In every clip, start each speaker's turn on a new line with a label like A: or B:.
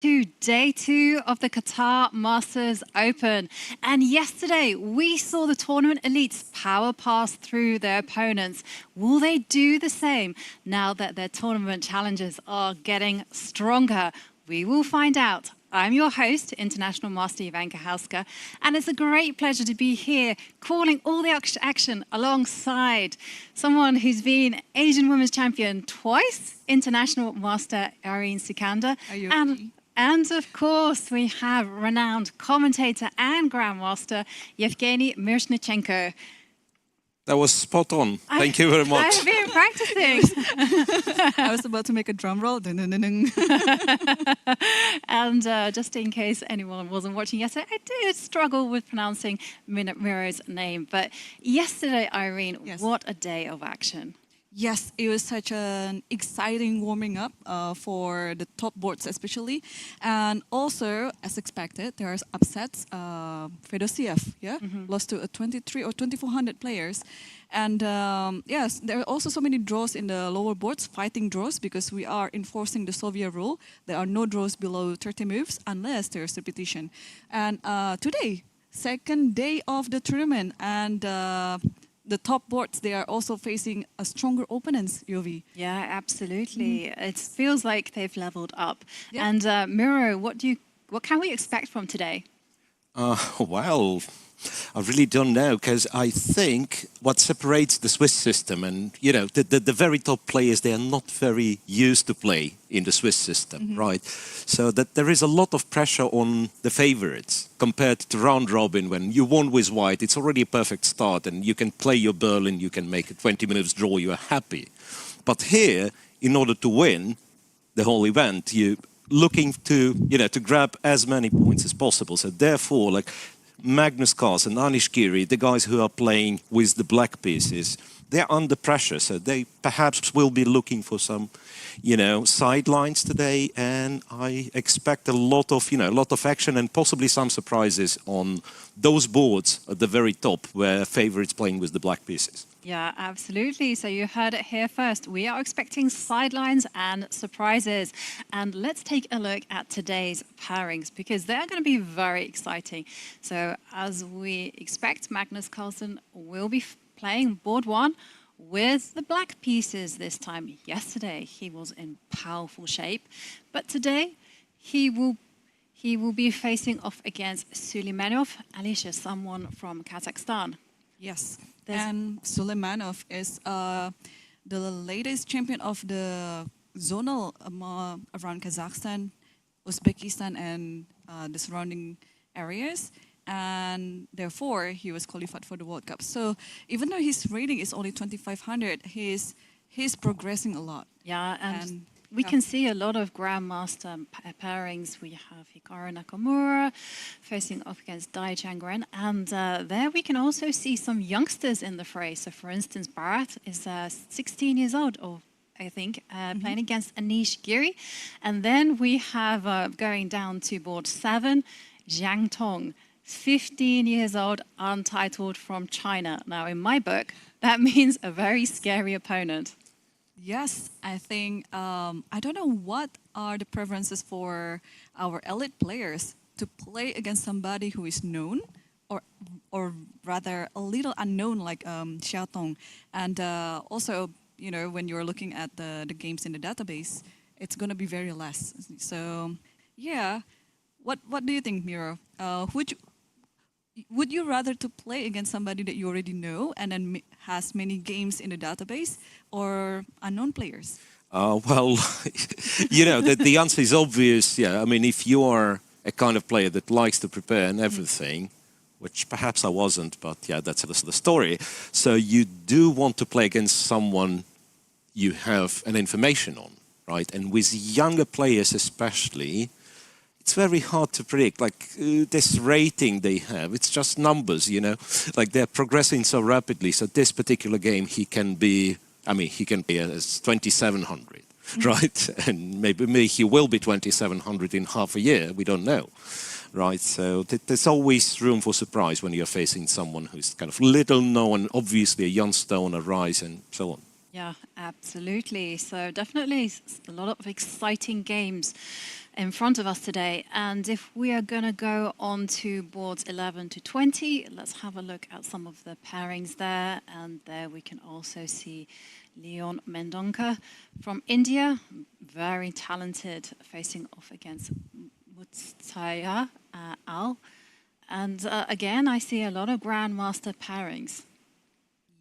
A: to day 2 of the Qatar Masters Open. And yesterday we saw the tournament elites power pass through their opponents. Will they do the same now that their tournament challenges are getting stronger? We will find out. I'm your host, International Master Jovanka Houska, and it's a great pleasure to be here calling all the action alongside someone who's been Asian Women's Champion twice, International Master Irene Sukandar, and of course we have renowned commentator and Grandmaster Evgenij Miroshnichenko.
B: That was spot on. Thank you very much.
A: I've been practicing.
C: I was about to make a drum roll. Dun, dun, dun, dun.
A: And just in case anyone wasn't watching yesterday, I did struggle with pronouncing Miro's name. But yesterday, Irene,
C: Yes.
A: what a day of action.
C: Yes, it was such an exciting warming up for the top boards especially. And also, as expected, there are upsets. Fedosiev, lost to a 23 or 2400 players. And yes, there are also so many draws in the lower boards, fighting draws, because we are enforcing the Soviet rule. There are no draws below 30 moves unless there's repetition. And today, second day of the tournament, and the top boards, they are also facing a stronger opponents, Yovi.
A: Yeah, absolutely. It feels like they've leveled up.
C: Yeah.
A: And Miro, what can we expect from today?
B: Well, I really don't know, because I think what separates the Swiss system and, you know, the very top players, they are not very used to play in the Swiss system, right? So that there is a lot of pressure on the favorites compared to round robin. When you won with white, it's already a perfect start and you can play your Berlin, you can make a 20 minutes draw, you are happy. But here, in order to win the whole event, you're looking to, you know, to grab as many points as possible. So therefore, like, Magnus Carlsen, Anish Giri, the guys who are playing with the black pieces, they're under pressure, so they perhaps will be looking for some, you know, sidelines today, and I expect a lot of action and possibly some surprises on those boards at the very top where favorites playing with the black pieces.
A: Yeah, absolutely. So you heard it here first. We are expecting sidelines and surprises. And let's take a look at today's pairings, because they're going to be very exciting. So as we expect, Magnus Carlsen will be playing board 1 with the black pieces this time. Yesterday, he was in powerful shape. But today, he will be facing off against Suleimanov, Alicia, someone from Kazakhstan.
C: Yes. And Suleimanov is the latest champion of the zonal around Kazakhstan, Uzbekistan, and the surrounding areas. And therefore, he was qualified for the World Cup. So even though his rating is only 2500, he's progressing a lot.
A: Yeah, and we can see a lot of Grandmaster pairings. We have Hikaru Nakamura facing off against Dai Changren, and there we can also see some youngsters in the fray. So, for instance, Bharat is 16 years old, I think, playing against Anish Giri. And then we have, going down to board 7, Zhang Tong, 15 years old, untitled from China. Now, in my book, that means a very scary opponent.
C: Yes, I think, I don't know what are the preferences for our elite players to play against somebody who is known or rather a little unknown like Xiaotong. And also, you know, when you're looking at the games in the database, it's going to be very less. So, yeah, what do you think, Miro? Would you rather to play against somebody that you already know and then has many games in the database, or unknown players?
B: Well, you know, the answer is obvious. Yeah, I mean, if you are a kind of player that likes to prepare and everything, which perhaps I wasn't, but yeah, that's the story. So you do want to play against someone you have an information on, right? And with younger players especially, it's very hard to predict, like this rating they have, it's just numbers, you know, like they're progressing so rapidly. So this particular game, he can be as 2700, right? And maybe he will be 2700 in half a year, we don't know, right? So there's always room for surprise when you're facing someone who's kind of little known, obviously a young stone, a rise and so on.
A: Yeah, absolutely. So definitely a lot of exciting games in front of us today. And if we are going to go on to boards 11 to 20, let's have a look at some of the pairings there. And there we can also see Leon Mendonca from India, very talented, facing off against Mutaya Al. And again, I see a lot of Grandmaster pairings.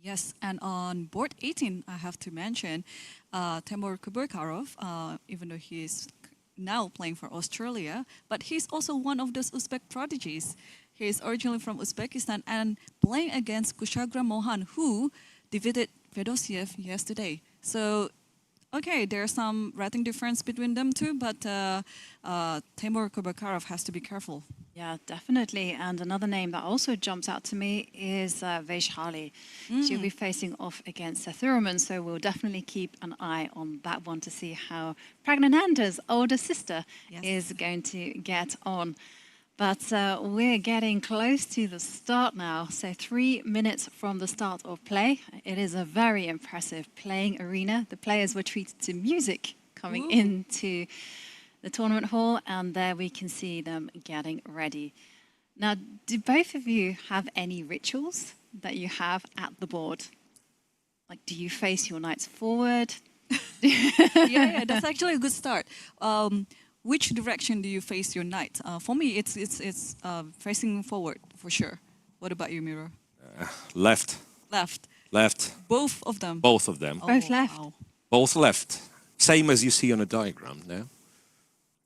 C: Yes, and on board 18, I have to mention Temur Kuburkarov, even though he is now playing for Australia, but he's also one of those Uzbek prodigies. He is originally from Uzbekistan and playing against Kushagra Mohan, who defeated Fedosiev yesterday. So, okay, there's some rating difference between them two, but Temur Kuburkarov has to be careful.
A: Yeah, definitely. And another name that also jumps out to me is Vaishali. She'll be facing off against Sethuruman, so we'll definitely keep an eye on that one to see how Pragnananda's older sister is going to get on. But we're getting close to the start now. So 3 minutes from the start of play. It is a very impressive playing arena. The players were treated to music coming into the tournament hall, and there we can see them getting ready. Now, do both of you have any rituals that you have at the board? Like, do you face your knights forward?
C: yeah, that's actually a good start. Which direction do you face your knight? For me, it's facing forward for sure. What about you, Miro?
B: Left.
C: Left.
B: Left.
C: Both of them.
B: Both of them.
A: Both left.
C: Wow.
B: Both left. Same as you see on a diagram now.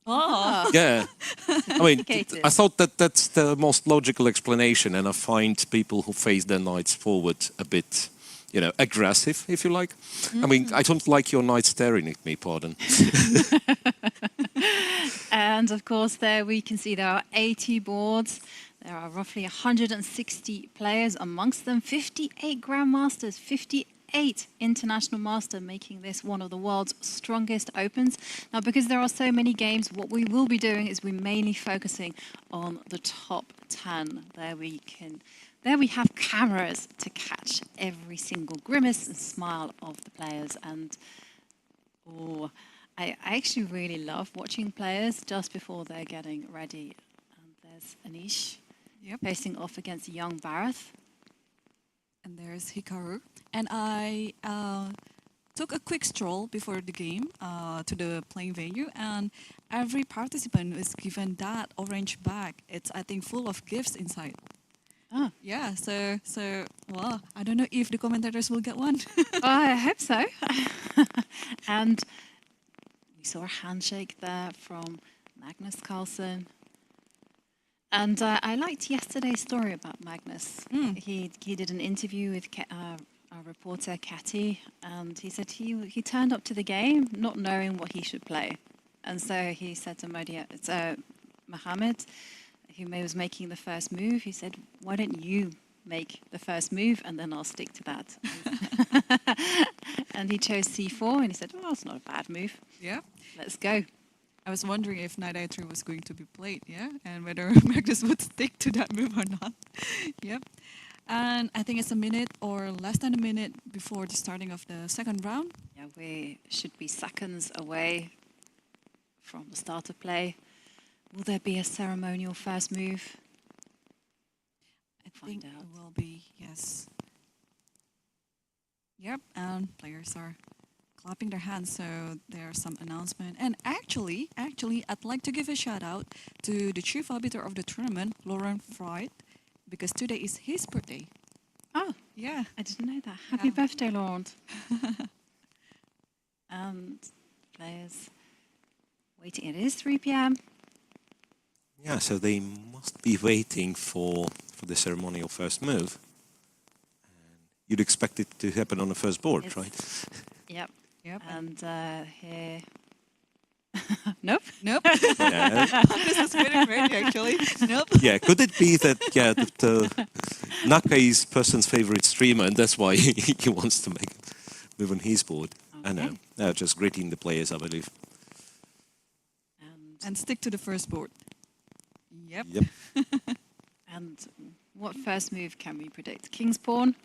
C: Oh.
B: Yeah. I mean,
A: Complicated.
B: I thought that that's the most logical explanation, and I find people who face their knights forward a bit, you know, aggressive, if you like. I mean, I don't like your knight staring at me, pardon.
A: And of course, there we can see there are 80 boards. There are roughly 160 players amongst them, 58 Grandmasters, 58 International Master, making this one of the world's strongest opens. Now, because there are so many games, what we will be doing is we're mainly focusing on the top 10. There we have cameras to catch every single grimace and smile of the players. And I actually really love watching players just before they're getting ready. And there's Anish facing off against young Bharat.
C: And there's Hikaru. And I took a quick stroll before the game to the playing venue, and every participant was given that orange bag. It's, I think, full of gifts inside.
A: Oh.
C: Yeah, so well, I don't know if the commentators will get one.
A: I hope so. And we saw a handshake there from Magnus Carlsen. And I liked yesterday's story about Magnus. He did an interview with our reporter, Catty, and he said he turned up to the game not knowing what he should play. And so he said to Mohammed, who was making the first move, he said, why don't you make the first move and then I'll stick to that. And he chose c4 and he said, oh, it's not a bad move.
C: Yeah.
A: Let's go.
C: I was wondering if knight i3 was going to be played, yeah? And whether Magnus would stick to that move or not. Yep. And I think it's a minute or less than a minute before the starting of the second round.
A: Yeah, we should be seconds away from the start of play. Will there be a ceremonial first move?
C: I think it will be, yes. Yep, and players are clapping their hands, so there's some announcement. And actually, I'd like to give a shout out to the chief arbiter of the tournament, Laurent Freud, because today is his birthday.
A: Oh,
C: yeah.
A: I didn't know that. Happy birthday, Laurent. And players waiting. It is 3 p.m.
B: Yeah, so they must be waiting for the ceremonial first move. And you'd expect it to happen on the first board, right?
A: Yep.
C: Yep.
A: And here... Nope.
C: Nope.
B: Yeah.
C: This is getting ready, actually. Nope.
B: Yeah, could it be that Naka is person's favorite streamer and that's why he wants to make a move on his board?
A: Okay.
B: I know. Just greeting the players, I believe.
C: And stick to the first board. Yep.
B: Yep.
A: And what first move can we predict? King's Pawn?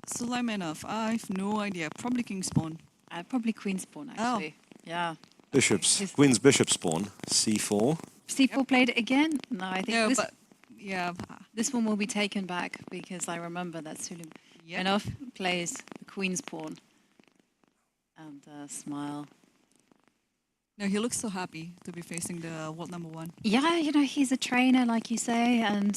C: Sulaimanov, I have no idea. Probably King's Pawn.
A: Probably Queen's Pawn, actually. Yeah.
B: Queen's bishop's pawn, c4.
A: C4 played it again? No, I think
C: No,
A: this,
C: but yeah,
A: this one will be taken back because I remember that Suleimanov plays the queen's pawn. And smile.
C: no, he looks so happy to be facing the world number one.
A: Yeah, you know, he's a trainer, like you say, and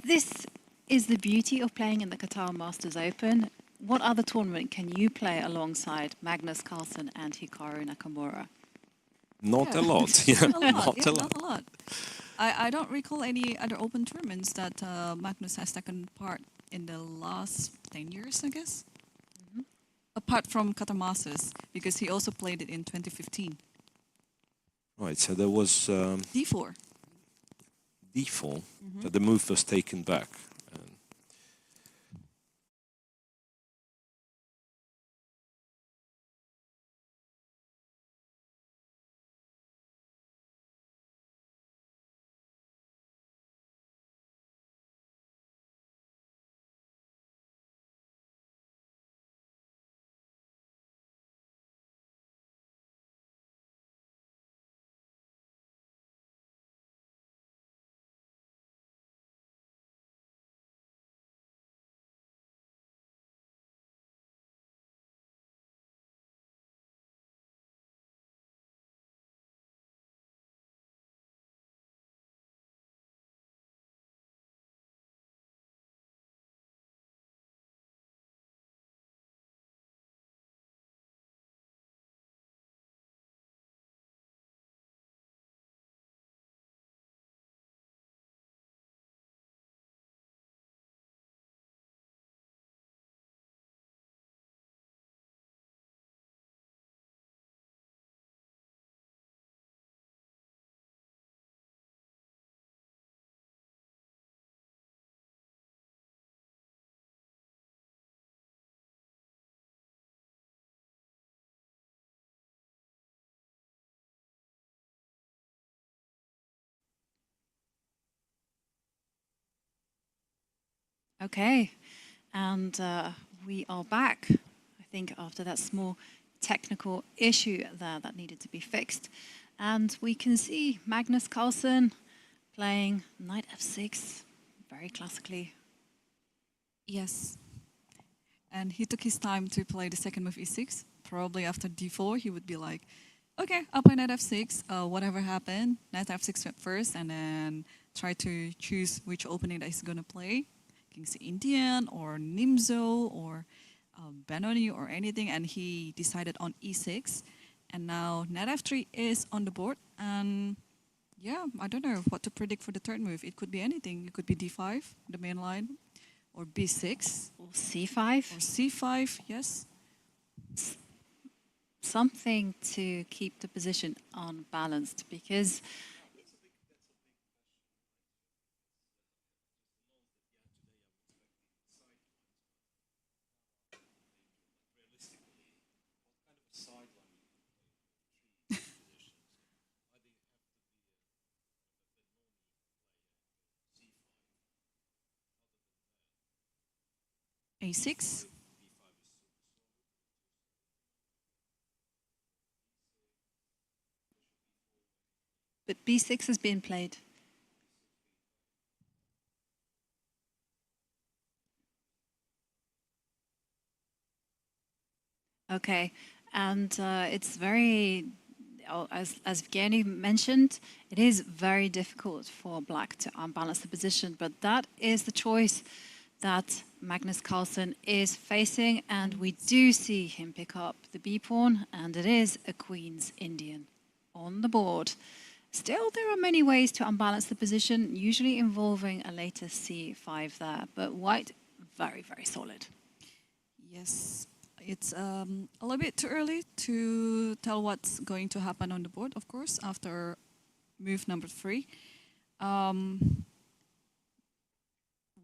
A: this is the beauty of playing in the Qatar Masters Open. What other tournament can you play alongside Magnus Carlsen and Hikaru Nakamura?
B: Not a lot. Yeah,
C: Not a lot.
B: not
C: Yeah,
B: a lot.
C: not a lot. I don't recall any other open tournaments that Magnus has taken part in the last 10 years, I guess. Apart from Qatar Masters, because he also played it in 2015.
B: Right, so there was
C: D4.
B: d4, so the move was taken back.
A: Okay, and we are back, I think, after that small technical issue there that needed to be fixed. And we can see Magnus Carlsen playing knight f6, very classically.
C: Yes. And he took his time to play the second move e6. Probably after d4, he would be like, okay, I'll play knight f6. Whatever happened, knight f6 went first, and then try to choose which opening that he's going to play. King C Indian, or Nimzo, or Benoni, or anything. And he decided on e6. And now knight f3 is on the board. And yeah, I don't know what to predict for the third move. It could be anything. It could be d5, the main line, or b6.
A: Or c5.
C: Or c5, yes.
A: Something to keep the position unbalanced, because
C: a6.
A: but b6 has been played. Okay, and it's very, as Evgeny mentioned, it is very difficult for Black to unbalance the position, but that is the choice that Magnus Carlsen is facing, and we do see him pick up the b-pawn, and it is a Queen's Indian on the board. Still, there are many ways to unbalance the position, usually involving a later c5 there, but White, very, very solid.
C: Yes. It's a little bit too early to tell what's going to happen on the board, of course, after move number 3.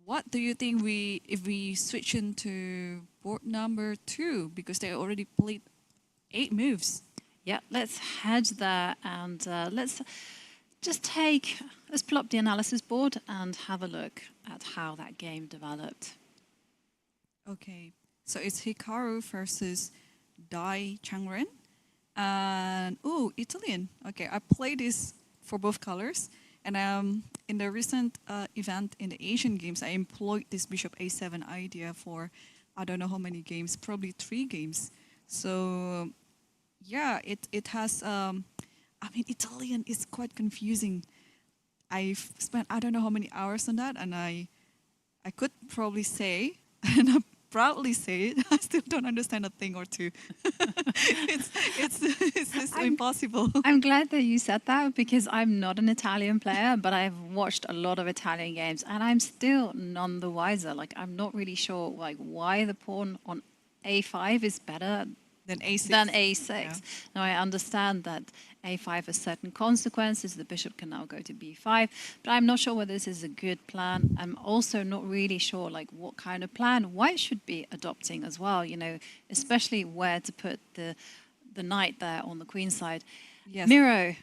C: What do you think if we switch into board number 2, because they already played 8 moves?
A: Yeah, let's head there, and let's pull up the analysis board and have a look at how that game developed.
C: Okay, so it's Hikaru versus Dai Changren. And Italian. Okay, I played this for both colors. And in the recent event in the Asian Games, I employed this Bishop A7 idea for I don't know how many games, probably 3 games. So yeah, it has. I mean, Italian is quite confusing. I've spent I don't know how many hours on that, and I could probably say, and I proudly say it, I still don't understand a thing or two. it's impossible.
A: I'm glad that you said that because I'm not an Italian player, but I've watched a lot of Italian games and I'm still none the wiser. Like, I'm not really sure like why the pawn on A5 is better
C: Then A6.
A: than A6.
C: Yeah.
A: Now, I understand that A5 has certain consequences. The bishop can now go to B5, but I'm not sure whether this is a good plan. I'm also not really sure like what kind of plan White should be adopting as well, you know, especially where to put the knight there on the queen side.
C: Yes.
A: Miro,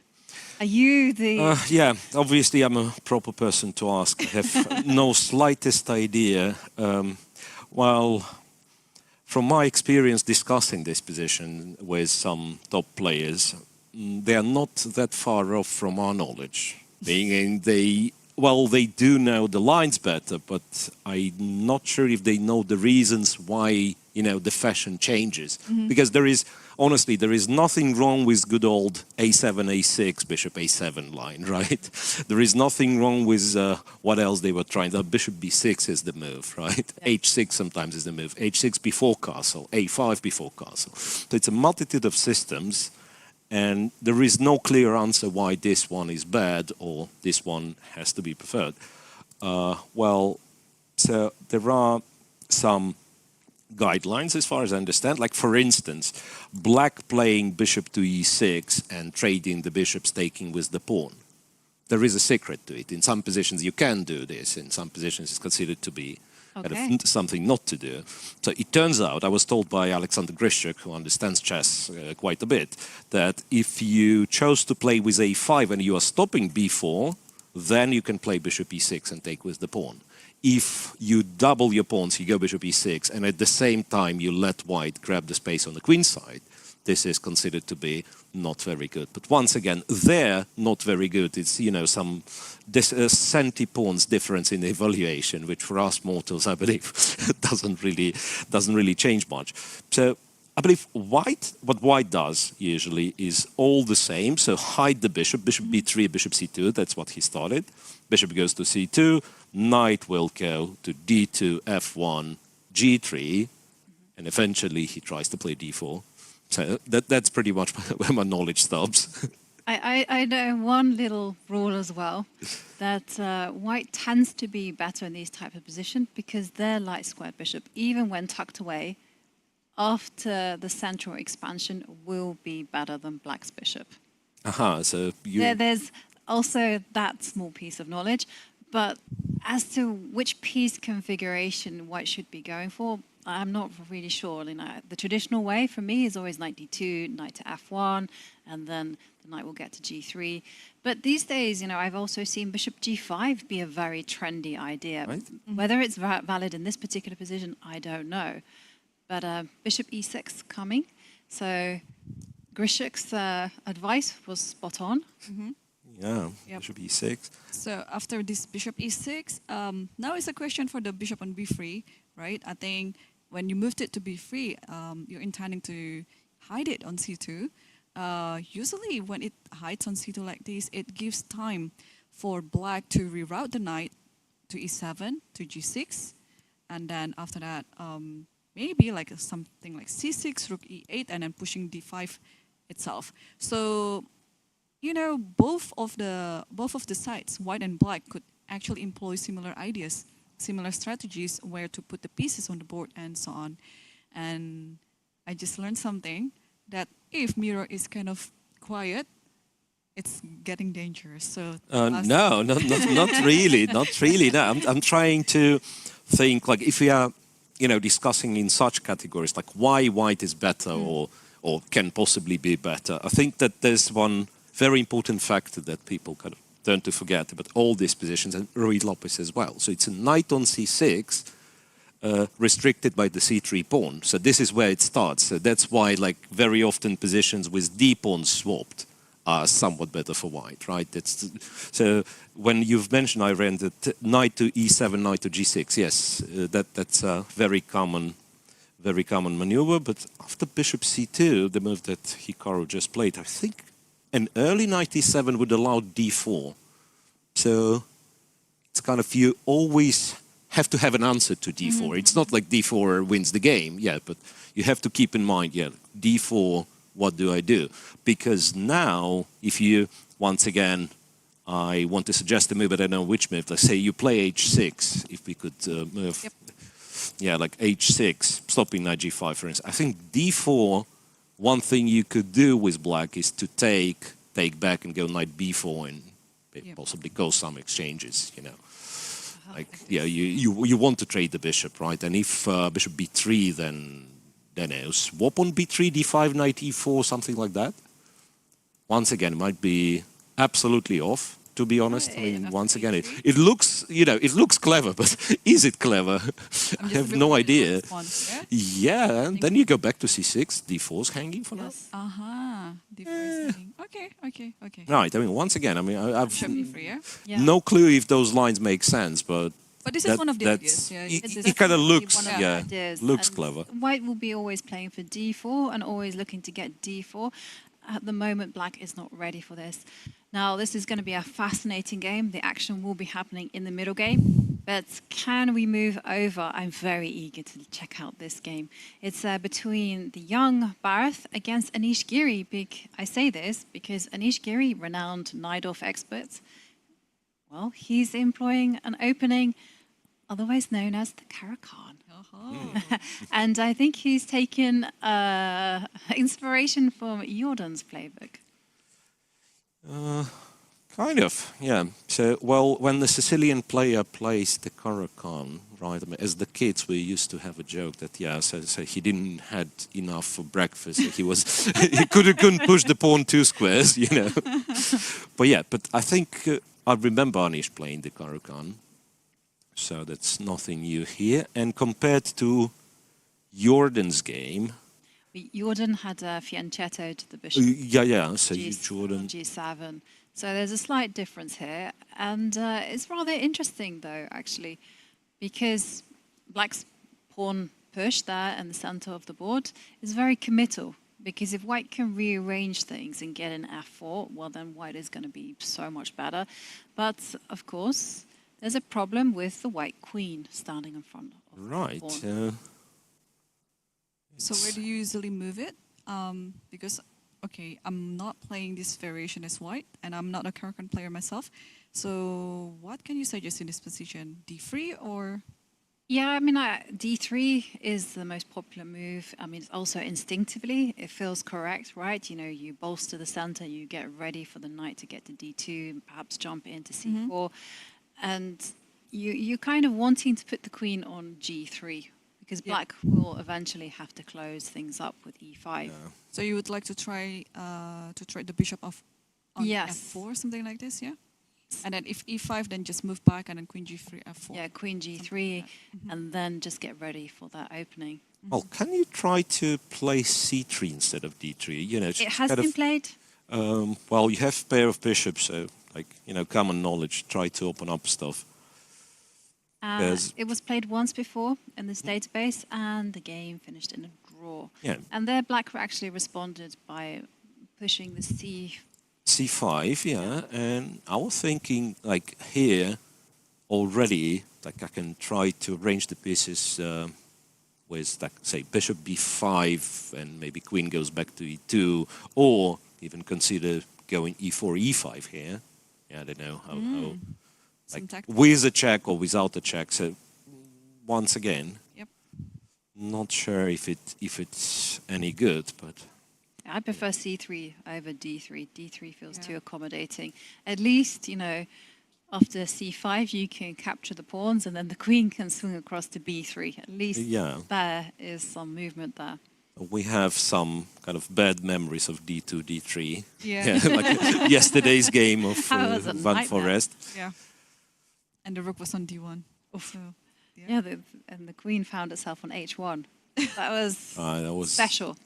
A: are you the...
B: Yeah, obviously I'm a proper person to ask. I have no slightest idea. Well, from my experience discussing this position with some top players, they are not that far off from our knowledge. Being they do know the lines better, but I'm not sure if they know the reasons why, you know, the fashion changes. Because there is nothing wrong with good old A7, A6, Bishop A7 line, right? There is nothing wrong with what else they were trying. Bishop B6 is the move, right? Yeah. H6 sometimes is the move. H6 before castle, A5 before castle. So it's a multitude of systems, and there is no clear answer why this one is bad or this one has to be preferred. So there are some guidelines as far as I understand. Like, for instance, black playing bishop to E6 and trading the bishops taking with the pawn. There is a secret to it. In some positions you can do this. In some positions it's considered to be kind of something not to do. So it turns out, I was told by Alexander Grishchuk, who understands chess quite a bit, that if you chose to play with A5 and you are stopping B4, then you can play bishop E6 and take with the pawn. If you double your pawns, you go bishop E6, and at the same time you let white grab the space on the queen side, this is considered to be not very good. But once again, they're not very good. It's, you know, some centi-pawns difference in evaluation, which for us mortals, I believe, doesn't really change much. So I believe what white does usually is all the same. So hide the bishop, bishop B3, bishop C2, that's what he started. Bishop goes to C2, knight will go to D2, F1, G3, and eventually he tries to play D4. So that's pretty much where my knowledge stops.
A: I know one little rule as well, that white tends to be better in these type of positions because their light squared bishop, even when tucked away, after the central expansion will be better than black's bishop.
B: So
A: there's also that small piece of knowledge, but as to which piece configuration white should be going for, I'm not really sure. You know, the traditional way for me is always knight d2, knight to f1, and then the knight will get to g3. But these days, you know, I've also seen bishop g5 be a very trendy idea.
B: Right.
A: Whether it's valid in this particular position, I don't know. But bishop e6 coming. So Grishchuk's advice was spot on.
B: Yeah, yep. Bishop e6.
C: So after this bishop e6, now it's a question for the bishop on b3, right? I think when you moved it to b3, you're intending to hide it on c2. Usually when it hides on c2 like this, it gives time for black to reroute the knight to e7, to g6. And then after that, maybe like something like c6, rook e8, and then pushing d5 itself. So, you know, both of the sides, white and black, could actually employ similar ideas, similar strategies where to put the pieces on the board and so on. And I just learned something, that if Miro is kind of quiet, it's getting dangerous. So
B: no, not really, not really. No, I'm trying to think, like, if we are, you know, discussing in such categories, like why white is better or can possibly be better. I think that there's one very important factor that people kind of tend to forget about all these positions, and Ruy Lopez as well. So it's a knight on c6. restricted by the c3 pawn. So this is where it starts. So that's why, like, very often positions with d pawns swapped are somewhat better for white, right? So when you've mentioned, Irene, that knight to e7, knight to g6, yes, that's a very common maneuver. But after bishop c2, the move that Hikaru just played, I think an early knight e7 would allow d4. So it's kind of, you always have to have an answer to d4. It's not like d4 wins the game, yeah, but you have to keep in mind, yeah, d4, what do I do? Because now, if you, once again, I want to suggest a move, but I don't know which move. Let's say you play h6, if we could move, yeah, like h6, stopping knight g5, for instance. I think d4, one thing you could do with black is to take back and go knight b4 and possibly go some exchanges, you know. Like, yeah, you want to trade the bishop, right? And if bishop b3, then swap on b3, d5, knight e4, something like that. Once again, it might be absolutely off, to be honest. I mean, once again, it looks, you know, it looks clever, but is it clever? I have no idea. Yeah, and then you go back to c6, d4's hanging for now.
C: D4 is hanging. Okay.
B: Right, I mean, once again, I mean, I've no clue if those lines make sense, but
C: this is one of the ideas. Yeah,
B: it kind of looks, looks clever.
A: White will be always playing for d4 and always looking to get d4. At the moment, black is not ready for this. Now, this is going to be a fascinating game. The action will be happening in the middle game. But can we move over? I'm very eager to check out this game. It's between the young Bharat against Anish Giri. I say this because Anish Giri, renowned Najdorf expert, well, he's employing an opening otherwise known as the Caracan. And I think he's taken inspiration from Jordan's playbook.
B: Kind of, yeah. So, well, when the Sicilian player plays the Caracan, right, I mean, as the kids, we used to have a joke that, yeah, so he didn't had enough for breakfast. So he couldn't push the pawn 2 squares, you know. But yeah, but I think I remember Anish playing the Caracan. So that's nothing new here. And compared to Jordan's game...
A: Jordan had fianchetto to the bishop.
B: Yeah. So Jordan...
A: G7. So there's a slight difference here. And it's rather interesting, though, actually, because black's pawn push there in the center of the board is very committal. Because if white can rearrange things and get an f4, well, then white is going to be so much better. But, of course... there's a problem with the white queen standing in front of the pawn.
C: So where do you usually move it? Because, okay, I'm not playing this variation as white, and I'm not a Caracan player myself. So what can you suggest in this position? D3 or?
A: Yeah, I mean, D3 is the most popular move. I mean, it's also instinctively, it feels correct, right? You know, you bolster the center, you get ready for the knight to get to D2, perhaps jump into C4. And you're kind of wanting to put the queen on g3 because black will eventually have to close things up with e5.
C: Yeah. So you would like to try the bishop off on f4, something like this, yeah? And then if e5, then just move back and then queen g3, f4.
A: Yeah, queen g3, and then just get ready for that opening.
B: Well, can you try to play c3 instead of d3? You know,
A: it has been played.
B: Well, you have pair of bishops, so... like, you know, common knowledge, try to open up stuff.
A: It was played once before in this database, and the game finished in a draw.
B: Yeah.
A: And there, black actually responded by pushing the
B: C5, yeah. And I was thinking, like, here, already, like, I can try to arrange the pieces with, like, say, bishop b5, and maybe queen goes back to e2, or even consider going e4, e5 here. I don't know how like with a check or without a check. So once again, not sure if it's any good, but
A: I prefer c3 over d3. d3 feels too accommodating. At least, you know, after c5 you can capture the pawns and then the queen can swing across to b3. At least there is some movement there.
B: We have some kind of bad memories of d2, d3. Like yesterday's game of Van Forest.
C: Yeah. And the rook was on d1. So.
A: Yeah, and the queen found herself on h1. That was special.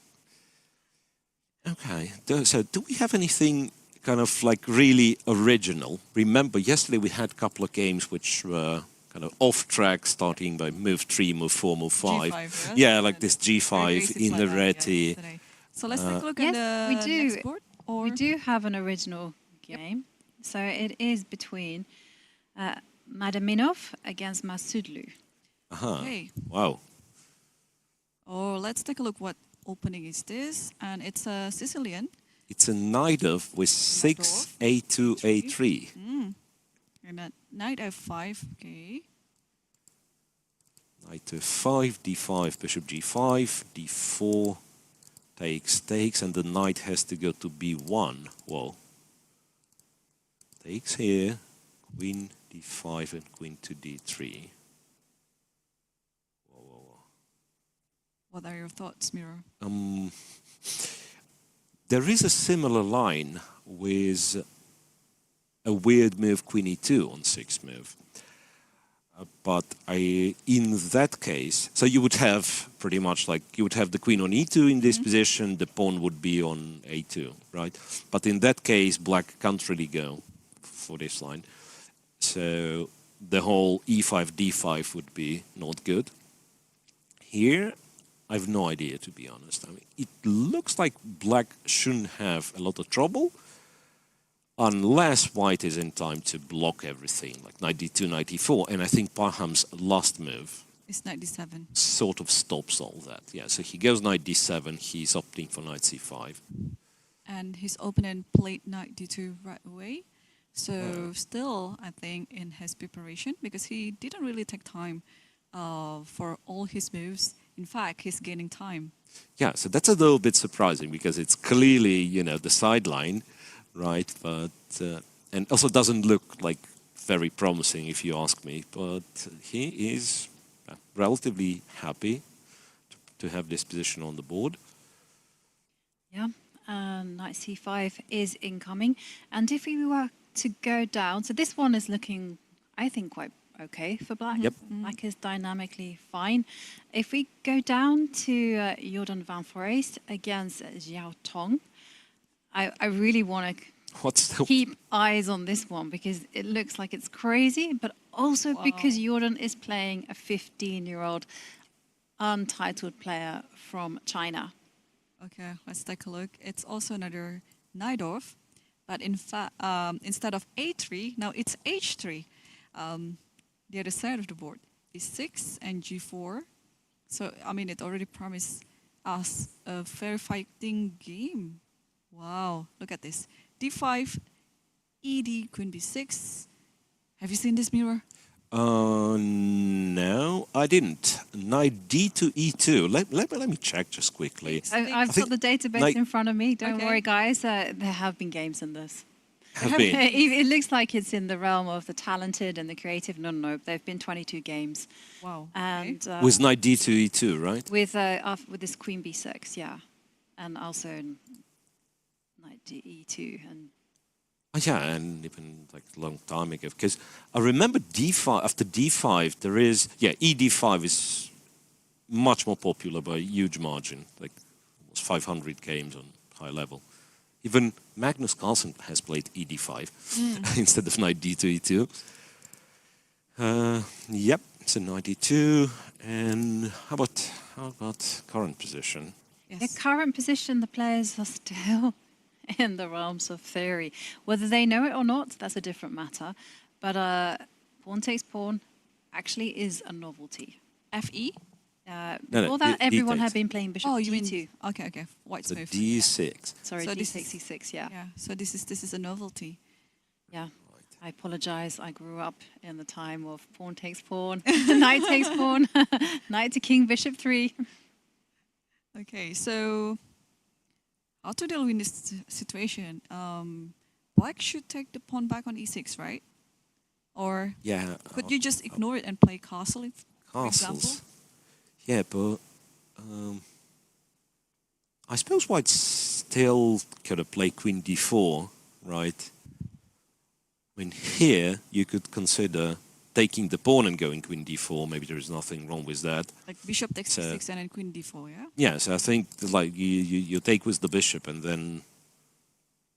B: Okay. So do we have anything kind of like really original? Remember, yesterday we had a couple of games which were kind of off track, starting by move 3, move 4, move 5.
C: G5,
B: yeah, like this G5 in the ready.
C: So let's take a look at
A: Yes,
C: the next board. Or
A: we do have an original game. So it is between Madaminov against Masudlu.
C: Okay.
B: Wow.
C: Oh, let's take a look what opening is this. And it's a Sicilian.
B: It's a Najdov with 6, A2, A3.
C: And a knight F5, okay.
B: Knight F5, D5, bishop G5, D4, takes, and the knight has to go to B1. Whoa. Takes here, queen D5 and queen to D3.
C: What are your thoughts, Miro?
B: There is a similar line with a weird move, queen E2 on 6th move. But in that case, so you would have pretty much like, you would have the queen on E2 in this position, the pawn would be on A2, right? But in that case, black can't really go for this line. So the whole E5, D5 would be not good. Here, I have no idea, to be honest. I mean, it looks like black shouldn't have a lot of trouble, unless white is in time to block everything, like knight d2, knight d4. And I think Parham's last move
C: It's knight d7.
B: sort of stops all that. Yeah, so he goes knight d7, he's opting for knight c5.
C: And his opponent played knight d2 right away. So still, I think, in his preparation, because he didn't really take time for all his moves. In fact, he's gaining time.
B: Yeah, so that's a little bit surprising, because it's clearly, you know, the sideline, right? But and also doesn't look like very promising, if you ask me. But he is relatively happy to have this position on the board.
A: Yeah, knight c5 is incoming. And if we were to go down, so this one is looking, I think, quite okay for black.
B: Yep.
A: Black is dynamically fine. If we go down to Jordan van Foreest against Xiao Tong, I really want to keep eyes on this one, because it looks like it's crazy, but also because Jordan is playing a 15-year-old untitled player from China.
C: Okay, let's take a look. It's also another Najdov, but in fact, instead of A3, now it's H3. The other side of the board is 6 and G4. So, I mean, it already promised us a fair fighting game. Wow, look at this. D5, ED, Queen B6. Have you seen this, Mirror?
B: No, I didn't. Knight D to E2. Let me check just quickly.
A: I've got the database in front of me. Don't worry, guys. There have been games in this. It looks like it's in the realm of the talented and the creative. No. There've been 22 games.
C: Wow.
A: And
B: with knight D to E2, right?
A: With this Queen B6, yeah, and also knight D E2 and.
B: Yeah, and even like a long time ago, because I remember D5. After D5, there is ED5 is much more popular by a huge margin, like almost 500 games on high level. Even Magnus Carlsen has played ED5 instead of knight D to E2. Yep, it's a knight D2. And how about current position?
A: Yes. The current position, the players are still in the realms of theory. Whether they know it or not, that's a different matter. But pawn takes pawn actually is a novelty.
C: FE?
A: Before that, everyone had been playing bishop
C: you
A: D2.
C: mean, okay. White's move.
B: D6.
A: Sorry,
C: so
A: D6, C6, yeah.
C: Yeah, so this is a novelty.
A: Yeah. I apologize. I grew up in the time of pawn takes pawn, knight takes pawn, knight to king, bishop 3.
C: Okay, so how to deal with this situation? Black should take the pawn back on e6, right? Or could you just ignore it and play castle, for example?
B: Yeah, but I suppose white still could have played queen d4, right? I mean, here you could consider taking the pawn and going queen d4. Maybe there is nothing wrong with that.
C: Like bishop takes
B: So-
C: c6 and then queen d4, yeah?
B: Yeah, so I think like you take with the bishop, and then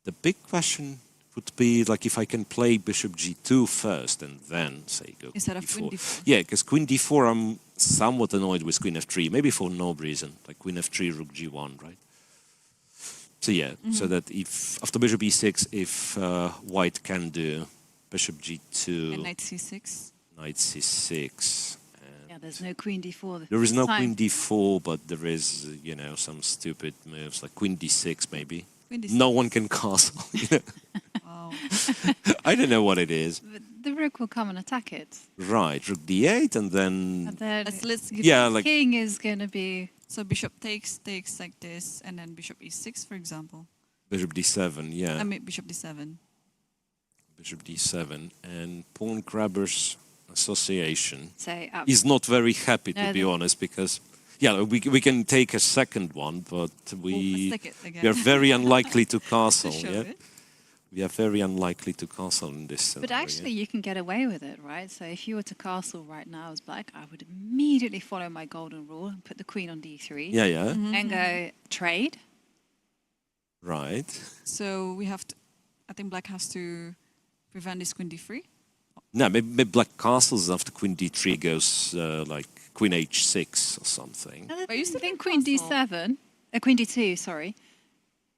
B: the big question would be like if I can play bishop g2 first and then say go
C: Instead of
B: d4.
C: queen d4.
B: Yeah, because queen d4 I'm somewhat annoyed with queen f3, maybe for no reason, like queen f3, rook g1, right? So yeah, so that if after bishop e6, if white can do bishop g2,
C: And knight c6.
B: knight c6.
A: Yeah, there's no queen d4.
B: There is
A: this
B: no
A: time.
B: queen d4, but there is, you know, some stupid moves like queen d6 maybe.
C: Queen d6.
B: No one can castle. You know?
C: Wow.
B: I don't know what it is.
A: But the rook will come and attack it.
B: Right, rook d8 and then...
A: And then
C: Let's give
B: Yeah,
A: the
B: like...
A: king is going to be...
C: So bishop takes like this, and then bishop e6, for example.
B: Bishop d7, yeah.
C: I mean bishop d7.
B: Bishop d7 and Pawn Grabbers Association
A: Say,
B: is not very happy, to
A: No,
B: be
A: they-
B: honest, because... Yeah, we can take a second one, but
C: Let's
B: we
C: take it again.
B: are very unlikely to
C: To
B: castle,
C: show
B: yeah?
C: it.
B: We are very unlikely to castle in this scenario.
A: But actually, you can get away with it, right? So if you were to castle right now as black, I would immediately follow my golden rule and put the queen on d3.
B: Yeah, yeah,
A: And go trade.
B: right.
C: So we have to, I think black has to prevent this queen d3.
B: No, maybe black castles after queen d3 goes like queen h6 or something.
C: But you still
A: think
C: can
A: queen
C: castle.
A: d7, queen d2, sorry.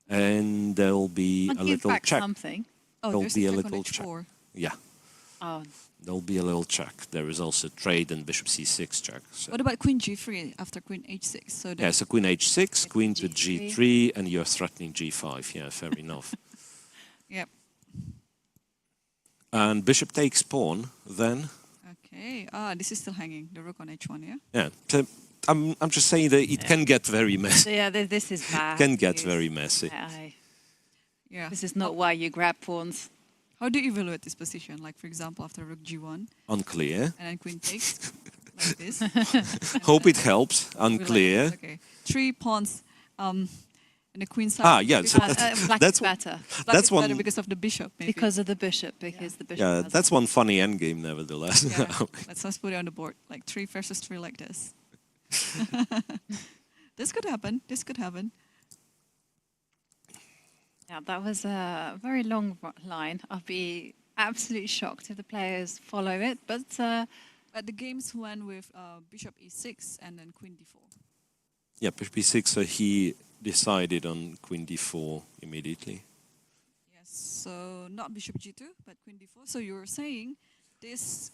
B: And there'll be
A: I'll
B: a
A: give
B: little
A: back
B: check.
A: something.
C: Oh,
B: There'll
C: there's
B: be a
C: check on
B: little check.
C: h4.
B: Yeah,
A: Oh,
B: there'll be a little check. There is also trade and bishop c6 check. So.
C: What about queen g3 after queen h6? So
B: Yeah, so queen h6, queen to
A: G3.
B: g3, and you're threatening g5. Yeah, fair enough.
C: Yep.
B: And bishop takes pawn, then.
C: Okay. Ah, this is still hanging. The rook on h1, yeah?
B: Yeah, so I'm just saying that it can get very messy.
A: so yeah, this is bad.
B: Can get
A: news.
B: very messy.
C: Yeah.
A: This is not why you grab pawns.
C: How do you evaluate this position? Like, for example, after rook g1
B: Unclear.
C: and then queen takes, like this.
B: Hope it helps.
C: We like
B: Unclear.
C: this, okay. 3 pawns and the queen side.
B: Ah, yeah, so
A: Black
B: that's
A: is better
C: Black
B: that's
C: is better
B: one-
C: because of the bishop, maybe.
A: because of the bishop. Because the bishop.
B: Yeah,
A: has
B: that's one funny endgame, nevertheless.
C: Yeah. Let's put it on the board. Like 3 versus 3 like this. This could happen. This could happen.
A: Yeah, that was a very long line. I'll be absolutely shocked if the players follow it. But
C: But the games went with bishop e6 and then queen d4.
B: Yeah, bishop b6, so he decided on queen d4 immediately.
C: Yes. So not bishop g2, but queen d4. So you were saying this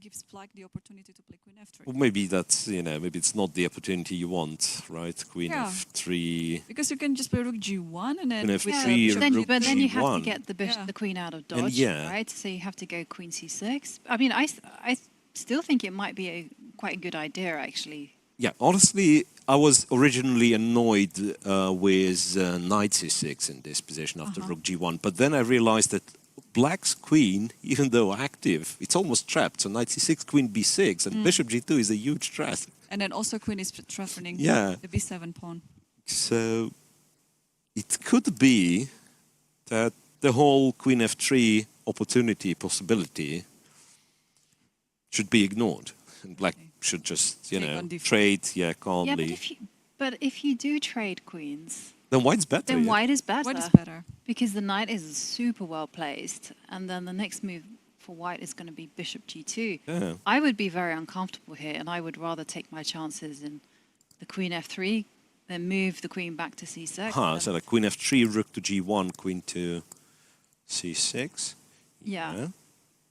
C: gives black the opportunity to play queen f3.
B: Well, maybe that's, you know, maybe it's not the opportunity you want, right? Queen
C: Yeah.
B: f3.
C: Because you can just play rook g1 and then
B: Queen
C: with
B: f3,
C: the
B: rook
A: then,
B: rook
A: but then you have to
B: g1.
A: get the bishop,
C: Yeah.
A: the queen out of
B: And
A: dodge,
B: yeah.
A: right? So you have to go queen c6. I mean, I still think it might be quite a good idea, actually.
B: Yeah, honestly, I was originally annoyed with knight c6 in this position after rook g1, but then I realized that black's queen, even though active, it's almost trapped. So knight c6, queen b6, and bishop g2 is a huge threat.
C: and then also queen is threatening
B: Yeah.
C: the b7 pawn.
B: So it could be that the whole queen f3 opportunity possibility should be ignored. And black should just, you
C: Take
B: know,
C: on d4.
B: trade, yeah,
A: Yeah,
B: calmly.
A: but if you do trade queens,
B: Then white's better.
A: then
B: yeah.
A: white is better.
C: What is better?
A: Because the knight is super well placed, and then the next move for white is going to be bishop g2.
B: Yeah.
A: I would be very uncomfortable here, and I would rather take my chances in the queen f3, then move the queen back to c6.
B: So like queen f3, rook to g1, queen to c6.
A: Yeah.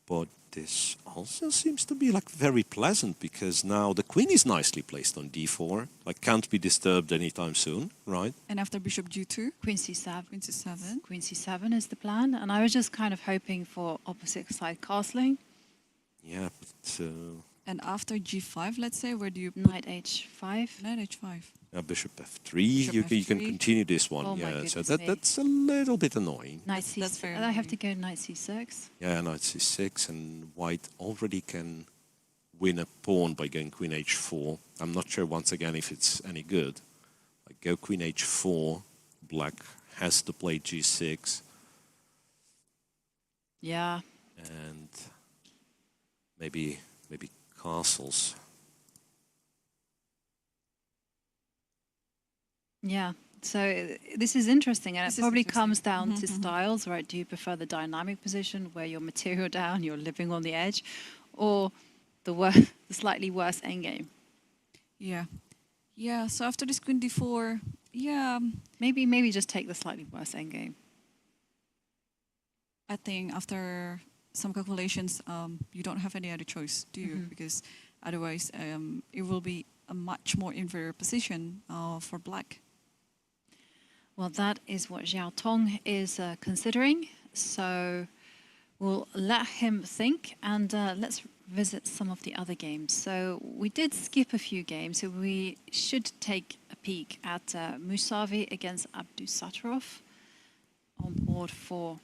B: But this also seems to be like very pleasant because now the queen is nicely placed on d4, like can't be disturbed anytime soon, right?
C: And after bishop g2,
A: Queen c7.
C: queen c7.
A: Queen c7 is the plan, and I was just kind of hoping for opposite side castling.
B: Yeah, but
C: And after g5, let's say, where do you put
A: Knight h5.
C: knight h5?
B: bishop f3,
C: Bishop
B: you can
C: f3.
B: continue this one.
A: Oh my
B: Yeah, so
A: goodness me.
B: that's a little bit annoying.
A: Knight
C: That's
A: c6.
C: very
A: I have to
C: annoying.
A: go knight c6.
B: Yeah, knight c6, and white already can win a pawn by going queen h4. I'm not sure once again if it's any good. Like go queen h4, black has to play g6,
A: Yeah.
B: and maybe castles.
A: Yeah. So this is interesting, and
C: This
A: it
C: is
A: probably
C: interesting.
A: comes down to styles, right? Do you prefer the dynamic position where you're material down, you're living on the edge, or the the slightly worse endgame?
C: Yeah. Yeah, so after this queen d4, yeah,
A: Maybe just take the slightly worse endgame.
C: I think after some calculations, you don't have any other choice, do you? Because otherwise, it will be a much more inferior position for black.
A: Well, that is what Xiao Tong is considering. So we'll let him think, and let's visit some of the other games. So we did skip a few games, so we should take a peek at Musavi against Abdusattorov on board 4.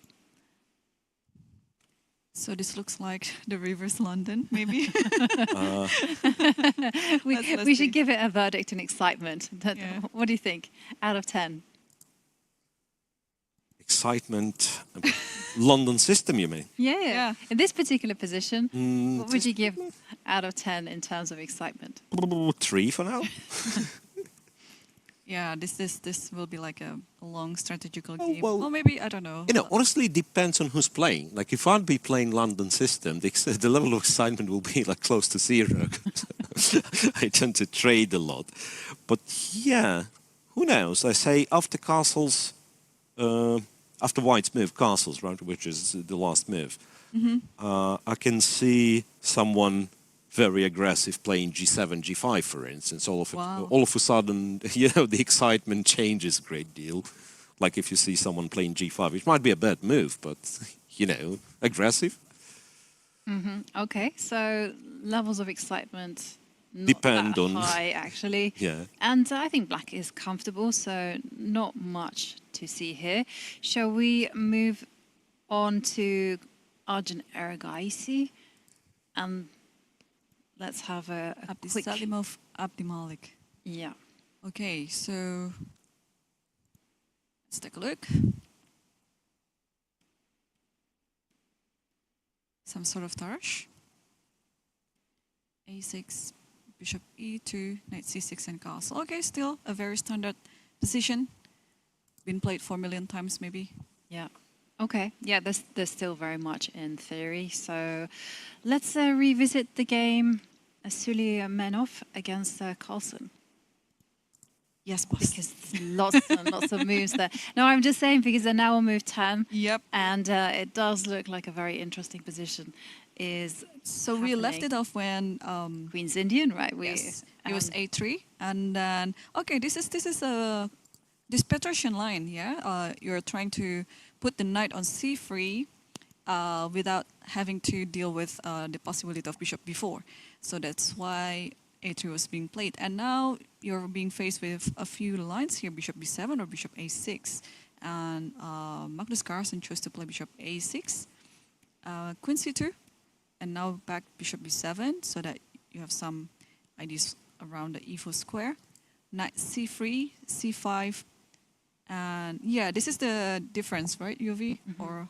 C: So this looks like the reverse London, maybe. Let's
A: We
C: see.
A: should give it a verdict in excitement.
C: Yeah.
A: What do you think? Out of 10?
B: Excitement. London system, you mean?
C: Yeah.
A: In this particular position, what would you give out of 10 in terms of excitement?
B: 3 for now.
C: Yeah, this will be like a long strategical
B: Oh,
C: game.
B: well,
C: Or maybe, I don't know.
B: You know, honestly, it depends on who's playing. Like, if I'd be playing London system, the level of excitement will be like close to 0. I tend to trade a lot. But yeah, who knows? I say after castles, after white's move, castles, right, which is the last move, I can see someone very aggressive playing g7, g5, for instance. All of a sudden, you know, the excitement changes a great deal. Like if you see someone playing g5, which might be a bad move, but, you know, aggressive.
A: Okay, so levels of excitement not
B: Depend
A: that
B: on-
A: high, actually.
B: Yeah.
A: And I think black is comfortable, so not much to see here. Shall we move on to Arjun Erigaisi? And let's have a quick...
C: Abdisalimov, Abdimalik.
A: Yeah.
C: Okay, so let's take a look. Some sort of tarsh. A6, bishop e2, knight c6 and castle. Okay, still a very standard position. Been played 4 million times maybe.
A: Yeah. Okay. Yeah, there's still very much in theory. So let's revisit the game Suleimanov against Carlsen.
C: Yes, boss.
A: Because lots and lots of moves there. No, I'm just saying because they're now on move 10.
C: Yep.
A: And it does look like a very interesting position.
C: So we left it off when
A: Queen's Indian, right?
C: yes, it was a3, and then okay, this is a this Petrosian line. Yeah, you're trying to put the knight on c3 without having to deal with the possibility of bishop b4. So that's why a3 was being played, and now you're being faced with a few lines here: bishop b7 or bishop a6. And Magnus Carlsen chose to play bishop a6, queen c2. And now back bishop b7, so that you have some ideas around the e4 square. Knight c3, c5, and yeah, this is the difference, right, UV? Or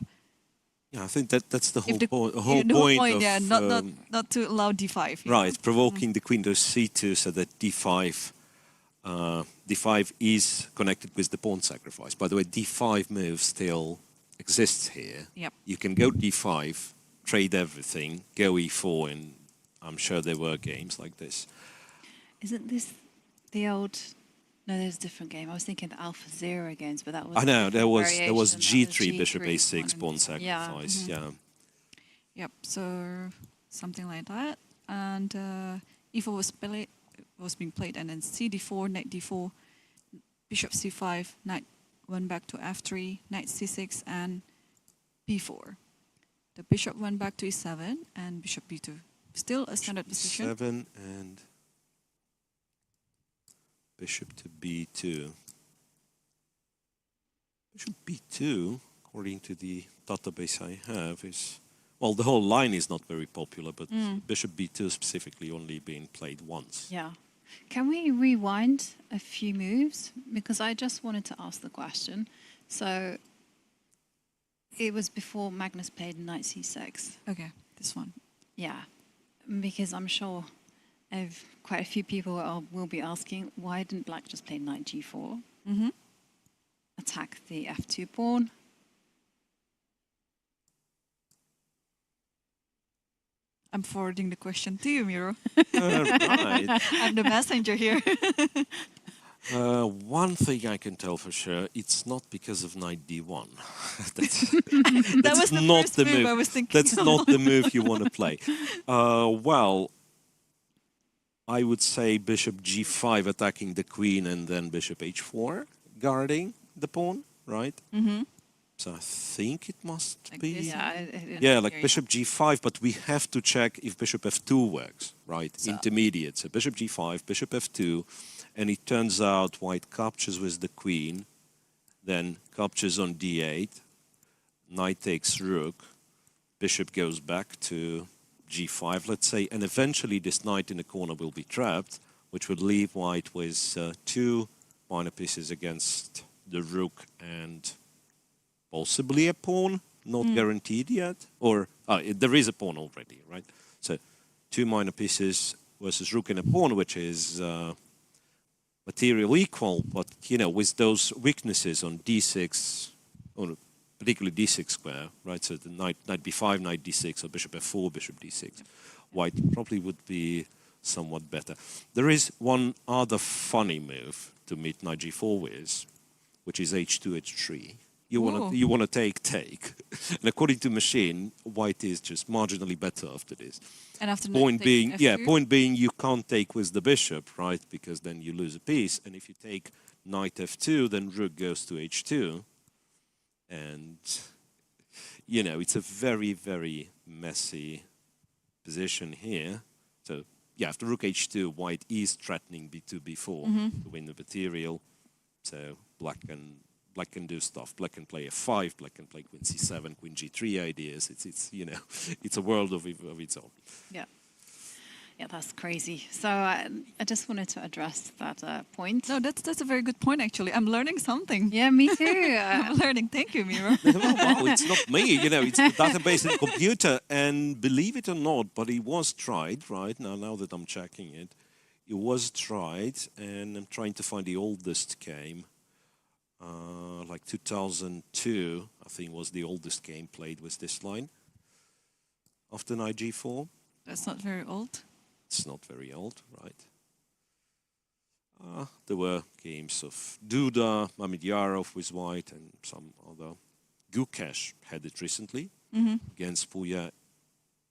B: Yeah, I think that's the whole
C: if the
B: point.
C: the whole point,
B: of,
C: yeah, not to allow d5. yeah.
B: right, provoking the queen to c2 so that d5 is connected with the pawn sacrifice. By the way, d5 move still exists here.
C: Yep.
B: You can go d5, trade everything, go e4, and I'm sure there were games like this.
A: Isn't this the old... No, there's a different game. I was thinking the Alpha Zero games, but that was...
B: I know, there was
A: variation,
B: g3, bishop
C: G3,
B: a6, pawn sacrifice, yeah.
C: Yep. So something like that, and e4 was being played, and then cd4, knight d4, bishop c5, knight went back to f3, knight c6, and b4. The bishop went back to e7 and bishop b2. Still a standard position.
B: 7 and bishop to b2. Bishop b2, according to the database I have, is... Well, the whole line is not very popular, but bishop b2 specifically only being played once.
A: Yeah. Can we rewind a few moves? Because I just wanted to ask the question. So it was before Magnus played knight c6.
C: Okay, this one.
A: Yeah. Because I'm sure quite a few people will be asking, why didn't black just play knight g4? Attack the f2 pawn.
C: I'm forwarding the question to you, Miro.
B: Right.
C: I'm the messenger here.
B: One thing I can tell for sure, it's not because of knight d1.
C: That was the
B: not
C: first
B: the
C: move
B: move.
C: I was thinking
B: That's
C: of.
B: not the move you want to play. Well, I would say bishop g5 attacking the queen and then bishop h4 guarding the pawn, right? So I think it must
C: Like
B: be...
C: this.
B: Yeah, like bishop g5, but we have to check if bishop f2 works, right? Intermediate. So bishop g5, bishop f2, and it turns out white captures with the queen, then captures on d8, knight takes rook, bishop goes back to g5, let's say, and eventually this knight in the corner will be trapped, which would leave white with two minor pieces against the rook and possibly a pawn, not guaranteed yet. Or there is a pawn already, right? So two minor pieces versus rook and a pawn, which is material equal, but you know, with those weaknesses on d6, or particularly d6 square, right? So the knight b5, knight d6, or bishop f4, bishop d6. White probably would be somewhat better. There is one other funny move to meet knight g4 with, which is h2, h3. You want to take, and according to machine, white is just marginally better after this.
C: And after
B: Point being,
C: F2?
B: point being, you can't take with the bishop, right? Because then you lose a piece. And if you take knight f2, then rook goes to h2, and you know it's a very, very messy position here. So yeah, after rook h2, white is threatening b2, b4 to win the material. So black can do stuff. Black can play f5. Black can play queen c7, queen g3 ideas. It's you know, it's a world of its own.
A: Yeah. Yeah, that's crazy. So I just wanted to address that point.
C: No, that's a very good point, actually. I'm learning something.
A: Yeah, me too.
C: I'm learning. Thank you, Miro.
B: Well, it's not me, you know, it's the database and computer. And believe it or not, but it was tried, right? Now that I'm checking it, it was tried, and I'm trying to find the oldest game. Like 2002, I think was the oldest game played with this line. After knight g4.
C: That's not very old.
B: It's not very old, right? There were games of Duda, Mamedjarov with white, and some other. Gukesh had it recently against Puya,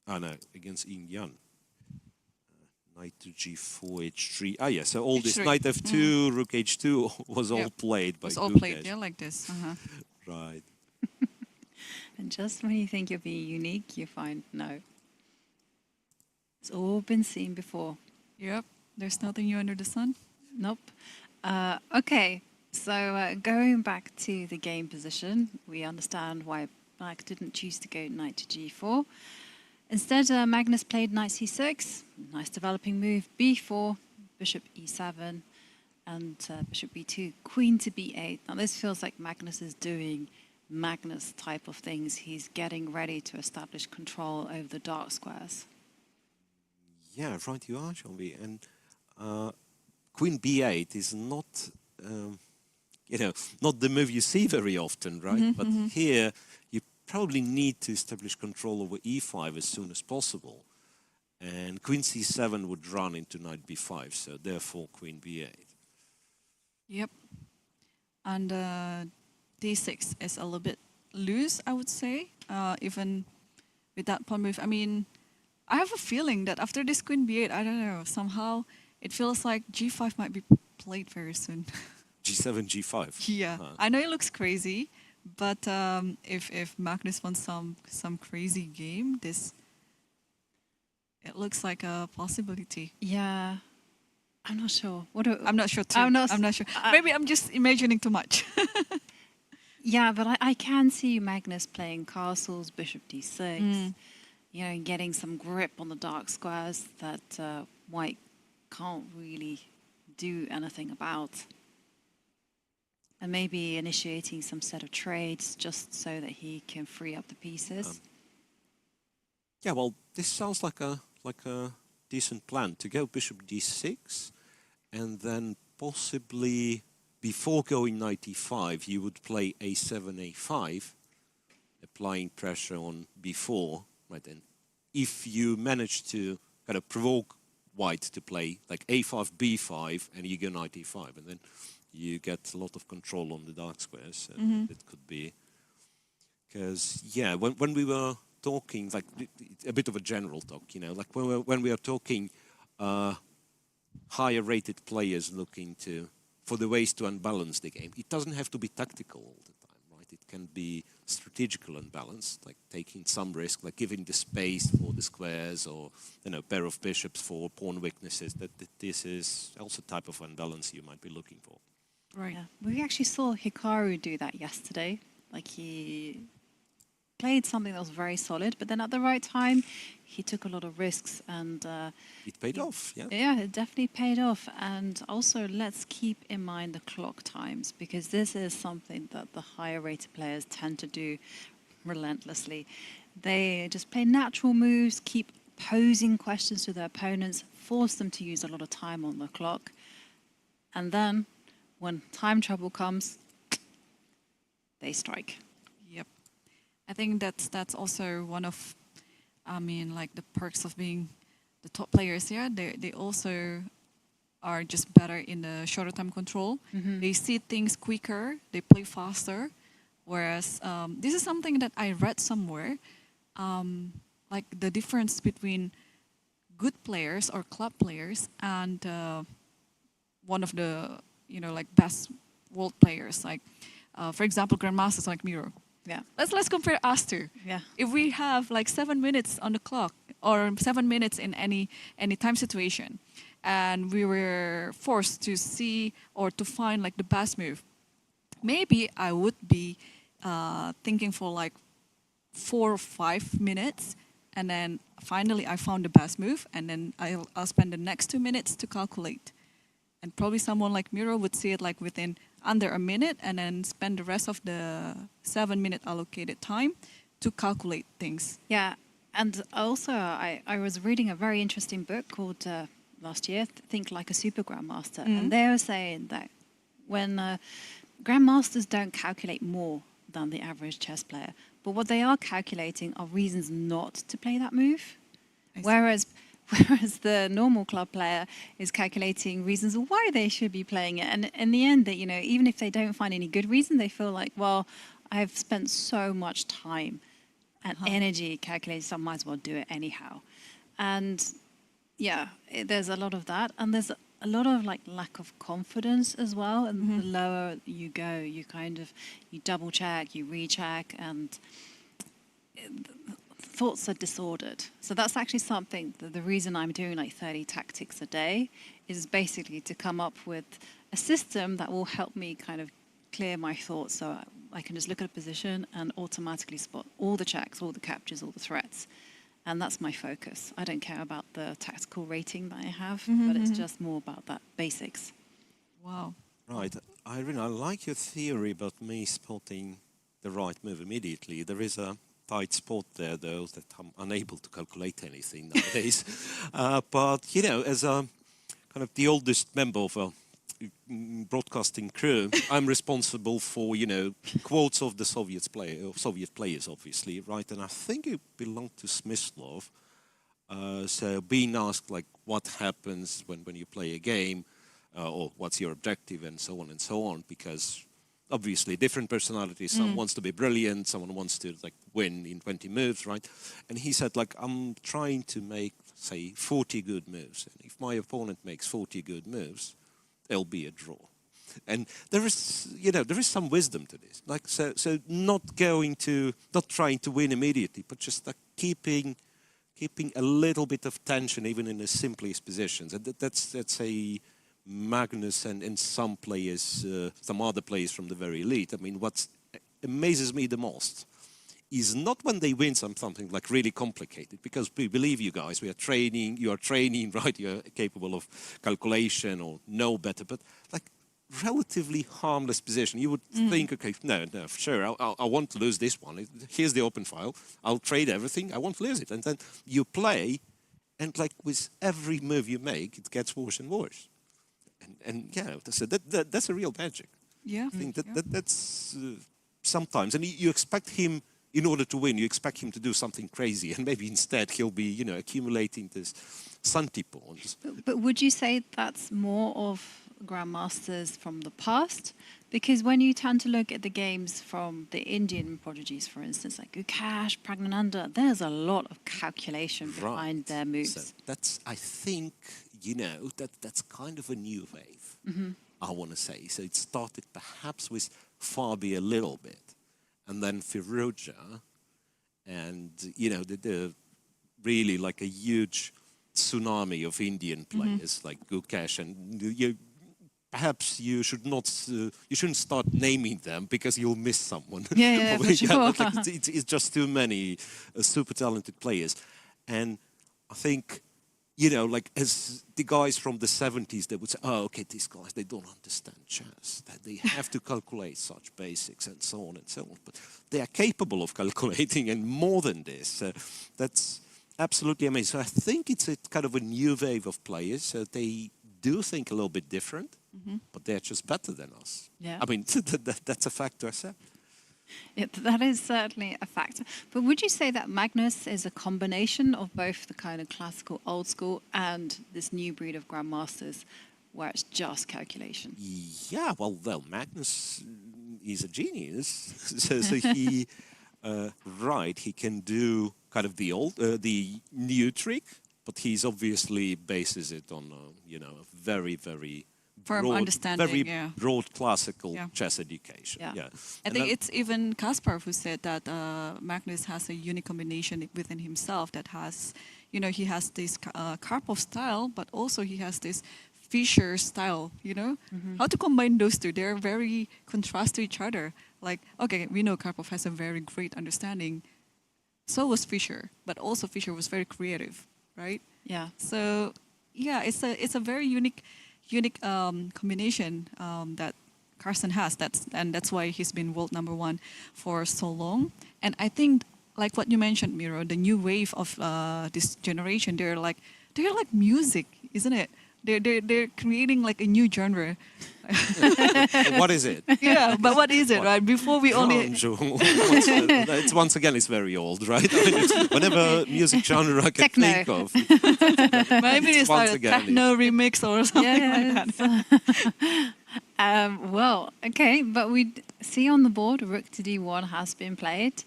B: against Yin Yan. Knight to g4, h3. Yeah, so all this knight f2, rook h2 was all played by Gukesh.
C: It was all played, yeah, like this.
B: Right.
A: And just when you think you're being unique, you find no. It's all been seen before.
C: Yep, there's nothing new under the sun.
A: Nope. Okay, so going back to the game position, we understand why black didn't choose to go knight to g4. Instead, Magnus played knight c6, nice developing move, b4, bishop e7, and bishop b2, queen to b8. Now this feels like Magnus is doing Magnus type of things. He's getting ready to establish control over the dark squares.
B: Yeah, right, you are, Jean-B. And queen b8 is not, you know, not the move you see very often, right? But here, you probably need to establish control over e5 as soon as possible. And queen c7 would run into knight b5, so therefore queen b8.
C: Yep. And d6 is a little bit loose, I would say, even with that pawn move. I mean, I have a feeling that after this queen b8, I don't know, somehow it feels like g5 might be played very soon.
B: g7, g5.
C: Yeah, I know it looks crazy, but if Magnus wants some crazy game, it looks like a possibility.
A: Yeah, I'm not sure.
C: I'm not sure too. I'm not sure. Maybe I'm just imagining too much.
A: Yeah, but I can see Magnus playing castles, bishop d6, you know, getting some grip on the dark squares that white can't really do anything about. And maybe initiating some set of trades just so that he can free up the pieces.
B: Yeah, well, this sounds like a like a decent plan to go bishop d6, and then possibly before going knight e5, you would play a7, a5, applying pressure on b4, right? And if you manage to kind of provoke white to play like a5, b5, and you go knight e5, and then you get a lot of control on the dark squares. And it could be, because yeah, when we were talking, like a bit of a general talk, you know, like when we are talking higher rated players looking for the ways to unbalance the game, it doesn't have to be tactical all the time, right? It can be strategical unbalance, like taking some risk, like giving the space for the squares, or you know, pair of bishops for pawn weaknesses. That this is also a type of unbalance you might be looking for.
C: Right.
A: Yeah. We actually saw Hikaru do that yesterday. Like he played something that was very solid, but then at the right time, he took a lot of risks, and
B: It paid off, yeah.
A: yeah, it definitely paid off. And also, let's keep in mind the clock times, because this is something that the higher rated players tend to do relentlessly. They just play natural moves, keep posing questions to their opponents, force them to use a lot of time on the clock, and then when time trouble comes, they strike.
C: Yep. I think that's also one of, I mean, like the perks of being the top players here. They also are just better in the shorter time control. They see things quicker, they play faster. Whereas this is something that I read somewhere, like the difference between good players or club players and one of the, you know, like best world players, like for example, grandmasters like Miro.
A: Yeah.
C: Let's compare us two.
A: Yeah.
C: If we have like 7 minutes on the clock, or 7 minutes in any time situation, and we were forced to see or to find like the best move, maybe I would be thinking for like 4 or 5 minutes, and then finally I found the best move, and then I'll spend the next 2 minutes to calculate. And probably someone like Miro would see it like within under a minute, and then spend the rest of the 7-minute allocated time to calculate things.
A: Yeah, and also I was reading a very interesting book called last year, Think Like a Super Grandmaster, and they were saying that when grandmasters don't calculate more than the average chess player, but what they are calculating are reasons not to play that move, whereas the normal club player is calculating reasons why they should be playing it. And in the end, that, you know, even if they don't find any good reason, they feel like, well, I've spent so much time and energy calculating, so I might as well do it anyhow. And yeah, there's a lot of that, and there's a lot of like lack of confidence as well. And the lower you go, you double check, you recheck, and thoughts are disordered. So that's actually something, the reason I'm doing like 30 tactics a day is basically to come up with a system that will help me kind of clear my thoughts, so I can just look at a position and automatically spot all the checks, all the captures, all the threats. And that's my focus. I don't care about the tactical rating that I have, but it's just more about that basics.
C: Wow.
B: Right. Irene, I like your theory about me spotting the right move immediately. There is a tight spot there, though, that I'm unable to calculate anything nowadays. But, you know, as a kind of the oldest member of a broadcasting crew, I'm responsible for, you know, quotes of the Soviet players, obviously, right? And I think it belonged to Smyslov. So being asked, like, what happens when you play a game, or what's your objective, and so on, because obviously different personalities. Some wants to be brilliant, someone wants to like win in 20 moves, right? And he said, like, I'm trying to make, say, 40 good moves. And if my opponent makes 40 good moves, there'll be a draw. And there is, you know, there is some wisdom to this. Like, so not trying to win immediately, but just like keeping a little bit of tension even in the simplest positions. And that's a Magnus and some players, some other players from the very elite. I mean, what amazes me the most is not when they win something like really complicated, because we believe you guys, you are training, right? You're capable of calculation or know better, but like relatively harmless position. You would think, okay, no, sure, I want to lose this one. Here's the open file. I'll trade everything. I won't lose it. And then you play, And like with every move you make, it gets worse and worse. And yeah, so that's a real magic.
C: Yeah.
B: I think that's sometimes, and you expect him, in order to win, you expect him to do something crazy, and maybe instead he'll be, you know, accumulating this Santi pawns.
A: But would you say that's more of grandmasters from the past? Because when you tend to look at the games from the Indian prodigies, for instance, like Gukesh, Pragnananda, there's a lot of calculation behind their moves.
B: So that's, I think, you know, that's kind of a new wave, I want to say. So it started perhaps with Fabi a little bit, and then Firouzja, and, you know, the really like a huge tsunami of Indian players like Gukesh, and perhaps you shouldn't start naming them because you'll miss someone.
A: Yeah, for sure.
B: Like it's just too many super talented players, and I think, you know, like as the guys from the 70s, they would say, oh, okay, these guys, they don't understand chess. That they have to calculate such basics and so on and so on. But they are capable of calculating and more than this. That's absolutely amazing. So I think it's a kind of a new wave of players. They do think a little bit different, but they're just better than us.
A: Yeah.
B: I mean, that's a fact to accept.
A: Yeah, that is certainly a factor. But would you say that Magnus is a combination of both the kind of classical old school and this new breed of grandmasters where it's just calculation?
B: Yeah, well, Magnus is a genius. so he, right, he can do kind of the new trick, but he's obviously bases it on, you know, a very, very
C: Firm
B: broad,
C: understanding,
B: very broad classical
C: Yeah.
B: chess education.
A: Yeah.
C: I think it's even Kasparov who said that Magnus has a unique combination within himself that has, you know, he has this Karpov style, but also he has this Fischer style, you know? How to combine those two? They're very contrast to each other. Like, okay, we know Karpov has a very great understanding. So was Fischer, but also Fischer was very creative, right?
A: Yeah.
C: So, yeah, it's a very unique combination that Carlsen has. That's why he's been world #1 for so long. And I think, like what you mentioned, Miro, the new wave of this generation, they're like music, isn't it? They're creating like a new genre.
B: What is it?
C: Yeah, but what is it, right? Before we only
B: It's once again, it's very old, right? I mean, whatever music genre I can
A: Techno.
B: think of.
C: maybe it's
B: once
C: like a
B: again,
C: techno remix or something like that.
A: Well, okay, but we see on the board Rook to D1 has been played,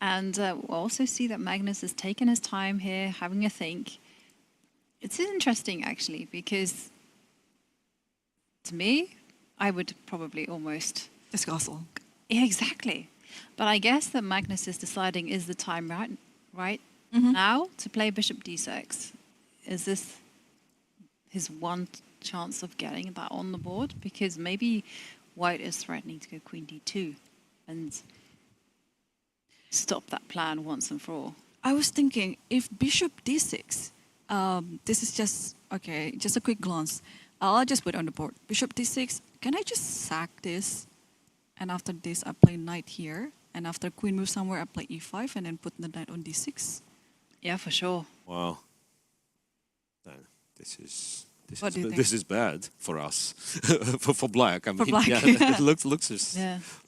A: and we'll also see that Magnus has taken his time here, having a think. It's interesting, actually, because to me, I would probably almost...
C: Disgusting.
A: Yeah, exactly. But I guess that Magnus is deciding, is the time right now to play Bishop D6? Is this his one chance of getting that on the board? Because maybe White is threatening to go Queen D2 and stop that plan once and for all.
C: I was thinking, if Bishop D6, this is just a quick glance. I'll just put it on the board. Bishop D6, can I just sack this? And after this, I play knight here. And after queen moves somewhere, I play E5 and then put the knight on D6.
A: Yeah, for sure.
B: Wow. No, this
C: What do you think?
B: is bad for us, for black. I mean,
C: black.
B: yeah, it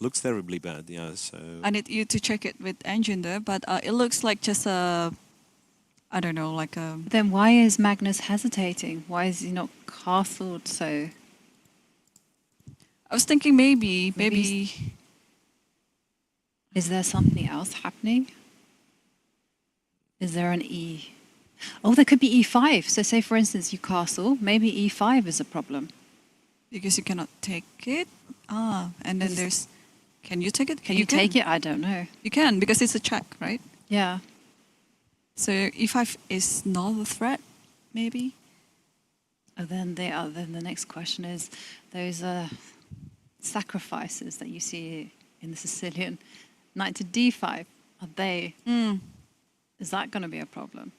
B: looks terribly bad. Yeah, so
C: I need you to check it with engine there, but it looks like just a, I don't know, like a...
A: Then why is Magnus hesitating? Why is he not castled so...
C: I was thinking maybe...
A: Is there something else happening? Is there an E? Oh, there could be E5. So say, for instance, you castle. Maybe E5 is a problem.
C: Because you cannot take it. And then there's... Can you take it?
A: Can you take it? I don't know.
C: You can, because it's a check, right?
A: Yeah.
C: So E5 is not a threat, maybe?
A: Then the next question is those sacrifices that you see in the Sicilian knight to D5. Are they? Is that going to be a problem?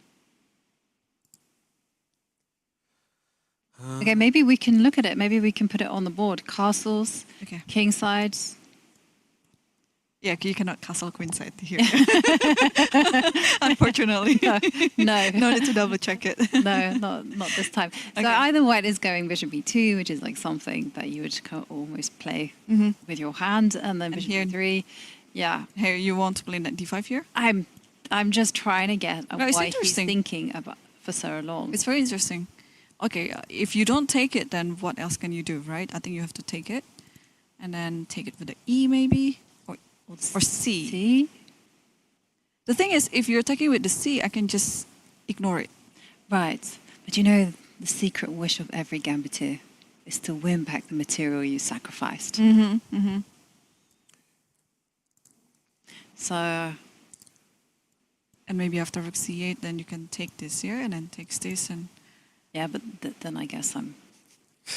A: Okay, maybe we can look at it. Maybe we can put it on the board. Castles,
C: Okay.
A: king sides.
C: Yeah, you cannot castle queenside here. Unfortunately.
A: No.
C: No need to double check it.
A: No, not this time. So
C: Okay.
A: either white is going bishop b2, which is like something that you would almost play with your hand, and then bishop
C: here-
A: b3. Yeah,
C: Here, you want to play knight d5 here?
A: I'm just trying to get at
C: No, it's
A: why he's
C: interesting.
A: thinking about for so long.
C: It's very interesting. Okay, if you don't take it, then what else can you do, right? I think you have to take it, and then take it with the E maybe, or C.
A: See?
C: The thing is, if you're attacking with the C, I can just ignore it.
A: Right. But you know, the secret wish of every gambiter is to win back the material you sacrificed. So,
C: And maybe after rook C8, then you can take this here, and then takes this, and
A: yeah, but then I guess I'm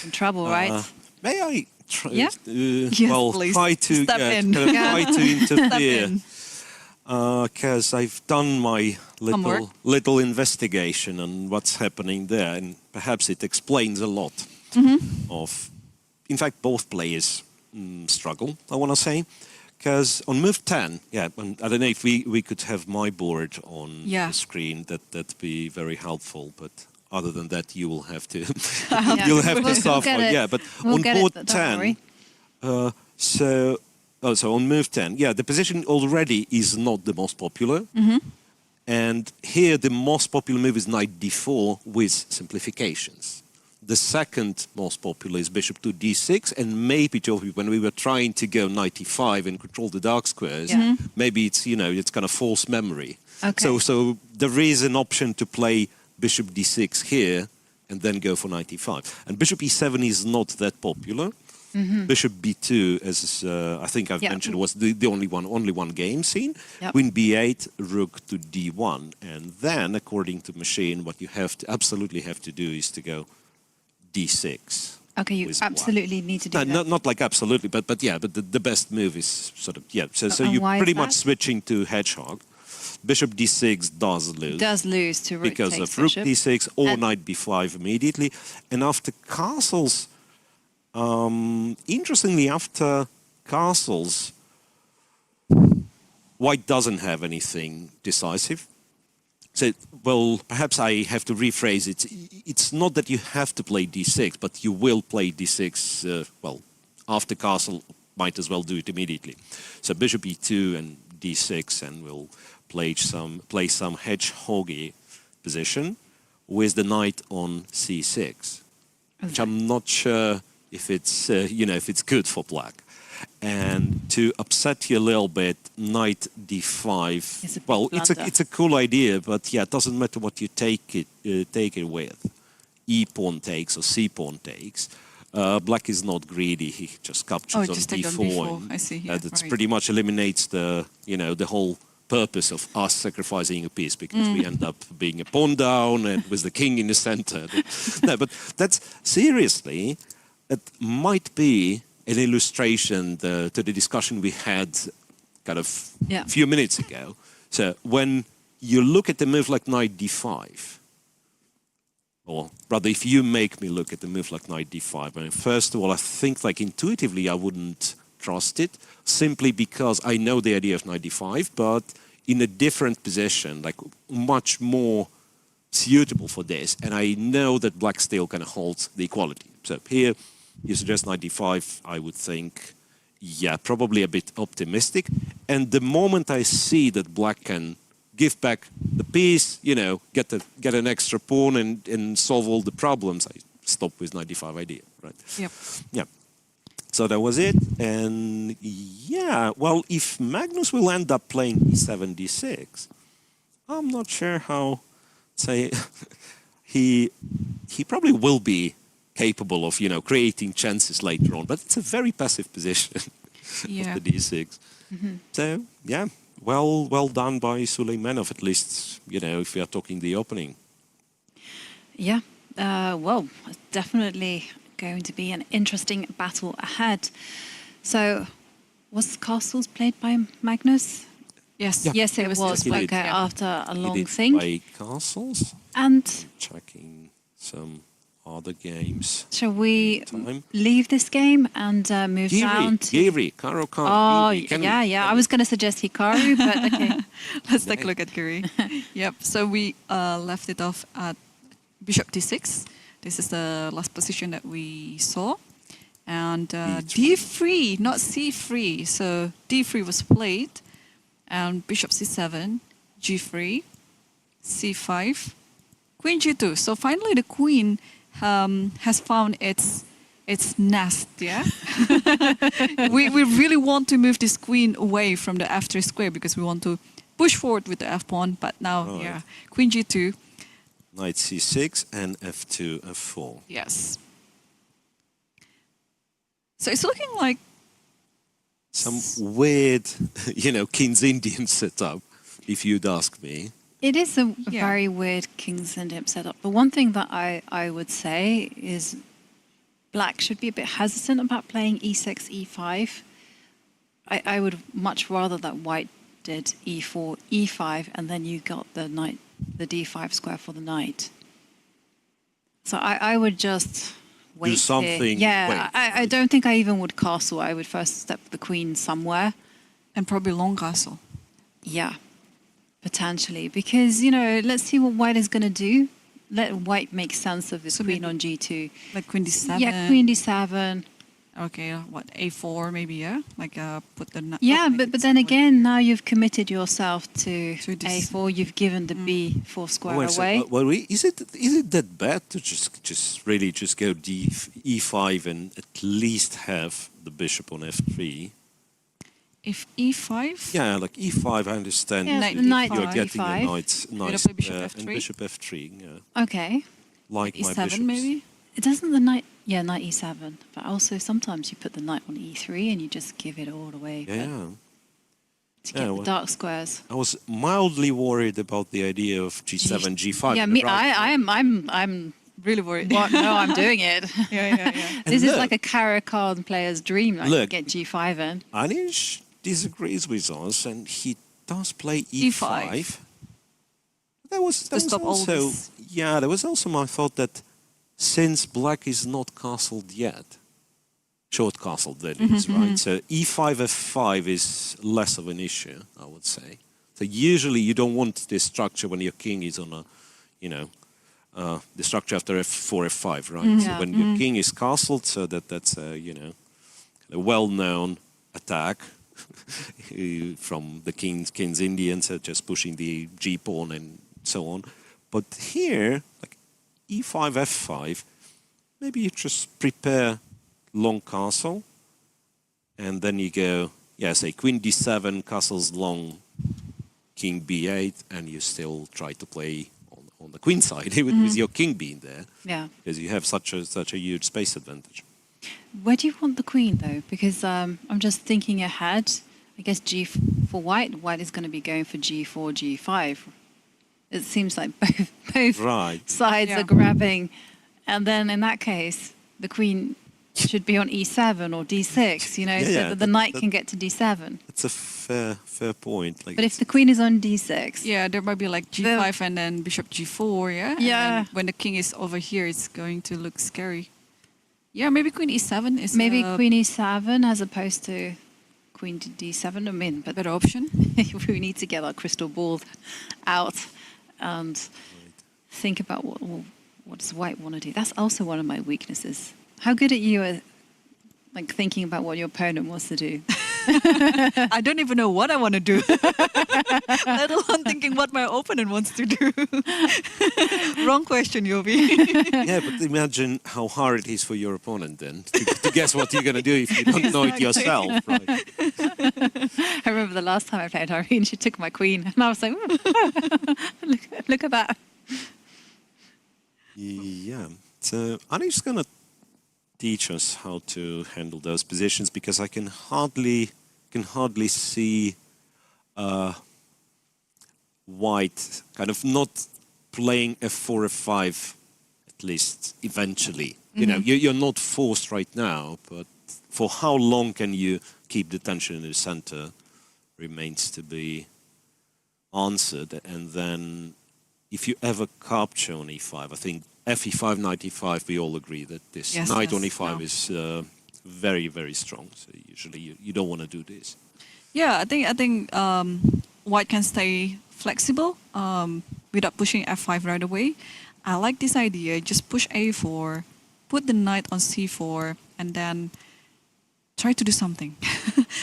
A: in trouble, right?
B: May I try?
A: Yeah.
C: Yes,
B: well,
C: please.
B: try to
C: Step in.
B: kind of try to interfere
C: in.
B: because I've done my
C: Homework.
B: little investigation on what's happening there, and perhaps it explains a lot of. In fact, both players struggle. I want to say. Because on move 10, and I don't know if we could have my board on the screen. That'd be very helpful. But other than that, you will have to you'll have to suffer. But on board 10, so on move 10, the position already is not the most popular. And here the most popular move is knight d4 with simplifications. The second most popular is bishop to d6, and maybe, Jovi, when we were trying to go knight e5 and control the dark squares, maybe it's it's kind of false memory.
A: Okay.
B: So there is an option to play bishop d6 here and then go for knight e5. And bishop e7 is not that popular. Bishop b2, as I think I've mentioned, was the only one game seen. Queen b8, rook to d1, and then according to machine, what you absolutely have to do is to go d6.
A: Okay, you absolutely need to do
B: No,
A: that.
B: not like absolutely, but the best move is sort of So
A: And
B: you're
A: why is
B: pretty much
A: that?
B: switching to hedgehog. Bishop d6 does lose.
A: Does lose to rook
B: Because
A: takes
B: of rook
A: bishop.
B: d6 or
A: And-
B: knight b5 immediately. And after castles, interestingly, after castles, white doesn't have anything decisive. So, well, perhaps I have to rephrase it. It's not that you have to play d6, but you will play d6, after castle, might as well do it immediately. So bishop e2 and d6, and we'll play some hedgehoggy position with the knight on c6, which I'm not sure if it's, if it's good for black. And to upset you a little bit, knight d5.
A: It's a big blunder.
B: It's a cool idea, but it doesn't matter what you take it with. E pawn takes or C pawn takes. Black is not greedy; he just captures on
C: just take on
B: d4.
C: d4.
B: And,
C: I see. Yeah,
B: that
C: right.
B: pretty much eliminates the the whole purpose of us sacrificing a piece, because we end up being a pawn down and with the king in the center. No, but that's seriously, it might be an illustration to the discussion we had kind of a few minutes ago. So when you look at the move like knight d5, or rather if you make me look at the move like knight d5, I mean, first of all, I think like intuitively I wouldn't trust it, simply because I know the idea of knight d5, but in a different position, like much more suitable for this, and I know that black still kind of holds the equality. So here, you suggest knight d5, I would think, probably a bit optimistic. And the moment I see that black can give back the piece, get an extra pawn and solve all the problems, I stop with knight d5 idea, right?
C: Yep.
B: Yeah. So that was it. And well, if Magnus will end up playing e7, d6, I'm not sure how, say, he probably will be capable of, creating chances later on, but it's a very passive position of the d6. So, well done by Suleimanov, at least, if we are talking the opening.
A: Yeah, well, definitely going to be an interesting battle ahead. So, was castles played by Magnus?
C: Yes.
B: Yeah.
A: Yes, it was.
B: He did.
A: Okay, after a
B: He
A: long
B: did
A: thing.
B: play castles.
A: And
B: Checking some other games.
A: Shall we
B: Time.
A: leave this game and move down to...
B: Giri, Karo Khan.
A: Oh,
B: Giri,
A: yeah. I was going to suggest Hikaru, but okay.
C: Let's take a look at Giri. Yep. So we left it off at Bishop D6. This is the last position that we saw. And D3, not C3. So D3 was played. And Bishop C7, G3, C5, Queen G2. So finally the Queen has found its nest, yeah? we really want to move this Queen away from the F3 square because we want to push forward with the F pawn. But now, yeah, Queen G2.
B: Knight C6 and F2, F4.
C: Yes. So it's looking like
B: some weird, King's Indian setup, if you'd ask me.
A: It is a very weird King's Indian setup. But one thing that I would say is Black should be a bit hesitant about playing E6, E5. I would much rather that White did E4, E5, and then you got the knight, the D5 square for the knight. So I would just wait.
B: Do something.
A: Yeah,
B: wait.
A: I don't think I even would castle. I would first step the queen somewhere.
C: And probably long castle.
A: Yeah, potentially. Because, let's see what White is going to do. Let White make sense of this queen on G2.
C: Like Queen D7?
A: Yeah, Queen D7.
C: Okay, what, A4 maybe, yeah? Like put the...
A: Yeah, but then again, now you've committed yourself to A4. You've given the B4 square away.
B: Is it that bad to just really go E5 and at least have the bishop on F3?
C: If E5?
B: Yeah, like E5, I understand.
A: Yeah,
C: knight
B: you're getting
A: E5.
B: a nice
C: bishop F3.
B: and bishop F3. Yeah.
A: Okay.
B: Like
C: E7
B: my bishops.
C: maybe?
A: It doesn't the knight... Yeah, knight E7. But also sometimes you put the knight on E3 and you just give it all away.
B: Yeah.
A: To get the dark squares.
B: I was mildly worried about the idea of G7, G5.
A: Yeah, me. I'm
C: Really worried.
A: What? No, I'm doing it.
C: Yeah.
A: This is like a Karo Khan player's dream. Like
B: Look.
A: get G5 in.
B: Anish disagrees with us, and he does play E5. There was also there was also my thought that since Black is not castled yet, short castled that is, right? So E5, F5 is less of an issue, I would say. So usually you don't want this structure when your king is on a, the structure after F4, F5, right? So when your king is castled, so that's a, a well-known attack from the King's Indians, just pushing the G pawn and so on. But here, like E5, F5, maybe you just prepare long castle, and then you go, say Queen D7, castles long, King B8, and you still try to play on the queen side with your king being there.
A: Yeah.
B: Because you have such a huge space advantage.
A: Where do you want the queen though? Because I'm just thinking ahead. I guess G for White. White is going to be going for G4, G5. It seems like both sides are grabbing, and then in that case, the queen should be on E7 or D6. So that the knight can get to D7.
B: It's a fair point. Like,
A: but if the queen is on D6,
C: yeah, there might be like G5 and then bishop G4. Yeah.
A: Yeah.
C: And when the king is over here, it's going to look scary. Yeah, maybe Queen E7 is
A: maybe Queen E7 as opposed to Queen to D7. I mean, but
C: better option.
A: We need to get our crystal ball out and think about what does White want to do. That's also one of my weaknesses. How good are you at like thinking about what your opponent wants to do?
C: I don't even know what I want to do, let alone thinking what my opponent wants to do. Wrong question, Yobi.
B: Yeah, but imagine how hard it is for your opponent then to guess what you're going to do if you don't know it yourself. Right?
A: I remember the last time I played Irene, she took my queen, and I was like, look at that.
B: Yeah. So Anish's going to teach us how to handle those positions, because I can hardly see White kind of not playing F4, F5, at least eventually. You're not forced right now, but for how long can you keep the tension in the center remains to be answered. And then if you ever capture on E5, I think FE5, knight e5, we all agree that this
C: Yes,
B: knight on
C: yes,
B: e5
C: no.
B: is very, very strong. So usually you don't want to do this.
C: Yeah, I think White can stay flexible without pushing f5 right away. I like this idea. Just push a4, put the knight on c4, and then try to do something.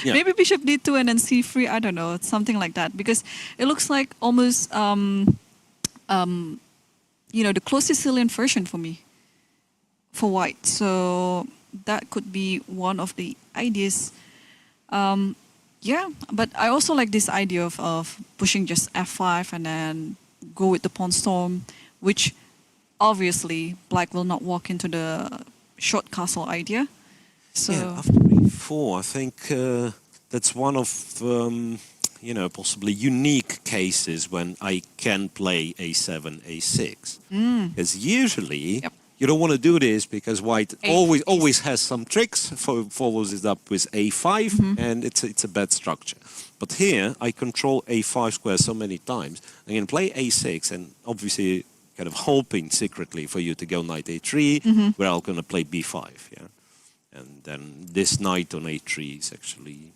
B: Yeah.
C: Maybe bishop d2 and then c3. I don't know, something like that, because it looks like almost the close Sicilian version for me, for White. So that could be one of the ideas. Yeah, but I also like this idea of pushing just f5 and then go with the pawn storm, which obviously Black will not walk into the short castle idea. So
B: Yeah, after e4, I think that's one of possibly unique cases when I can play a7, a6. Because usually
C: Yep.
B: you don't want to do this because White
C: A-
B: always has some tricks, follows it up with a5, and it's a bad structure. But here I control a5 square so many times, I can play a6 and obviously kind of hoping secretly for you to go knight a3, where I'm going to play b5. Yeah. And then this knight on a3 is actually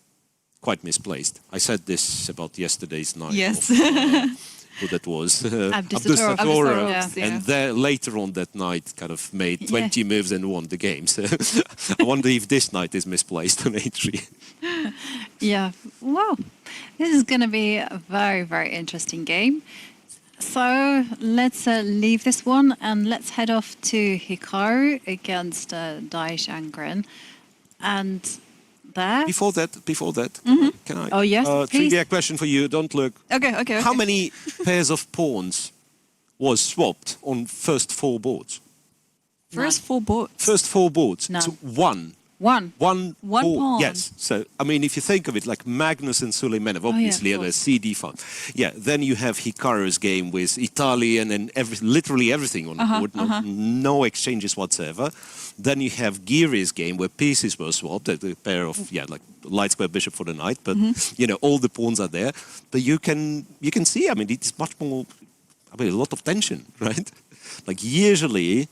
B: quite misplaced. I said this about yesterday's knight.
C: Yes.
B: Of, who that was?
A: Abdusattorov.
C: Abdusattorov,
A: Yeah.
C: yeah.
B: And there, later on that night kind of made 20 moves and won the game. So I wonder if this knight is misplaced on a3.
A: Yeah. Wow. This is going to be a very, very interesting game. So let's leave this one and let's head off to Hikaru against Dai Shangren. And there...
B: Before that, can I?
A: Oh, yes, please.
B: Trivia question for you. Don't look.
C: Okay.
B: How many pairs of pawns was swapped on first 4 boards?
C: First 4 boards.
B: First 4 boards.
A: None.
B: So one.
A: One.
B: One
C: pawn.
B: Yes. So, I mean, if you think of it like Magnus and Suleimanov, obviously,
A: of
B: at a
A: course.
B: CD5. Yeah, then you have Hikaru's game with Italian and literally everything on the board, no exchanges whatsoever. Then you have Giri's game where pieces were swapped, a pair of, like light square bishop for the knight, but, all the pawns are there. But you can see, I mean, it's much more, a lot of tension, right? Like, usually,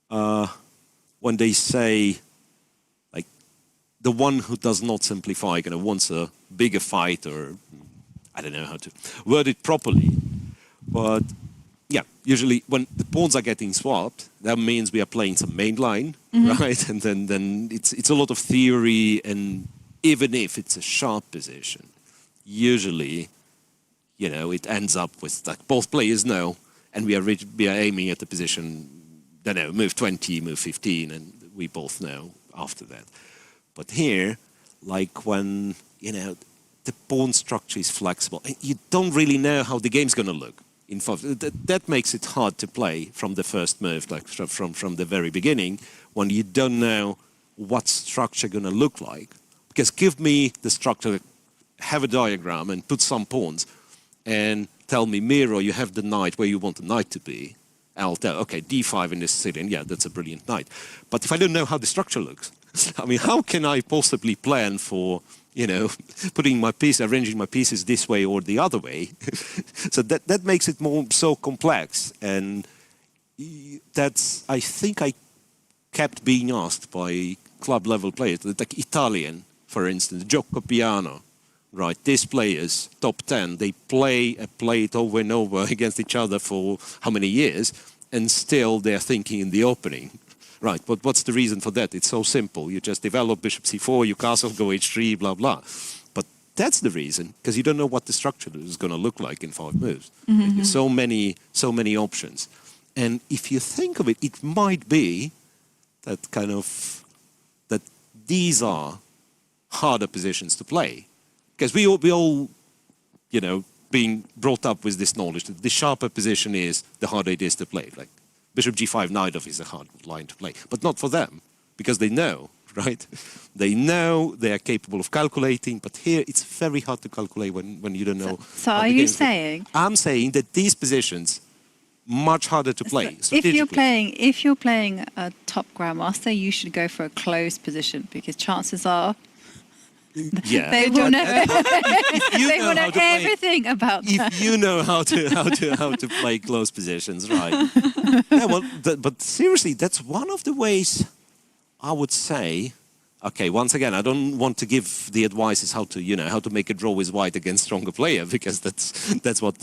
B: when they say, the one who does not simplify kind of wants a bigger fight, or I don't know how to word it properly. But yeah, usually when the pawns are getting swapped, that means we are playing some main line, right? And then it's a lot of theory, and even if it's a sharp position, usually, it ends up with like both players know, and we are aiming at the position, I don't know, move 20, move 15, and we both know after that. But here, like when, the pawn structure is flexible, and you don't really know how the game's going to look. In fact, that makes it hard to play from the first move, like from the very beginning, when you don't know what structure going to look like. Because give me the structure, have a diagram, and put some pawns, and tell me, Miro, you have the knight where you want the knight to be. I'll tell, okay, d5 in this Sicilian, yeah, that's a brilliant knight. But if I don't know how the structure looks, I mean, how can I possibly plan for, putting my piece, arranging my pieces this way or the other way? So that makes it so complex. And that's, I think I kept being asked by club level players, like Italian, for instance, Gioco Piano, right? These players, top 10, they play it over and over against each other for how many years, and still they're thinking in the opening. Right, but what's the reason for that? It's so simple. You just develop bishop c4, you castle, go h3, blah, blah. But that's the reason, because you don't know what the structure is going to look like in 5 moves. So many options. And if you think of it, it might be that that these are harder positions to play. Because we all, being brought up with this knowledge that the sharper position is, the harder it is to play. Like, Bishop g5, knight off is a hard line to play, but not for them, because they know, right? They know they are capable of calculating, but here it's very hard to calculate when you don't know.
A: So are you saying?
B: I'm saying that these positions much harder to play.
A: If you're playing a top grandmaster, you should go for a closed position, because chances are they will know they will know everything about that.
B: If you know how to play close positions, right? Yeah, well, but seriously, that's one of the ways I would say. Okay, once again, I don't want to give the advices how to, how to make a draw with white against stronger player, because that's what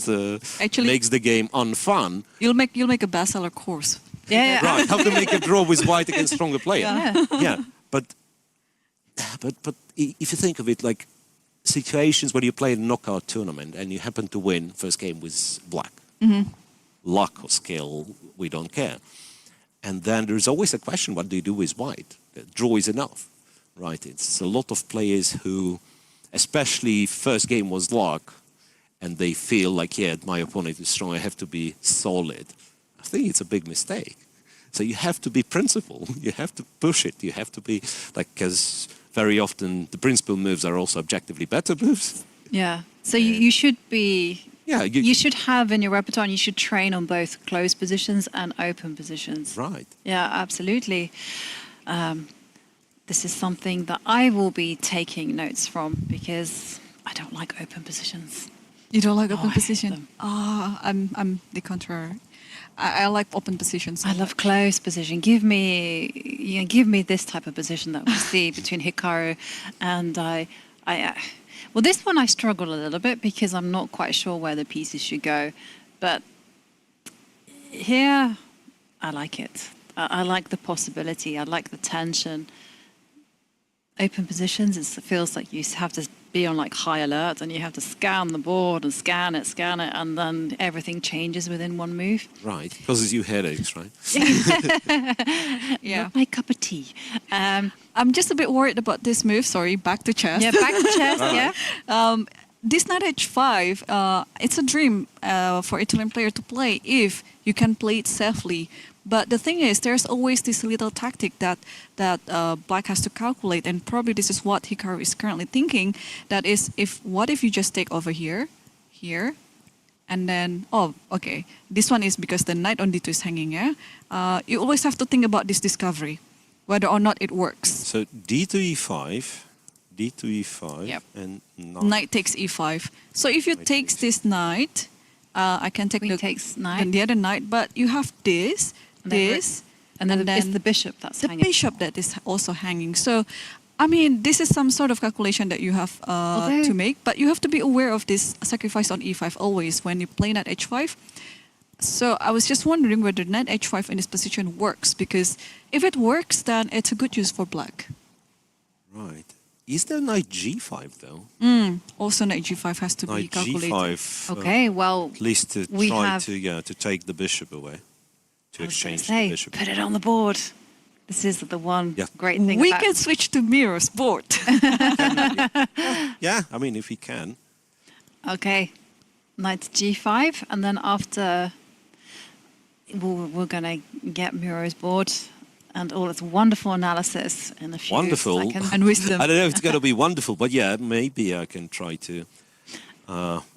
C: Actually,
B: makes the game unfun.
C: you'll make a bestseller course.
A: Yeah.
B: Right, how to make a draw with white against stronger player. Yeah, but if you think of it, like situations where you play a knockout tournament and you happen to win first game with black, luck or skill, we don't care. And then there's always a question: what do you do with white? Draw is enough, right? It's a lot of players who, especially first game was luck, and they feel like, yeah, my opponent is strong, I have to be solid. I think it's a big mistake. So you have to be principled. You have to push it. You have to be like, because very often the principal moves are also objectively better moves.
A: Yeah. So you should be.
B: Yeah,
A: You should have in your repertoire, and you should train on both closed positions and open positions.
B: right.
A: Yeah, absolutely. This is something that I will be taking notes from, because I don't like open positions.
C: You don't like open
A: I hate
C: position?
A: them.
C: I'm the contrary. I like open positions.
A: I love closed position. Give me this type of position that we see between Hikaru and I. Well, this one I struggle a little bit because I'm not quite sure where the pieces should go, but here I like it. I like the possibility. I like the tension. Open positions, it feels like you have to be on like high alert, and you have to scan the board and scan it, and then everything changes within one move.
B: Right, causes you headaches, right?
C: Yeah.
A: Not my cup of tea.
C: I'm just a bit worried about this move. Sorry, back to chess.
A: Yeah, back to chess. Yeah.
C: This knight h5, it's a dream for Italian player to play if you can play it safely. But the thing is, there's always this little tactic that black has to calculate, and probably this is what Hikaru is currently thinking. That is, what if you just take over here, and then okay, this one is because the knight on d2 is hanging. Yeah, you always have to think about this discovery, whether or not it works.
B: So d2 e5, d2 e5,
C: Yep.
B: and
C: Knight takes e5. So if you
B: Knight
C: takes this knight, I can take
A: Queen takes knight.
C: the other knight, but you have this,
A: And then
C: this,
A: and then it's the bishop that's
C: the
A: hanging.
C: bishop that is also hanging. So, I mean, this is some sort of calculation that you have
A: Although-
C: to make, but you have to be aware of this sacrifice on e5 always when you play knight h5. So I was just wondering whether knight h5 in this position works, because if it works, then it's a good use for black.
B: right. Is there knight g5 though?
C: Also, knight g5 has to be
B: Knight
C: calculated.
B: g5.
A: Okay, well,
B: At least to
A: we
B: try
A: have-
B: to take the bishop away, to
A: I was gonna
B: exchange
A: say,
B: the bishop.
A: put it on the board. This is the one
B: Yeah.
A: great thing
C: We
A: about
C: can switch to Miro's board.
B: Yeah, I mean, if he can.
A: Okay, knight g5, and then after we're going to get Miro's board and all its wonderful analysis in a few
B: Wonderful.
A: seconds.
C: And wisdom.
B: I don't know if it's going to be wonderful, but yeah, maybe I can try to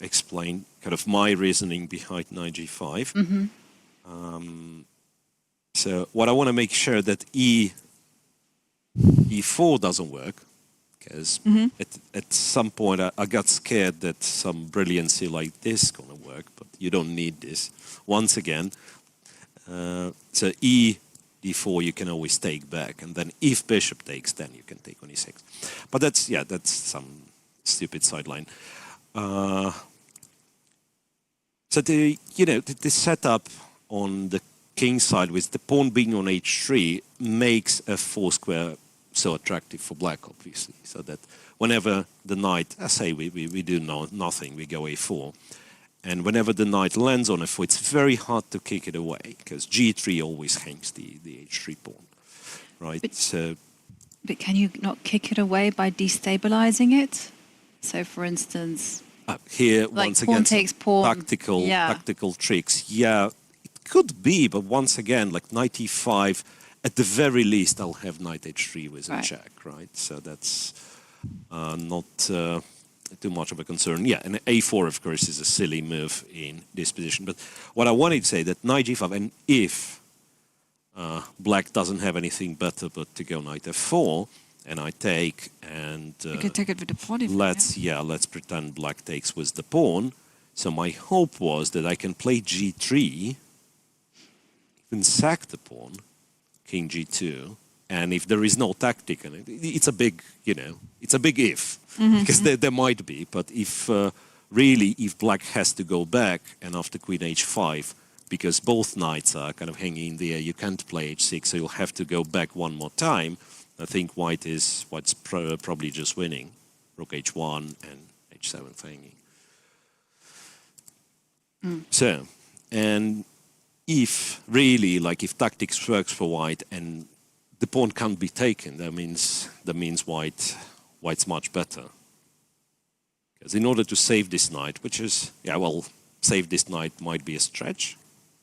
B: explain kind of my reasoning behind knight g5. So what I want to make sure that e4 doesn't work, because at some point I got scared that some brilliancy like this is going to work, but you don't need this. Once again, so d4 you can always take back, and then if bishop takes, then you can take on e6. But that's some stupid sideline. So the setup on the king side with the pawn being on h3 makes a 4 square so attractive for black, obviously. So that whenever the knight, I say we do nothing, we go a4. And whenever the knight lands on f4, it's very hard to kick it away, because g3 always hangs the h3 pawn, right?
A: But can you not kick it away by destabilizing it? So, for instance,
B: here,
A: like
B: once
A: pawn
B: again,
A: takes
B: some
A: pawn.
B: tactical tricks. Yeah, it could be, but once again, like knight e5, at the very least, I'll have knight h3 with a check, right? So that's not too much of a concern. Yeah, and a4, of course, is a silly move in this position. But what I wanted to say, that knight g5, and if black doesn't have anything better but to go knight f4, and I take, and
C: You can take it with the pawn. if you
B: let's pretend black takes with the pawn. So my hope was that I can play g3. then sack the pawn, king g2, and if there is no tactic, and it's a big, it's a big if, because there might be, but if really, if black has to go back, and after queen h5, because both knights are kind of hanging in the air, you can't play h6, so you'll have to go back one more time. I think white's probably just winning. Rook h1 and h7 hanging. So, and if really, like if tactics works for white and the pawn can't be taken, that means white's much better. Because in order to save this knight, which is, save this knight might be a stretch.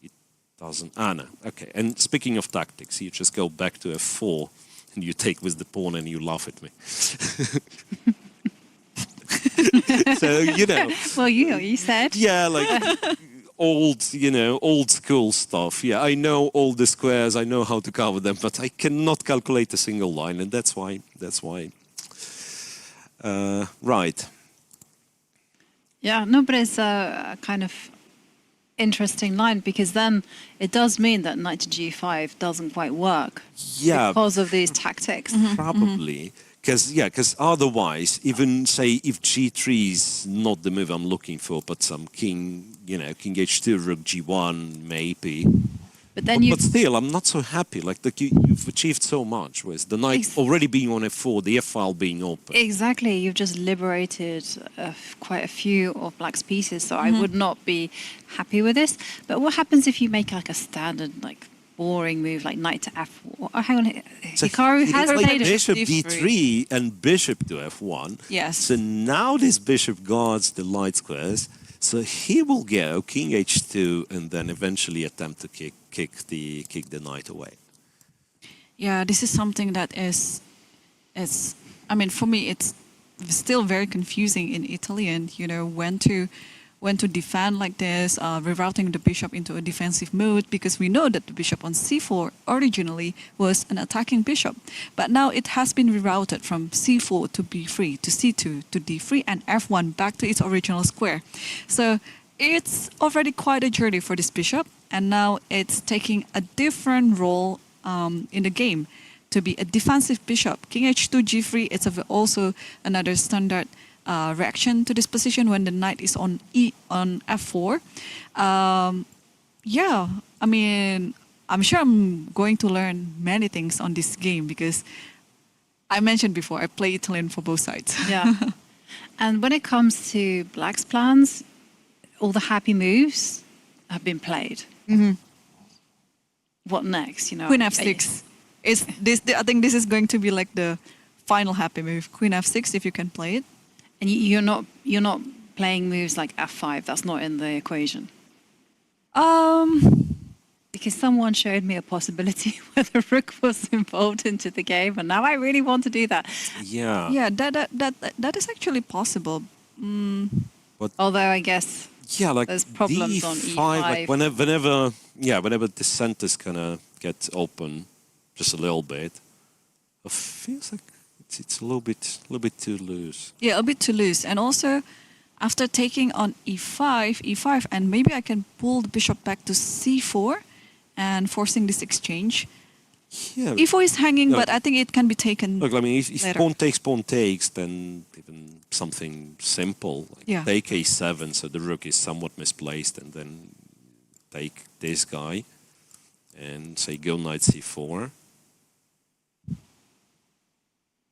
B: It doesn't, no, okay. And speaking of tactics, you just go back to f4 and you take with the pawn and you laugh at me. So,
A: Well, you said.
B: Yeah, like old school stuff. Yeah, I know all the squares, I know how to cover them, but I cannot calculate a single line, and that's why. Right.
A: Yeah, no, but it's a kind of interesting line, because then it does mean that knight to g5 doesn't quite work.
B: Yeah.
A: Because of these tactics.
B: Probably. Because otherwise, even say if g3 is not the move I'm looking for, but some king, king h2, rook g1, maybe.
A: But then
B: but still, I'm not so happy. Like you've achieved so much with the knight already being on f4, the f file being open.
A: Exactly, you've just liberated quite a few of black's pieces, so I would not be happy with this. But what happens if you make like a standard, like boring move, like knight to f4? Oh, hang on,
B: So
A: Hikaru has
B: like
A: played
B: bishop d3 and bishop to f1.
C: Yes.
B: So now this bishop guards the light squares. So he will go king h2 and then eventually attempt to kick the knight away.
C: Yeah, this is something that is I mean, for me, it's still very confusing in Italian. When to defend like this, rerouting the bishop into a defensive mode, because we know that the bishop on c4 originally was an attacking bishop, but now it has been rerouted from c4 to b3 to c2 to d3 and f1 back to its original square. So it's already quite a journey for this bishop, and now it's taking a different role in the game to be a defensive bishop. King h2, g3, it's also another standard reaction to this position when the knight is on f4. Yeah, I mean, I'm sure I'm going to learn many things on this game, because I mentioned before, I play Italian for both sides.
A: Yeah. And when it comes to black's plans, all the happy moves have been played. What next?
C: Queen f6. I think this is going to be like the final happy move. Queen f6, if you can play it.
A: And you're not playing moves like f5. That's not in the equation. Because someone showed me a possibility where the rook was involved into the game, and now I really want to do that.
B: Yeah.
C: Yeah, that is actually possible.
B: But
A: although I guess
B: like
A: there's problems
B: d5,
A: on e5.
B: like whenever the centers kind of get open just a little bit, it feels like it's a little bit too loose.
C: Yeah, a bit too loose. And also, after taking on e5, and maybe I can pull the bishop back to c4 and forcing this exchange.
B: Yeah.
C: e4 is hanging, but I think it can be taken.
B: Look, I mean, if pawn takes, then even something simple, like take a7, so the rook is somewhat misplaced, and then take this guy, and say go knight c4.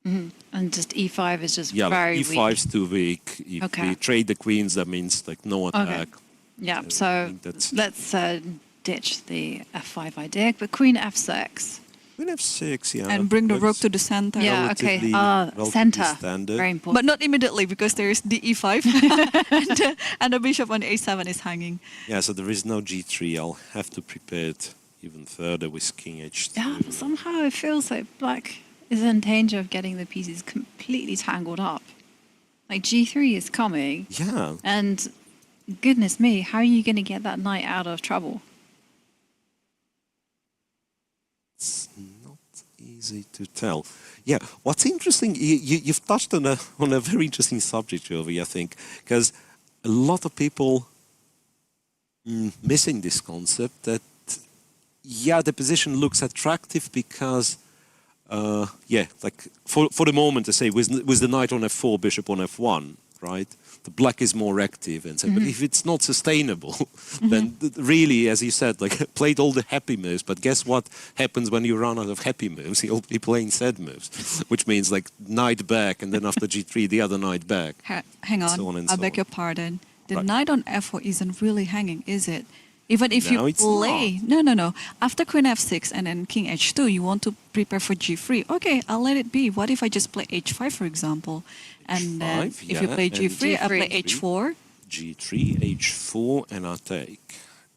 A: And just e5 is just
B: very
A: very
B: weak. E5 is too weak. If we trade the queens, that means like no attack.
A: Yeah, so let's ditch the f5 idea, but queen f6.
B: Queen f6, yeah.
C: And bring the rook to the center.
A: Yeah, okay. Center.
B: Standard.
A: Very important.
C: But not immediately, because there is the e5 and the bishop on a7 is hanging.
B: Yeah, so there is no g3. I'll have to prepare it even further with king h2.
A: Yeah, but somehow it feels like black is in danger of getting the pieces completely tangled up. Like g3 is coming.
B: Yeah.
A: And goodness me, how are you going to get that knight out of trouble?
B: It's not easy to tell. Yeah, what's interesting, you've touched on a very interesting subject, Jovi, I think, because a lot of people missing this concept that yeah, the position looks attractive because, yeah, like for the moment, I say with the knight on f4, bishop on f1, right? The black is more active, and so. But if it's not sustainable, then really, as you said, like played all the happy moves. But guess what happens when you run out of happy moves? You'll be playing sad moves, which means like knight back, and then after g3, the other knight back.
C: Hang on,
B: so on and
C: I
B: so
C: beg
B: on.
C: your pardon. The
B: Right.
C: knight on f4 isn't really hanging, is it? Even if
B: No,
C: you
B: it's
C: play, no. After queen f6 and then king h2, you want to prepare for g3. Okay, I'll let it be. What if I just play h5, for example? And then
B: H5,
C: if you
B: yeah,
C: play
B: and
C: g3, I play
A: G3.
C: h4.
B: g3, h4, and I take.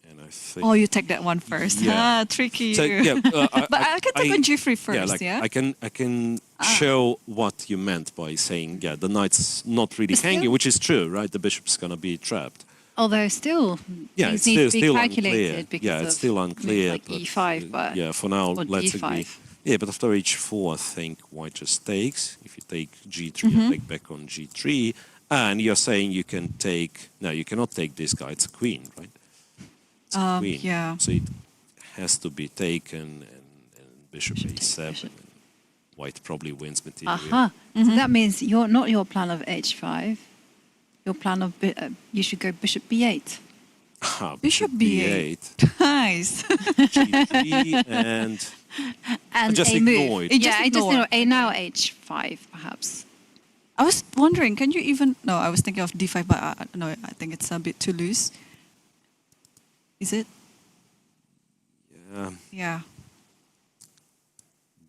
B: And I think.
C: Oh, you take that one first.
B: Yeah.
C: Ah, tricky.
B: So, yeah,
C: But I can take on g3 first,
B: yeah, like
C: yeah?
B: I can show what you meant by saying, yeah, the knight's not really
A: Still-
B: hanging, which is true, right? The bishop's gonna be trapped.
A: Although still,
B: Yeah,
A: things
B: it's
A: need to be
B: still
A: calculated
B: unclear.
A: because
B: Yeah, it's
A: of
B: still
A: moves
B: unclear.
A: like
B: but,
A: e5, but
B: yeah, for now,
A: or
B: let's
A: d5.
B: agree. Yeah, but after h4, I think white just takes. If you take g3, I take back on g3. And you're saying you can take... No, you cannot take this guy. It's a queen, right? It's a queen.
C: Yeah.
B: So it has to be taken, and bishop
A: Bishop takes
B: a7.
A: bishop.
B: And white probably wins material.
A: Aha. So that means not your plan of h5. Your plan of you should go bishop b8.
B: Ah,
C: Bishop
B: b8.
C: Nice.
B: g3 and
A: And
B: just
A: a move.
B: ignore it.
C: It
A: Yeah,
C: just
A: I just
C: ignore.
A: know a now h5 perhaps.
C: I was wondering, can you even... No, I was thinking of d5, but no, I think it's a bit too loose. Is it?
B: Yeah,
C: Yeah.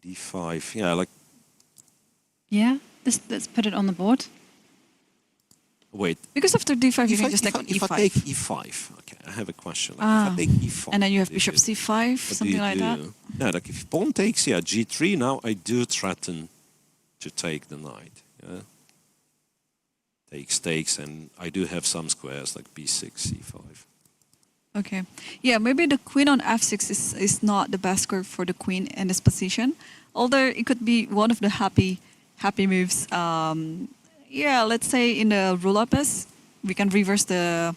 B: d5. Yeah, like
A: Yeah. Let's put it on the board.
B: wait.
C: Because after d5, you can just take on
B: if I
C: e5.
B: take e5, okay, I have a question. Like, if I take e5,
C: And then you have
B: what do
C: bishop
B: do?
C: c5,
B: What do
C: something
B: you
C: like that.
B: do? Yeah, like if pawn takes, yeah, g3. Now I do threaten to take the knight. Yeah, takes, and I do have some squares like b6, c5.
C: Okay. Yeah, maybe the queen on f6 is not the best square for the queen in this position. Although it could be one of the happy moves. Yeah, let's say in the roll-up-es, we can reverse the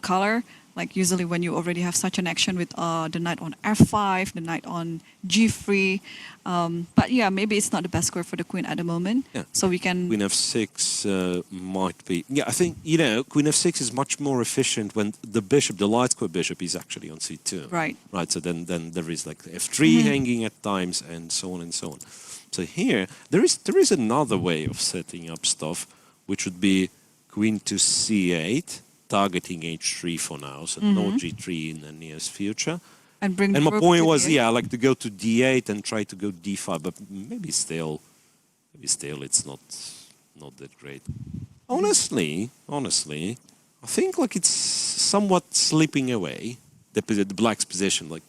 C: color. Like usually when you already have such an action with the knight on f5, the knight on g3. But yeah, maybe it's not the best square for the queen at the moment.
B: Yeah.
C: So we can...
B: Queen f6 might be... Yeah, I think, queen f6 is much more efficient when the bishop, the light square bishop, is actually on c2.
C: Right.
B: Right, so then there is like f3 hanging at times and so on and so on. So here, there is another way of setting up stuff, which would be queen to c8, targeting h3 for now, so no g3 in the nearest future.
C: And bring
B: And my
C: rook
B: point
C: to
B: was,
C: d8.
B: yeah, I like to go to d8 and try to go d5, but maybe still it's not that great. Honestly, I think like it's somewhat slipping away, the black's position. Like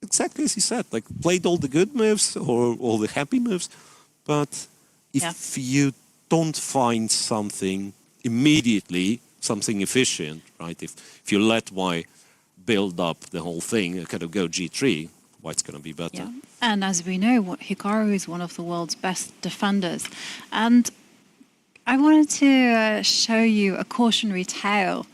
B: exactly as you said, like played all the good moves or all the happy moves, but if you don't find something immediately, something efficient, right? If you let white build up the whole thing, kind of go g3, white's going to be better.
A: Yeah. And as we know, Hikaru is one of the world's best defenders. And I wanted to show you a cautionary tale,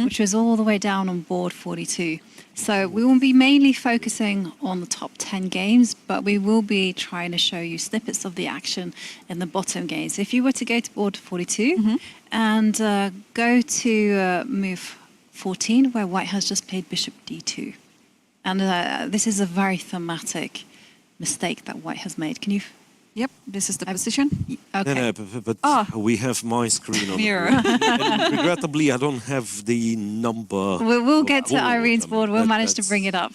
A: which was all the way down on board 42. So we will be mainly focusing on the top 10 games, but we will be trying to show you snippets of the action in the bottom games. If you were to go to board 42 and go to move 14, where white has just played bishop d2. And this is a very thematic mistake that white has made. Can you...
C: Yep, this is the position.
A: Okay.
B: No, but we have my screen on
C: Mirror.
B: and regrettably, I don't have the number.
A: We'll get to
B: Oh,
A: Irene's board. We'll manage to bring it up.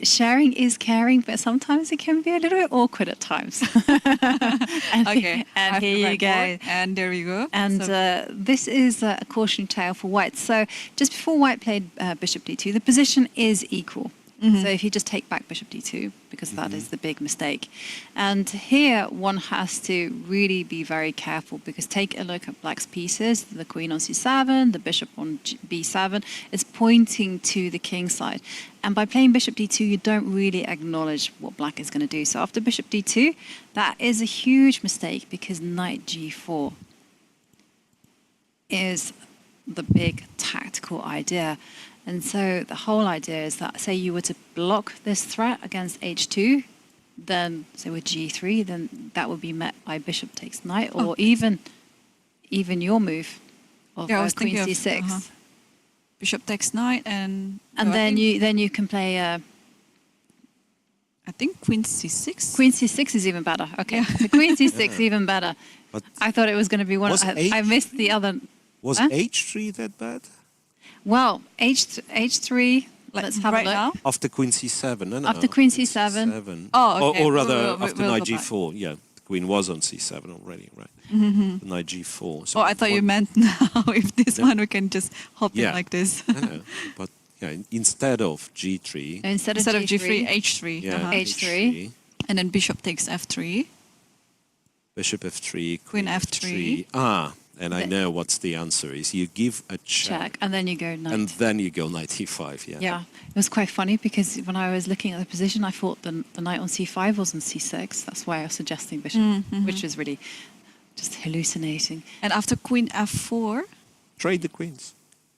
A: Sharing is caring, but sometimes it can be a little bit awkward at times.
C: Okay.
A: And
C: I've
A: here you
C: read
A: go.
C: board, and there you go.
A: And
C: So-
A: this is a cautionary tale for white. So just before white played bishop d2, the position is equal. So if you just take back bishop d2, because that is the big mistake. And here one has to really be very careful, because take a look at black's pieces, the queen on c7, the bishop on b7, it's pointing to the king side. And by playing bishop d2, you don't really acknowledge what black is going to do. So after bishop d2, that is a huge mistake, because knight g4 is the big tactical idea. And so the whole idea is that, say you were to block this threat against h2, then, say with g3, then that would be met by bishop takes knight, or even your move of queen c6.
C: Bishop takes knight, and
A: then you can play.
C: I think queen c6.
A: Queen c6 is even better. Okay,
C: Yeah.
A: the queen c6 even better.
B: But
A: I thought it was going to be one. I missed the other.
B: Was h3 that bad?
A: Well, h3. Let's have
C: right
A: a look.
C: now?
B: After queen c7, no?
A: After queen c7.
C: Oh, okay.
B: Or rather,
C: We'll
B: after
C: go
B: knight
C: back.
B: g4. Yeah, the queen was on c7 already, right? Knight g4. So
C: Oh, I thought you meant now if this one we can just hop in
B: Yeah.
C: like this.
B: No, but instead of g3,
A: Instead of
C: G3,
A: g3,
C: h3.
B: yeah,
A: H3.
C: And then bishop takes f3.
B: bishop f3,
C: Queen f3.
B: And I know what's the answer is. You give a check,
A: and then you go knight.
B: and then you go knight e5. Yeah.
A: Yeah, it was quite funny because when I was looking at the position, I thought the knight on c5 was on c6. That's why I was suggesting bishop, which was really just hallucinating.
C: And after queen f4.
B: Trade the queens.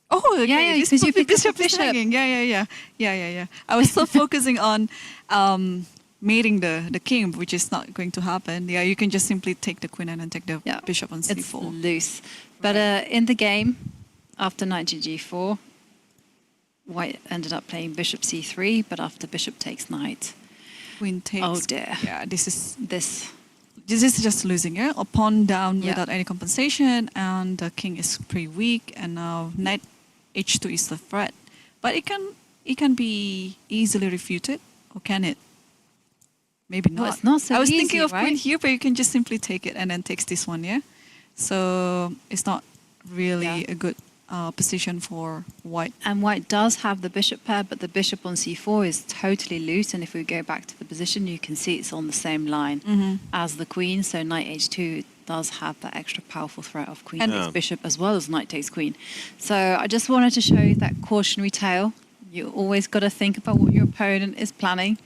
C: Oh, okay.
A: Yeah,
C: this
A: because you pick up
C: bishop
A: the
C: is
A: bishop.
C: hanging. Yeah. I was so focusing on mating the king, which is not going to happen. Yeah, you can just simply take the queen and then take the bishop on
A: It's
C: c4.
A: loose. But in the game, after knight to g4, white ended up playing bishop c3, but after bishop takes knight.
C: Queen takes.
A: Oh dear.
C: Yeah, this is just losing. Yeah, a pawn down without any compensation, and the king is pretty weak. And now knight h2 is the threat, but it can be easily refuted, or can it? Maybe not.
A: Well, it's not so
C: I was
A: easy,
C: thinking of
A: right?
C: queen here, but you can just simply take it and then takes this one. Yeah, so it's not really a good position for white.
A: And white does have the bishop pair, but the bishop on c4 is totally loose. And if we go back to the position, you can see it's on the same line as the queen. So knight h2 does have that extra powerful threat of queen takes bishop as well as knight takes queen. So I just wanted to show you that cautionary tale. You always got to think about what your opponent is planning.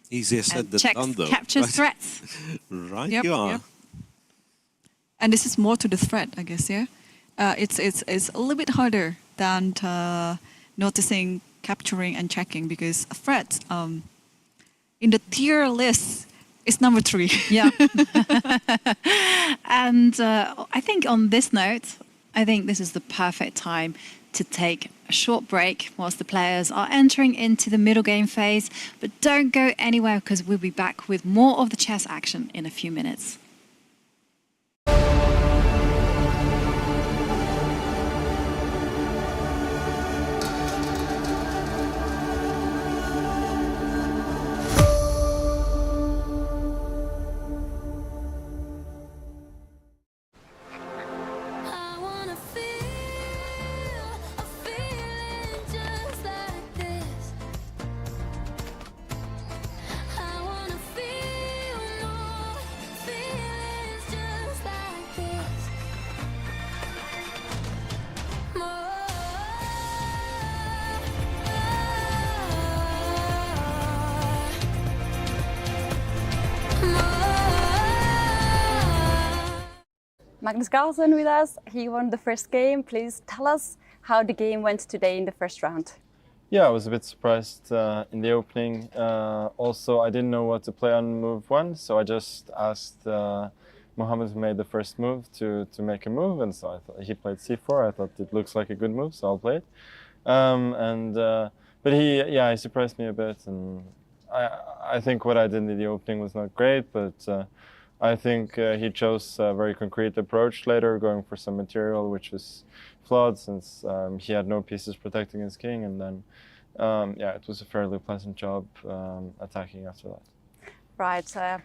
B: Easier said than
A: Checks,
B: done, though.
A: captures
B: right?
A: threats.
B: Right,
C: Yep,
B: you are.
C: yep. And this is more to the threat, I guess. Yeah, it's a little bit harder than noticing, capturing, and checking, because threats in the tier list is number 3.
A: Yeah. And I think on this note, I think this is the perfect time to take a short break whilst the players are entering into the middle game phase. But don't go anywhere, because we'll be back with more of the chess action in a few minutes.
D: Magnus Carlsen with us. He won the first game. Please tell us how the game went today in the first round.
E: Yeah, I was a bit surprised in the opening. Also, I didn't know what to play on move 1, so I just asked Mohammed, who made the first move, to make a move, and so I thought he played c4. I thought it looks like a good move, so I'll play it. But he surprised me a bit, and I think what I did in the opening was not great, but I think he chose a very concrete approach later, going for some material which was flawed, since he had no pieces protecting his king, and then it was a fairly pleasant job attacking after that.
D: Right.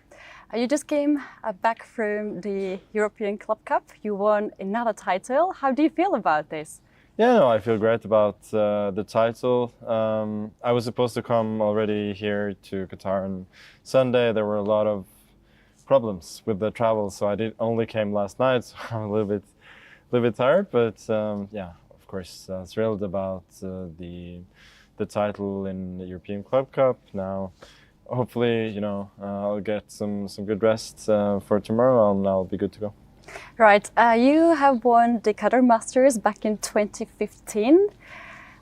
D: You just came back from the European Club Cup. You won another title. How do you feel about this?
E: Yeah, no, I feel great about the title. I was supposed to come already here to Qatar on Sunday. There were a lot of problems with the travel, so I only came last night, so I'm a little bit tired. But of course, thrilled about the title in the European Club Cup. Now, hopefully, I'll get some good rest for tomorrow, and I'll be good to go.
D: Right. You have won the Qatar Masters back in 2015.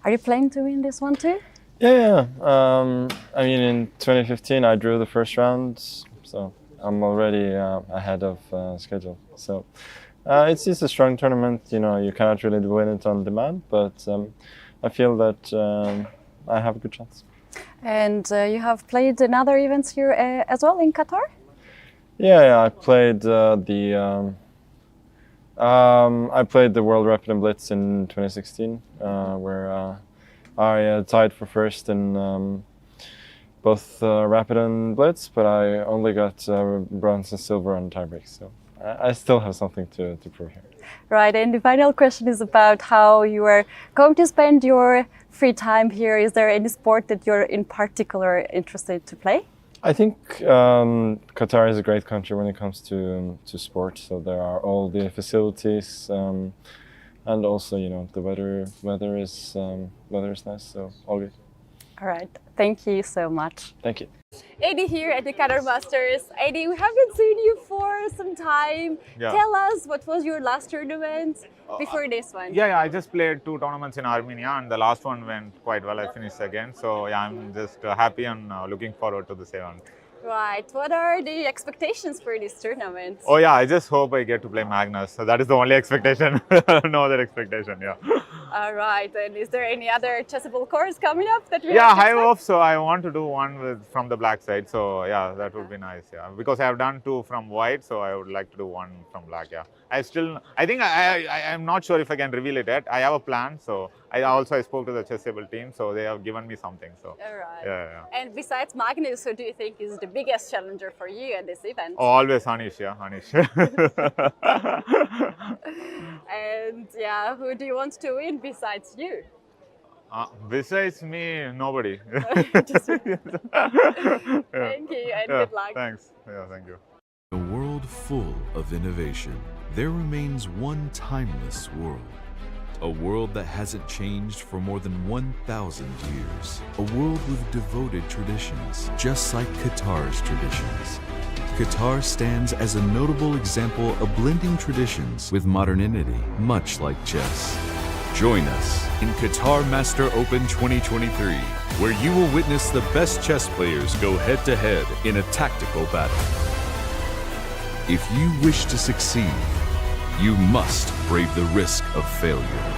D: Are you planning to win this one too?
E: Yeah. I mean, in 2015, I drew the first round, so I'm already ahead of schedule. So it's just a strong tournament. You know, you cannot really win it on demand, but I feel that I have a good chance.
D: And you have played another events here as well in Qatar?
E: Yeah, I played I played the World Rapid and Blitz in 2016, where I tied for first in both Rapid and Blitz, but I only got bronze and silver on tiebreak, so I still have something to prove here.
D: Right, and the final question is about how you are going to spend your free time here. Is there any sport that you're in particular interested to play?
E: I think Qatar is a great country when it comes to sport. So there are all the facilities, and also, you know, the weather is nice. So all good.
D: All right, thank you so much.
E: Thank you.
D: Eddie here at the Qatar Masters. Eddie, we haven't seen you for some time.
F: Yeah.
D: Tell us, what was your last tournament before this one?
F: Yeah, I just played 2 tournaments in Armenia and the last one went quite well. I finished second. So yeah, I'm just happy and looking forward to the second.
D: Right, what are the expectations for this tournament?
F: Oh yeah, I just hope I get to play Magnus. So that is the only expectation. No other expectation, yeah.
D: All right, and is there any other chessable course coming up that we
F: Yeah,
D: have to
F: I
D: expect?
F: hope so. I want to do one from the black side. So yeah, that would be nice. Yeah, because I have done 2 from white, so I would like to do 1 from black. Yeah, I think I'm not sure if I can reveal it yet. I have a plan. So I spoke to the chessable team, so they have given me something. So
D: All right.
F: yeah.
D: And besides Magnus, who do you think is the biggest challenger for you at this event?
F: Oh, always Anish, yeah, Anish.
D: And yeah, who do you want to win besides you?
F: Besides me, nobody.
D: Just-
F: Yeah.
D: Thank you and
F: Yeah,
D: good luck.
F: Thanks. Yeah, thank you.
G: In a world full of innovation, there remains one timeless world. A world that hasn't changed for more than 1,000 years. A world with devoted traditions, just like Qatar's traditions. Qatar stands as a notable example of blending traditions with modernity, much like chess. Join us in Qatar Master Open 2023, where you will witness the best chess players go head-to-head in a tactical battle. If you wish to succeed, you must brave the risk of failure.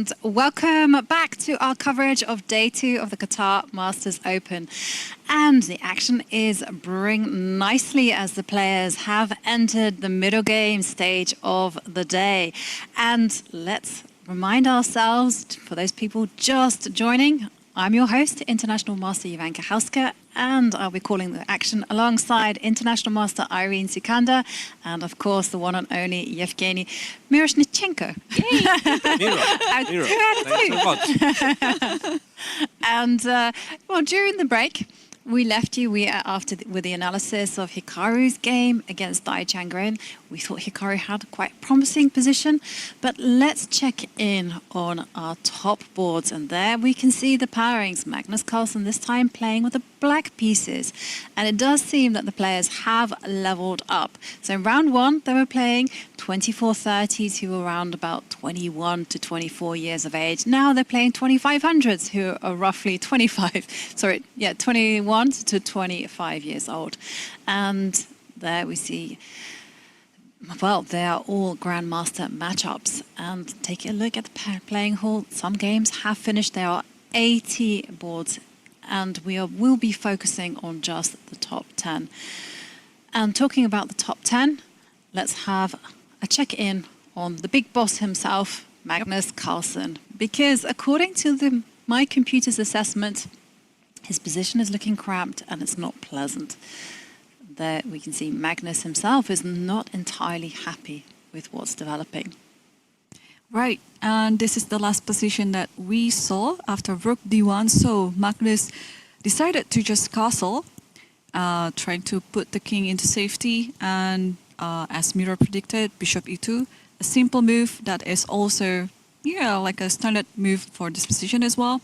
A: and welcome back to our coverage of day 2 of the Qatar Masters Open. And the action is brewing nicely as the players have entered the middle game stage of the day. And let's remind ourselves, for those people just joining, I'm your host, International Master Jovanka Houska, and I'll be calling the action alongside International Master Irene Sukandar and, of course, the one and only Evgenij Miroshnichenko.
B: Miro, thanks so much.
A: And, well, during the break, we left you with the analysis of Hikaru's game against Dai Changren. We thought Hikaru had quite a promising position, but let's check in on our top boards. And there we can see the powerings. Magnus Carlsen this time playing with the black pieces. And it does seem that the players have leveled up. So in round 1, they were playing 2430s who were around about 21 to 24 years of age. Now they're playing 2500s who are roughly 21 to 25 years old. And there we see, well, they are all Grandmaster matchups. And take a look at the playing hall. Some games have finished. There are 80 boards, and we'll be focusing on just the top 10. And talking about the top 10, let's have a check-in on the big boss himself, Magnus Carlsen. Because according to my computer's assessment, his position is looking cramped and it's not pleasant. There we can see Magnus himself is not entirely happy with what's developing.
C: Right, and this is the last position that we saw after Rook D1. So Magnus decided to just castle, trying to put the king into safety, and as Miro predicted, Bishop E2, a simple move that is also, like a standard move for this position as well.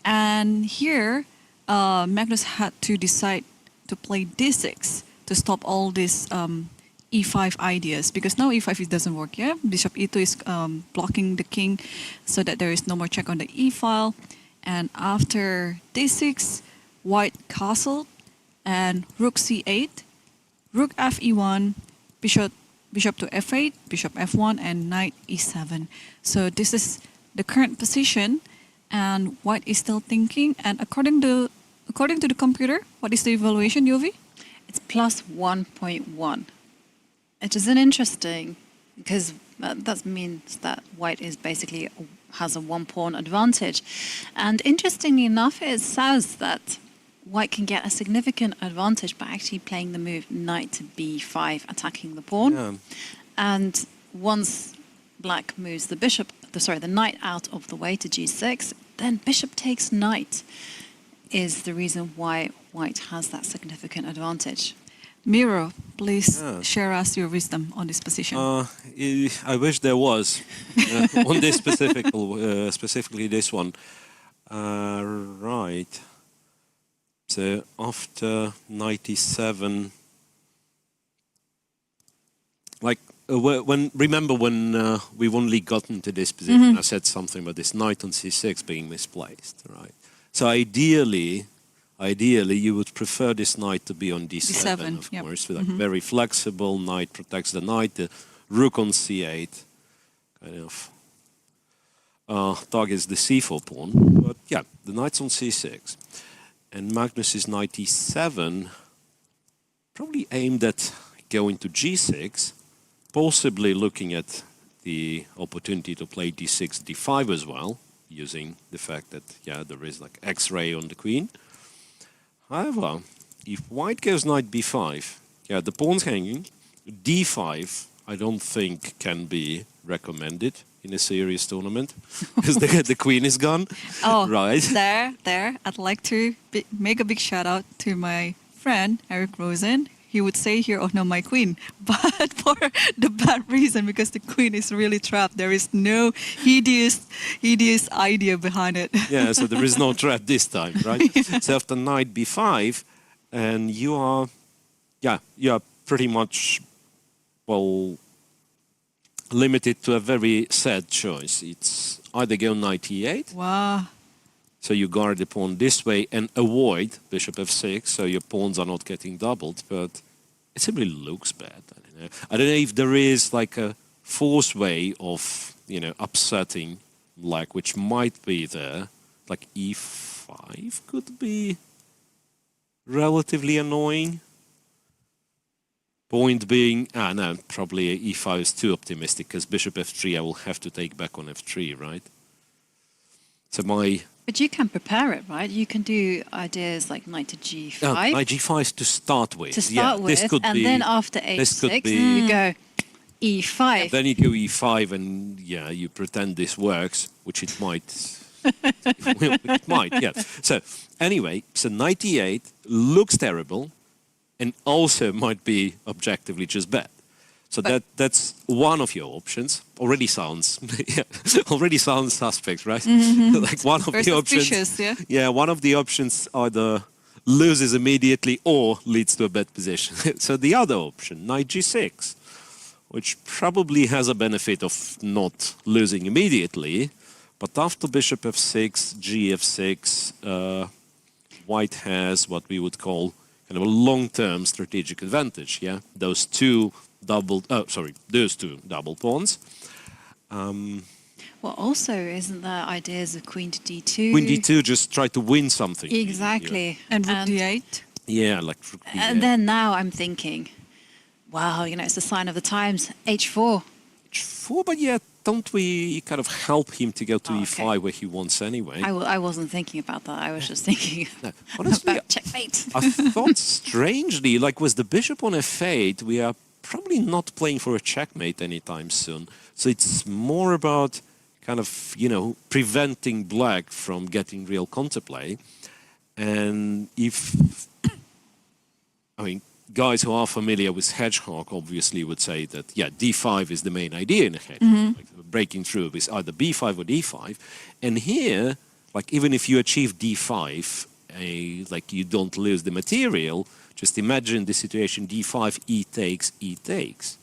C: And here, Magnus had to decide to play D6 to stop all these E5 ideas, because now E5 it doesn't work. Bishop E2 is blocking the king so that there is no more check on the E file. And after D6, white castled and Rook C8, Rook Fe1, Bishop to F8, Bishop F1, and Knight E7. So this is the current position, and white is still thinking. And according to the computer, what is the evaluation, Yovi?
A: It's plus 1.1. It is an interesting, because that means that white is basically has a 1-pawn advantage. And interestingly enough, it says that white can get a significant advantage by actually playing the move knight to b5, attacking the pawn.
B: Yeah.
A: And once black moves the knight out of the way to g6, then bishop takes knight is the reason why white has that significant advantage.
C: Miro, please share us your wisdom on this position.
B: I wish there was on this specifically this one. Right. So after 97, like when we've only gotten to this position, I said something about this knight on c6 being misplaced, right? So ideally, you would prefer this knight to be on d7, of course, with like very flexible. Knight protects the knight. The rook on c8 kind of targets the c4 pawn. But yeah, the knight's on c6. And Magnus's knight e7 probably aimed at going to g6, possibly looking at the opportunity to play d6, d5 as well, using the fact that, there is like X-ray on the queen. However, if white goes knight b5, the pawn's hanging, d5 I don't think can be recommended in a serious tournament because the queen is gone.
C: Oh,
B: right.
C: There. I'd like to make a big shout out to my friend Eric Rosen. He would say here, "Oh no, my queen," but for the bad reason, because the queen is really trapped. There is no hideous idea behind it.
B: Yeah, so there is no trap this time, right? So after knight b5, and you are pretty much, well, limited to a very sad choice. It's either go knight e8.
C: Wow.
B: So you guard the pawn this way and avoid bishop f6, so your pawns are not getting doubled, but it simply looks bad. I don't know if there is like a forced way of, upsetting leg, which might be there. Like e5 could be relatively annoying. Point being, no, probably e5 is too optimistic because bishop f3, I will have to take back on f3, right? So
A: But you can prepare it, right? You can do ideas like knight to g5.
B: Knight g5 is to start with.
A: To start with,
B: this could
A: and
B: be,
A: then after h6, you go e5.
B: Then you go e5 and, yeah, you pretend this works, which it might. It might, yeah. So, anyway, so knight e8 looks terrible and also might be objectively just bad. So that's one of your options. Already sounds suspect, right? Like one of the options.
C: Yeah?
B: Yeah, one of the options either loses immediately or leads to a bad position. So the other option, knight g6, which probably has a benefit of not losing immediately, but after bishop f6, gf6, white has what we would call kind of a long-term strategic advantage. Yeah, those two double pawns.
A: Well, also, isn't there ideas of queen to d2?
B: Queen d2, just try to win something.
A: Exactly.
B: Yeah.
C: And rook d8.
B: Yeah, like rook d8.
A: And then now I'm thinking, wow, it's a sign of the times. h4.
B: h4, but yeah, don't we kind of help him to go to e5 where he wants anyway?
A: I wasn't thinking about that. I was just thinking
B: honestly,
A: about checkmate.
B: I thought strangely, like with the bishop on f8, we are probably not playing for a checkmate anytime soon. So it's more about kind of, preventing black from getting real counterplay. And guys who are familiar with hedgehog obviously would say that, yeah, d5 is the main idea in a hedgehog, like breaking through with either b5 or d5. And here, like even if you achieve d5, like you don't lose the material, just imagine the situation d5, e takes,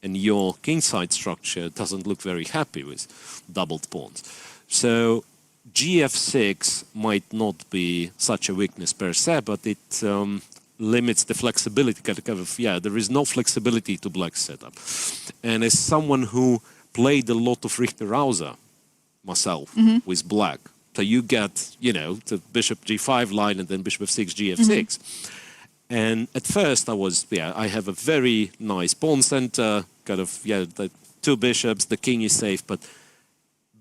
B: and your kingside structure doesn't look very happy with doubled pawns. So gf6 might not be such a weakness per se, but it limits the flexibility. There is no flexibility to black's setup. And as someone who played a lot of Richter-Hauser myself with black, so you get, the bishop g5 line and then bishop f6, gf6. And at first I have a very nice pawn center, the two bishops, the king is safe, but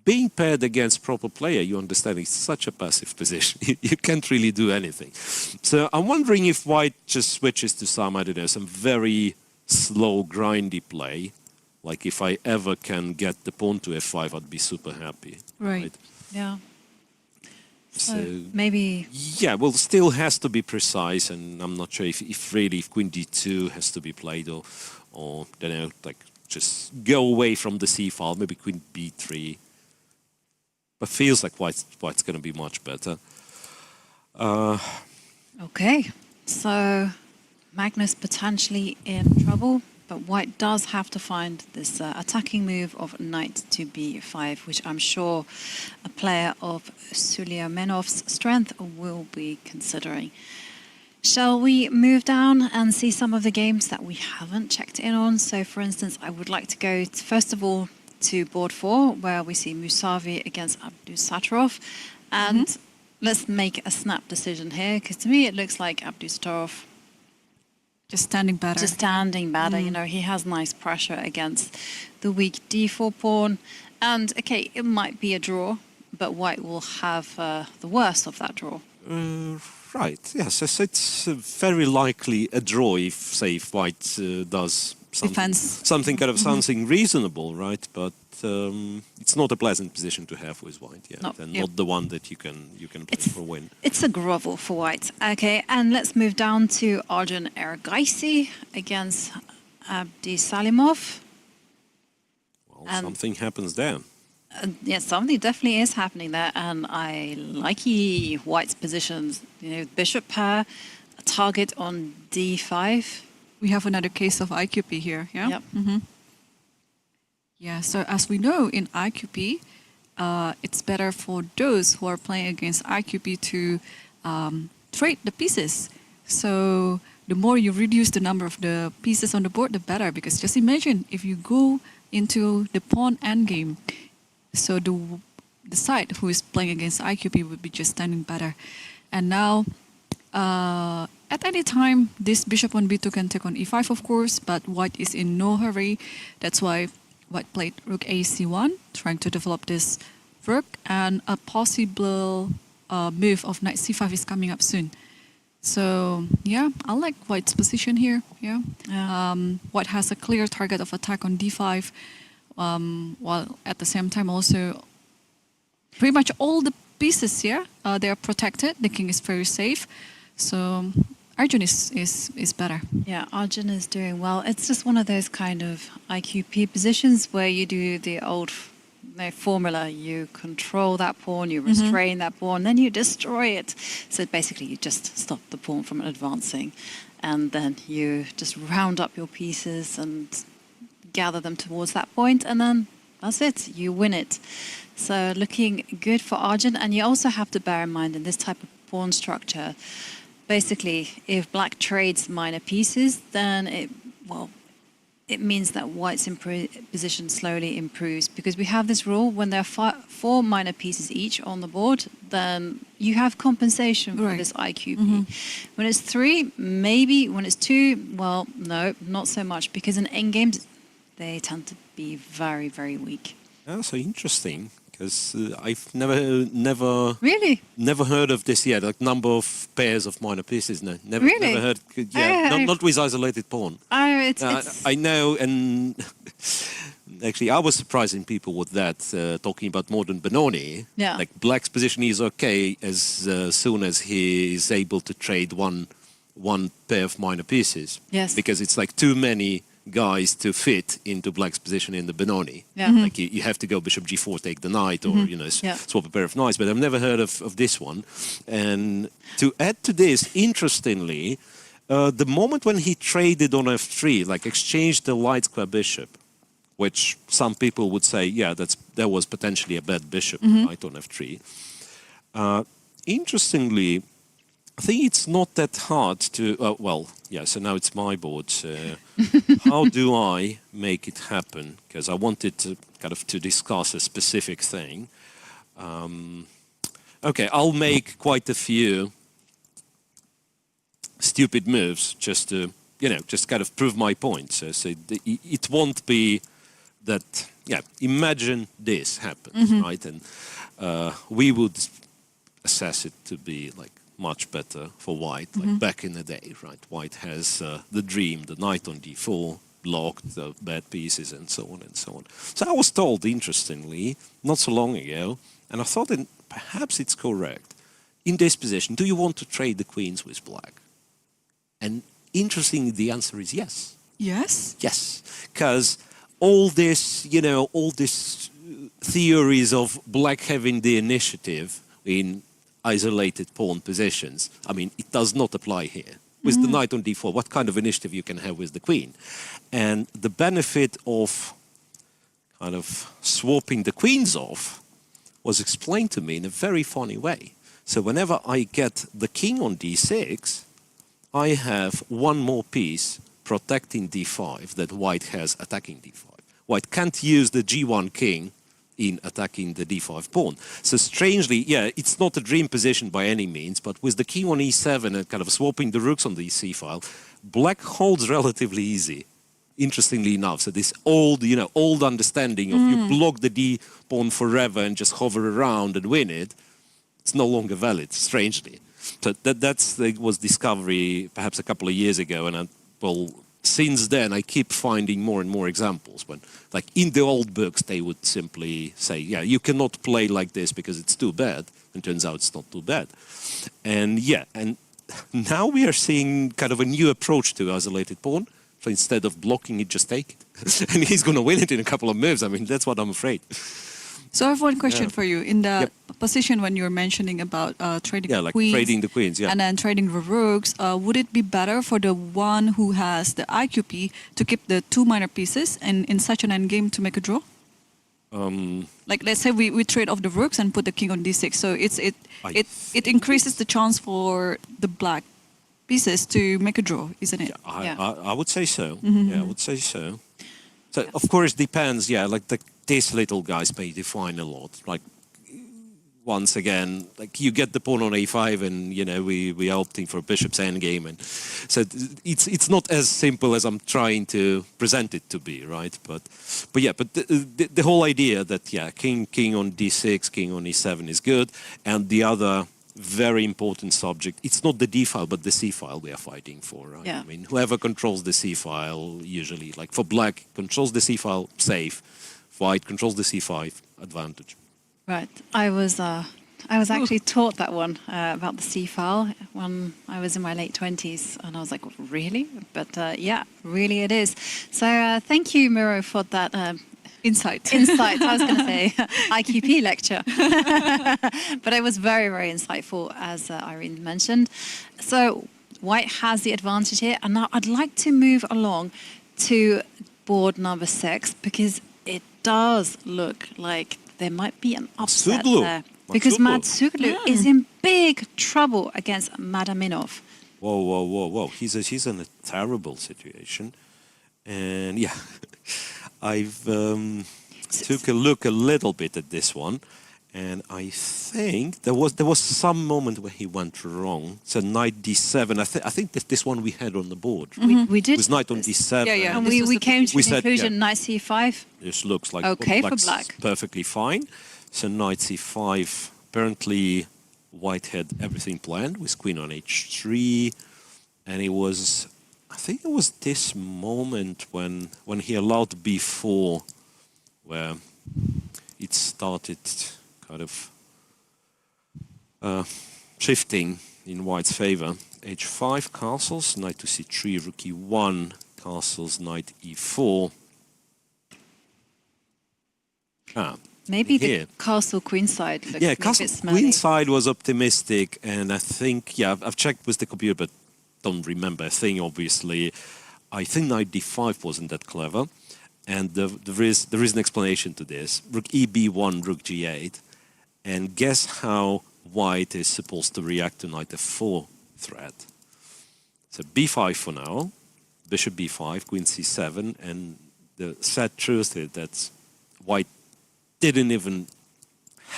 B: being paired against proper player, you understand it's such a passive position. You can't really do anything. So I'm wondering if white just switches to some very slow, grindy play. Like if I ever can get the pawn to f5, I'd be super happy.
A: Right. Yeah.
B: So
A: maybe.
B: Yeah, well, still has to be precise, and I'm not sure if queen d2 has to be played or just go away from the c file, maybe queen b3. But feels like white's going to be much better.
A: Okay, so Magnus potentially in trouble, but white does have to find this attacking move of knight to b5, which I'm sure a player of Suleimanov's strength will be considering. Shall we move down and see some of the games that we haven't checked in on? So, for instance, I would like to go, first of all, to board 4, where we see Musavi against Abdusattorov. And let's make a snap decision here, because to me it looks like Abdusattorov
C: just standing better.
A: He has nice pressure against the weak d4 pawn. And, okay, it might be a draw, but white will have the worst of that draw.
B: Right, yes. So it's very likely a draw if white does something kind of something reasonable, right? But it's not a pleasant position to have with white, not the one that you can play for a win.
A: It's a grovel for white. Okay, and let's move down to Arjun Ergaisi against Abdisalimov.
B: Well, something happens there.
A: Yes, something definitely is happening there, and I like white's positions. Bishop pair, a target on d5.
C: We have another case of IQP here, yeah?
A: Yep.
C: Yeah, so as we know in IQP, it's better for those who are playing against IQP to trade the pieces. So the more you reduce the number of the pieces on the board, the better. Because just imagine if you go into the pawn endgame, so the side who is playing against IQP would be just standing better. And now, at any time, this bishop on b2 can take on e5, of course, but white is in no hurry. That's why white played rook a c1, trying to develop this rook, and a possible move of knight c5 is coming up soon. So yeah, I like white's position here. Yeah, white has a clear target of attack on d5, while at the same time also pretty much all the pieces here they are protected. The king is very safe. So Arjun is better.
A: Yeah, Arjun is doing well. It's just one of those kind of IQP positions where you do the old formula. You control that pawn, you restrain that pawn, then you destroy it. So basically you just stop the pawn from advancing, and then you just round up your pieces and gather them towards that point, and then that's it, you win it. So looking good for Arjun. And you also have to bear in mind in this type of pawn structure, basically, if black trades minor pieces, then it means that white's position slowly improves, because we have this rule: when there are 4 minor pieces each on the board, then you have compensation for this IQP. When it's 3, maybe. When it's 2, well, no, not so much, because in endgames they tend to be very, very weak.
B: Oh, so interesting. Because I've never
A: Really
B: heard of this yet. Like number of pairs of minor pieces. No, never heard. Yeah, not with isolated pawn. I know, and actually, I was surprising people with that. Talking about modern Benoni, like black's position is okay as soon as he is able to trade one pair of minor pieces.
A: Yes,
B: because it's like too many guys to fit into black's position in the Benoni. Like you have to go bishop g4, take the knight, or swap a pair of knights. But I've never heard of this one. And to add to this, interestingly, the moment when he traded on f3, like exchanged the light square bishop, which some people would say, yeah, that was potentially a bad bishop, right, on f3. Interestingly, I think it's not that hard to, so now it's my board. How do I make it happen? Because I wanted to to discuss a specific thing. Okay, I'll make quite a few stupid moves just to, just prove my point. So it won't be that, imagine this happens, right? And we would assess it to be like much better for white, like back in the day, right? White has the dream, the knight on d4, blocked the bad pieces, and so on and so on. So I was told, interestingly, not so long ago, and I thought that perhaps it's correct. In this position, do you want to trade the queens with black? And interestingly, the answer is yes.
C: Yes?
B: Yes, because all this, all these theories of black having the initiative in isolated pawn positions, I mean, it does not apply here. With the knight on d4, what kind of initiative you can have with the queen? And the benefit of swapping the queens off was explained to me in a very funny way. So whenever I get the king on d6, I have one more piece protecting d5 that white has attacking d5. White can't use the g1 king in attacking the d5 pawn. So strangely, it's not a dream position by any means, but with the king on e7 and swapping the rooks on the c file, black holds relatively easy, interestingly enough. So this old understanding of you block the d pawn forever and just hover around and win it, it's no longer valid, strangely. So that was discovery perhaps a couple of years ago, and since then, I keep finding more and more examples when, like in the old books, they would simply say, you cannot play like this because it's too bad. And turns out it's not too bad. And and now we are seeing a new approach to isolated pawn. So instead of blocking it, just take it. And he's going to win it in a couple of moves. I mean, that's what I'm afraid.
C: So I have one question for you. In the position when you're mentioning about trading the queens,
B: trading the queens,
C: and then trading the rooks, would it be better for the one who has the IQP to keep the 2 minor pieces and in such an endgame to make a draw? Like let's say we trade off the rooks and put the king on d6, so it increases the chance for the black pieces to make a draw, isn't it?
B: I would say so. Yeah, I would say so. So of course it depends. Like these little guys may define a lot. Like once again, like you get the pawn on a5, and you know we are opting for a bishop's endgame, and so it's not as simple as I'm trying to present it to be, right? But the whole idea that king on d6, king on e7 is good, and the other very important subject, it's not the d file but the c file we are fighting for, right?
A: Yeah.
B: I mean, whoever controls the c file usually, like for black, controls the c file, safe. White controls the c5, advantage.
A: Right. I was actually taught that one about the C file when I was in my late 20s, and I was like, really? But yeah, really it is. So thank you, Miro, for that
C: Insight.
A: I was going to say IQP lecture. But it was very, very insightful, as Irene mentioned. So White has the advantage here, and now I'd like to move along to board number 6, because it does look like there might be an upset
B: Matsuglu.
A: there. Because Matsuglu is in big trouble against Madaminov.
B: Whoa. He's in a terrible situation. And yeah, I've took a look a little bit at this one. And I think there was some moment where he went wrong. So knight d7. I think that this one we had on the board.
A: We did.
B: It was knight on d7.
C: Yeah.
A: And
C: This was
A: we
C: the
A: came to
B: We
A: the
B: said,
A: conclusion knight c5.
B: This looks like
A: Okay for
B: black's
A: black.
B: perfectly fine. So knight c5. Apparently, White had everything planned with queen on h3, and it was, I think it was this moment when he allowed b4, where it started kind of shifting in White's favor. h5 castles, knight to c3, rook e1, castles, knight e4.
A: Maybe
B: Here.
A: the castle queen side looks
B: Yeah,
A: a bit
B: castle
A: smelly.
B: queen side was optimistic, and I think, I've checked with the computer, but don't remember a thing, obviously. I think knight d5 wasn't that clever, and there is an explanation to this. Rook eb1, rook g8, and guess how White is supposed to react to knight f4 threat. So b5 for now, bishop b5, queen c7, and the sad truth is that White didn't even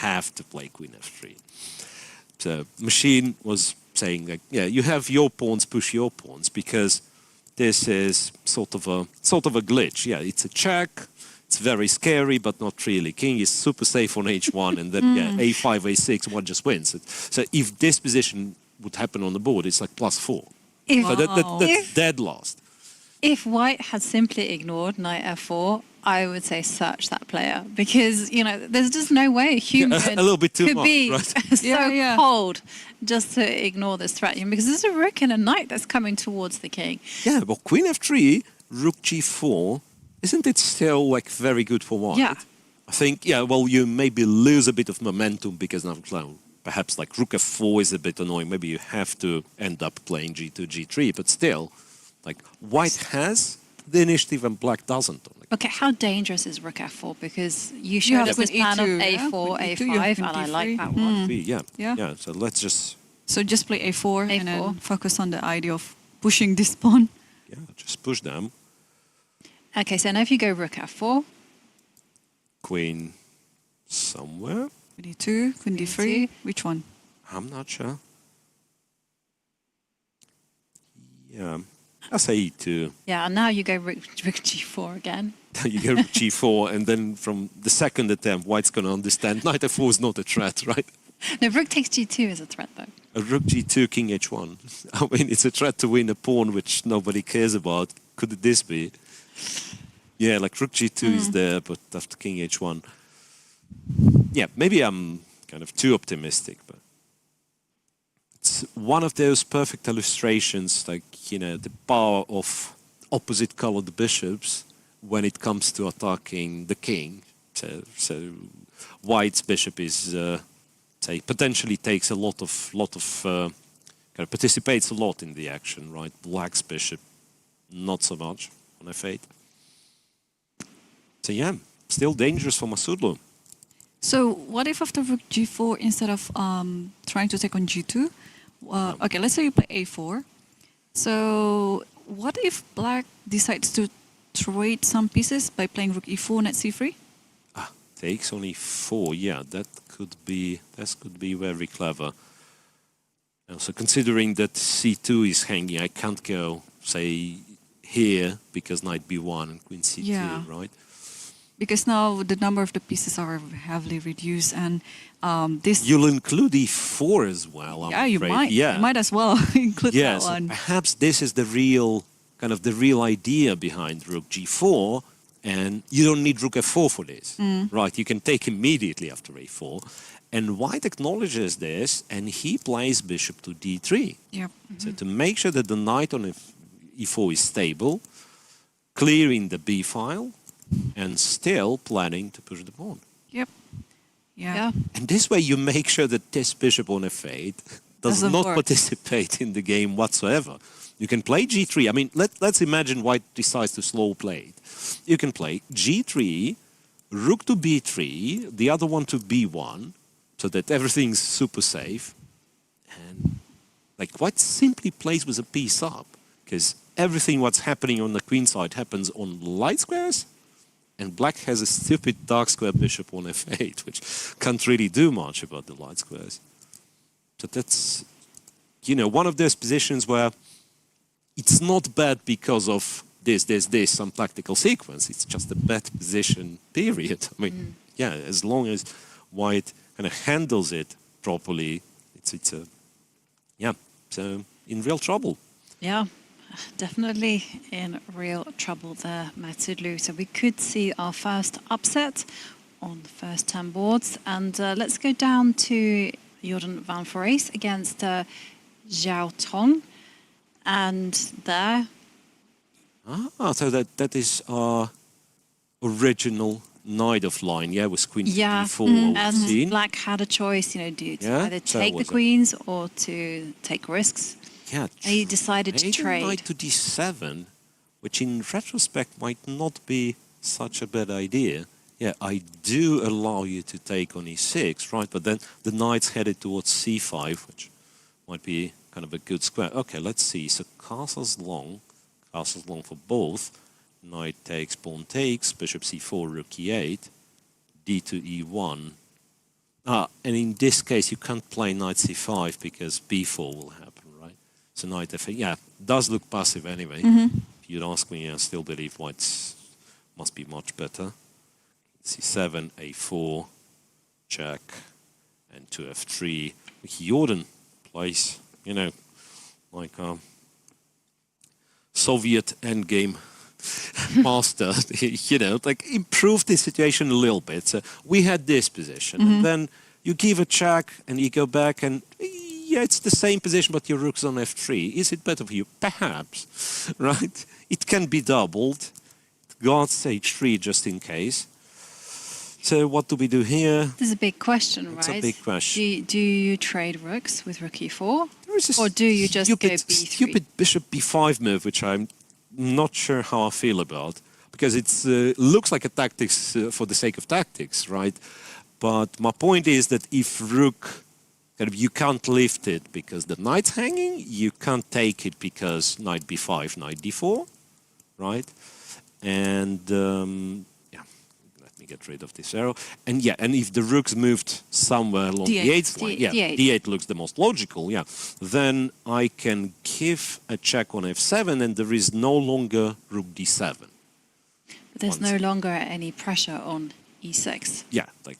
B: have to play queen f3. So machine was saying, like, you have your pawns, push your pawns, because this is sort of a glitch. Yeah, it's a check. It's very scary, but not really. King is super safe on h1, and then a5, a6, one just wins. So if this position would happen on the board, it's like +4. So that's dead last.
A: If White had simply ignored knight f4, I would say search that player, because there's just no way a human
B: A little bit too
A: could
B: much,
A: be
B: right?
A: so cold just to ignore this threat, because there's a rook and a knight that's coming towards the king.
B: Yeah, but queen f3, rook g4, isn't it still like very good for White?
A: Yeah.
B: I think, well, you maybe lose a bit of momentum because now, perhaps like rook f4 is a bit annoying. Maybe you have to end up playing g2, g3, but still, like White has the initiative and Black doesn't.
A: Okay, how dangerous is rook f4? Because you
C: You
A: showed
C: have
A: us this
C: queen
A: plan of
C: E2,
A: a4,
C: yeah? Queen E2, you have
A: a5, and I
C: queen
A: like
C: D3.
A: that one.
B: Yeah. So let's just
C: So just play a4, and then
A: A4.
C: focus on the idea of pushing this pawn.
B: just push them.
A: Okay, so now if you go rook f4,
B: Queen somewhere.
C: Queen d2, queen d3. Which one?
B: I'm not sure. Yeah, I say e2.
A: yeah, and now you go rook g4 again.
B: You go g4, and then from the second attempt, White's going to understand knight f4 is not a threat, right?
A: No, rook takes g2 is a threat, though.
B: A rook g2, king h1. I mean, it's a threat to win a pawn which nobody cares about. Could this be? Yeah, like rook g2 is there, but after king h1. Yeah, maybe I'm kind of too optimistic, but it's one of those perfect illustrations, like, the power of opposite colored bishops when it comes to attacking the king. So White's bishop is, say, potentially takes a lot of kind of participates a lot in the action, right? Black's bishop, not so much on f8. So yeah, still dangerous for Matsuglu.
C: So what if after rook g4, instead of trying to take on g2, okay, let's say you play a4. So what if Black decides to trade some pieces by playing rook e4, knight c3?
B: takes on e4. Yeah, that could be very clever. Also, considering that c2 is hanging, I can't go, say, here because knight b1 and queen c2,
C: Yeah.
B: right?
C: Because now the number of the pieces are heavily reduced, and this.
B: You'll include e4 as well. I'm
C: yeah, you
B: afraid.
C: might.
B: Yeah,
C: You might as well include
B: yes.
C: that one.
B: Perhaps this is the real idea behind rook g4, and you don't need rook f4 for this, right? You can take immediately after a4, and white acknowledges this, and he plays bishop to d3.
C: Yep.
B: So to make sure that the knight on e4 is stable, clearing the b file, and still planning to push the pawn.
C: Yep. Yeah.
A: Yeah.
B: And this way you make sure that this bishop on f8 does
C: Doesn't
B: not
C: work.
B: participate in the game whatsoever. You can play g3. I mean, let's imagine white decides to slow play it. You can play g3, rook to b3, the other one to b1, so that everything's super safe. And like white simply plays with a piece up, because everything what's happening on the queen side happens on light squares, and black has a stupid dark square bishop on f8, which can't really do much about the light squares. So that's, you know, one of those positions where it's not bad because of this, some tactical sequence. It's just a bad position, period. I mean, yeah, as long as white kind of handles it properly, it's a, yeah, so in real trouble.
A: Yeah, definitely in real trouble there, Matsudlu. So we could see our first upset on the first 10 boards. And let's go down to Jordan van Forees against Zhao Tong. And there...
B: So that is our original knight of line, yeah, with queen to d4.
A: And black had a choice, you know, to either take the queens or to take risks.
B: Yeah,
A: and he decided to trade.
B: Knight to d7, which in retrospect might not be such a bad idea. Yeah, I do allow you to take on e6, right? But then the knight's headed towards c5, which might be kind of a good square. Okay, let's see. So castle's long for both. Knight takes, pawn takes, bishop c4, rook e8, d to e1. And in this case, you can't play knight c5 because b4 will happen, right? So knight f8, yeah, does look passive anyway. If you'd ask me, I still believe white must be much better. c7, a4, check, and to f3. Jordan plays, you know, like a Soviet endgame master, you know, like improve the situation a little bit. So we had this position, and then you give a check, and you go back, and yeah, it's the same position, but your rook's on f3. Is it better for you? Perhaps, right? It can be doubled. Guards h3 just in case. So what do we do here?
A: This is a big question,
B: It's
A: right?
B: a big question.
A: Do you trade rooks with rook e4?
B: There is a
A: Or do you just go b3?
B: stupid bishop b5 move, which I'm not sure how I feel about, because it looks like a tactics for the sake of tactics, right? But my point is that if rook, you can't lift it because the knight's hanging, you can't take it because knight b5, knight d4, right? And yeah, let me get rid of this arrow. And yeah, and if the rook's moved somewhere along the 8th line, yeah, d8 looks the most logical, yeah, then I can give a check on f7 and there is no longer rook d7.
A: But there's no longer any pressure on e6.
B: Yeah, like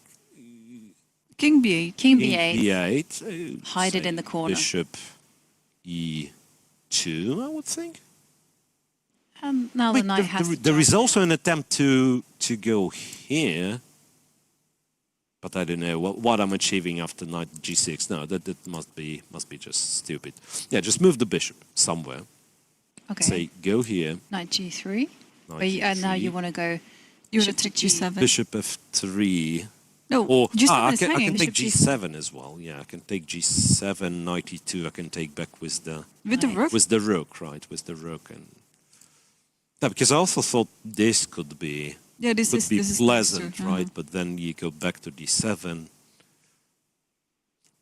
C: King b8.
A: King b8.
B: b8.
A: Hide it in the corner.
B: Bishop e2, I would think.
A: And now the knight has to
B: there is also an attempt to go here, but I don't know what I'm achieving after knight g6. No, that must be just stupid. Yeah, just move the bishop somewhere.
A: Okay.
B: Say go here.
A: Knight g3.
B: Knight g3.
A: Now you want to go
C: You
A: bishop
C: want to
A: to
C: take g7.
B: Bishop f3.
C: No,
B: Or
C: g7
B: I
C: is
B: can
C: hanging.
B: take
C: Bishop
B: g7 as well. Yeah, I can take g7, knight e2. I can take back with the
C: rook.
B: With the rook, right? With the rook and. Yeah, because I also thought this could be
C: this is
B: pleasant,
C: nicer.
B: right? But then you go back to d7.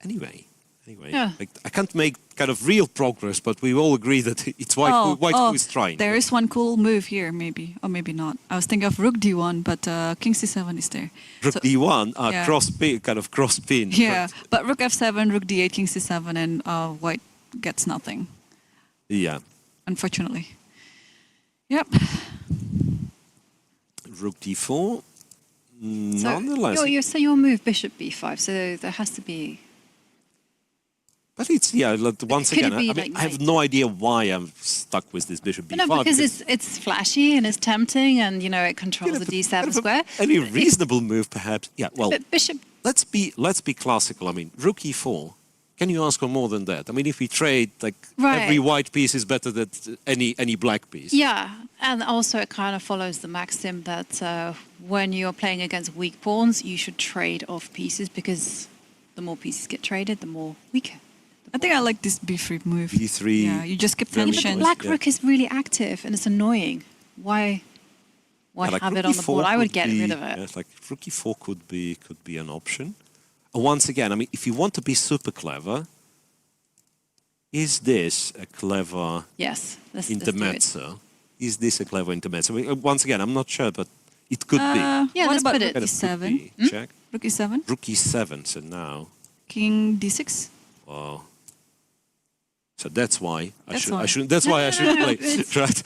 B: Anyway, Anyway,
A: Yeah.
B: I can't make kind of real progress, but we all agree that it's white who is trying.
C: There is one cool move here, maybe, or maybe not. I was thinking of Rook D1, but King C7 is there.
B: Rook
C: So-
B: D1,
C: yeah.
B: cross pin, kind of cross pin.
C: Yeah, but Rook F7, Rook D8, King C7, and White gets nothing,
B: Yeah.
C: unfortunately. Yep.
B: Rook D4.
A: So
B: Nonetheless,
A: so your move Bishop B5, so there has to be...
B: but it's once
A: Could it
B: again.
A: be
B: I mean,
A: like
B: I have
A: knight?
B: no idea why I'm stuck with this Bishop B5.
A: No, because it's flashy and it's tempting, and it controls the D7 square.
B: Any reasonable move, perhaps? Yeah. Well,
A: But Bishop,
B: let's be classical. I mean, Rook E4. Can you ask for more than that? I mean, if we trade,
A: Right.
B: every white piece is better than any black piece.
A: yeah, and also it kind of follows the maxim that when you're playing against weak pawns, you should trade off pieces because the more pieces get traded, the more weaker.
C: I think I like this B3 move.
B: B3.
C: Yeah, you just keep
B: Very
C: tension.
B: nice.
A: Black
B: Yeah.
A: rook is really active and it's annoying. Why
B: Yeah,
A: have
B: Rook
A: it on the board?
B: E4
A: I would
B: could
A: get
B: be-
A: rid of it.
B: yeah, Rook E4 could be an option. Once again, I mean, if you want to be super clever, is this a clever
A: Yes, let's do it.
B: intermezzo? Is this a clever intermezzo? I mean, once again, I'm not sure, but it could be.
A: Yeah,
C: what
A: let's
C: about
A: put
C: Rook
A: it.
B: Kind of could
C: E7?
B: be. Check.
C: Rook E7,
B: Rook E7, so now.
C: King D6.
B: Wow. So that's why
C: That's
B: I
C: why.
B: should. That's why I should play. Right.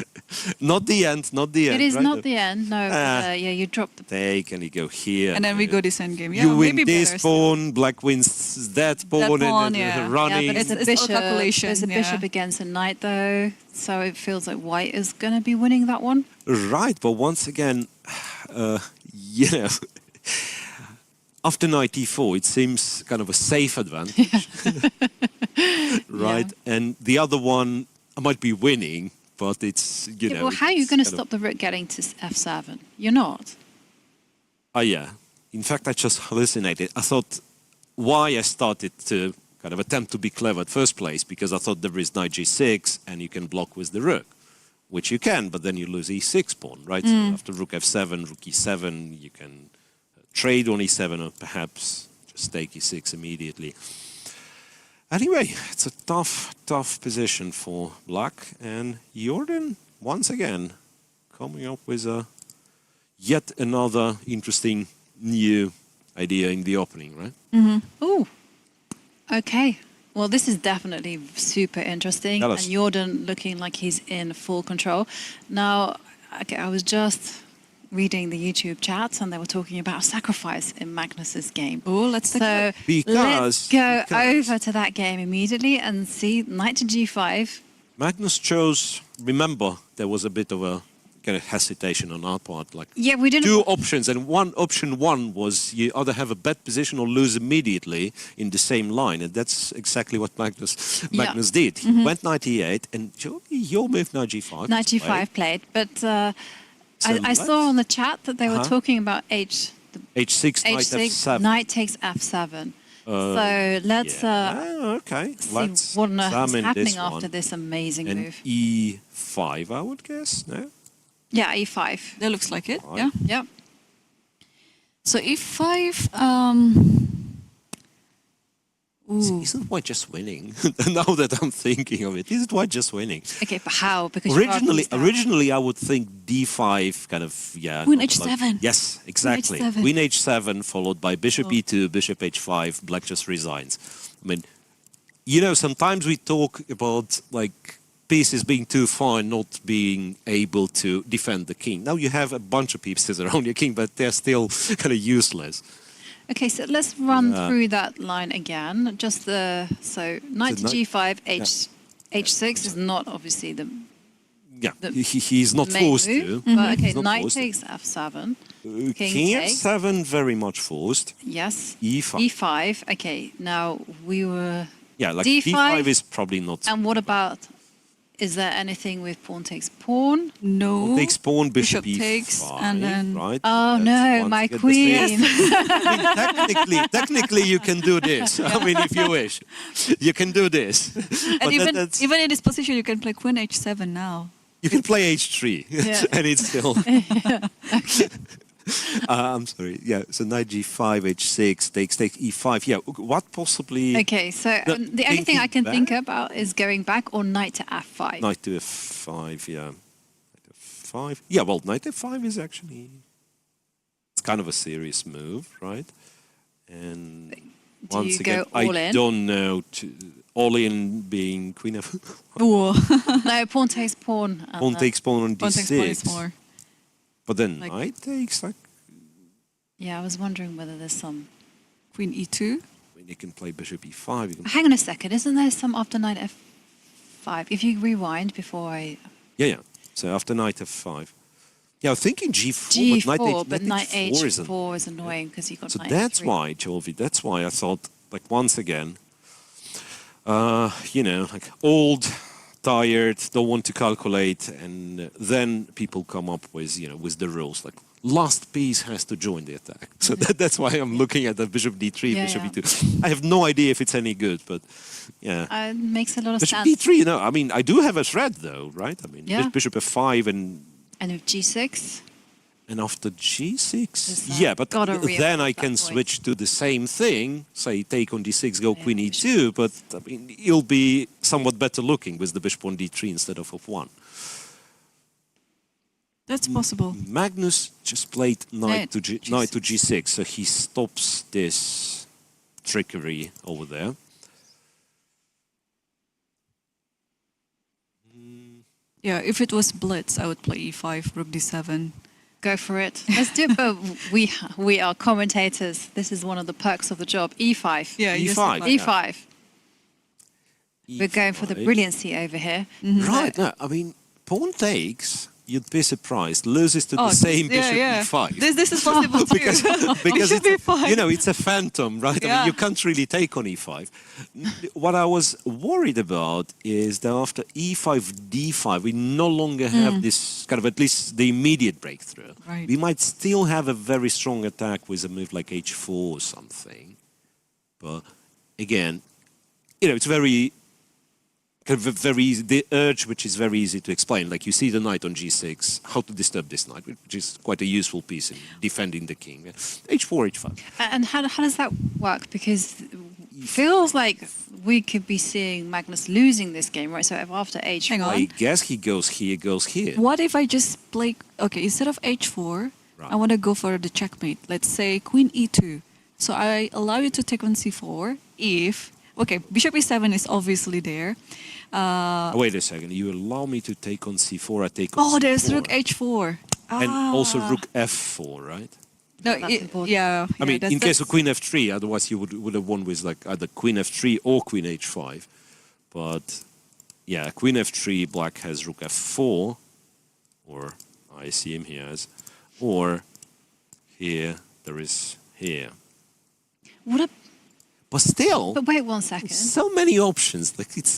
B: Not the end. Not the end.
A: It is
B: right?
A: not the end, no. But, yeah, you drop the...
B: Take and you go here.
C: And then we go this endgame. Yeah,
B: you win
C: maybe
B: this
C: better
B: pawn. Black wins that pawn,
C: pawn,
B: and
C: yeah.
B: running.
C: Yeah, but
A: There's a
C: It's all
A: bishop.
C: calculation,
A: There's a
C: yeah.
A: bishop against a knight, though, so it feels like white is going to be winning that one.
B: Right, but once again, you know, after knight e4, it seems kind of a safe advantage, right? And the other one, I might be winning, but it's
A: Yeah, well, how are you
B: it's
A: going to
B: kind of-
A: stop the rook getting to f7? You're not.
B: Oh yeah. In fact, I just hallucinated. I thought why I started to kind of attempt to be clever at first place because I thought there is knight g6 and you can block with the rook, which you can, but then you lose e6 pawn, right? So after rook f7, rook e7, you can trade on e7 or perhaps just take e6 immediately. Anyway, it's a tough position for black, and Jordan once again coming up with yet another interesting new idea in the opening, right?
A: Ooh. Okay. Well, this is definitely super interesting.
B: Tell
A: And
B: us.
A: Jordan looking like he's in full control. Now, okay, I was just reading the YouTube chats and they were talking about sacrifice in Magnus's game.
C: Oh, let's take a
A: So
C: look.
B: Because-
A: let's go
B: because-
A: over to that game immediately and see knight to g5.
B: Magnus chose, remember, there was a bit of a kind of hesitation on our part, like
A: Yeah, we didn't...
B: two options, and option one was you either have a bad position or lose immediately in the same line, and that's exactly what Magnus did. He went knight e8, and your move knight g5.
A: Knight
B: was
A: g5
B: played.
A: played, but
B: So
A: I saw on the chat that they were talking about
B: h6, knight
A: h6,
B: f7.
A: knight takes f7. So let's
B: Okay,
A: see
B: let's
A: what on earth is
B: examine
A: happening
B: this
A: after
B: one.
A: this amazing
B: And
A: move.
B: e5, I would guess, no?
A: Yeah, e5.
C: That looks like it.
B: Right.
C: Yeah.
A: Yep.
C: So E5. Ooh.
B: Isn't white just winning? Now that I'm thinking of it, isn't white just winning?
A: Okay, but how? Because you are these down.
B: Originally, I would think d5, kind of, yeah.
C: Queen
B: not
C: h7.
B: like- yes, exactly.
C: h7.
B: Queen h7 followed by bishop e2, bishop h5, black just resigns. I mean, you know, sometimes we talk about like pieces being too far and not being able to defend the king. Now you have a bunch of pieces around your king, but they're still kind of useless.
A: Okay, so let's run through that line again. Just the knight to
B: knight-
A: g5, h6 is not obviously the
B: Yeah,
A: The
B: he's not
A: main
B: forced
A: move.
B: to.
A: But okay,
B: He's not
A: knight
B: forced to.
A: takes f7. King
B: King
A: takes.
B: f7 very much forced.
A: Yes.
B: e5.
A: e5. Okay, now we were.
B: Yeah, like
A: d5.
B: d5 is probably not.
A: And what about? Is there anything with pawn takes pawn?
C: No.
B: Pawn takes pawn, bishop,
C: Bishop
B: e5,
C: takes, and then-
B: right?
A: Oh
B: That's
A: no,
B: once
A: my
B: again the
A: queen.
B: same. I mean, technically, you can do this. I mean, if you wish, you can do this.
C: And
B: But that's,
C: even in this position, you can play Queen h7 now.
B: you can play h3,
A: Yeah.
B: and it's still. I'm sorry. Yeah, so knight g5, h6, takes e5. Yeah, what possibly...
A: Okay, so the only thing I can think about is going back or knight to f5.
B: Knight to f5, yeah. Knight f5. Yeah, well, knight f5 is actually... It's kind of a serious move, right? And once again, I don't know... all in being queen f...
A: No, pawn takes pawn.
B: Pawn takes pawn on d6.
C: Pawn takes pawn is more...
B: But then knight takes, like...
A: Yeah, I was wondering whether there's some...
C: Queen e2.
B: I mean, you can play bishop e5. You can...
A: Hang on a second, isn't there some after knight f5? If you rewind before I...
B: Yeah. So after knight f5. Yeah, I was thinking g4,
A: but knight h4 is annoying because you got
B: so
A: knight
B: that's
A: h3.
B: why, Jolvi, that's why I thought, like, once again, you know, like, old... tired, don't want to calculate, and then people come up with, you know, with the rules like last piece has to join the attack. So that's why I'm looking at the bishop d3, bishop e2. I have no idea if it's any good, but yeah,
A: it makes a lot of
B: bishop
A: sense.
B: d3. You know, I mean, I do have a threat though, right? I mean, bishop f5 and
A: with g6.
B: And after g6, yeah, but then I can switch to the same thing, say take on d6, go queen e2, but I mean, you'll be somewhat better looking with the bishop on d3 instead of f1.
C: That's possible.
B: Magnus just played knight to g6, so he stops this trickery over there.
C: Yeah, if it was blitz, I would play e5, rook d7.
A: Go for it. Let's do it, but we are commentators. This is one of the perks of the job. E5.
C: Yeah,
B: E5.
A: E5. We're going for the brilliancy over here.
B: Right. No, I mean, pawn takes, you'd be surprised, loses to the same bishop e5.
C: This is possible too.
B: because it's, you know, it's a phantom, right? I mean, you can't really take on e5. What I was worried about is that after e5, d5, we no longer have this kind of, at least the immediate breakthrough.
C: Right.
B: We might still have a very strong attack with a move like h4 or something. But again, you know, it's very... kind of very easy, the urge which is very easy to explain, like you see the knight on g6, how to disturb this knight, which is quite a useful piece in defending the king. h4, h5.
A: And how does that work? Because it feels like we could be seeing Magnus losing this game, right? So after h4...
C: Hang on.
B: I guess he goes here, goes here.
C: What if I just play... Okay, instead of h4, I want to go for the checkmate. Let's say queen e2. So I allow you to take on c4 if... Okay, bishop e7 is obviously there.
B: Wait a second. You allow me to take on c4, I take on c4.
C: There's rook h4.
B: And also rook f4, right?
C: No,
B: I mean, in case of queen f3, otherwise you would have won with like either queen f3 or queen h5. But yeah, queen f3, black has rook f4, or I see him here as, or here, there is here.
A: What a...
B: But still,
A: But wait one second.
B: so many options. Like it's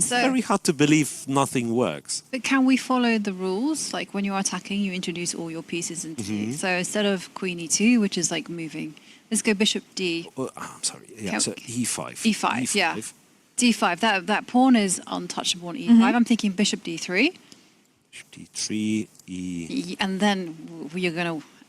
B: very hard to believe nothing works.
A: But can we follow the rules? Like when you're attacking, you introduce all your pieces into. So instead of queen e2, which is like moving, let's go bishop d.
B: I'm sorry. Yeah, so e5.
A: E5, yeah. D5. That pawn is untouchable on e5. I'm thinking bishop d3.
B: Bishop d3,
A: and then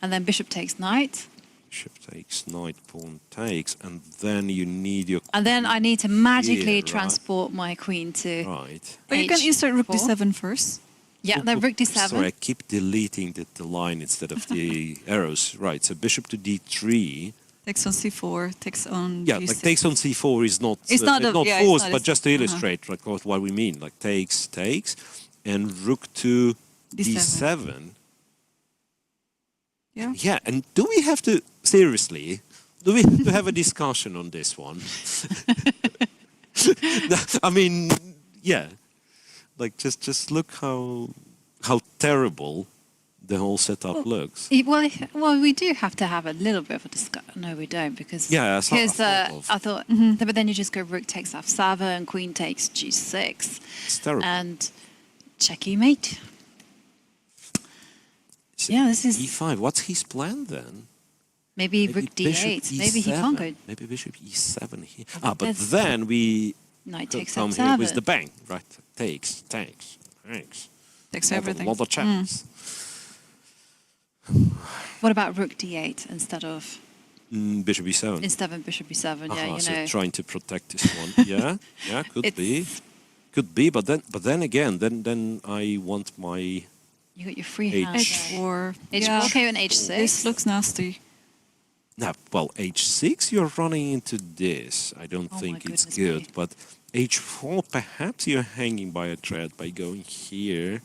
A: and then bishop takes knight.
B: Bishop takes, knight, pawn takes, and then you need your...
A: And then I need to magically transport my queen to...
B: Right.
C: But you can insert rook d7 first.
A: Yeah, then rook d7.
B: Sorry, I keep deleting the line instead of the arrows. Right, so bishop to d3.
C: Takes on c4, takes on
B: Yeah,
C: g6.
B: like takes on c4 is not...
C: It's not
B: forced, but just to illustrate like, what we mean. Like takes, and rook to d7.
C: Yeah.
B: Yeah, and do we have to... Seriously, do we have to have a discussion on this one? I mean, yeah. Like, just look how terrible the whole setup looks.
A: Well, we do have to have a little bit of a discussion. No, we don't, because
B: I
A: thought, but then you just go rook takes f7, queen takes g6.
B: It's terrible.
A: And checkmate. Yeah, this is...
B: e5. What's his plan then?
A: Maybe rook d8. Maybe he can't go.
B: Maybe bishop e7 here. But then we
A: knight takes
B: come
A: f7.
B: here with the bang, right? Takes.
C: Takes everything.
B: A lot of chance.
A: What about rook d8 instead of
B: Bishop e7.
A: bishop b7? Yeah, you
B: So
A: know.
B: trying to protect this one. Yeah, yeah, could be. But then again, then I want my
A: You got your free hand.
C: H4.
A: H4, okay, and H6.
C: This looks nasty.
B: now. Well, h6, you're running into this. I don't
A: Oh
B: think
A: my
B: it's
A: goodness
B: good.
A: me.
B: But h4, perhaps you're hanging by a thread by going here.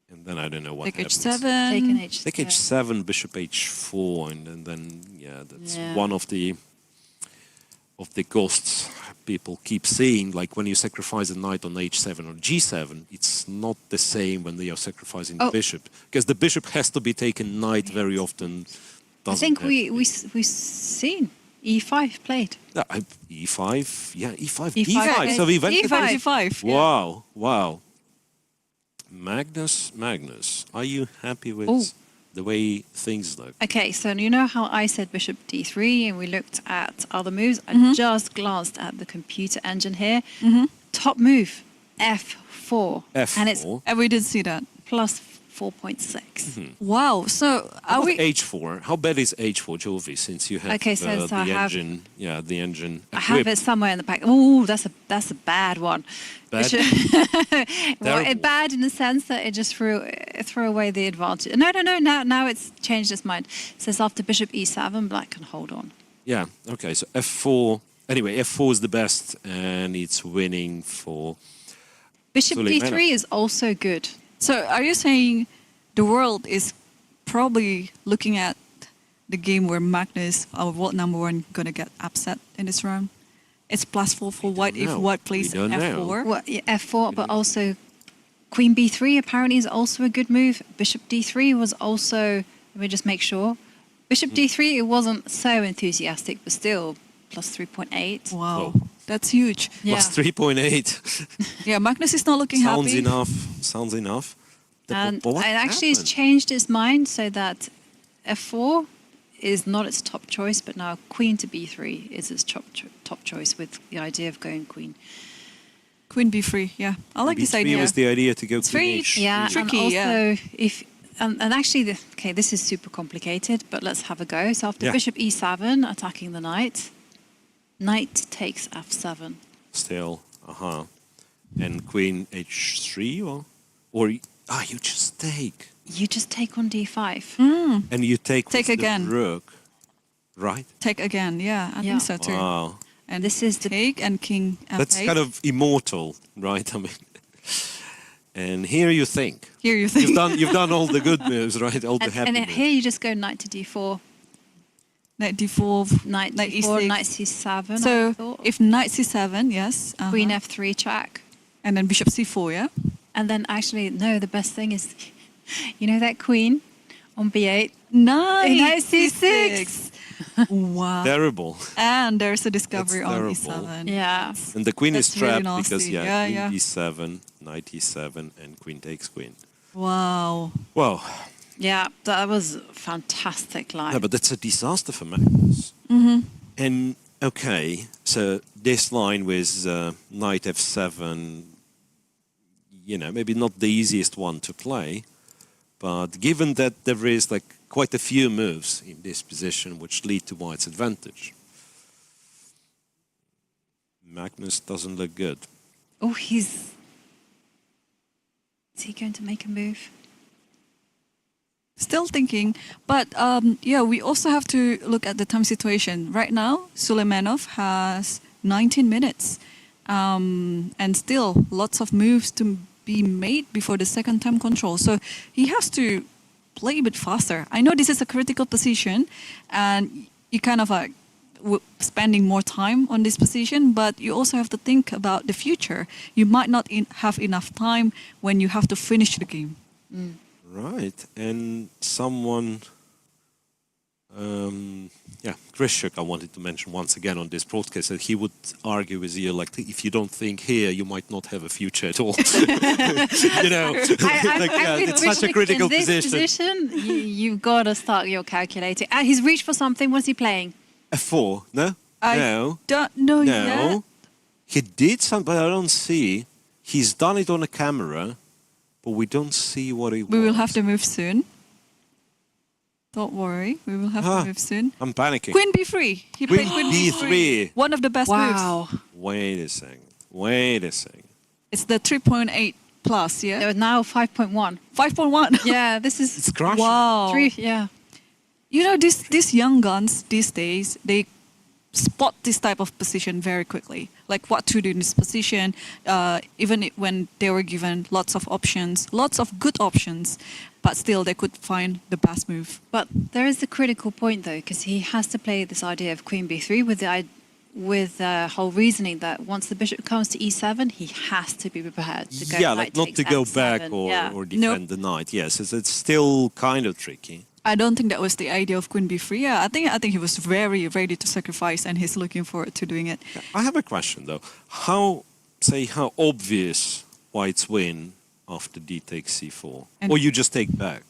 B: And then I don't know what
C: Take
B: happens.
C: H7.
A: Take an H6.
B: Take h7, bishop h4, and then yeah, that's
A: Yeah.
B: one of the ghosts people keep seeing. Like when you sacrifice a knight on h7 or g7, it's not the same when they are sacrificing the
A: Oh.
B: bishop, because the bishop has to be taken knight very often.
A: I
B: Doesn't
A: think
B: have to be.
A: we've seen E5 played.
B: e5, yeah, e5,
A: E5.
B: e5. So we went to
A: E5.
C: E5. Yeah.
B: Wow. Magnus, are you happy with
A: Oh.
B: the way things look?
A: Okay, so you know how I said bishop d3 and we looked at other moves? I just glanced at the computer engine here. Top move, f4. And it's
B: f4.
C: And we did see that.
A: plus 4.6.
C: Wow. So are we?
B: h4? How bad is h4, Jovi? Since you have
A: Okay, so
B: the
A: I have-
B: engine, the engine.
A: I have
B: equipped.
A: it somewhere in the back. Oh, that's a bad one.
B: Bad?
A: Well,
B: Terrible.
A: bad in the sense that it just threw away the advantage. No. Now it's changed its mind. It says after bishop e7, black can hold on.
B: Yeah. Okay. So f4. Anyway, f4 is the best, and it's winning for.
A: Bishop
B: Suleimanov.
A: d3 is also good.
C: So are you saying the world is probably looking at the game where Magnus, our world number one, gonna get upset in this round? It's +4 for white if
B: know.
C: white plays
B: We don't know.
C: f4.
A: Well, yeah, f4, but also queen b3 apparently is also a good move. Bishop d3 was also. Let me just make sure. Bishop d3, it wasn't so enthusiastic, but still plus 3.8.
C: Wow,
B: Whoa.
C: that's huge.
A: Yeah.
B: Plus 3.8.
C: Yeah, Magnus is not looking
B: Sounds
C: happy.
B: enough. Sounds enough.
A: And
B: But what
A: it actually has
B: happened?
A: changed its mind so that f4 is not its top choice, but now queen to b3 is its top choice with the idea of going queen.
C: Queen b3. Yeah, I like this
B: B3
C: idea.
B: was the idea to go
C: It's
B: queen
C: very-
B: h3.
A: Yeah,
C: Tricky,
A: and also
C: yeah.
A: if and actually, okay, this is super complicated, but let's have a go. So after
B: Yeah.
A: bishop e7, attacking the knight, knight takes f7.
B: Still, and queen h3 or you just take.
A: You just take on d5.
B: And you take
C: Take
B: with
C: again.
B: the rook, right?
C: Take again. Yeah, I
A: Yeah.
C: think so too.
B: Wow.
C: And
A: This is the
C: take and king f8.
B: That's kind of immortal, right? I mean, and here you think.
C: Here you think.
B: You've done all the good moves, right? All the happy
A: and
B: moves.
A: here you just go knight to d4,
C: Knight d4.
A: knight
C: Knight
A: d4,
C: e6.
A: knight c7. I
C: So
A: thought.
C: if knight c7, yes.
A: Queen f3 check.
C: And then bishop c4, yeah?
A: And then actually, no, the best thing is, you know that queen on b8?
C: Knight
A: Knight c6.
C: Wow.
B: Terrible.
C: And there's a discovery
B: That's
C: on
B: terrible.
C: e7.
A: Yeah.
B: And the queen is
C: That's really
B: trapped because
C: nasty.
B: queen
C: Yeah.
B: e7, knight e7, and queen takes queen.
C: Wow.
B: Well,
A: Yeah, that was fantastic line.
B: no, but that's a disaster for Magnus.
C: Mm-hmm.
B: And okay, so this line with knight f7, maybe not the easiest one to play, but given that there is like quite a few moves in this position which lead to white's advantage, Magnus doesn't look good.
A: Oh, is he going to make a move?
C: Still thinking, but yeah, we also have to look at the time situation. Right now, Suleimanov has 19 minutes, and still lots of moves to be made before the second time control. So he has to play a bit faster. I know this is a critical position, and you kind of like spending more time on this position, but you also have to think about the future. You might not have enough time when you have to finish the game.
B: Right, and someone, Krishuk, I wanted to mention once again on this broadcast that he would argue with you, like, if you don't think here, you might not have a future at all. It's such a critical
A: in this position. You've got to start your calculating. He's reached for something. What's he playing?
B: F4, no?
C: I
B: No.
C: don't know
B: No.
C: yet.
B: He did something, but I don't see. He's done it on a camera, but we don't see what he
C: We will have to move soon. Don't worry, we will have to move soon.
B: I'm panicking.
C: Queen b3. He played Queen
B: B3.
C: One of the best
A: Wow.
C: moves.
B: Wait a second. Wait a second.
C: It's the 3.8 plus, yeah?
A: There was now 5.1.
C: 5.1.
A: Yeah, this is
B: It's crushing.
C: Wow.
A: yeah.
C: You know, these young guns these days, they spot this type of position very quickly. Like what to do in this position, even when they were given lots of options, lots of good options, but still they could find the best move.
A: But there is the critical point though, because he has to play this idea of Queen b3 with the whole reasoning that once the bishop comes to e7, he has to be prepared to go.
B: Yeah, like not to go
A: F7.
B: back
A: Yeah.
B: or defend the knight. Yes, it's still kind of tricky.
C: I don't think that was the idea of Queen b3. Yeah, I think he was very ready to sacrifice, and he's looking forward to doing it.
B: I have a question though. How obvious whites win after d takes c4?
C: And
B: Or you just take back?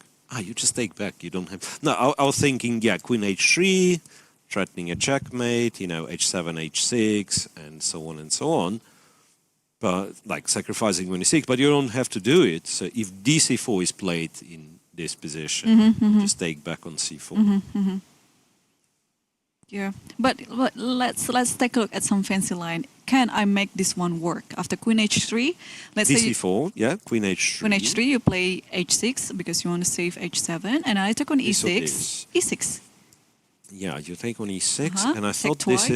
B: You just take back. You don't have... No, I was thinking, yeah, queen h3, threatening a checkmate, you know, h7, h6, and so on and so on. But, like, sacrificing queen e6, but you don't have to do it. So if dc4 is played in this position, just take back on c4.
C: Yeah, but let's take a look at some fancy line. Can I make this one work after queen h3? Let's say
B: dc4, yeah, queen h3.
C: queen h3, you play h6 because you want to save h7, and I took on
B: This or
C: e6.
B: this?
C: E6.
B: Yeah, you take on e6, and I
C: Take
B: thought
C: twice.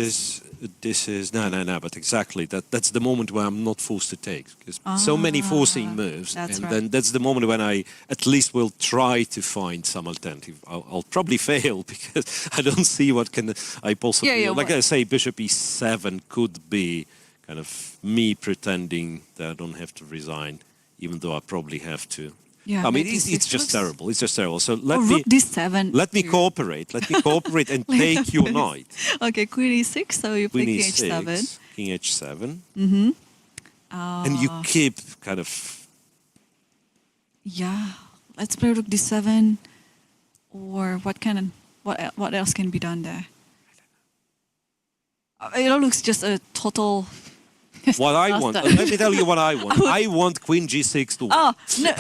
B: this is no, but exactly that's the moment where I'm not forced to take, because so many forcing moves,
C: that's
B: and
C: right.
B: then that's the moment when I at least will try to find some alternative. I'll probably fail because I don't see what can I possibly.
C: Yeah,
B: like I say, bishop e7 could be kind of me pretending that I don't have to resign, even though I probably have to.
C: Yeah,
B: I mean,
C: maybe
B: it's just
C: looks-
B: terrible. It's just terrible. So
C: Or rook d7.
B: let me cooperate. Let me cooperate and take your knight.
C: Okay, queen e6, so you play
B: Queen
C: king h7.
B: e6, king h7. And you keep kind of...
C: Yeah, let's play rook d7. Or what else can be done there? It all looks just a total...
B: What I want, let me tell you what I want. I want queen g6 to win.
C: Oh, no.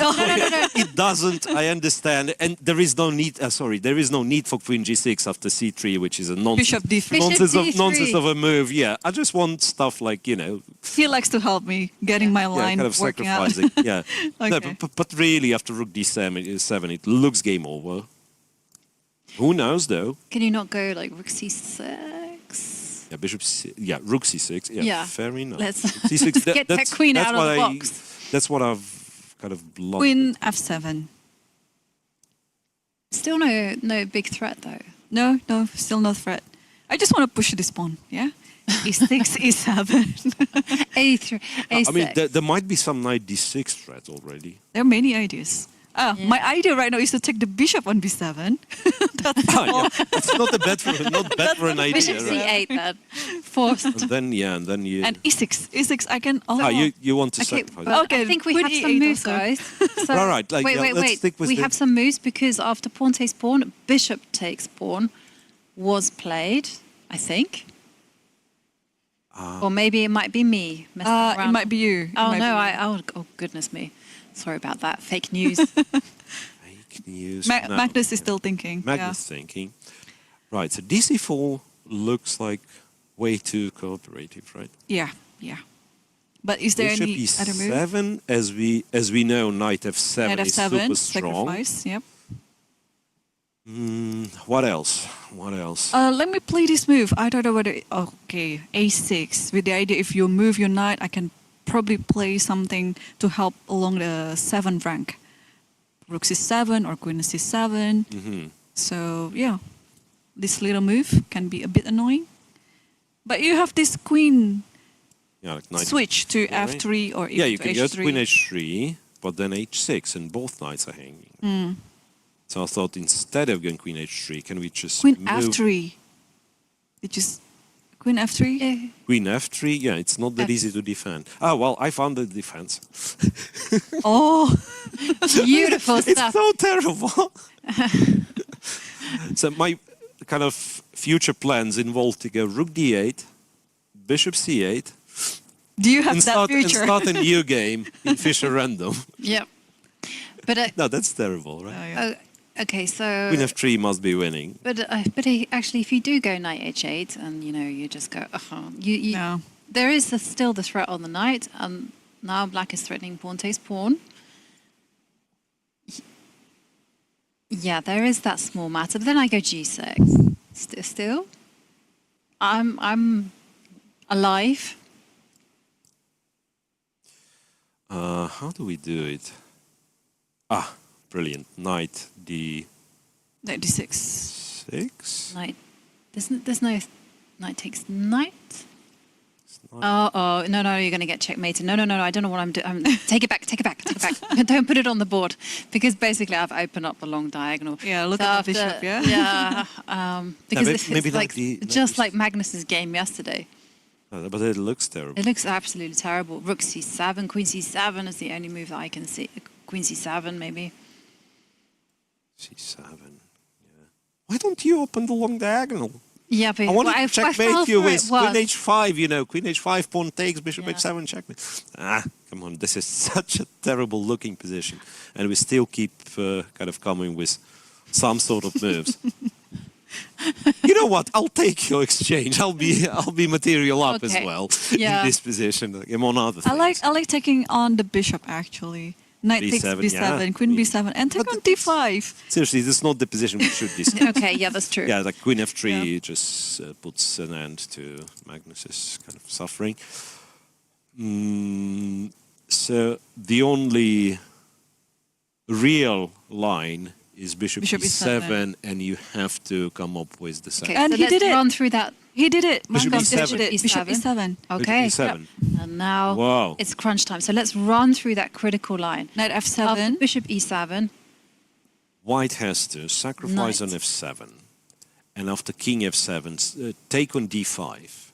B: It doesn't, I understand. And there is no need, there is no need for queen g6 after c3, which is a
C: Bishop d3.
B: nonsense of a move. Yeah, I just want stuff like, you know...
C: He likes to help me getting my line
B: kind of
C: working out.
B: sacrificing. Yeah. No,
C: Okay.
B: but really, after rook d7, it looks game over. Who knows, though?
A: Can you not go like rook c6?
B: Yeah, bishop c, yeah, rook c6. Yeah,
A: Yeah.
B: fair enough.
A: Let's
B: c6,
A: get that queen out of the
B: what
A: box.
B: That's what I've kind of blocked.
C: Queen f7.
A: Still no big threat though.
C: No, still no threat. I just want to push this pawn, yeah? e6, e7.
A: A3, A6.
B: I mean, there might be some knight d6 threat already.
C: There are many ideas. My idea right now is to take the bishop on b7. That's all.
B: It's not bad for an idea.
A: Bishop
B: Right?
A: c8 then. Forced.
B: And then you.
C: And e6, I can... Oh,
B: you want to
A: Okay,
B: sacrifice.
A: but
C: Okay,
A: I think we
C: queen
A: have some
C: e8
A: moves,
C: also.
A: guys. So,
B: All right, like, yeah, let's
A: wait.
B: stick with
A: We
B: the-
A: have some moves because after pawn takes pawn, bishop takes pawn was played, I think. Or maybe it might be me messing
C: it
A: around.
C: might be you. It
A: Oh
C: might
A: no!
C: be you.
A: Oh goodness me! Sorry about that. Fake news.
B: Fake news. No.
C: Magnus is still thinking.
B: Magnus thinking. Right, so dc4 looks like way too cooperative, right?
C: Yeah. But is there
B: Bishop
C: any other move?
B: e7, as we know, knight f7
C: Knight
B: is
C: f7,
B: super strong.
C: sacrifice, yep.
B: What else?
C: Let me play this move. I don't know whether... Okay, a6. With the idea if you move your knight, I can probably play something to help along the 7th rank. Rook c7 or queen c7. So, yeah. This little move can be a bit annoying. But you have this queen
B: Like knight
C: switch to
B: yeah, right?
C: f3 or even
B: Yeah, you
C: to
B: can
C: h3.
B: go to queen h3, but then h6, and both knights are hanging. So I thought instead of going queen h3, can we just
C: Queen
B: move
C: f3. Did you... Queen f3?
A: Yeah.
B: queen f3? Yeah, it's not that easy to defend. Oh, well, I found the defense.
C: Oh,
A: Beautiful
B: It's
A: stuff.
B: so terrible. So my kind of future plans involve to go rook d8, bishop c8,
C: do you have
B: and
C: that
B: start,
C: future?
B: a new game in Fischer Random.
A: Yep. But
B: No, that's terrible, right?
C: Oh, yeah.
A: Okay, so
B: Queen f3 must be winning.
A: but actually, if you do go knight h8, and you just go, you
C: No.
A: there is still the threat on the knight, and now black is threatening pawn takes pawn. Yeah, there is that small matter, but then I go g6. Still, I'm alive.
B: How do we do it? Brilliant. Knight d6.
C: Knight d6.
A: Knight. There's no knight takes knight. Oh, no, you're going to get checkmated. No, I don't know what I'm doing. Take it back. Don't put it on the board, because basically I've opened up the long diagonal.
C: Yeah, look at the bishop, yeah?
A: Yeah, because this
B: maybe
A: is
B: like
A: just like Magnus's game yesterday.
B: But it looks terrible.
A: It looks absolutely terrible. Rook c7, queen c7 is the only move that I can see. Queen c7, maybe.
B: c7. Yeah. Why don't you open the long diagonal?
A: Yeah, but
B: I want to checkmate you with queen
A: it.
B: h5, queen h5, pawn takes, bishop h7, checkmate. Come on, this is such a terrible looking position. And we still keep kind of coming with some sort of moves. You know what? I'll take your exchange. I'll be material up as well in this position. I'm on other things.
C: I like taking on the bishop actually. Knight takes b7, queen b7, and take on d5.
B: Seriously, this is not the position we should discuss.
A: Okay, yeah, that's true.
B: Yeah, like queen f3 just puts an end to Magnus's kind of suffering. So the only real line is bishop e7, and you have to come up with the second.
A: Okay,
C: and
A: so
C: he
A: let's
C: did it.
A: run through that.
C: He did it.
B: Bishop
C: Magnus
B: e7.
C: did it. Bishop e7.
A: Okay.
B: Bishop e7.
A: And now it's crunch time. So let's run through that critical line.
C: Knight f7.
A: After bishop e7.
B: White has to sacrifice on f7. And after king f7, take on d5.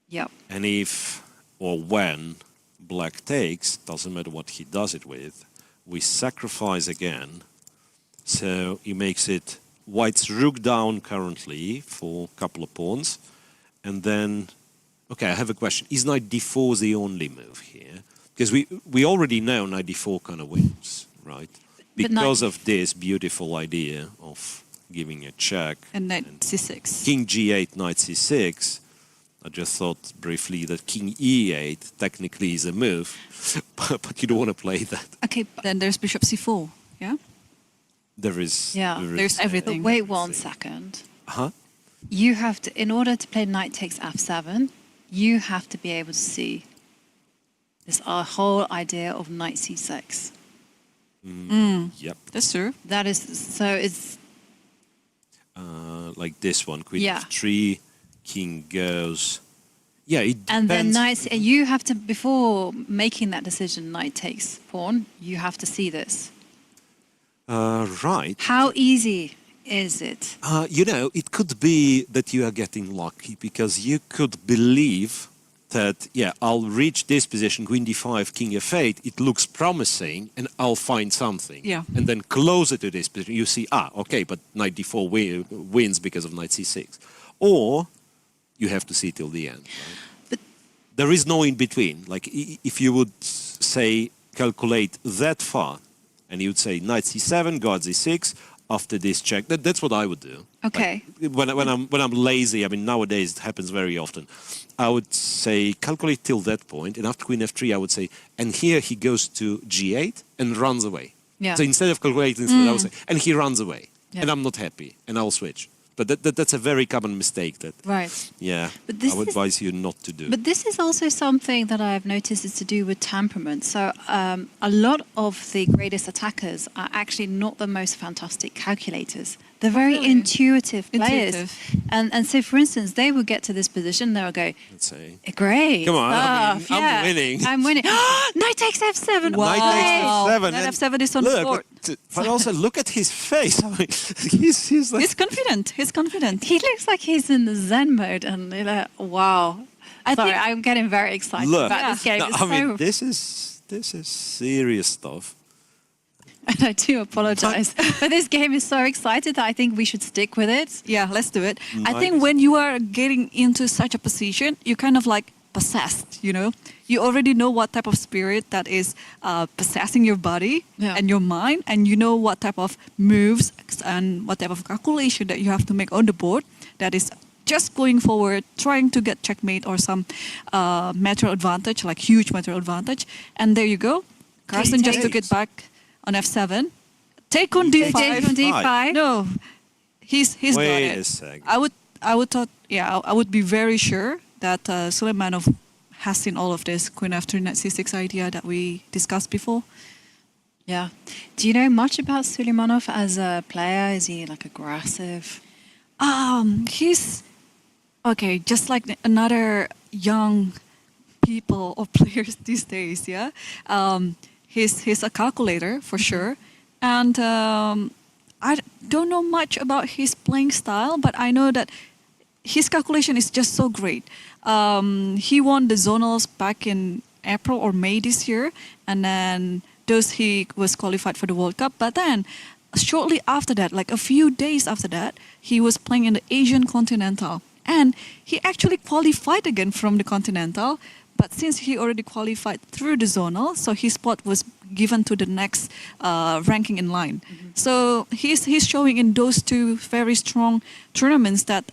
A: Yep.
B: And if or when black takes, doesn't matter what he does it with, we sacrifice again. So he makes it white's rook down currently for a couple of pawns. And then, okay, I have a question. Is knight d4 the only move here? Because we already know knight d4 kind of wins, right? Because of this beautiful idea of giving a check.
C: And knight c6.
B: King g8, knight c6. I just thought briefly that king e8 technically is a move, but you don't want to play that.
C: Okay, then there's bishop c4, yeah?
B: There's
C: everything.
A: But wait 1 second.
B: Huh?
A: You have to, in order to play knight takes f7, you have to be able to see this whole idea of knight c6.
B: Yep.
C: That's true.
A: That is, so it's...
B: like this one, queen f3, king goes... Yeah, it depends.
A: And then knight, you have to, before making that decision, knight takes pawn, you have to see this.
B: Right.
A: How easy is it?
B: It could be that you are getting lucky, because you could believe that, I'll reach this position, queen d5, king f8, it looks promising, and I'll find something.
C: Yeah.
B: And then closer to this position, you see, okay, but knight d4 wins because of knight c6. Or you have to see till the end. Right?
A: But
B: there is no in between. Like, if you would say, calculate that far, and you'd say knight c7, guard c6, after this check. That's what I would do.
A: Okay.
B: Like, when I'm lazy, I mean, nowadays it happens very often. I would say calculate till that point, and after queen f3, I would say, and here he goes to g8 and runs away.
A: Yeah.
B: So instead of calculating, I would say, and he runs away,
A: Yeah.
B: and I'm not happy, and I'll switch. But that's a very common mistake that,
A: Right.
B: but I would advise you not to do.
A: But this is also something that I've noticed is to do with temperament. So a lot of the greatest attackers are actually not the most fantastic calculators. They're very intuitive players. And so, for instance, they will get to this position, they'll go,
B: Let's say,
A: great.
B: come on,
A: stuff,
B: I'm winning.
A: I'm winning. Knight takes f7.
C: Wow.
B: Knight takes f7.
C: Knight
B: and
C: f7 is on the board.
B: But also look at his face. I mean, he's like...
C: He's confident. He's confident.
A: He looks like he's in the Zen mode, and you're like, wow. I'm getting very excited about this game.
B: No,
A: It's
B: I mean, this is serious stuff.
A: And I do apologize. But this game is so excited that I think we should stick with it.
C: Yeah, let's do it. I think when you are getting into such a position, you kind of like possessed, you know. You already know what type of spirit that is possessing your body and your mind, and you know what type of moves and what type of calculation that you have to make on the board that is just going forward, trying to get checkmate or some material advantage, like huge material advantage. And there you go. Carlsen just took it back on f7. Take on d5.
A: Take on d5.
C: No, he's got
B: Wait
C: it.
B: a second.
C: I would be very sure that Suleimanov has seen all of this Queen f3 knight c6 idea that we discussed before.
A: Yeah. Do you know much about Suleimanov as a player? Is he like aggressive?
C: He's okay, just like another young people or players these days. Yeah, he's a calculator for sure, and I don't know much about his playing style, but I know that his calculation is just so great. He won the zonals back in April or May this year, and then he was qualified for the World Cup. But then, shortly after that, like a few days after that, he was playing in the Asian Continental, and he actually qualified again from the Continental. But since he already qualified through the zonal, so his spot was given to the next ranking in line. So he's showing in those two very strong tournaments that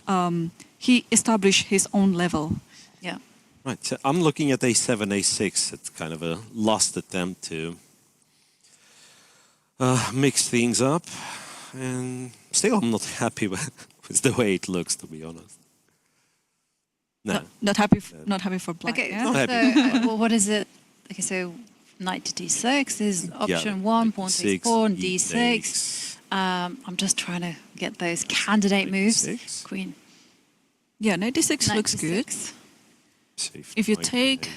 C: he established his own level.
A: Yeah.
B: Right, so I'm looking at a7, a6. It's kind of a last attempt to mix things up. And still I'm not happy with the way it looks, to be honest. No.
C: Not happy for black.
A: Okay,
C: yeah?
B: Not
A: so
B: happy.
A: well, what is it? Okay, so knight to d6 is option one,
B: knight
A: pawn
B: d6,
A: takes pawn,
B: e
A: d6.
B: takes.
A: I'm just trying to get those candidate
B: Knight
A: moves.
B: d6.
A: Queen.
C: Yeah, knight d6
A: Knight
C: looks
A: d6.
C: good.
B: Safe
C: If you
B: knight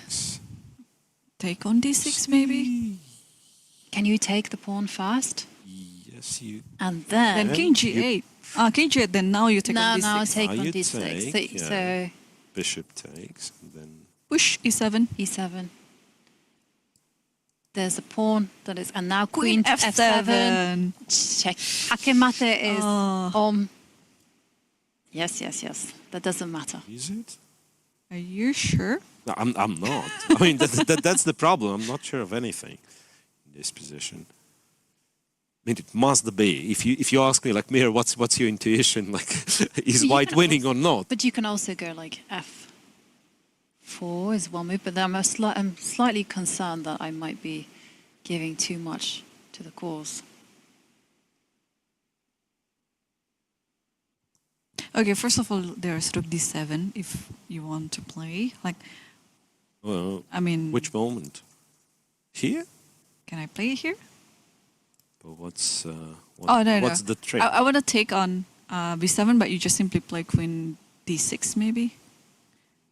C: take on d6
B: takes.
C: maybe,
A: Can you take the pawn first?
B: Yes, you.
A: And then...
C: then king g8. King g8, then now you take on d6.
A: Now take
B: Now
A: on
B: you
A: d6.
B: take,
A: So
B: Bishop takes, and then
C: Push e7.
A: e7. There's a pawn that is... And now
C: Queen
A: queen to f7. Check. Akemate is on... Yes. That doesn't matter.
B: is it?
C: Are you sure?
B: No, I'm not. I mean, that's the problem. I'm not sure of anything in this position. I mean, it must be. If you ask me, like, Mir, what's your intuition? Like, is white winning or not?
A: But you can also go like f4 is one move. But then I'm slightly concerned that I might be giving too much to the cause.
C: Okay, first of all, there's rook d7 if you want to play. Like,
B: Well,
C: I mean,
B: which moment? Here?
C: can I play it here?
B: But what's
C: What's
B: the trick?
C: I want to take on b7, but you just simply play queen d6 maybe.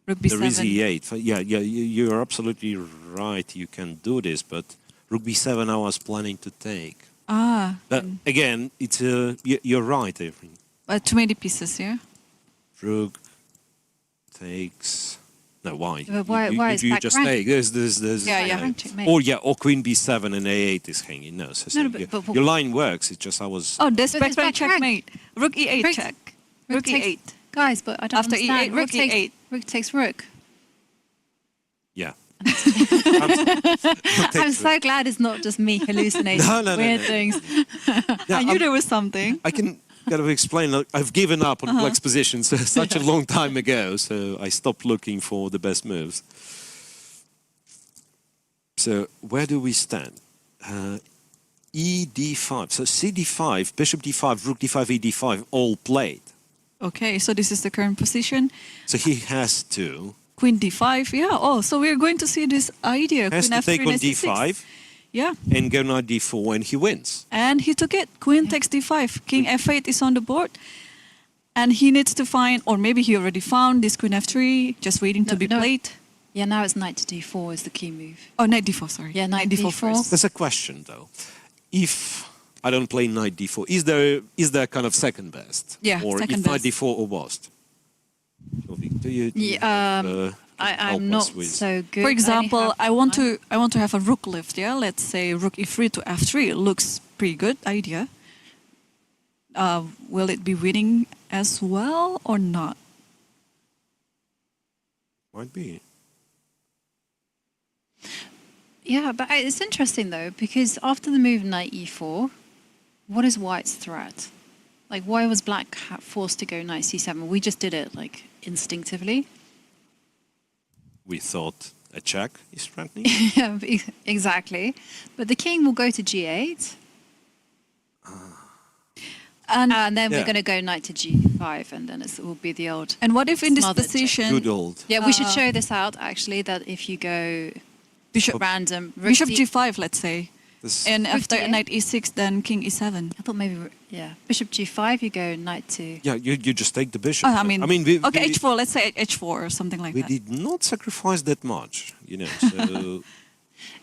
C: Rook b7.
B: There is e8. Yeah, you're absolutely right. You can do this, but rook b7 I was planning to take. But again, it's you're right, Evelyn.
C: Too many pieces, yeah?
B: Rook takes. No, why?
A: Why is
B: you
A: back
B: just
A: rank?
B: take there's
C: Yeah.
A: Rank checkmate.
B: or queen b7 and a8 is hanging. No, so
A: No, but
B: your line works. It's just I was.
C: Oh, that's
A: But
C: back
A: it's
C: rank
A: back rank.
C: checkmate. Rook e8
A: Rook-
C: check.
A: Rook
C: Rook
A: takes-
C: e8.
A: Guys, but I don't
C: After
A: understand.
C: e8, rook e8.
A: Rook takes rook.
B: Yeah.
A: I'm so glad it's not just me hallucinating
B: No.
A: weird things.
B: Yeah,
C: I knew there was something.
B: I can kind of explain. Like, I've given up on black's positions such a long time ago, so I stopped looking for the best moves. So where do we stand? E d5. So c d5, bishop d5, rook d5, e d5, all played.
C: Okay, so this is the current position.
B: So he has to
C: Queen d5, yeah. Oh, so we're going to see this idea.
B: has
C: Queen
B: to take
C: f3,
B: on
C: knight c6.
B: d5
C: Yeah,
B: and go knight d4, and he wins.
C: and he took it. Queen takes d5. King f8 is on the board. And he needs to find, or maybe he already found this queen f3, just waiting to be played.
A: Yeah, now it's knight to d4 is the key move.
C: Oh, knight d4, sorry.
A: Yeah, knight
C: d4
A: d4.
C: first.
B: There's a question though. If I don't play knight d4, is there kind of second best?
C: Yeah,
B: or
C: second
B: if knight
C: best.
B: d4 or worst? Do you
A: Yeah, I'm not
B: help us with-
A: so good.
C: For
A: I only
C: example,
A: have
C: I want to have a rook lift, yeah? Let's say rook e3 to f3. It looks pretty good idea. Will it be winning as well or not?
B: Might be.
A: Yeah, but it's interesting though, because after the move knight e4, what is white's threat? Like, why was black forced to go knight c7? We just did it, like, instinctively.
B: We thought a check is threatening.
A: Yeah, exactly. But the king will go to g8. And then we're going to go knight to g5, and then it will be the old.
C: And what if in this
A: smothered check.
C: position,
B: Good old.
A: Yeah, we should show this out actually. That if you go
C: bishop
A: random,
C: bishop g5, let's say,
B: This-
C: and after
A: d8.
C: knight e6, then king e7.
A: I thought maybe bishop g5. You go knight to.
B: Yeah, you just take the bishop.
C: I mean, okay,
B: we,
C: h4. Let's say h4 or something like
B: we
C: that.
B: did not sacrifice that much, you know. So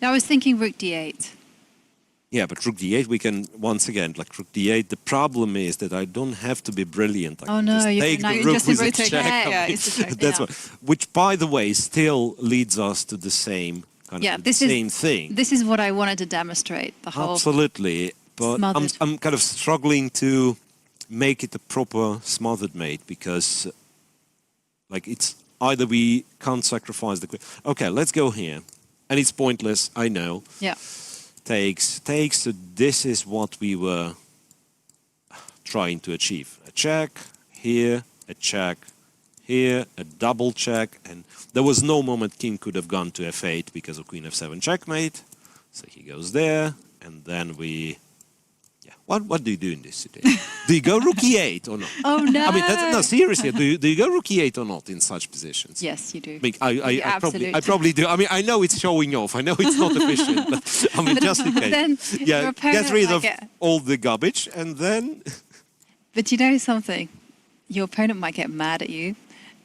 A: Now I was thinking rook d8.
B: yeah, but rook d8, we can once again like rook d8. The problem is that I don't have to be brilliant. I
A: Oh
B: can
A: no,
B: just
A: you
B: take
A: can
B: the
A: you
B: rook
A: just
B: with a
A: rotate.
B: check.
A: Yeah,
B: I mean,
C: it's a check.
B: That's
A: Yeah.
B: what. Which, by the way, still leads us to the same kind
A: Yeah,
B: of
A: this
B: same
A: is
B: thing.
A: This is what I wanted to demonstrate. The whole.
B: Absolutely, but
A: smothered.
B: I'm kind of struggling to make it a proper smothered mate because, like, it's either we can't sacrifice the queen. Okay, let's go here, and it's pointless. I know.
A: Yeah.
B: Takes. So this is what we were trying to achieve: a check here, a check here, a double check, and there was no moment king could have gone to f8 because of queen f7 checkmate. So he goes there, and then we. Yeah, what do you do in this situation? Do you go rook e8 or not?
A: Oh no.
B: I mean, no, seriously, do you go rook e8 or not in such positions?
A: Yes, you do.
B: I mean, I
A: absolutely.
B: probably do. I mean, I know it's showing off. I know it's not efficient, but I mean, just in case.
A: Then your
B: Yeah,
A: opponent
B: get rid
A: might
B: of
A: get-
B: all the garbage, and then
A: But you know something? Your opponent might get mad at you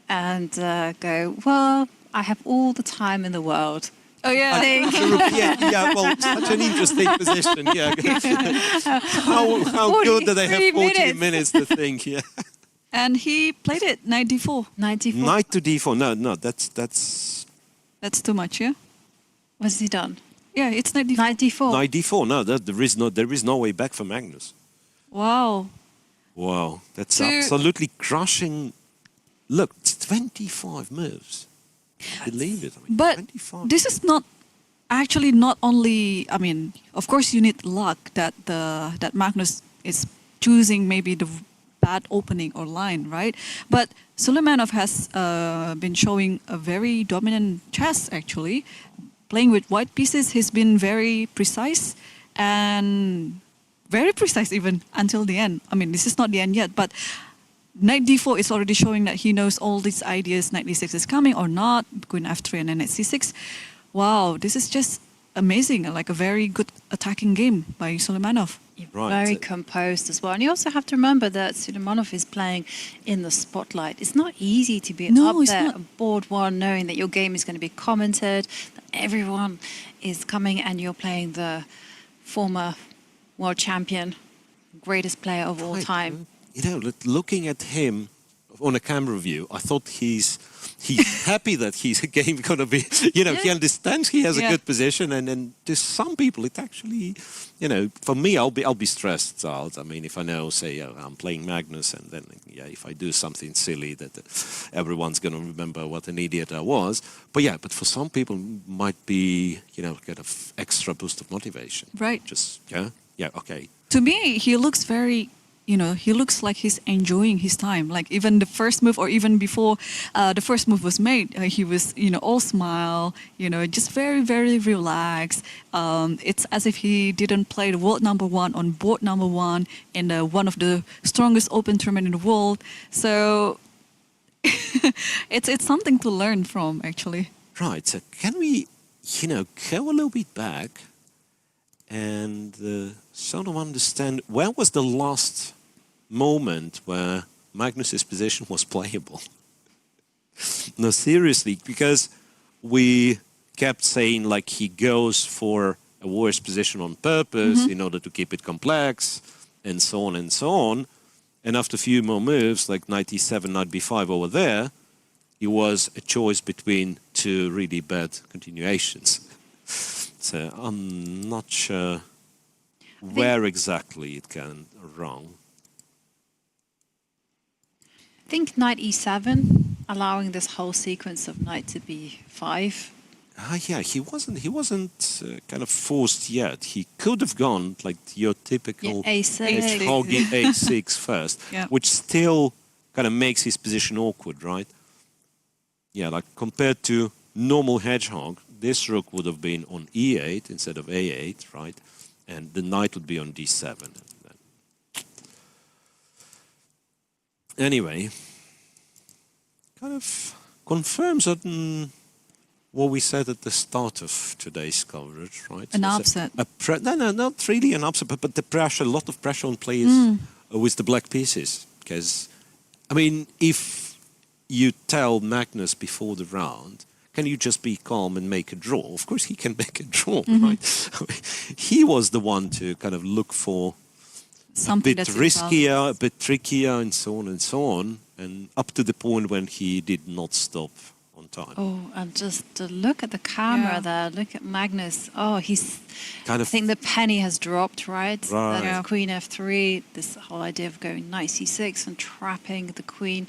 A: and go, well, I have all the time in the world.
C: Oh yeah.
B: yeah, well, such an interesting position. Yeah, how good that I have
A: 43
B: 40 minutes to think. Yeah,
C: And he played it knight d4.
A: 94.
B: knight to d4. No, that's
C: That's too much, yeah.
A: What's he done?
C: Yeah, it's knight d4.
A: 94.
B: knight d4. No, there is no way back for Magnus.
C: Wow.
B: Wow, that's
C: So-
B: absolutely crushing. Look, it's 25 moves. Believe it. I mean,
C: But
B: 25.
C: this is not actually not only. I mean, of course, you need luck that that Magnus is choosing maybe the bad opening or line, right? But Sulejmanov has been showing a very dominant chess actually, playing with white pieces. He's been very precise and very precise even until the end. I mean, this is not the end yet, but knight d4 is already showing that he knows all these ideas. Knight d6 is coming or not. Queen f3 and then knight c6. Wow, this is just amazing. Like a very good attacking game by Sulejmanov.
B: Right.
A: Very composed as well. And you also have to remember that Sulejmanov is playing in the spotlight. It's not easy to be
C: No,
A: up
C: it's
A: there
C: not.
A: at board one, knowing that your game is going to be commented, that everyone is coming and you're playing the former world champion, greatest player of all
B: Right,
A: time.
B: You know, looking at him on a camera view, I thought he's happy that he's again going to be, you know, he understands he has a
C: Yeah.
B: good position, and to some people it actually, you know, for me I'll be stressed out. I mean, if I know, say, I'm playing Magnus, and then if I do something silly that everyone's going to remember what an idiot I was. But for some people might be, you know, kind of extra boost of motivation.
C: Right.
B: Just okay.
C: To me, he looks very, he looks like he's enjoying his time. Like even the first move, or even before the first move was made, he was, all smile, just very, very relaxed. It's as if he didn't play the world #1 on board #1 in one of the strongest open tournament in the world. So it's something to learn from, actually.
B: Right. So can we, go a little bit back and sort of understand where was the last moment where Magnus's position was playable? No, seriously, because we kept saying like he goes for a worse position on purpose in order to keep it complex, and so on and so on. And after a few more moves, like knight e7, knight b5 over there, it was a choice between two really bad continuations. So I'm not sure where exactly it went wrong.
A: I think knight e7, allowing this whole sequence of knight to b5,
B: Yeah, he wasn't kind of forced yet. He could have gone like your typical
A: A6.
B: hedgehog A6 first,
C: Yeah.
B: which still kind of makes his position awkward, right? Yeah, like compared to normal hedgehog, this rook would have been on E8 instead of A8, right? And the knight would be on D7. Anyway, kind of confirms that what we said at the start of today's coverage, right?
C: An
B: There's
C: upset.
B: No, not really an upset, but the pressure, a lot of pressure on players with the black pieces. Because, I mean, if you tell Magnus before the round, can you just be calm and make a draw? Of course he can make a draw, right? He was the one to kind of look for
C: Something
B: a bit
C: that's
B: riskier, a bit trickier, and so on and so on. And up to the point when he did not stop on time.
A: Oh, and just to look at the camera
C: Yeah.
A: there. Look at Magnus. Oh, he's.
B: Kind
A: I
B: of
A: think the penny has dropped, right?
B: Right.
A: That's
C: Yeah.
A: Queen F3. This whole idea of going knight C6 and trapping the queen.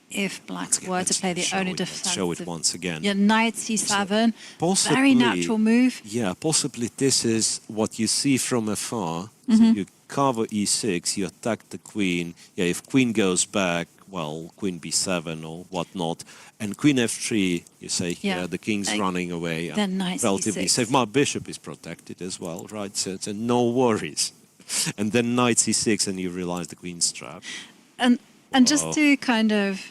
A: If black were to play the only defensive.
B: show it once again.
A: Yeah, knight C7.
B: Possibly,
A: Very natural move.
B: Yeah, possibly this is what you see from afar. So you cover E6, you attack the queen. Yeah, if queen goes back, well, queen B7 or whatnot. And queen F3, you say, yeah, the king's
A: like,
B: running away.
A: then knight
B: relatively
A: C6.
B: safe. My bishop is protected as well, right? So no worries. And then knight C6 and you realize the queen's trapped.
A: And just to kind of,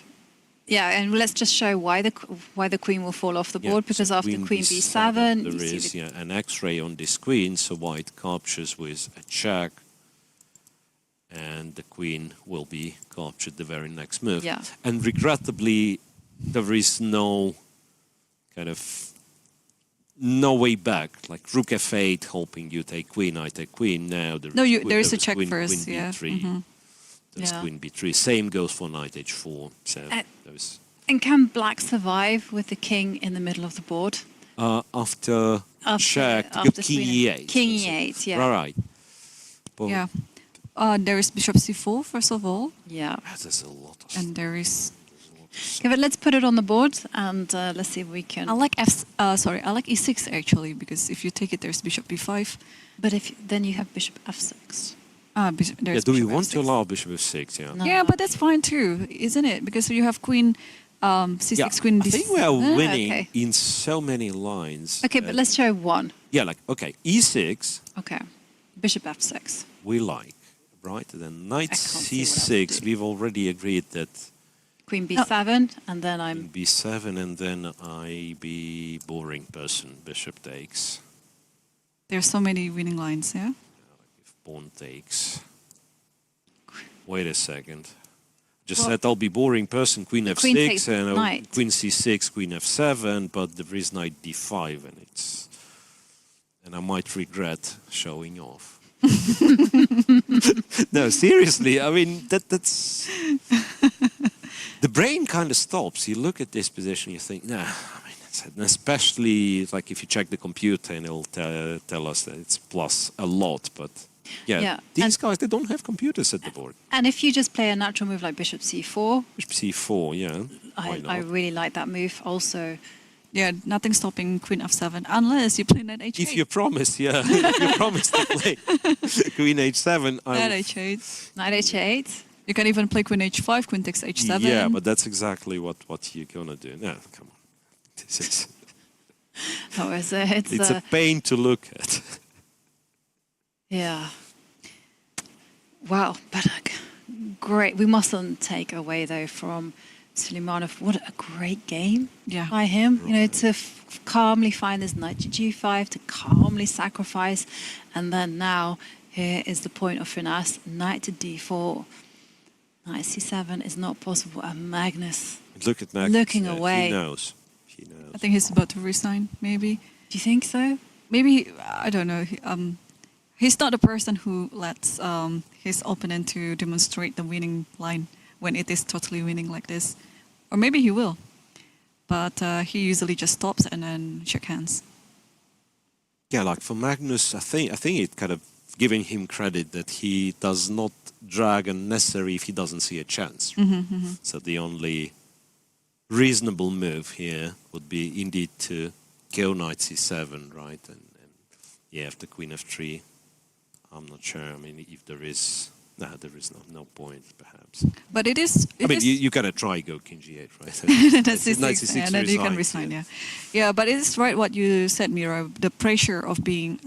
A: yeah, and let's just show why the queen will fall off the board, because
B: so
A: after queen B7,
B: there
A: you see
B: is
A: the
B: an X-ray on this queen, so white captures with a check, and the queen will be captured the very next move.
A: Yeah.
B: And regrettably, there is no kind of no way back. Like rook F8, hoping you take queen, I take queen. Now
C: there is a check
B: queen,
C: first,
B: queen
C: yeah.
B: B3. There's
A: Yeah.
B: queen B3. Same goes for knight H4. So there's.
A: And can black survive with the king in the middle of the board?
B: After check, to go
A: after
B: king
A: queen-
B: E8.
A: King
B: So-
A: E8, yeah.
B: Right. But
C: Yeah. There is bishop C4 first of all,
A: Yeah.
B: there's a lot of
C: and there is.
A: Okay, but let's put it on the board and let's see if we can.
C: I like I like E6 actually, because if you take it, there's bishop B5.
A: But then you have bishop F6.
C: Bishop,
B: Yeah,
C: there's
B: do we
C: bishop
B: want to
C: F6.
B: allow bishop F6? Yeah.
A: No.
C: Yeah, but that's fine too, isn't it? Because you have queen C6,
B: Yeah,
C: queen
B: I
C: D6.
B: think we are winning
A: okay.
B: in so many lines.
A: Okay, but let's show one.
B: Yeah, like, okay, E6
A: Okay. Bishop F6.
B: we like, right? Then knight
A: I can't see what else to
B: C6,
A: do.
B: we've already agreed that
A: Queen B7, and then I'm.
B: B7, and then I be boring person, bishop takes,
C: There's so many winning lines, yeah?
B: if pawn takes. Wait a second. Just
A: Well,
B: said I'll be boring person, queen F6,
A: queen takes
B: and
A: knight.
B: queen C6, queen F7, but there is knight D5, and I might regret showing off. No, seriously, I mean, that's... The brain kind of stops. You look at this position, you think, nah, I mean, and especially like if you check the computer and it'll tell us that it's plus a lot, but
A: Yeah,
B: these guys, they don't have computers at the board.
A: And if you just play a natural move like Bishop C4,
B: Bishop C4, yeah, why not?
A: I really like that move also.
C: Yeah, nothing stopping queen F7, unless you play knight H8.
B: If you promise, yeah, if you promise to play queen H7,
C: Knight H8.
A: Knight H8.
C: You can even play queen H5, queen takes H7.
B: Yeah, but that's exactly what you're gonna do. No, come on. This is
A: That was it.
B: it's a pain to look at.
A: Yeah. Wow, but great. We mustn't take away though from Suleimanov. What a great game
C: Yeah.
A: by him. You know, to calmly find this knight to G5, to calmly sacrifice, and then now here is the point of finesse: knight to D4. Knight C7 is not possible. And Magnus,
B: Look at Magnus.
A: Looking away.
B: He knows. He knows.
C: I think he's about to resign, maybe.
A: do you think so?
C: Maybe, I don't know. He's not the person who lets his opponent to demonstrate the winning line when it is totally winning like this. Or maybe he will. But he usually just stops and then shake hands.
B: Yeah, like for Magnus, I think it kind of giving him credit that he does not drag unnecessary if he doesn't see a chance. So the only reasonable move here would be indeed to go knight c7, right? And yeah, after queen f3, I'm not sure. I mean, if there is... No, there is no point, perhaps.
C: But it is...
B: I mean, you gotta try go king g8, right?
C: That's
B: Knight
C: C6,
B: c6
C: and then you can
B: resigns,
C: resign, yeah. Yeah, but it is right what you said, Mira. The pressure of being,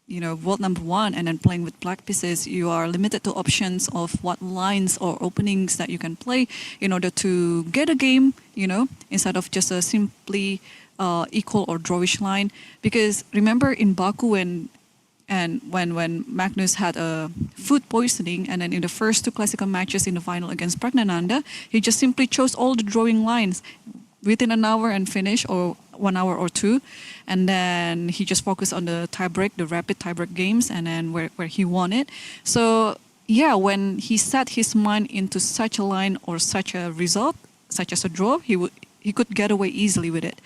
C: you know, world #1 and then playing with black pieces, you are limited to options of what lines or openings that you can play in order to get a game, you know, instead of just a simply equal or drawish line. Because remember in Baku when Magnus had a food poisoning, and then in the first 2 classical matches in the final against Pragnananda, he just simply chose all the drawing lines within an hour and finish, or 1 hour or 2, and then he just focused on the tiebreak, the rapid tiebreak games, and then where he won it. So yeah, when he set his mind into such a line or such a result, such as a draw, he could get away easily with it.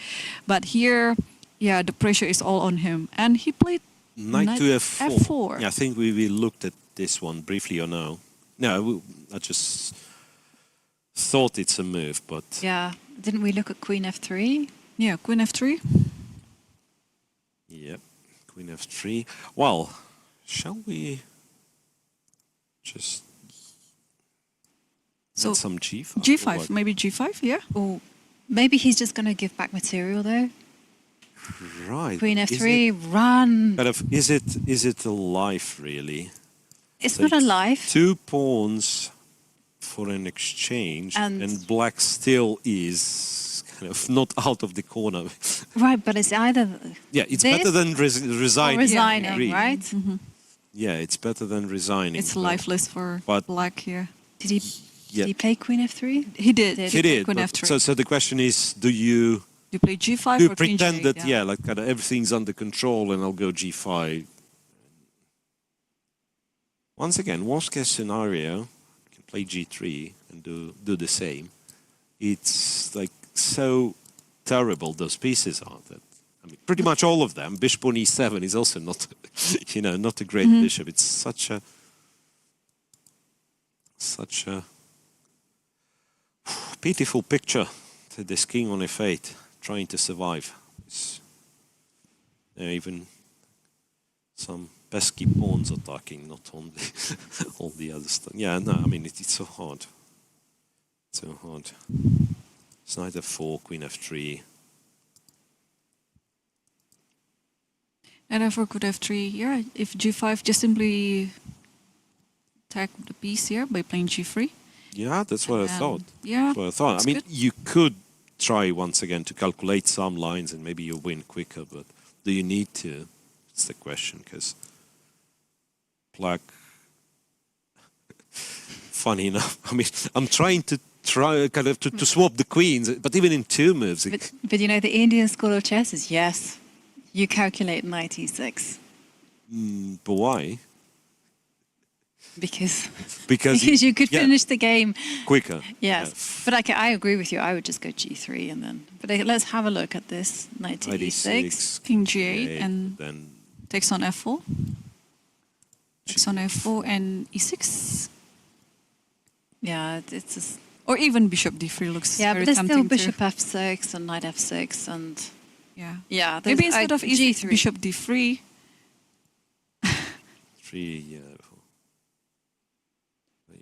C: But here, yeah, the pressure is all on him, and he played
B: Knight to f4.
C: f4.
B: Yeah, I think we looked at this one briefly, or no? No, I just thought it's a move, but...
A: Yeah. Didn't we look at queen f3?
C: Yeah, queen f3.
B: Yep, queen f3. Well, shall we just...
C: So
B: some g5?
C: G5, maybe G5, yeah?
A: Or maybe he's just going to give back material, though.
B: Right.
A: Queen f3, run.
B: Kind of, is it a life, really?
A: It's
B: So
A: not a
B: it's
A: life.
B: 2 pawns for an exchange, and black still is kind of not out of the corner.
A: Right, but it's either
B: Yeah, it's
A: this
B: better than
A: or
B: resigning.
A: resigning,
B: Agree.
A: right?
C: Mm-hmm.
B: Yeah, it's better than resigning.
C: It's
B: but-
C: lifeless for
B: but-
C: black here.
A: Did he
B: Yeah,
A: play queen f3?
C: He did.
B: he did.
C: Queen
B: but-
C: f3.
B: so the question is, do you
C: You play G5
B: do you
C: or queen
B: pretend
C: G8,
B: that like kind of everything's under control and I'll go G5? Once again, worst case scenario, you can play G3 and do the same. It's like so terrible those pieces are that I mean pretty much all of them. Bishop on E7 is also not not a great bishop. It's such a pitiful picture to this king on F8 trying to survive. Even some pesky pawns attacking, not only all the other stuff. Yeah, no, I mean it's so hard. So hard. It's knight f4, queen f3.
C: And therefore could f3, yeah, if G5 just simply attack the piece here by playing G3.
B: Yeah, that's what I thought.
C: Yeah,
B: That's what I thought. I
C: that's
B: mean,
C: good.
B: you could try once again to calculate some lines and maybe you win quicker, but do you need to? It's the question, because black, funny enough, I mean, I'm trying to to swap the queens, but even in 2 moves,
A: But you know, the Indian school of chess is yes, you calculate knight e6
B: but why?
A: because
B: Because
A: you could
B: yeah,
A: finish the game.
B: quicker.
A: Yes,
B: Yeah.
A: but I agree with you. I would just go G3 and then. But let's have a look at this knight to
B: Knight
A: E6.
C: King G8 and
B: then
C: takes on f4. Takes on f4 and e6.
A: Yeah, it's just,
C: Or even bishop d3 looks
A: yeah,
C: very
A: but there's still
C: tempting
A: bishop
C: too.
A: f6 and knight f6 and
C: Yeah.
A: yeah.
C: Maybe instead of e6,
A: G3.
C: bishop d3.
B: 3, yeah.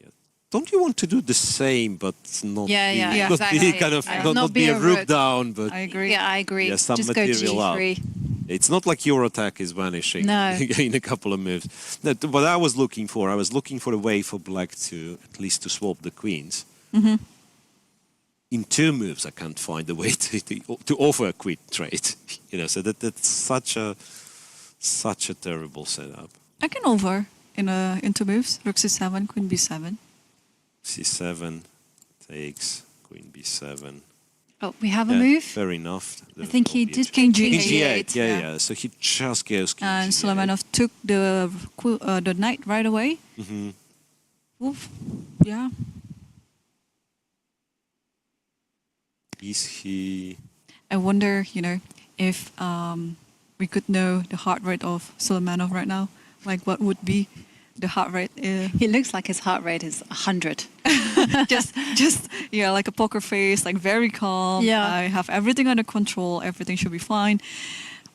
B: Yeah. Don't you want to do the same, but not
A: Yeah,
B: be,
A: yeah,
C: yeah,
B: not
A: exactly.
B: be kind of
A: Yeah.
B: not be a rook down, but
C: I agree.
A: Yeah, I agree.
B: Yeah, some
A: just go
B: material up.
A: G3.
B: it's not like your attack is vanishing
A: No.
B: in a couple of moves. No, what I was looking for a way for black to at least to swap the queens.
C: Mm-hmm.
B: In 2 moves, I can't find a way to offer a quick trade. So that's such a terrible setup.
C: I can over in 2 moves. Rook c7, queen b7.
B: C7 takes queen b7.
A: Oh, we have a
B: Yeah,
A: move.
B: fair enough.
A: I think he did
C: King
A: King
C: G8.
B: G8, yeah,
C: yeah.
B: yeah. So he just goes king
C: And
B: G8.
C: Sulaimanov took the knight right away.
B: Mhm.
C: Oof. Yeah.
B: Is he...
C: I wonder, if we could know the heart rate of Sulaimanov right now. Like, what would be the heart rate?
A: He looks like his heart rate is 100.
C: just yeah, like a poker face, like very calm.
A: Yeah.
C: I have everything under control. Everything should be fine.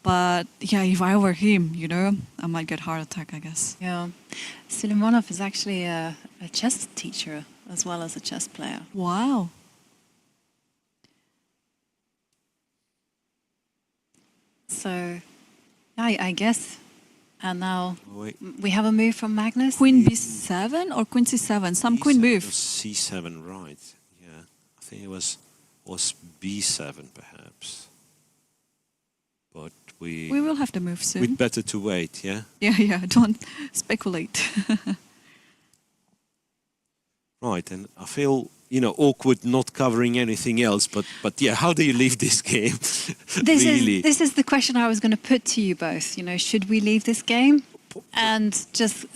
C: But yeah, if I were him, you know, I might get heart attack, I guess.
A: Yeah. Silimonov is actually a chess teacher as well as a chess player.
C: Wow.
A: So, I guess. And now
B: Wait.
A: we have a move from Magnus.
C: Queen B7 or Queen C7? Some queen move.
B: C7, right? Yeah, I think it was B7 perhaps. But
C: We will have to move soon.
B: we'd better to wait. Yeah.
C: Yeah, don't speculate.
B: Right, and I feel awkward not covering anything else, but yeah, how do you leave this game? Really?
A: This is the question I was going to put to you both. Should we leave this game and just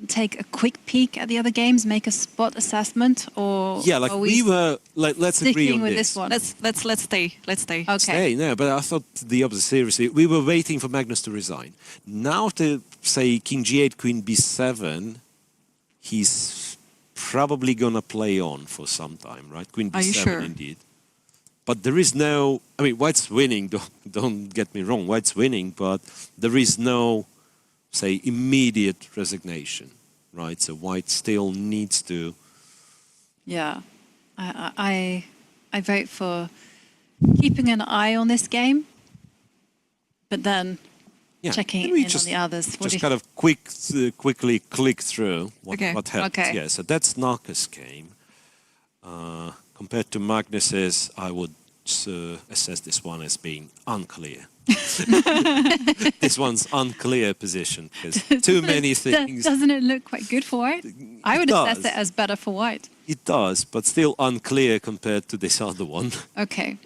A: take a quick peek at the other games, make a spot assessment, or
B: Yeah, like
A: are
B: we were. Let's agree
A: sticking
B: on
A: with
B: this.
A: this one?
C: Let's stay. Let's stay.
A: Okay.
B: Hey, no, but I thought the opposite. Seriously, we were waiting for Magnus to resign. Now to say King G8, Queen B7, he's probably gonna play on for some time, right? Queen B7,
C: Are you sure?
B: indeed. But there is no. I mean, White's winning. Don't get me wrong. White's winning, but there is no, say, immediate resignation, right? So White still needs to.
A: Yeah, I vote for keeping an eye on this game, but then checking
B: Can we
A: in on the others. What do
B: Just
A: you-
B: kind of quickly click through what happened.
A: Okay.
B: Yeah, so that's Naka's game. Compared to Magnus's, I would assess this one as being unclear. This one's unclear position because too many things.
A: Doesn't it look quite good for White? I would assess
B: does.
A: it as better for White.
B: It does, but still unclear compared to this other one.
A: Okay.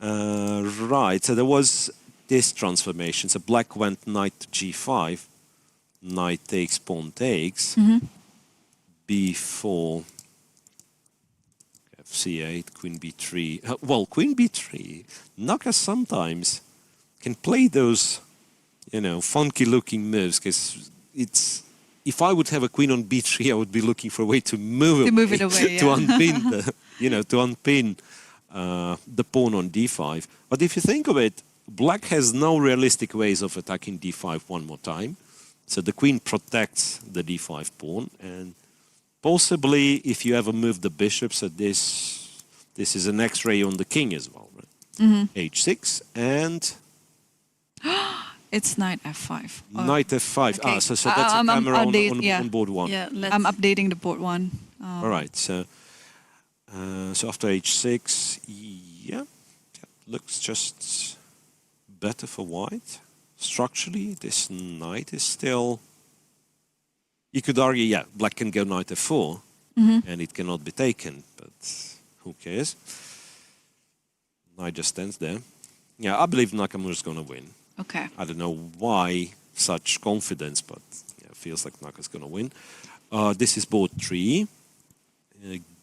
B: Right, so there was this transformation. So black went knight to g5, knight takes, pawn takes, b4, c8, queen b3. Well, queen b3, Naka sometimes can play those, funky-looking moves because it's. If I would have a queen on b3, I would be looking for a way to move it
C: away,
B: to
C: yeah.
B: unpin to unpin the pawn on d5. But if you think of it, black has no realistic ways of attacking d5 one more time. So the queen protects the d5 pawn, and possibly if you ever move the bishop, so this is an X-ray on the king as well, right? h6 and
C: It's knight f5.
B: knight f5.
A: okay.
B: So that's a
C: I'm
B: camera
C: update-
B: on board one.
A: Yeah.
C: I'm updating the board one.
B: All right. So after h6, yeah, looks just better for white. Structurally, this knight is still. You could argue, yeah, black can go knight f4, and it cannot be taken, but who cares? Knight just stands there. Yeah, I believe Nakamura's going to win.
A: Okay.
B: I don't know why such confidence, but yeah, it feels like Naka's going to win. This is board 3.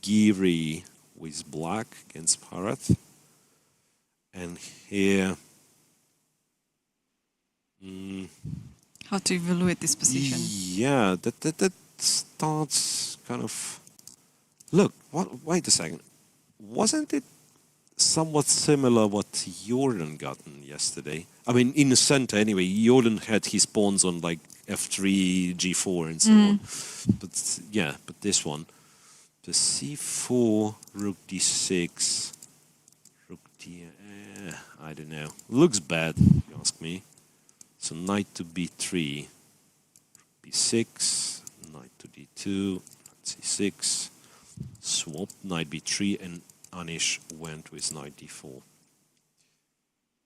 B: Giri with black against Bharat. And here...
C: How to evaluate this position?
B: Yeah, that starts kind of... Look, wait a second. Wasn't it somewhat similar what Jordan gotten yesterday? I mean, in the center anyway, Jordan had his pawns on like f3, g4 and so on. But yeah, but this one, the c4, rook d6, rook d... I don't know. Looks bad, if you ask me. So knight to b3, b6, knight to d2, knight c6, swap, knight b3, and Anish went with knight d4.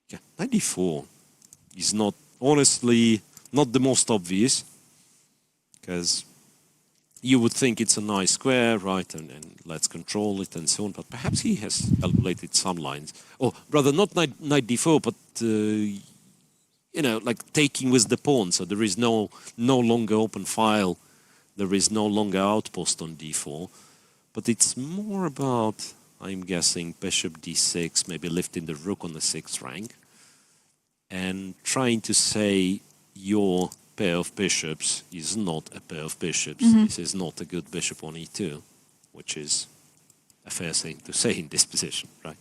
B: Yeah, knight d4 is not, honestly, not the most obvious, because you would think it's a nice square, right, and let's control it and so on, but perhaps he has calculated some lines. Or rather, not knight d4, but, like taking with the pawn, so there is no longer open file, there is no longer outpost on d4, but it's more about, I'm guessing, bishop d6, maybe lifting the rook on the 6th rank, and trying to say your pair of bishops is not a pair of bishops. This is not a good bishop on e2. which is a fair thing to say in this position, right?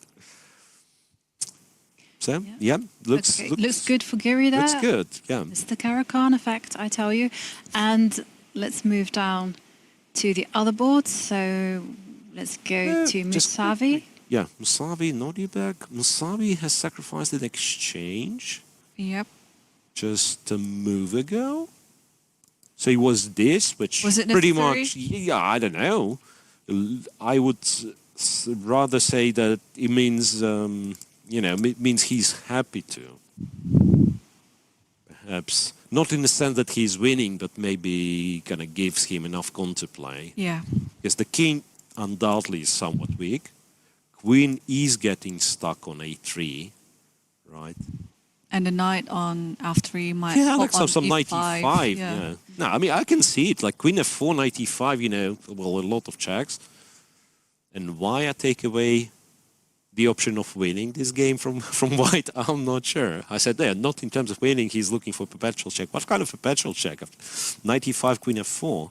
B: So, yeah, looks
A: good for Giri there.
B: Looks good, yeah.
A: It's the Caracan effect, I tell you. And let's move down to the other boards. So let's go to Musavi.
B: Yeah, Musavi, Nodiberg. Musavi has sacrificed an exchange.
C: Yep.
B: Just a move ago. So it was this, which
C: was it
B: pretty
C: necessary?
B: much, yeah, I don't know. I would rather say that it means, you know, it means he's happy to. Perhaps not in the sense that he's winning, but maybe kind of gives him enough counterplay.
C: Yeah.
B: Because the king undoubtedly is somewhat weak. Queen is getting stuck on a3, right?
C: And the knight on f3 might
B: like
C: on
B: some knight
C: e5.
B: e5. Yeah. No, I mean, I can see it. Like queen f4, knight e5, you know, well, a lot of checks. And why I take away the option of winning this game from white, I'm not sure. I said there, not in terms of winning, he's looking for perpetual check. What kind of perpetual check? Knight e5, queen f4.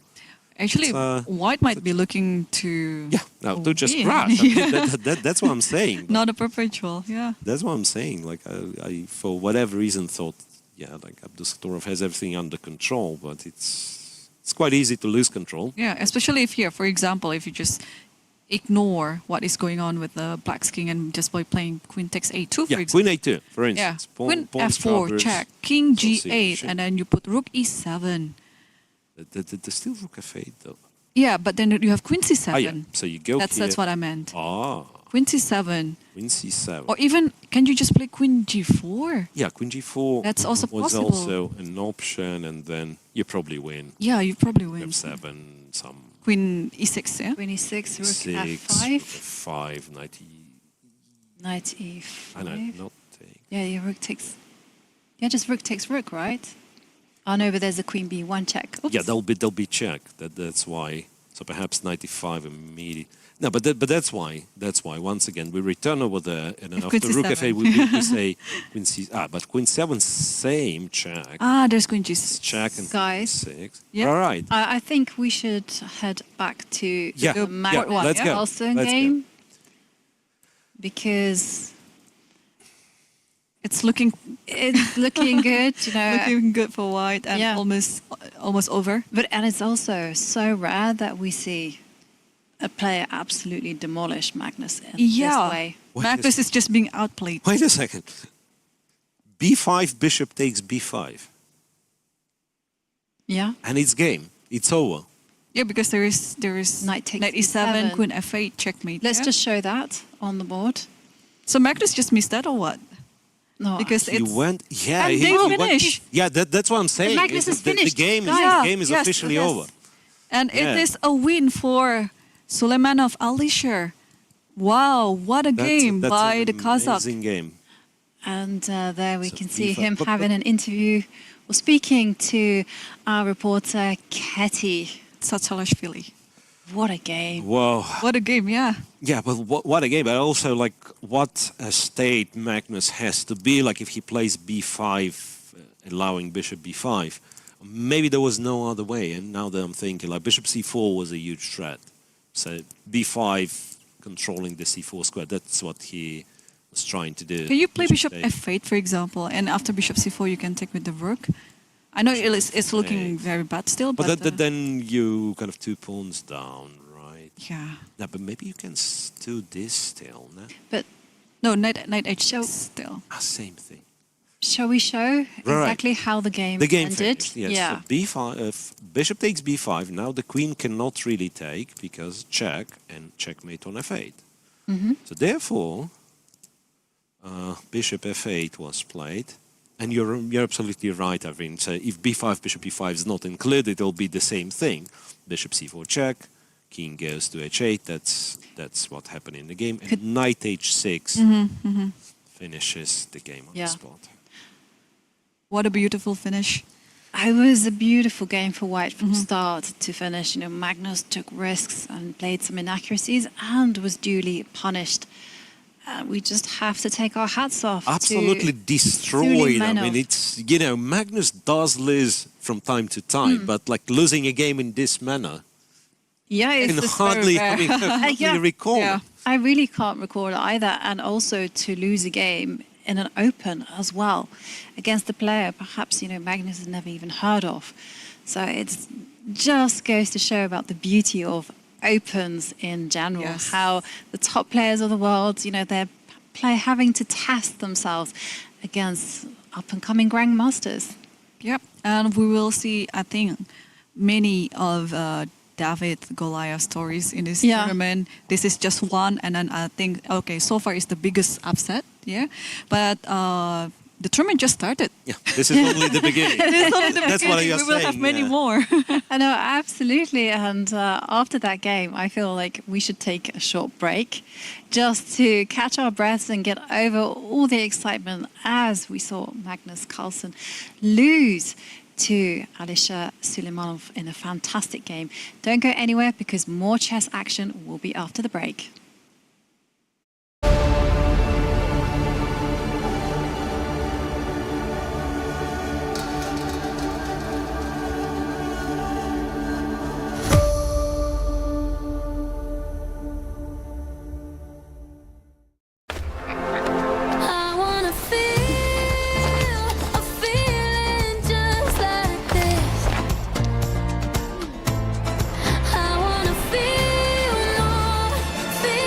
C: Actually, white might be looking to
B: to just
C: win.
B: crash. I mean, that's what I'm saying.
C: Not a perpetual, yeah.
B: That's what I'm saying. Like I for whatever reason thought, like Abdusattorov has everything under control, but it's quite easy to lose control.
C: Yeah, especially if here, for example, if you just ignore what is going on with the black's king and just by playing queen takes a2, for example.
B: Queen a2, for instance.
C: Yeah, queen f4 check, king g8, and then you put rook e7.
B: There's still rook f8 though.
C: Yeah, but then you have queen c7.
B: Ah, yeah. So you go
C: That's what I meant.
B: Ah.
C: Queen c7.
B: Queen c7.
C: Or even, can you just play queen g4?
B: Yeah, queen g4
C: That's also
B: was
C: possible.
B: also an option, and then you probably win.
C: Yeah, you probably win.
B: f7, some...
C: Queen e6, yeah?
A: Queen e6, rook
B: Six,
A: f5.
B: f5, knight e...
A: Knight e5.
B: I know, not take.
A: Yeah, your rook takes... Yeah, just rook takes rook, right? Oh no, but there's a queen b1 check. Oops.
B: Yeah, there'll be check. That's why. So perhaps knight e5 immediately. No, but that's why. That's why. Once again, we return over there, and then after rook f8, we say queen c. But queen 7, same check.
C: Ah, there's queen g6.
B: Check and
A: Guys.
B: 6.
C: Yeah.
B: All right.
A: I think we should head back to the Magnus
B: let's go.
A: Carlsen
B: Let's
A: game. Because
C: it's looking
A: good, you know.
C: looking good for white and almost over.
A: And it's also so rare that we see a player absolutely demolish Magnus in this way.
C: Magnus is just being outplayed.
B: Wait a second. b5, bishop takes b5.
A: Yeah.
B: And it's game. It's over.
C: Yeah, because there is
A: Knight takes
C: knight e7,
A: e7.
C: queen f8, checkmate.
A: Let's just show that on the board.
C: So Magnus just missed that or what?
A: No,
C: Because
B: He
C: it's
B: went... Yeah,
C: and
B: he
C: they
B: went...
C: finish.
B: Yeah, that's what I'm saying.
A: Magnus is finished.
B: The game is
C: Yes,
B: officially
C: yes.
B: over.
C: And
B: Yeah.
C: it is a win for Suleimanov Alisher. Wow, what a game
B: That's
C: by
B: an
C: the Kazakh.
B: amazing game.
A: And there we
B: So
A: can see
B: FIFA
A: him
B: but-
A: having an interview or speaking to our reporter, Keti.
C: Satalashvili.
A: What a game.
B: Whoa.
C: What a game, yeah.
B: Yeah, but what a game. But also, like, what a state Magnus has to be. Like, if he plays b5, allowing bishop b5, maybe there was no other way. And now that I'm thinking, like, bishop c4 was a huge threat. So b5 controlling the c4 square, that's what he was trying to do.
C: Can you play bishop
B: take.
C: f8, for example, and after bishop c4 you can take with the rook? I know it's looking very bad still, but...
B: then you kind of 2 pawns down, right?
C: yeah.
B: No, but maybe you can do this still, no?
A: But
C: No, knight h6 still.
B: Same thing.
A: shall we show exactly how the game ended?
B: Finished, yes.
A: Yeah.
B: So b5, bishop takes b5. Now the queen cannot really take because check and checkmate on f8. So therefore, bishop f8 was played. And you're absolutely right, Irene. So if b5, bishop e5 is not included, it'll be the same thing. Bishop c4 check, king goes to h8. That's what happened in the game. And knight h6 finishes the game on the spot.
C: What a beautiful finish.
A: It was a beautiful game for white from start to finish. You know, Magnus took risks and played some inaccuracies and was duly punished. We just have to take our hats off.
B: Absolutely destroyed. I mean, it's, you know, Magnus does lose from time to time, but like losing a game in this manner,
A: Yeah, it's
B: can
A: just
B: hardly,
A: very rare.
B: hardly
A: Yeah.
B: recall.
C: Yeah.
A: I really can't recall it either. And also to lose a game in an open as well against a player perhaps, Magnus has never even heard of. So it just goes to show about the beauty of opens in general,
C: Yes.
A: how the top players of the world, they're having to test themselves against up-and-coming grandmasters.
C: Yep, and we will see, I think, many of David Goliath stories in this
A: Yeah.
C: tournament. This is just one, and then I think, okay, so far it's the biggest upset, yeah. But the tournament just started.
B: Yeah, this is only the beginning.
C: It's only the
B: That's what
C: beginning.
B: you're
C: We will have
B: saying,
C: many
B: yeah.
C: more.
A: I know, absolutely. And after that game, I feel like we should take a short break just to catch our breaths and get over all the excitement as we saw Magnus Carlsen lose to Alisher Suleimanov in a fantastic game. Don't go anywhere because more chess action will be after the break.
H: I wanna feel a feeling just like this. I wanna feel more, feel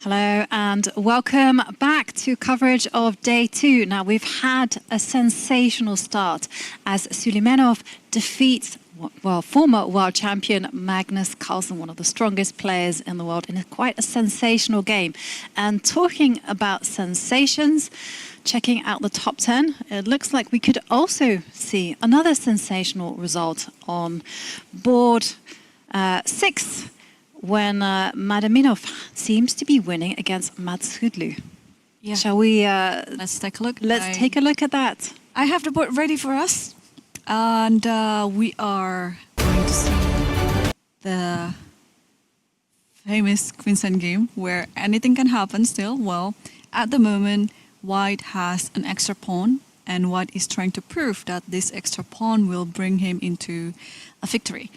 A: Hello and welcome back to coverage of day 2. Now we've had a sensational start as Suleimanov defeats former world champion Magnus Carlsen, one of the strongest players in the world, in quite a sensational game. And talking about sensations, checking out the top 10, it looks like we could also see another sensational result on board 6. When Madaminov seems to be winning against Matsudlu.
C: Yeah.
A: Shall we...
C: Let's take a look.
A: Let's take a look at that.
C: I have the board ready for us. And we are going to see the famous Queensland game where anything can happen still. Well, at the moment, White has an extra pawn and White is trying to prove that this extra pawn will bring him into a victory.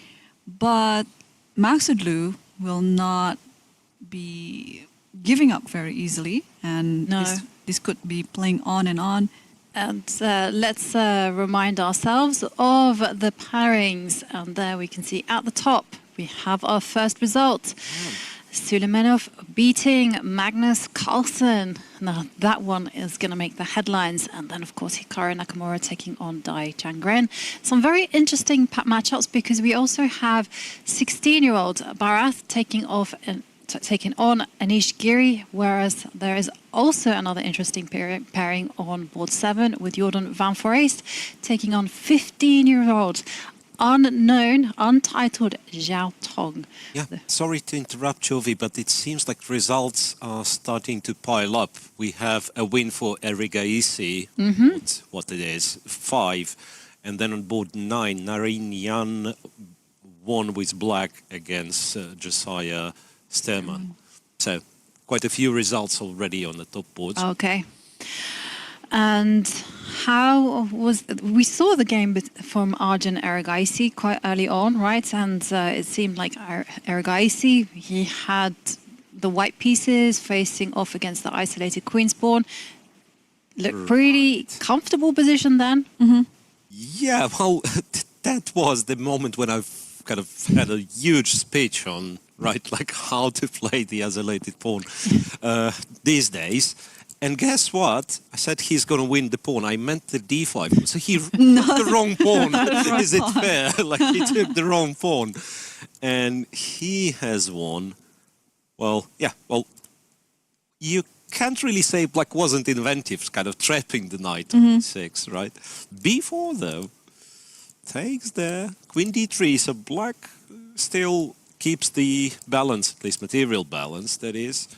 C: But Matsudlu will not be giving up very easily, and this could be playing on and on.
A: And let's remind ourselves of the pairings. And there we can see at the top, we have our first result. Suleimanov beating Magnus Carlsen. Now that one is going to make the headlines. And then, of course, Hikaru Nakamura taking on Dai Changren. Some very interesting matchups because we also have 16-year-old Bharat taking on Anish Giri, whereas there is also another interesting pairing on board 7 with Jordan Van Foreest taking on 15-year-old unknown, untitled Zhao Tong.
B: Yeah, sorry to interrupt, Jovi, but it seems like results are starting to pile up. We have a win for Erigaisi, what it is, 5. And then on board 9, Narine Yan won with black against Josiah Sterman. So quite a few results already on the top boards.
A: Okay. And how was... We saw the game from Arjun Erigaisi quite early on, right? And it seemed like Erigaisi, he had the white pieces facing off against the isolated queen's pawn. Looked pretty comfortable position then.
B: Yeah, well, that was the moment when I've kind of had a huge speech on, right, like how to play the isolated pawn these days. And guess what? I said he's going to win the pawn. I meant the d5. So he took the wrong pawn. Is it fair? Like he took the wrong pawn. And he has won. Well, yeah, well, you can't really say black wasn't inventive, kind of trapping the knight on d6, right? b4, though, takes there. Queen d3, so black still keeps the balance, at least material balance, that is.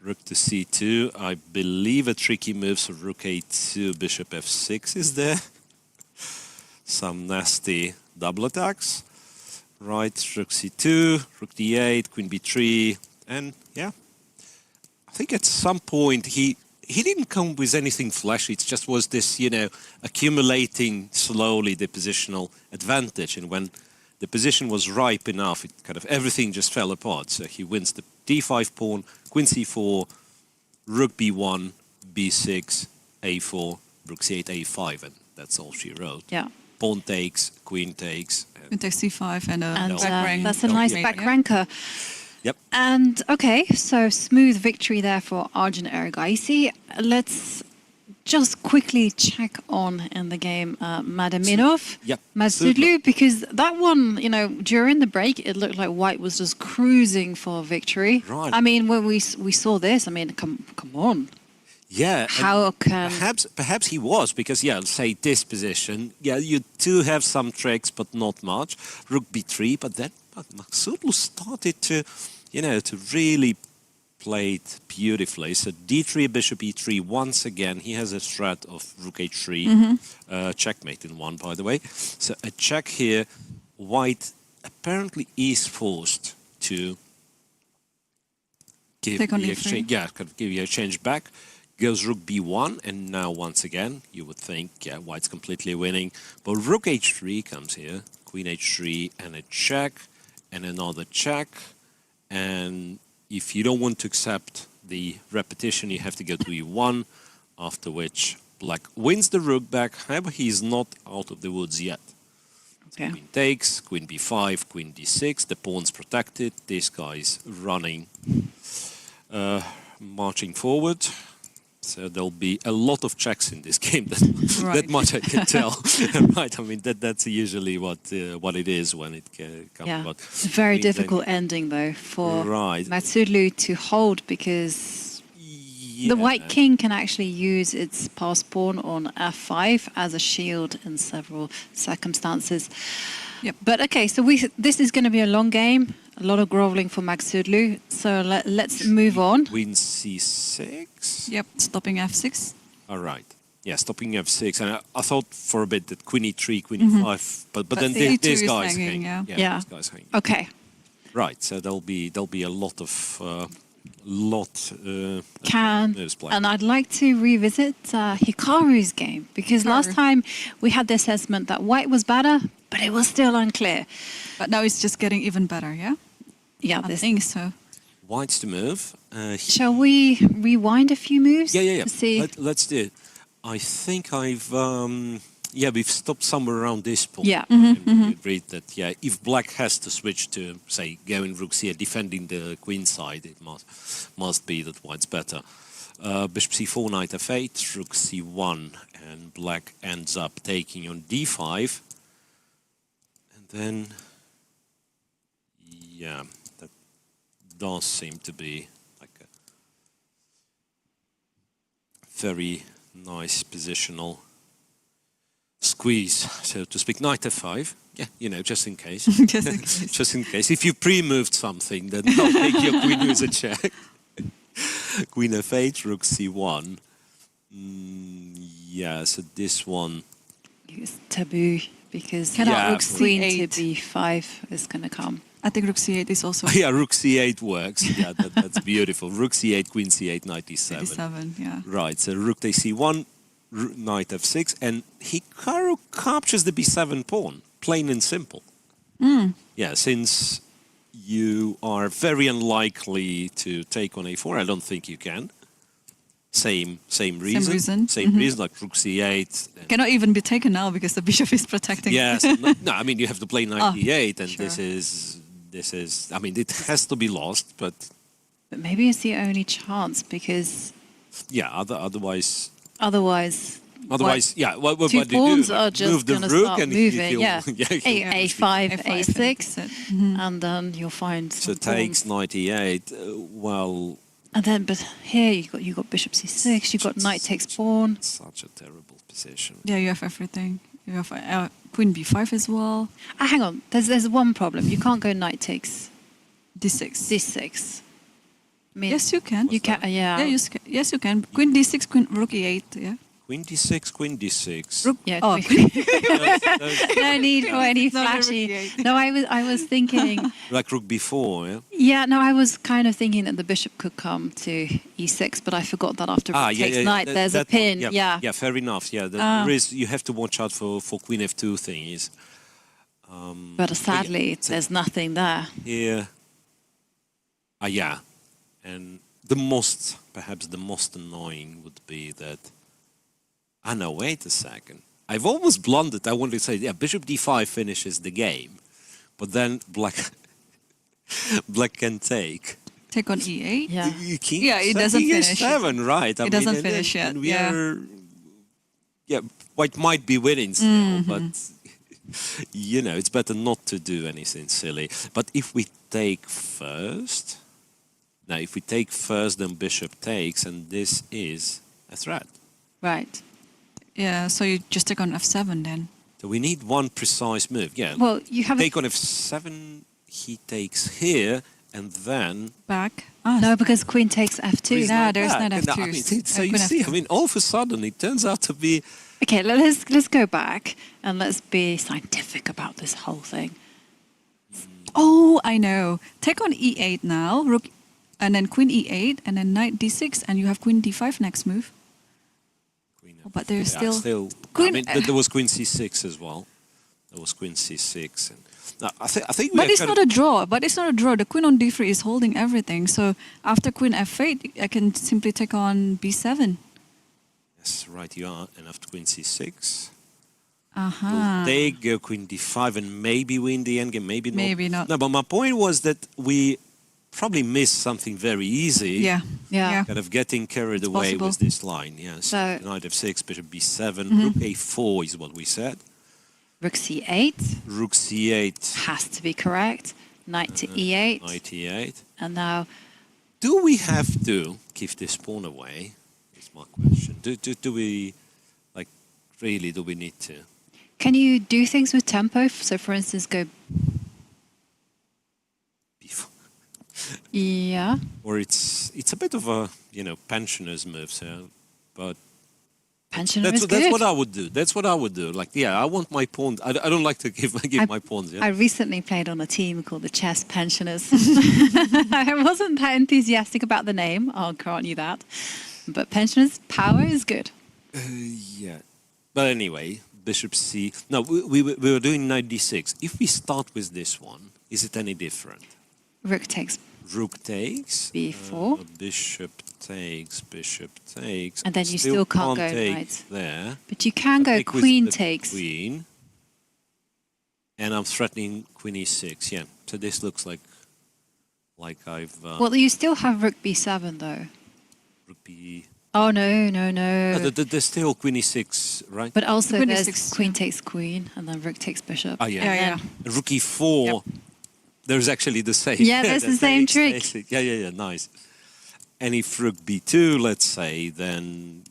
B: Rook to c2, I believe a tricky move, so rook a2, bishop f6 is there. Some nasty double attacks. Right, rook c2, rook d8, queen b3, and yeah. I think at some point he didn't come with anything flashy, it just was this, you know, accumulating slowly the positional advantage, and when the position was ripe enough, it kind of everything just fell apart. So he wins the d5 pawn, queen c4, rook b1, b6, a4, rook c8, a5, and that's all she wrote.
A: Yeah.
B: Pawn takes, queen takes.
C: Queen takes c5 and
A: And
C: back rank.
A: that's a nice back ranker.
B: Yep.
A: And okay, so smooth victory there for Arjun Erigaisi. Let's just quickly check on in the game Madaminov,
B: Yep.
A: Matsudlu, because that one, you know, during the break, it looked like White was just cruising for victory.
B: Right.
A: I mean, when we saw this, I mean, come on.
B: Yeah.
A: How can...
B: Perhaps he was, because, yeah, say this position, yeah, you do have some tricks, but not much. Rook b3, but then Matsudlu started to, you know, to really play it beautifully. So d3, bishop e3, once again, he has a threat of rook h3, checkmate in one, by the way. So a check here, White apparently is forced to give the exchange, yeah, kind of give you a exchange back. Goes rook b1, and now once again, you would think, yeah, White's completely winning. But rook h3 comes here, queen h3, and a check, and another check. And if you don't want to accept the repetition, you have to go to e1, after which black wins the rook back. However, he's not out of the woods yet.
A: Okay.
B: Queen takes, queen b5, queen d6, the pawn's protected. This guy's running marching forward. So there'll be a lot of checks in this game.
C: Right.
B: That much I can tell. Right? I mean, that's usually what it is when it comes
A: Yeah.
B: about.
A: It's a very
B: I mean, then-
A: difficult ending, though, for
B: Right.
A: Matsudlu to hold because
B: Yeah.
A: the white king can actually use its passed pawn on f5 as a shield in several circumstances.
C: Yep.
A: But okay, so this is going to be a long game. A lot of groveling for Magsudlu. So let's move on.
B: Queen c6.
C: Yep, stopping f6.
B: All right. Yeah, stopping f6. And I thought for a bit that queen e3, queen e5, but then
C: the E2
B: this
C: is
B: guy's
C: hanging,
B: hanging.
C: yeah.
B: This guy's hanging.
A: Okay.
B: Right. So there'll be a lot of moves played.
A: And I'd like to revisit Hikaru's game because last time we had the assessment that white was better, but it was still unclear.
C: But now it's just getting even better, yeah?
A: Yeah,
C: I think so.
B: White's to move.
A: Shall we rewind a few moves?
B: Yeah.
A: To see.
B: Let's do it. I think we've stopped somewhere around this point.
A: Yeah.
B: And we agreed that, if black has to switch to, say, going rook c8, defending the queen side, it must be that white's better. Bishop c4, knight f8, rook c1, and black ends up taking on d5. And then, that does seem to be like a very nice positional squeeze, so to speak. Knight f5, just in case.
C: Just in case.
B: Just in case. If you pre-moved something, then don't make your queen use a check. Queen f8, rook c1. So this one...
A: It's taboo because
C: Cannot rook
A: queen
C: c8.
A: to b5 is going to come.
C: I think rook c8 is also
B: Yeah, rook c8 works. Yeah, that's beautiful. Rook c8, queen c8, knight e7.
C: 87, yeah.
B: Right, so rook takes c1, knight f6, and Hikaru captures the b7 pawn, plain and simple. Yeah, since you are very unlikely to take on a4, I don't think you can. Same reason. Same reason, like rook c8.
C: Cannot even be taken now because the bishop is protecting.
B: Yes, no, I mean you have to play knight e8, and
C: sure.
B: this is. I mean, it has to be lost, but
A: maybe it's the only chance because
B: otherwise.
A: Otherwise,
B: What
A: two
B: do you do?
A: pawns
B: Like,
A: are just
B: move the
A: going to
B: rook
A: start
B: and
A: moving.
B: he'll-
A: A5, A6,
C: That's it.
A: and then you'll find
B: So
A: some
B: takes
A: pawns.
B: knight e8.
A: And then, but here you got bishop c6, you got knight takes pawn.
B: Such a terrible position.
C: Yeah, you have everything. You have queen b5 as well.
A: Hang on, there's one problem. You can't go knight takes
C: d6.
A: d6. I mean,
C: Yes, you can.
A: you can. Yeah.
C: Yes, you can. Queen d6, queen rook e8. Yeah.
B: Queen d6, queen d6.
C: Rook.
A: Yeah,
C: Oh,
A: no need for any
C: It's not a rook
A: flashy.
C: e8.
A: No, I was thinking.
B: Like rook b4, yeah?
A: Yeah, no, I was kind of thinking that the bishop could come to e6, but I forgot that after rook takes knight, there's a pin. Yeah.
B: Yeah, fair enough. Yeah, there is. You have to watch out for queen f2 thingies.
A: But sadly, there's nothing there.
B: Here. And perhaps the most annoying would be that. No, wait a second. I've almost blundered. I wanted to say, bishop d5 finishes the game, but then black can take.
C: Take on e8.
A: Yeah.
C: Yeah, it doesn't finish.
B: E7, right?
C: It doesn't finish yet,
B: And we
C: yeah.
B: are. Yeah, white might be winning still, but it's better not to do anything silly. But if we take first, then bishop takes, and this is a threat.
A: Right.
C: Yeah, so you just take on f7 then.
B: So we need one precise move. Yeah.
A: Well, you have
B: Take on f7. He takes here, and then.
C: Back.
A: no, because queen takes f2.
C: No, there's
B: back.
C: not
B: And
C: f2.
B: I mean, so you
C: Queen
B: see,
C: f2.
B: I mean, all of a sudden it turns out to be.
A: Okay, let's go back and let's be scientific about this whole thing.
C: Oh, I know. Take on e8 now, rook, and then queen e8, and then knight d6, and you have queen d5 next move. But there's still
B: Queen,
C: Queen-
B: I mean, there was queen c6 as well. There was queen c6. And now, I think we
C: But
B: have
C: it's
B: kind
C: not a draw. But it's not a draw. The queen on d3 is holding everything. So after queen f8, I can simply take on b7.
B: Yes, right you are. And after queen c6,
C: Uh-huh.
B: we'll take queen d5 and maybe win the endgame, maybe not.
C: Maybe not.
B: No, but my point was that we probably missed something very easy.
C: Yeah.
A: Yeah.
B: Kind of getting carried away
C: possible.
B: with this line. Yes.
A: So-
B: Knight f6, bishop b7, rook a4 is what we said.
A: Rook c8
B: Rook c8,
A: has to be correct. Knight to e8.
B: knight e8.
A: And now,
B: Do we have to give this pawn away? Is my question. Do we, like, really, do we need to?
A: can you do things with tempo? So, for instance, go...
B: Before?
A: Yeah.
B: Or it's a bit of a, pensioner's move, so, but
A: Pensioner
B: that's
A: is good.
B: what I would do. That's what I would do. Like, yeah, I want my pawn. I don't like to give my pawns. Yeah.
A: I recently played on a team called the Chess Pensioners. I wasn't that enthusiastic about the name, I'll grant you that. But Pensioners, power is good.
B: Yeah. But anyway, bishop c. No, we were doing knight d6. If we start with this one, is it any different?
A: Rook takes,
B: Rook takes.
A: B4.
B: Bishop takes. Bishop takes.
A: And then you still can't go
B: take
A: knight.
B: there.
A: but you can go
B: Take with
A: queen
B: the
A: takes.
B: Queen. And I'm threatening queen e6. Yeah. So this looks like I've
A: Well, you still have Rook b7 though.
B: rook b.
A: Oh, no.
B: There's still queen e6, right?
A: But also
C: Queen
A: there's
C: e6,
A: queen
C: yeah.
A: takes queen, and then Rook takes bishop.
B: Oh yeah.
C: Yeah.
B: Rook e4.
C: Yep.
B: There's actually the same.
A: Yeah, that's the same trick.
B: Yeah. Nice. And if rook b2, let's say, then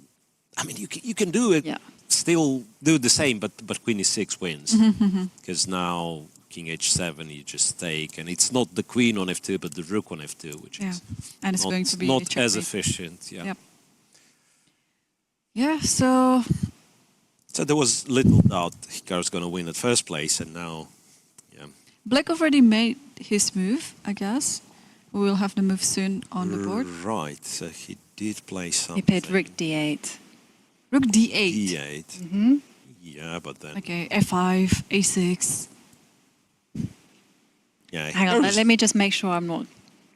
B: I mean you can do it.
A: Yeah.
B: Still do the same, but queen e6 wins because now king h7 you just take, and it's not the queen on f2 but the rook on f2, which
C: Yeah.
B: is
C: And it's
B: not,
C: going to be
B: not
C: a
B: as
C: checkmate.
B: efficient. Yeah.
C: Yep. Yeah, so
B: So there was little doubt Hikaru's going to win at first place, and now, yeah.
C: Black already made his move, I guess. We will have the move soon on the board.
B: Right. So he did play
A: He
B: something.
A: played Rook d8.
C: Rook d8.
B: d8. Yeah, but then
C: Okay, f5, a6.
B: yeah.
A: Hang on,
B: Hikaru's-
A: let me just make sure I'm not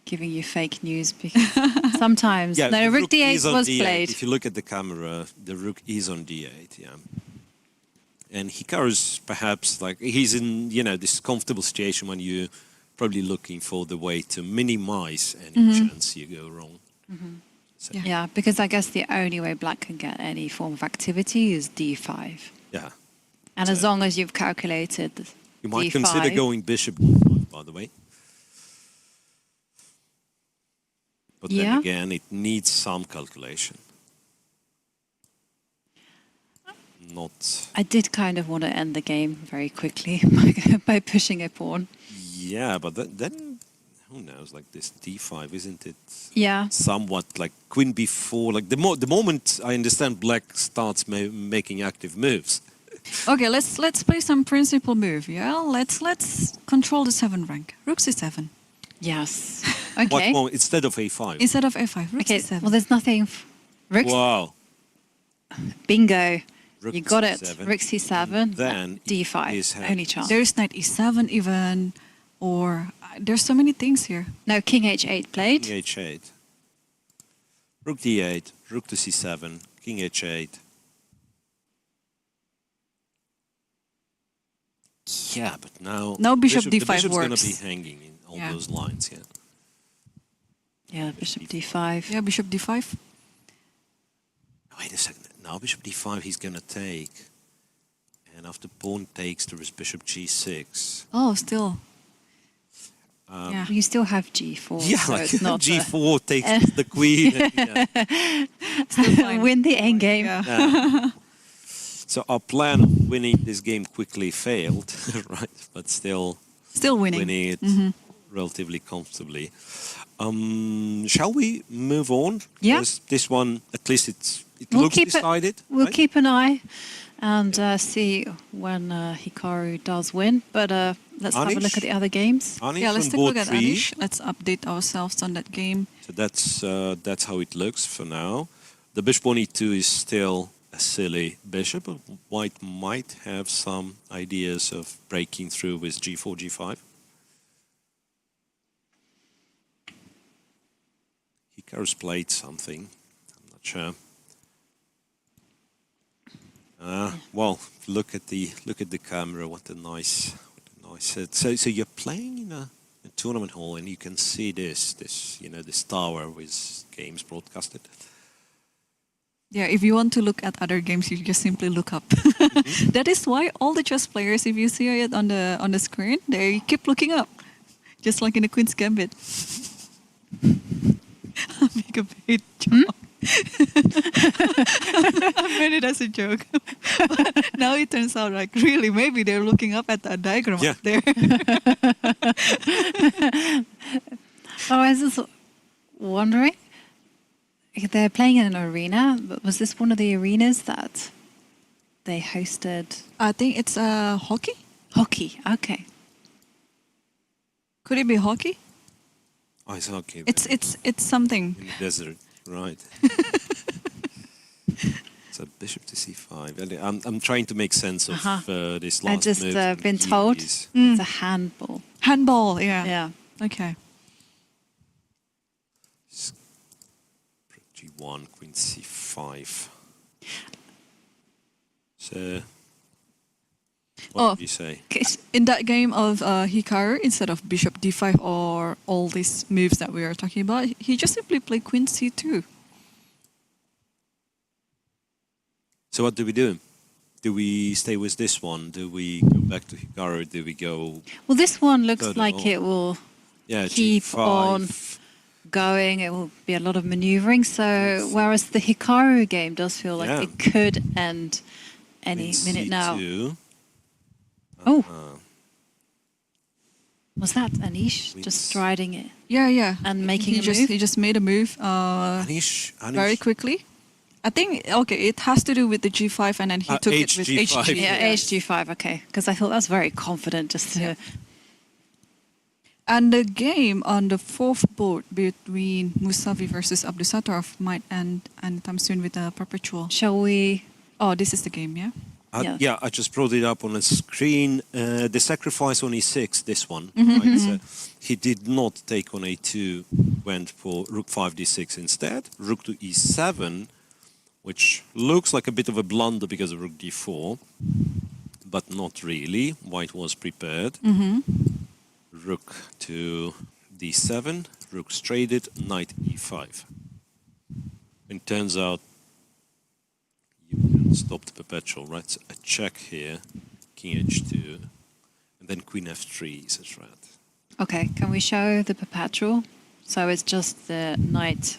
A: giving you fake news because sometimes...
B: Yeah,
A: no,
B: the
A: Rook d8
B: is on
A: was
B: D8.
A: played.
B: If you look at the camera, the rook is on d8, yeah. And Hikaru's perhaps like he's in this comfortable situation when you're probably looking for the way to minimize any chance you go wrong. So,
C: Yeah.
A: Yeah, because I guess the only way black can get any form of activity is d5.
B: yeah.
A: And as long as you've calculated
B: You might
A: d5,
B: consider going bishop d5, by the way. But then
A: Yeah.
B: again, it needs some calculation. Not.
A: I did kind of want to end the game very quickly by pushing a pawn.
B: Yeah, but then who knows? Like this d5, isn't it?
A: Yeah.
B: Somewhat like queen b4. Like the moment I understand black starts making active moves.
C: Okay, let's play some principal move, yeah? Let's control the 7 rank. Rook c7.
A: Yes.
B: What
A: Okay.
B: moment? Instead of a5.
C: Instead of f5, rook
A: Okay,
C: c7.
A: well, there's nothing... Rook,
B: Wow.
A: bingo.
B: Rook
A: You got it.
B: c7.
A: Rook c7,
B: Then
A: d5.
B: his hand.
A: Only chance.
C: There's knight e7 even, or there's so many things here.
A: No, king h8 played.
B: King h8. Rook d8. Rook to c7. King h8. Yeah, but now...
C: Now bishop
B: the
C: d5
B: bishop's going
C: works.
B: to be hanging in all
C: Yeah.
B: those lines, yeah.
A: Yeah, bishop d5.
C: Yeah, bishop d5.
B: Wait a second. Now bishop d5 he's going to take. And after pawn takes, there is bishop g6.
C: Oh, still. Yeah.
A: You still have g4.
B: Yeah,
A: so
B: like
A: it's not
B: g4 takes the queen. And, yeah.
C: Still fine.
A: win the endgame.
C: Yeah.
B: So our plan of winning this game quickly failed, right? But still
C: Still winning.
B: winning it relatively comfortably. Shall we move on?
A: Yeah.
B: Because this one, at least it
A: We'll
B: looks
A: keep it-
B: decided.
A: We'll
B: right?
A: keep an eye and see when Hikaru does win. But let's have a look
B: Anish?
A: at the other games.
B: Anish
C: Yeah, let's
B: on
C: take a look
B: board
C: at
B: 3.
C: Anish. Let's update ourselves on that game.
B: So that's how it looks for now. The bishop on e2 is still a silly bishop. But white might have some ideas of breaking through with g4, g5. Hikaru's played something. I'm not sure. Well, look at the camera. What a nice set. So you're playing in a tournament hall, and you can see this this tower with games broadcasted.
C: Yeah, if you want to look at other games, you just simply look up. That is why all the chess players, if you see it on the screen, they keep looking up, just like in the Queen's Gambit. Make a big joke. I made it as a joke. But now it turns out like really maybe they're looking up at that diagram up there.
A: Oh, I was just wondering. They're playing in an arena, but was this one of the arenas that they hosted?
C: I think it's hockey.
A: Hockey, okay.
C: Could it be hockey?
B: Ice hockey.
C: It's something.
B: In the desert, right. So bishop to c5. And I'm trying to make sense of this last
A: I've just
B: move.
A: been told it's a handball.
C: Handball, yeah.
A: Yeah.
C: Okay.
B: G1, queen c5. So, what did you say?
C: In that game of Hikaru, instead of bishop d5 or all these moves that we are talking about, he just simply played queen c2.
B: So what do we do? Do we stay with this one? Do we go back to Hikaru? Do we go...
A: Well, this one looks
B: Further
A: like
B: on.
A: it will
B: Yeah,
A: keep
B: G5.
A: on going. It will be a lot of maneuvering. So, whereas the Hikaru game does feel like
B: Yeah.
A: it could end any
B: Queen
A: minute now.
B: C2.
A: Oh. Was that Anish
B: Queen
A: just striding it
C: Yeah.
A: and making
C: he
A: a
C: just
A: move?
C: he just made a move
B: Anish.
C: very quickly. I think it has to do with the g5 and then he took it with
B: HG5.
C: HG.
A: Yeah, HG5, okay. Because I thought that's very confident just to...
C: And the game on the fourth board between Musavi versus Abdusattorov might end anytime soon with a perpetual.
A: Shall we...
C: Oh, this is the game, yeah?
B: Yeah, I just brought it up on the screen. The sacrifice on e6, this one. Right? So he did not take on a2, went for rook 5 d6 instead. Rook to e7, which looks like a bit of a blunder because of rook d4, but not really. White was prepared. Rook to d7, rook straighted, knight e5. It turns out you can stop the perpetual, right? So a check here, king h2, and then queen f3 is a threat.
A: Okay, can we show the perpetual? So it's just the knight.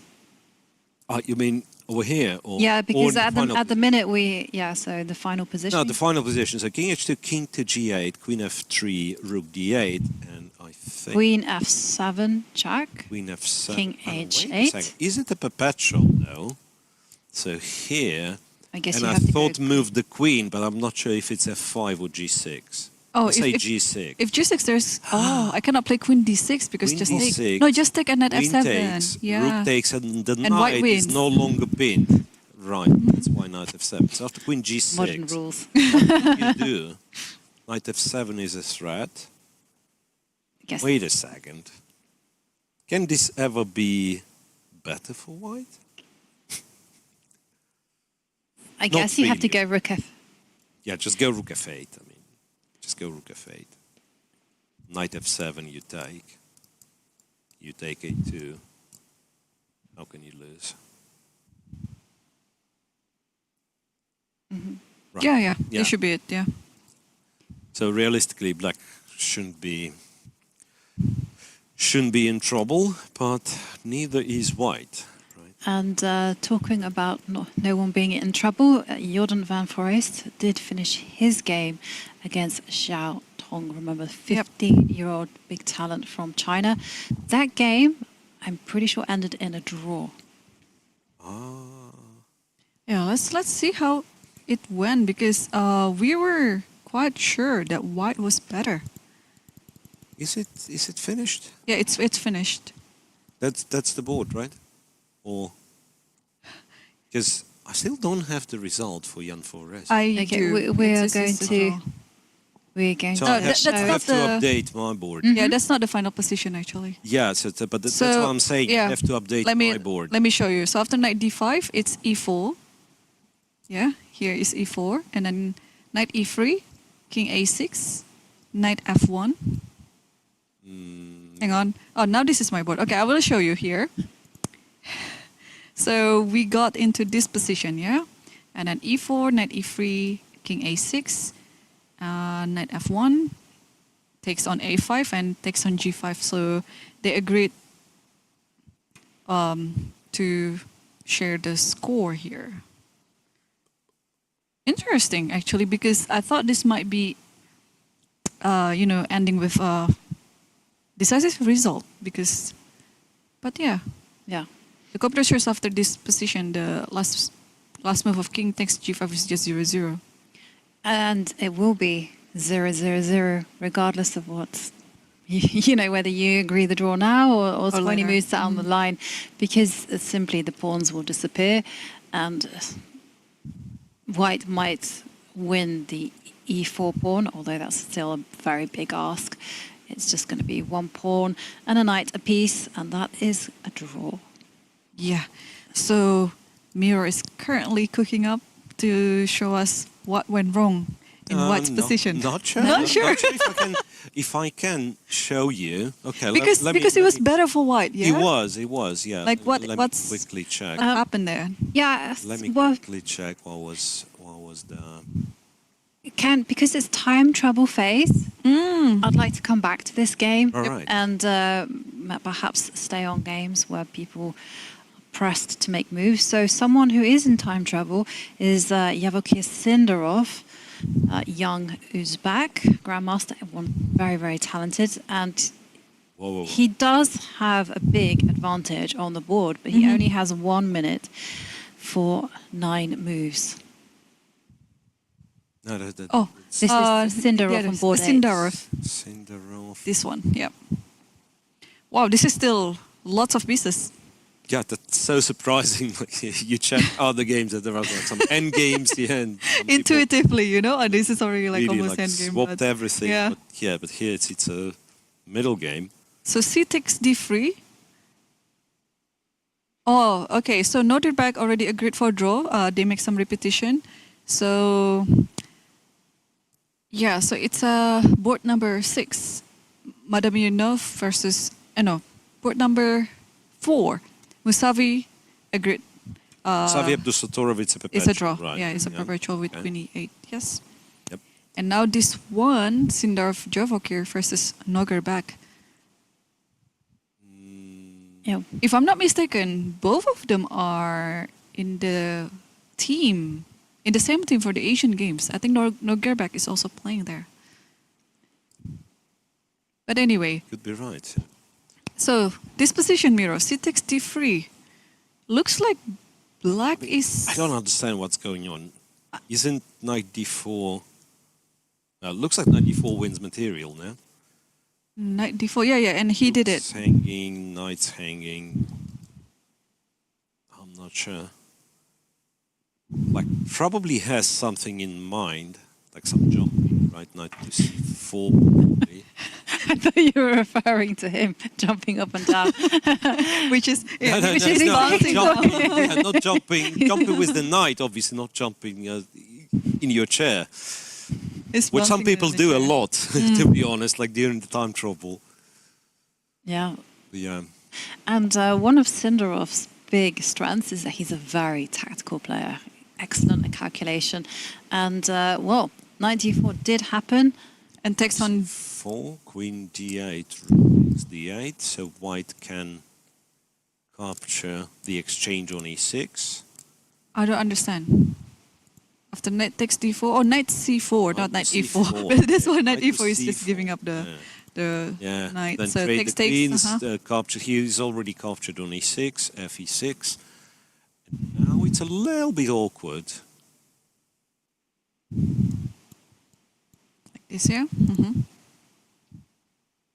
B: You mean over here? Or,
A: Yeah, because
B: or
A: at the minute we... Yeah, so the final position.
B: No, the final position. So king h2, king to g8, queen f3, rook d8, and I think...
A: Queen f7, check.
B: Queen f7.
A: King
B: Wait a
A: h8.
B: second. Is it a perpetual, though? So here...
A: I guess
B: And
A: you
B: I
A: have to
B: thought
A: go...
B: move the queen, but I'm not sure if it's f5 or g6.
C: Oh,
B: Let's say g6.
C: If g6, there's... Oh, I cannot play queen d6 because
B: Queen
C: just
B: d6,
C: take... No, just take a knight
B: Queen
C: f7.
B: takes,
C: Yeah.
B: rook takes, and the
C: And white
B: knight is
C: wins.
B: no longer pinned. Right, that's why knight f7. So after queen g6,
A: Modern rules.
B: what do you do? Knight f7 is a threat.
A: I guess.
B: Wait a second. Can this ever be better for white?
A: I guess you have to
B: really.
A: go rook f...
B: Yeah, just go rook f8. I mean, just go rook f8. Knight f7 you take. You take a2. How can you lose? Right.
C: Yeah. This should be it, yeah.
B: So realistically, black shouldn't be in trouble, but neither is white. Right?
A: And talking about no one being in trouble, Jordan van Foreest did finish his game against Xiao Tong. Remember, 15-year-old big talent from China. That game, I'm pretty sure, ended in a draw.
C: Yeah, let's see how it went because we were quite sure that white was better.
B: Is it finished?
C: Yeah, it's finished.
B: That's the board, right? Or because I still don't have the result for Jan Forest.
C: I do.
A: We're
C: It's
A: going
C: a
A: to...
C: draw.
A: We're going
B: So
A: to...
B: I have,
C: that's
B: I
C: not
B: have to
C: the-
B: update my board.
C: Yeah, that's not the final position actually.
B: Yeah, but that's
C: So,
B: what I'm saying.
C: yeah.
B: I have to update my board.
C: Let me show you. So after knight d5, it's e4. Yeah, here is e4, and then knight e3, king a6, knight f1. Hang on. Oh, now this is my board. Okay, I will show you here. So we got into this position, yeah? And then e4, knight e3, king a6, knight f1, takes on a5 and takes on g5. So they agreed to share the score here. Interesting, actually, because I thought this might be, ending with a decisive result. But yeah.
A: Yeah.
C: The computer shows after this position, the last move of king takes g5 is just 0-0.
A: And it will be 0-0-0, regardless of what, whether you agree the draw now or 20
C: later.
A: moves down the line, because simply the pawns will disappear and white might win the e4 pawn, although that's still a very big ask. It's just going to be one pawn and a knight apiece, and that is a draw.
C: Yeah. So Miro is currently cooking up to show us what went wrong in White's position.
B: Not sure.
C: Not sure.
B: If I can show you. Okay.
C: Because it was better for White, yeah?
B: It was, yeah.
C: Like
B: Let me
C: what's
B: quickly check.
C: happened there?
A: Yeah.
B: Let me
A: well,
B: quickly check what was the.
A: because it's time trouble phase, I'd like to come back to this game
B: All right.
A: and perhaps stay on games where people are pressed to make moves. So someone who is in time trouble is Yavokir Sindarov, young Uzbek grandmaster, one very, very talented, and
B: Whoa.
A: he does have a big advantage on the board, but he only has 1 minute for 9 moves.
B: No,
C: Oh,
A: This is Sindarov on board 8.
B: Sindarov.
C: This one, yeah. Wow, this is still lots of pieces.
B: Yeah, that's so surprising. You check other games that there are some end games, yeah, and some people
C: Intuitively, and this is already like
B: really
C: almost end game.
B: swapped everything.
C: Yeah.
B: But here it's a middle game.
C: So c takes d3. Oh, okay. So Nordirback already agreed for draw. They make some repetition. So yeah, so it's board number 6, Madaminov versus board number 4, Musavi agreed.
B: Xavier Abdusattorov, it's a perpetual.
C: It's a draw.
B: Right?
C: Yeah, it's a perpetual with
B: Okay.
C: Winnie 8. Yes.
B: Yep.
C: And now this one, Sindarov Jovokir versus Nordirback.
A: Yeah.
C: If I'm not mistaken, both of them are in the team, in the same team for the Asian Games. I think Nordirback is also playing there. But anyway.
B: Could be right.
C: So this position, Miro, c takes d3. Looks like black is...
B: I don't understand what's going on. Isn't knight d4... looks like knight d4 wins material now.
C: Knight d4, yeah, and he did it.
B: Hanging, knight's hanging. I'm not sure. Like, probably has something in mind, like some jumping, right? Knight to c4. Probably.
A: I thought you were referring to him jumping up and down.
C: Which is
B: No,
C: which is
B: no,
C: bouncing.
B: not jumping. Jumping with the knight, obviously, not jumping in your chair.
C: It's
B: Which some
C: bouncing
B: people
C: in the
B: do a
C: chair.
B: lot, to be honest, like during the time trouble.
A: Yeah.
B: Yeah.
A: And one of Sindarov's big strengths is that he's a very tactical player. Excellent at calculation. And, knight d4 did happen.
C: And takes on...
B: 4, queen d8, rook is d8, so white can capture the exchange on e6.
C: I don't understand. After knight takes d4, or knight c4, not knight e4.
B: c4.
C: But this one, knight
B: Knight
C: e4 is just
B: c4,
C: giving up the knight.
B: Then
C: So
B: trade
C: takes,
B: the queens,
C: takes.
B: capture. He's already captured on e6, fe6. And now it's a little bit awkward.
C: Like this, yeah?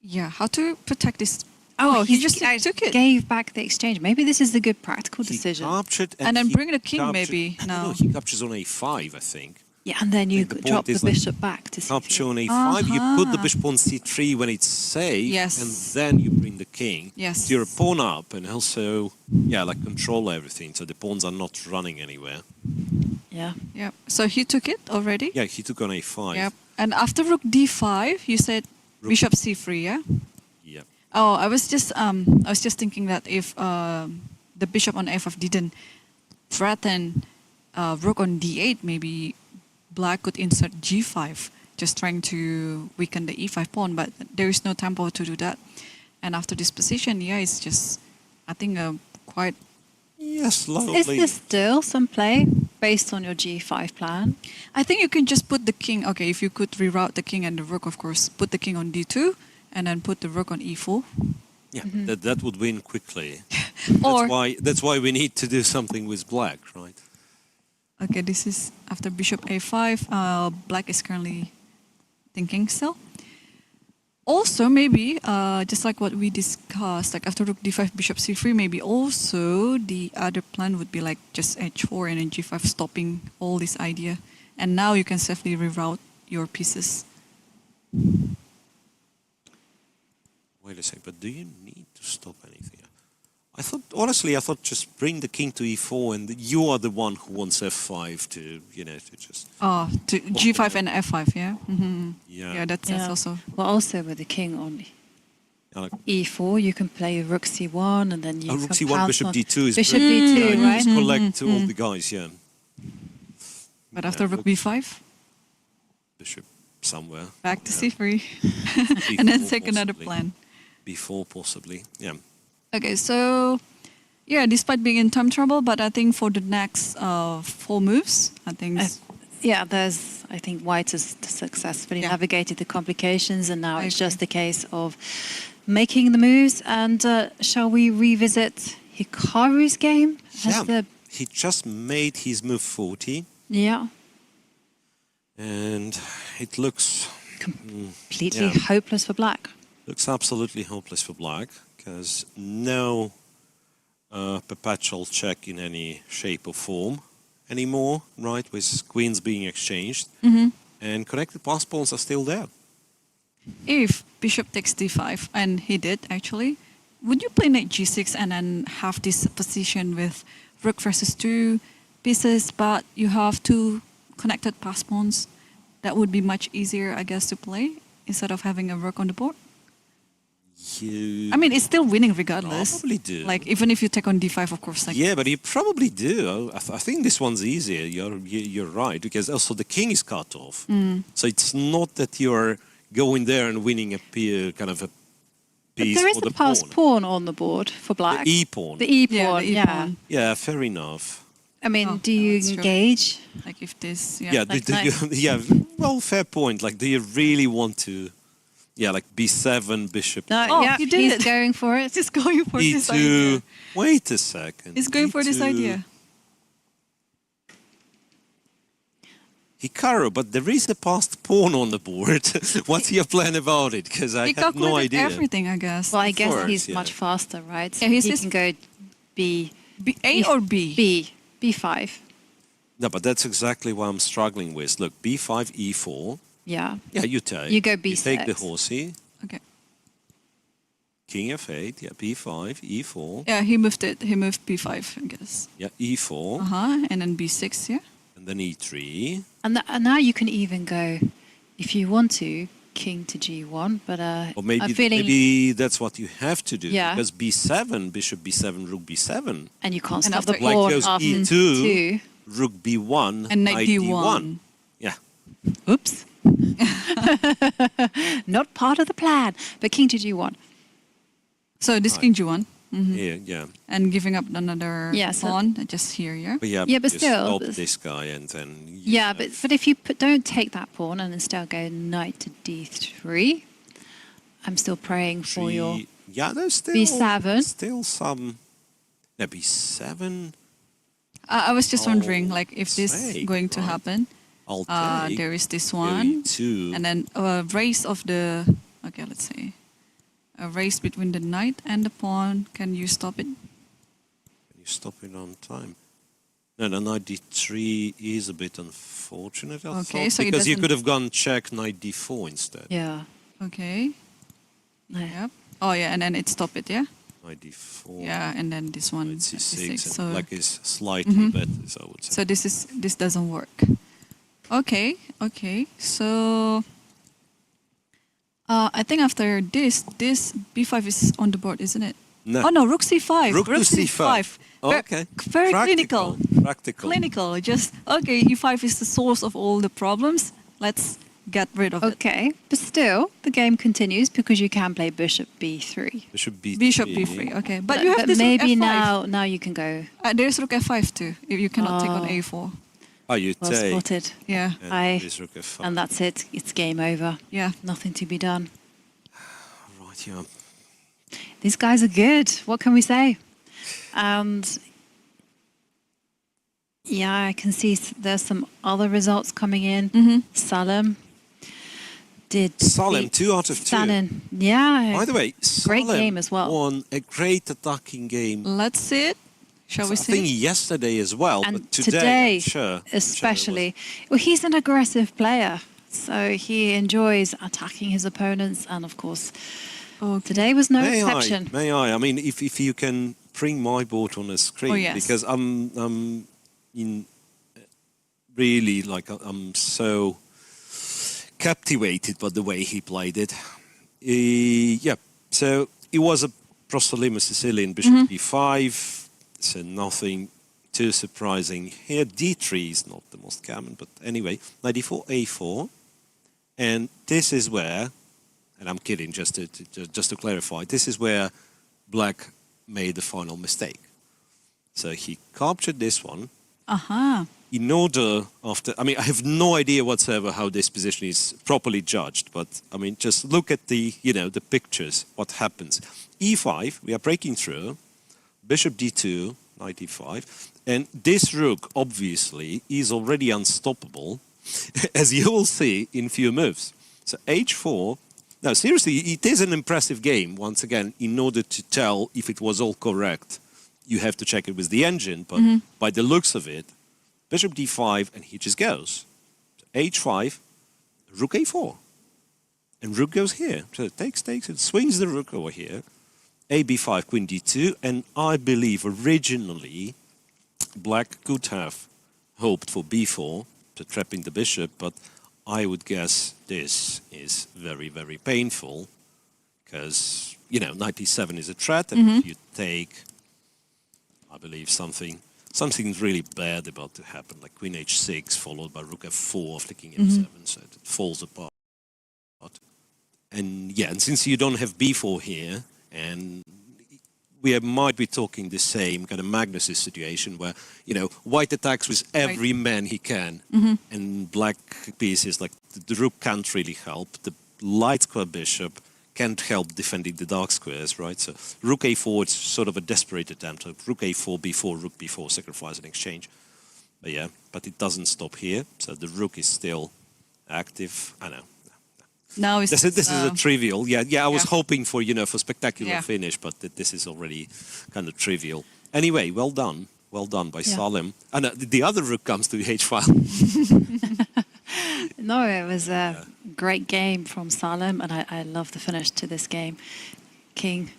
C: Yeah, how to protect this?
A: Oh,
C: he just took it.
A: Gave back the exchange. Maybe this is a good practical
B: He
A: decision.
B: captured
C: And then
B: he
C: bring the king
B: captured-
C: maybe
B: No,
C: now.
B: he captures on a5, I think.
A: Yeah, and then you
B: the
A: could
B: point
A: drop the
B: is, like,
A: bishop back to
B: Capture
A: c3.
B: on a5, you put the
C: Uh-huh.
B: bishop on c3 when it's safe,
C: Yes.
B: and then you bring the king.
C: Yes.
B: So you're a pawn up, and also, control everything, so the pawns are not running anywhere.
A: Yeah.
C: Yep. So he took it already?
B: Yeah, he took on a5.
C: Yep. And after rook d5, you said
B: Rook-
C: bishop c3, yeah?
B: Yeah.
C: Oh, I was just thinking that if the bishop on f5 didn't threaten rook on d8, maybe black could insert g5, just trying to weaken the e5 pawn. But there is no tempo to do that. And after this position, yeah, it's just, I think, quite.
B: Yes, lovely.
A: Is there still some play based on your g5 plan?
C: I think you can just put the king. Okay, if you could reroute the king and the rook, of course, put the king on d2, and then put the rook on e4.
B: Yeah, that would win quickly.
C: Or
B: That's why we need to do something with black, right?
C: okay, this is after bishop a5. Black is currently thinking still. Also, maybe just like what we discussed, like after rook d5, bishop c3, maybe also the other plan would be like just h4 and then g5, stopping all this idea. And now you can safely reroute your pieces.
B: Wait a sec, but do you need to stop anything? Honestly, I thought just bring the king to e4 and you are the one who wants f5 to, to just...
C: Oh, to g5 and f5, yeah? Mm-hmm.
B: Yeah.
C: That's also...
A: Well, also with the king on
B: Like,
A: e4, you can play rook c1 and then you
B: rook
A: can
B: c1,
A: pounce
B: bishop
A: on
B: d2 is
A: bishop
B: brilliant.
A: d2,
B: Yeah, you
A: right?
B: just collect all the guys, yeah.
C: But after rook b5,
B: Bishop somewhere.
C: back to c3,
B: B4
C: and then take another
B: possibly.
C: plan.
B: b4 possibly, yeah.
C: Okay, so yeah, despite being in time trouble, but I think for the next 4 moves, I think
A: Yeah, I think white has successfully
C: Yeah.
A: navigated the complications, and now
C: I
A: it's
C: agree.
A: just a case of making the moves. And shall we revisit Hikaru's game?
B: Yeah, he just made his move 40
A: Yeah,
B: and it looks
A: completely
B: Yeah.
A: hopeless for black.
B: absolutely hopeless for black because no perpetual check in any shape or form anymore, right, with queens being exchanged, and connected pass pawns are still there.
C: if bishop takes d5, and he did actually, would you play knight g6 and then have this position with rook versus 2 pieces, but you have 2 connected pass pawns? That would be much easier, I guess, to play instead of having a rook on the board.
B: You
C: I mean, it's still winning regardless.
B: probably do.
C: Like even if you take on d5, of course. Like
B: Yeah, but you probably do. I think this one's easier. You're right because also the king is cut off. So it's not that you're going there and winning a kind of a
A: But
B: piece
A: there is
B: for
A: a
B: the
A: passed
B: pawn.
A: pawn on the board for black.
B: The e pawn.
A: The e
C: yeah,
A: pawn,
C: the
A: yeah.
C: e-pawn.
B: Yeah, fair enough.
A: I mean,
C: Oh,
A: do you
C: that's true.
A: engage?
C: Like if this,
B: Yeah,
A: like
B: do you, yeah. Well, fair point. Like, do you really want to? Yeah, like b7, bishop.
A: No,
C: Oh,
A: yeah,
C: you did
A: he's
C: it.
A: going for it.
C: He's going for this idea.
B: e2. Wait a second.
C: He's going for this
B: E2.
C: idea.
B: Hikaru, but there is a passed pawn on the board. What's your plan about it? Because I
C: He
B: have no
C: calculated
B: idea.
C: everything, I guess.
A: Well, I guess
B: course,
A: he's
B: yeah.
A: much faster, right?
C: Yeah, he's
A: he
C: just-
A: can go B,
C: A or B?
A: B5.
B: No, but that's exactly what I'm struggling with. Look, b5, e4.
A: Yeah.
B: Yeah, you take.
A: You go
B: You take the
A: B6.
B: horsey.
C: Okay.
B: King f8. Yeah, b5, e4.
C: Yeah, he moved it. He moved B5, I guess.
B: Yeah, e4.
C: And then B6, yeah.
B: And then e3.
A: And now you can even go, if you want to, king to g1. But
B: Or maybe,
A: I'm feeling,
B: maybe that's what you have to do.
A: Yeah.
B: Because b7, bishop b7, rook b7.
A: and you can't
C: And
A: stop the
C: after
B: Like
A: pawn
B: goes
A: after
B: e2,
A: two.
B: rook b1,
C: And knight D1.
B: d1. Yeah.
A: Oops. Not part of the plan. But king to g1.
C: So this king G1.
B: Yeah, yeah.
C: And giving up another
A: Yeah, so-
C: pawn, just here, yeah.
B: But yeah,
A: Yeah, but
B: you
A: still,
B: stop this guy and then... you
A: Yeah,
B: have-
A: but if you don't take that pawn and instead go knight to d3, I'm still praying for your...
B: Three- Yeah, there's still...
A: B7.
B: Still some... Yeah, b7...
C: I was just wondering, like, if this
B: sake,
C: going to
B: right.
C: happen.
B: I'll take.
C: There is this
B: go
C: one.
B: e2.
C: And then a race of the... Okay, let's say. A race between the knight and the pawn. Can you stop it?
B: You stop it on time. No, the knight d3 is a bit unfortunate, I
C: Okay,
B: thought,
C: so he
B: because you
C: doesn't-
B: could have gone check knight d4 instead.
A: Yeah.
C: Okay.
A: No.
C: Yep. Oh, yeah, and then it stop it, yeah?
B: Knight d4.
C: Yeah, and then this one,
B: Knight c6,
C: C6.
B: and
C: So,
B: black is slightly better, so I would say.
C: so this doesn't work. Okay, okay. So I think after this b5 is on the board, isn't it?
B: No.
C: Oh no, rook c5.
B: Rook to c5. Okay.
C: Very
B: Practical.
C: clinical.
B: Practical.
C: Clinical. Just, okay, e5 is the source of all the problems. Let's get rid of it.
A: Okay, but still, the game continues because you can play bishop b3.
B: Bishop b3.
C: Bishop b3, okay. But you have this
A: maybe
C: rook f5.
A: now you can go.
C: There's rook f5 too, if you cannot take on
A: Oh.
C: a4.
B: Oh, you
A: Well
B: take.
A: spotted.
C: Yeah,
B: And this rook f5.
A: And that's it. It's game over.
C: yeah.
A: Nothing to be done.
B: Right, yeah.
A: These guys are good. What can we say? And yeah, I can see there's some other results coming in. Salem did
B: Salem,
A: beat
B: 2 out of 2.
A: Sanin. Yeah.
B: By the way,
A: Great
B: Salem
A: game as well.
B: won a great attacking game.
C: Let's see it. Shall we
B: I
C: see
B: think
C: it?
B: yesterday as well,
A: And
B: but today, I'm sure,
A: especially. Well, he's an aggressive player, so he enjoys attacking his opponents, and of course, today was no exception.
B: May I? I mean, if you can bring my board on a screen,
C: Oh, yes.
B: because I'm in really like I'm so captivated by the way he played it. Yeah, so it was a Prostalima Sicilian bishop b5. So nothing too surprising here. d3 is not the most common, but anyway, knight d4, a4, and this is where, and I'm kidding, just to clarify, this is where Black made the final mistake. So he captured this one. In order after, I mean, I have no idea whatsoever how this position is properly judged, but I mean, just look at the, the pictures, what happens. e5, we are breaking through. Bishop d2, knight e5, and this rook obviously is already unstoppable, as you will see in few moves. So h4. Now, seriously, it is an impressive game. Once again, in order to tell if it was all correct, you have to check it with the engine. But by the looks of it, bishop d5, and he just goes. So h5, rook a4, and rook goes here. So it takes, it swings the rook over here. A b5, queen d2, and I believe originally Black could have hoped for b4 to trapping the bishop, but I would guess this is very, very painful because, knight e7 is a threat, and if you take, I believe something's really bad about to happen, like queen h6 followed by rook f4 after king f7, so it falls apart. And yeah, and since you don't have b4 here, and we might be talking the same kind of Magnus' situation where, white attacks with every man he can, and black pieces, like the rook can't really help, the light square bishop can't help defending the dark squares, right? So rook a4, it's sort of a desperate attempt. So rook a4, b4, rook b4, sacrifice and exchange. But yeah, but it doesn't stop here, so the rook is still active. I know.
C: Now
B: this is a trivial. Yeah. I was hoping for for spectacular
C: Yeah.
B: finish, but this is already kind of trivial. Anyway, well done by Salem. And the other rook comes to the h file.
A: No, it was a great game from Salem, and I love the finish to this game. King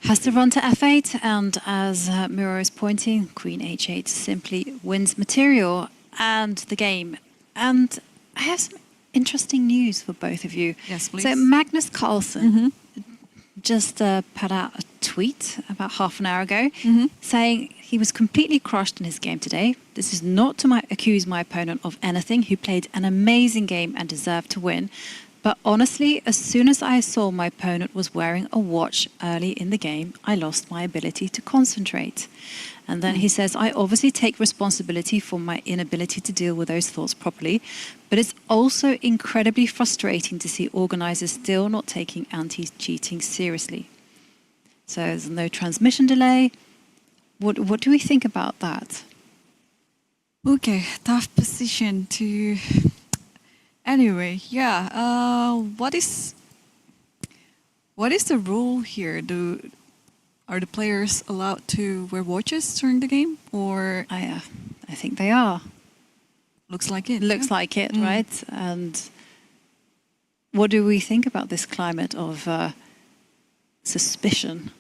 A: has to run to f8, and as Miro is pointing, queen h8 simply wins material and the game. And I have some interesting news for both of you.
C: Yes, please.
A: So Magnus Carlsen just put out a tweet about half an hour ago saying he was completely crushed in his game today. This is not to accuse my opponent of anything, who played an amazing game and deserved to win. But honestly, as soon as I saw my opponent was wearing a watch early in the game, I lost my ability to concentrate. And then he says, I obviously take responsibility for my inability to deal with those thoughts properly, but it's also incredibly frustrating to see organisers still not taking anti-cheating seriously. So there's no transmission delay. What do we think about that?
C: Okay, tough position to... Anyway, yeah. What is the rule here? Are the players allowed to wear watches during the game, or
A: I think they are.
C: Looks like it.
A: Looks like it, right? And what do we think about this climate of suspicion?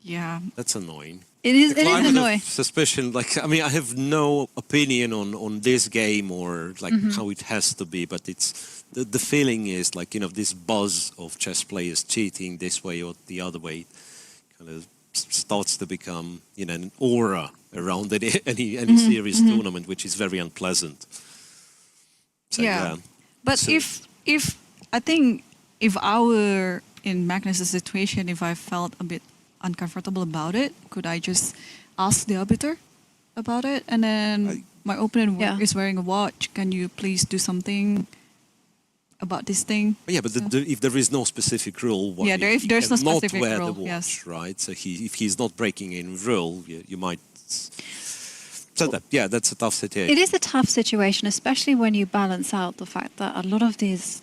C: Yeah.
B: That's annoying.
A: It is
B: The climate of
A: annoying.
B: suspicion, like, I mean, I have no opinion on this game or like how it has to be, but it's the feeling is like, you know, this buzz of chess players cheating this way or the other way kind of starts to become, you know, an aura around any serious tournament, which is very unpleasant. So,
C: Yeah. But
B: So-
C: if I think if I were in Magnus's situation, if I felt a bit uncomfortable about it, could I just ask the arbiter about it? And then my opponent
A: Yeah.
C: is wearing a watch. Can you please do something about this thing?
B: But yeah, but if there is no specific rule,
C: Yeah,
B: if
C: there's no
B: cannot
C: specific
B: wear
C: rule,
B: the watch,
C: yes.
B: right? So if he's not breaking any rule, you might. So that's a tough situation.
A: It is a tough situation, especially when you balance out the fact that a lot of these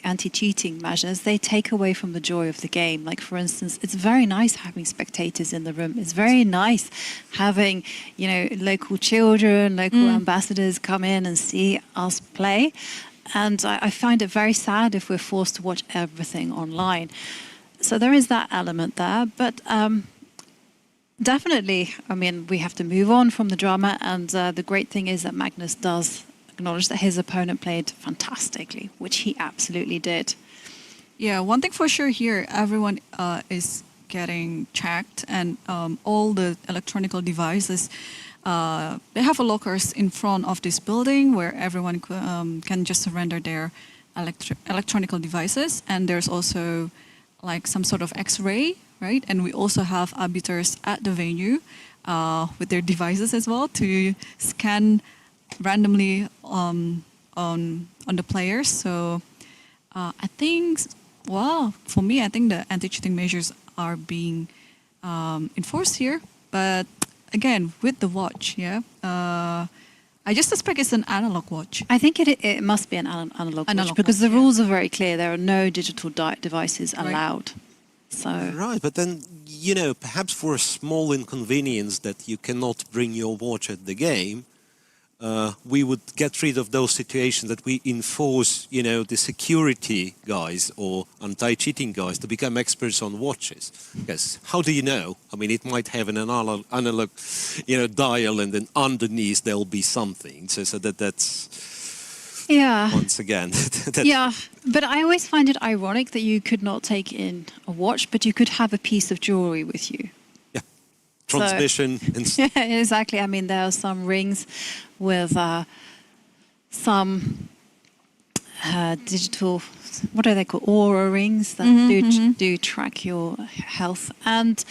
A: anti-cheating measures, they take away from the joy of the game. Like, for instance, it's very nice having spectators in the room. It's very nice having, you know, local children, local ambassadors come in and see us play. And I find it very sad if we're forced to watch everything online. So there is that element there. But definitely, I mean, we have to move on from the drama. And the great thing is that Magnus does acknowledge that his opponent played fantastically, which he absolutely did.
C: Yeah, one thing for sure here, everyone is getting checked, and all the electronic devices, they have lockers in front of this building where everyone can just surrender their electronic devices. And there's also like some sort of X-ray, right? And we also have arbiters at the venue with their devices as well to scan randomly on the players. So I think, well, for me, I think the anti-cheating measures are being enforced here. But again, with the watch, I just suspect it's an analog watch.
A: I think it must be an analog watch because the rules are very clear. There are no digital devices allowed. So
B: Right, but then, you know, perhaps for a small inconvenience that you cannot bring your watch at the game, we would get rid of those situations that we enforce, you know, the security guys or anti-cheating guys to become experts on watches. Yes, how do you know? I mean, it might have an analog, you know, dial, and then underneath there'll be something. So that's
A: yeah.
B: once again.
A: Yeah, but I always find it ironic that you could not take in a watch, but you could have a piece of jewelry with you.
B: Yeah, transmission and
A: Yeah, exactly. I mean, there are some rings with some digital, what are they called? Aura rings that do track your health. And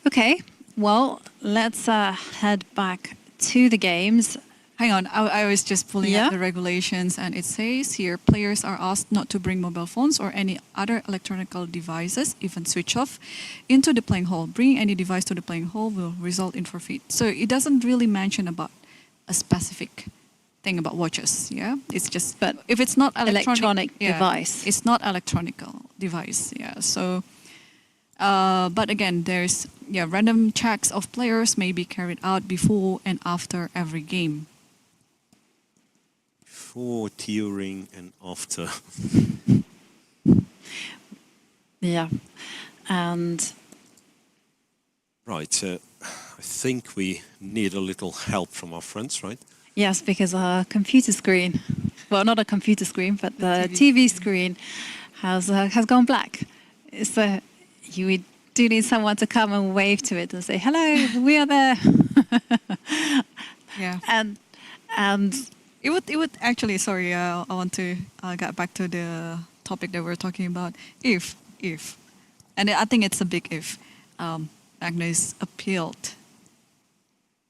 A: okay, well, let's head back to the games.
C: Hang on, I was just pulling
A: Yeah.
C: up the regulations, and it says here, players are asked not to bring mobile phones or any other electronic devices, even switch off, into the playing hall. Bringing any device to the playing hall will result in forfeit. So it doesn't really mention about a specific thing about watches, yeah? It's just, but if it's not
A: Electronic device.
C: It's not electronic device, yeah. So, but again, there's, random checks of players may be carried out before and after every game.
B: before, during, and after.
A: Yeah, and
B: Right, so I think we need a little help from our friends, right?
A: yes, because our computer screen, well, not a computer screen, but the TV screen has gone black. So you do need someone to come and wave to it and say, "Hello, we are there."
C: Yeah.
A: And
C: It would actually, sorry, I want to get back to the topic that we're talking about. If, and I think it's a big if, Magnus appealed,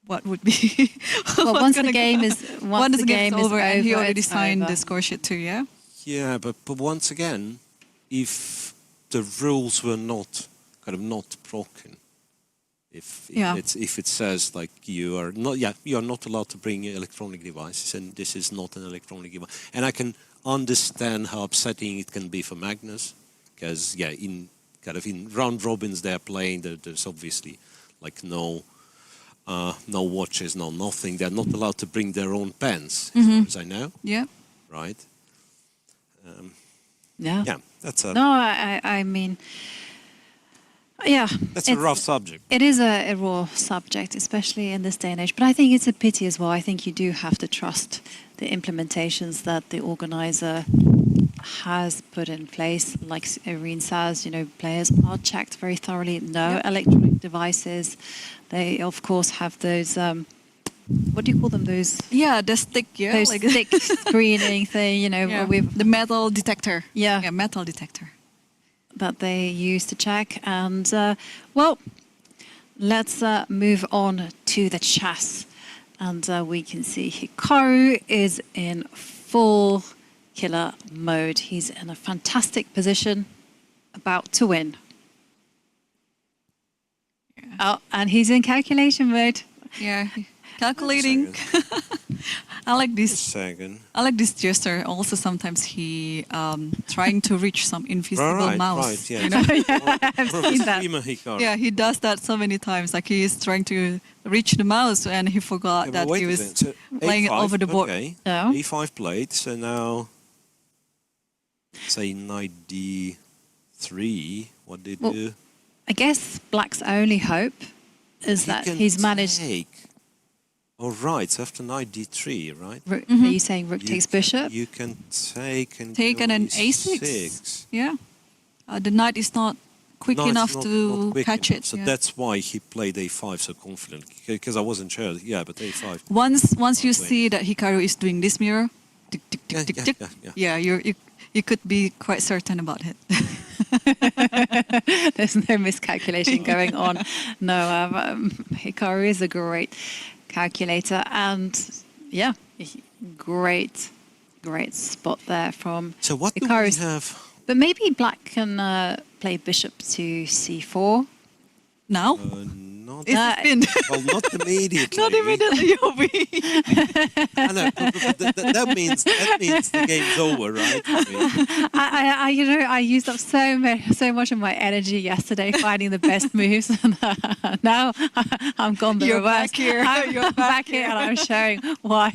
C: what would be?
A: well,
C: what's
A: once the
C: gonna
A: game
C: go-
A: is
C: once the game is over, and he already
A: it's
C: signed
A: over.
C: the score sheet too, yeah?
B: Yeah, but once again, if the rules were not broken, if it says like you are not allowed to bring electronic devices, and this is not an electronic device, and I can understand how upsetting it can be for Magnus, because in round robins they're playing, there's obviously like no watches, no nothing. They're not allowed to bring their own pens, as far as I know.
C: Yeah.
B: Right.
A: Yeah.
B: Yeah, that's a
A: No, I mean, Yeah,
B: That's a rough subject.
A: It is a raw subject, especially in this day and age. But I think it's a pity as well. I think you do have to trust the implementations that the organizer has put in place. Like Irene says, players are checked very thoroughly. No electronic devices. They, of course, have those. What do you call them? Those.
C: Yeah, the stick. Yeah,
A: Those stick screening thing. With
C: the metal detector.
A: Yeah,
C: metal detector.
A: That they use to check. And, let's move on to the chess. And we can see Hikaru is in full killer mode. He's in a fantastic position, about to win.
C: Yeah.
A: Oh, and he's in calculation mode.
C: Yeah, calculating. I like this.
B: Second.
C: I like this gesture. Also, sometimes he trying to reach some invisible mouse.
B: Right, yeah.
C: You know?
A: I've seen that.
B: Streamer Hikaru.
C: Yeah, he does that so many times. Like he is trying to reach the mouse, and he forgot
B: Yeah,
C: that
B: but wait
C: he
B: a
C: was
B: minute. So
C: playing it
B: A5,
C: over the board.
B: Okay.
A: Oh.
B: E5 played, so now say knight d3. What did
A: Well,
B: do?
A: I guess Black's only hope is that
B: can
A: he's managed.
B: take. Oh, right. So after knight d3, right?
A: Are you saying rook takes
B: can-
A: bishop?
B: You can take and
C: Take
B: go
C: and an
B: e6.
C: a6. Yeah, the knight is not quick
B: No, it's
C: enough
B: not-
C: to
B: not quick
C: catch
B: enough.
C: it.
B: So
C: yeah.
B: that's why he played a5 so confident, because I wasn't sure. Yeah, but a5.
C: Once you
B: wait.
C: see that Hikaru is doing this mirror, tick, tick, tick,
B: Yeah,
C: tick,
B: yeah,
C: tick,
B: yeah,
C: you could be quite certain about it.
A: There's no miscalculation going on. No, Hikaru is a great calculator, and yeah, great spot there from
B: So what do we
A: Hikaru's.
B: have?
A: But maybe Black can play bishop to c4.
C: Now,
B: Not,
C: it's a spin.
B: well, not immediately.
C: Not immediately, Yobi.
B: I know, but that means the game's over, right? I mean,
A: I used up so much of my energy yesterday finding the best moves, and now I'm gone the
C: You're
A: reverse.
C: back here.
A: I'm back here, and I'm showing why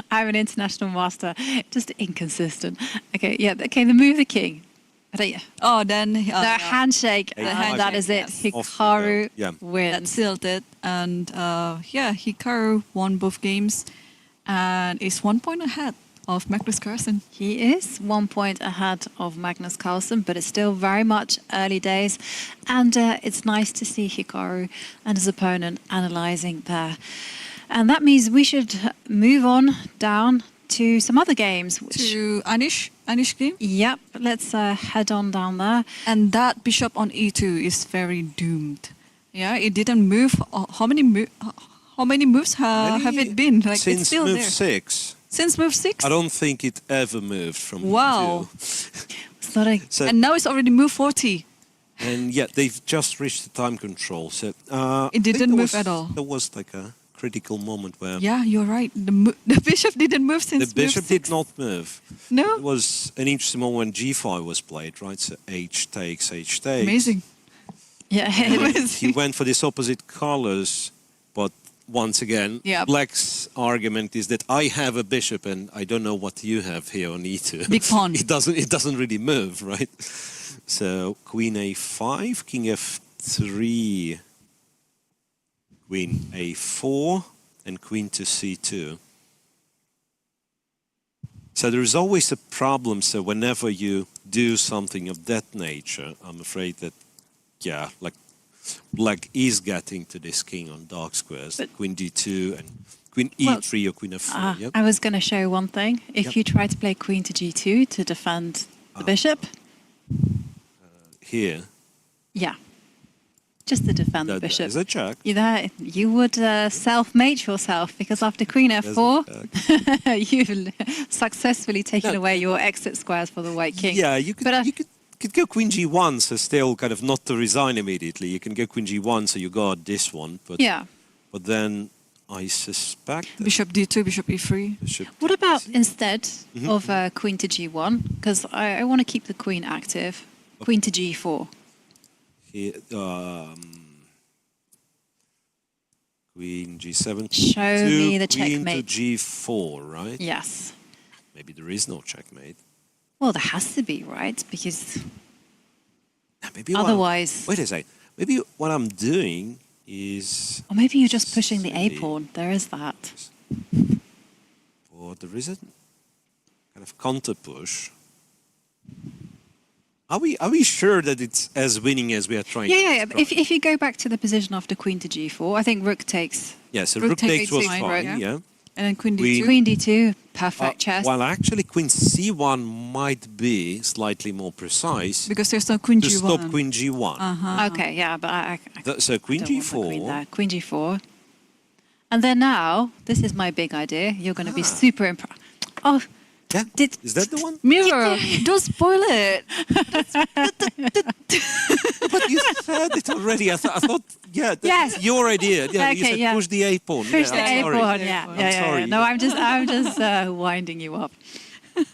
A: I'm an international master. Just inconsistent. Okay, yeah. Okay, the move the king.
C: Oh, then
A: The handshake,
B: A5,
A: and that is it.
C: yes.
B: Off you go.
A: Hikaru
B: Yeah.
A: wins.
C: that sealed it. And Hikaru won both games and is 1 point ahead of Magnus Carlsen.
A: He is 1 point ahead of Magnus Carlsen, but it's still very much early days. And it's nice to see Hikaru and his opponent analysing there. And that means we should move on down to some other games.
C: To Anish game.
A: Yep, let's head on down there.
C: And that bishop on e2 is very doomed. Yeah, it didn't move. How many moves have it been? Like
B: since
C: it's still
B: move
C: there.
B: 6,
C: Since move 6.
B: I don't think it ever moved from
C: Wow.
B: E2.
A: It's not a,
B: So,
C: And now it's already move 40.
B: and yet they've just reached the time control. So
C: It
B: I think
C: didn't
B: there
C: move
B: was-
C: at all.
B: There was like a critical moment where
C: Yeah, you're right. The bishop didn't move since
B: the bishop
C: move
B: did
C: 6.
B: not move.
C: No.
B: It was an interesting moment when g5 was played, right? So h takes, h takes.
C: Amazing.
A: yeah,
B: He went for this opposite colors, but once again,
C: Yeah.
B: Black's argument is that I have a bishop and I don't know what you have here on e2.
C: Big pawn.
B: It doesn't really move, right? So queen a5, king f3, queen a4, and queen to c2. So there is always a problem. So whenever you do something of that nature, I'm afraid that, yeah, like Black is getting to this king on dark squares,
A: But-
B: queen d2 and queen
A: Well,
B: e3 or queen f4. Yep.
A: I was going to show one thing. If
B: Yep.
A: you try to play queen to g2 to defend the bishop,
B: Here,
A: yeah, just to defend the
B: that
A: bishop.
B: is a check.
A: You would self-mate yourself, because after queen
B: There's
A: f4,
B: a check.
A: you've successfully taken
B: No.
A: away your exit squares for the white king.
B: Yeah, you could,
A: But,
B: you could go queen g1, so still kind of not to resign immediately. You can go queen g1, so you guard this one. But,
A: Yeah.
B: but then I suspect that
C: Bishop d2, bishop e3.
B: bishop
A: What about instead
B: Mm-hmm.
A: of queen to g1? Because I want to keep the queen active. Queen to g4.
B: here, queen g7.
A: Show
B: to
A: me the
B: queen
A: checkmate.
B: to g4, right?
A: Yes.
B: Maybe there is no checkmate.
A: Well, there has to be, right? Because
B: maybe
A: Otherwise,
B: wait a second. Maybe what I'm doing is,
A: or maybe you're just pushing the A
B: see.
A: pawn. There is that.
B: or there is a kind of counter push. Are we sure that it's as winning as we are trying?
A: Yeah.
B: to
A: But if you go back to the position after Queen to G4, I think Rook takes.
B: yeah, so
C: Rook
B: rook takes
C: takes
B: was
C: fine,
B: fine.
C: right?
B: Yeah.
C: And then Queen
B: Queen-
C: D2.
A: Queen D2, perfect chess.
B: While actually Queen C1 might be slightly more precise
C: Because there's no Queen
B: to
C: G1.
B: stop Queen G1.
A: Okay, yeah, but I
B: So Queen
A: don't want the queen
B: G4.
A: there. Queen G4. And then now, this is my big idea. You're going to be super impressed. Oh,
B: Yeah.
A: did
B: Is that the one?
C: Mirror, don't spoil it.
B: But you said it already. I thought yeah, that's
A: Yes.
B: your idea. Yeah, you
A: Okay,
B: said
A: yeah.
B: push the A pawn.
A: push
B: yeah,
A: the
B: I'm
A: A
B: sorry.
A: pawn? Yeah.
B: sorry.
A: No, I'm just winding you up.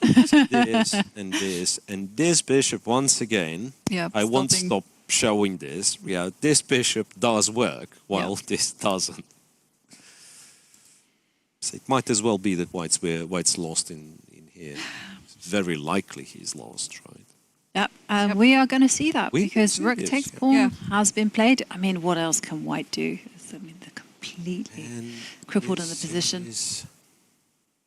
B: This and this and this bishop once again.
C: Yeah,
B: I won't
C: stopping.
B: stop showing this. Yeah, this bishop does work while this doesn't. So it might as well be that White's lost in here. It's very likely he's lost, right?
A: Yep, we are going to see that
B: We
A: because
B: can see
A: Rook
B: this,
A: takes
B: yeah.
A: pawn
C: Yeah.
A: has been played. I mean, what else can White do? I mean, they're completely
B: And
A: crippled in the
B: this
A: position.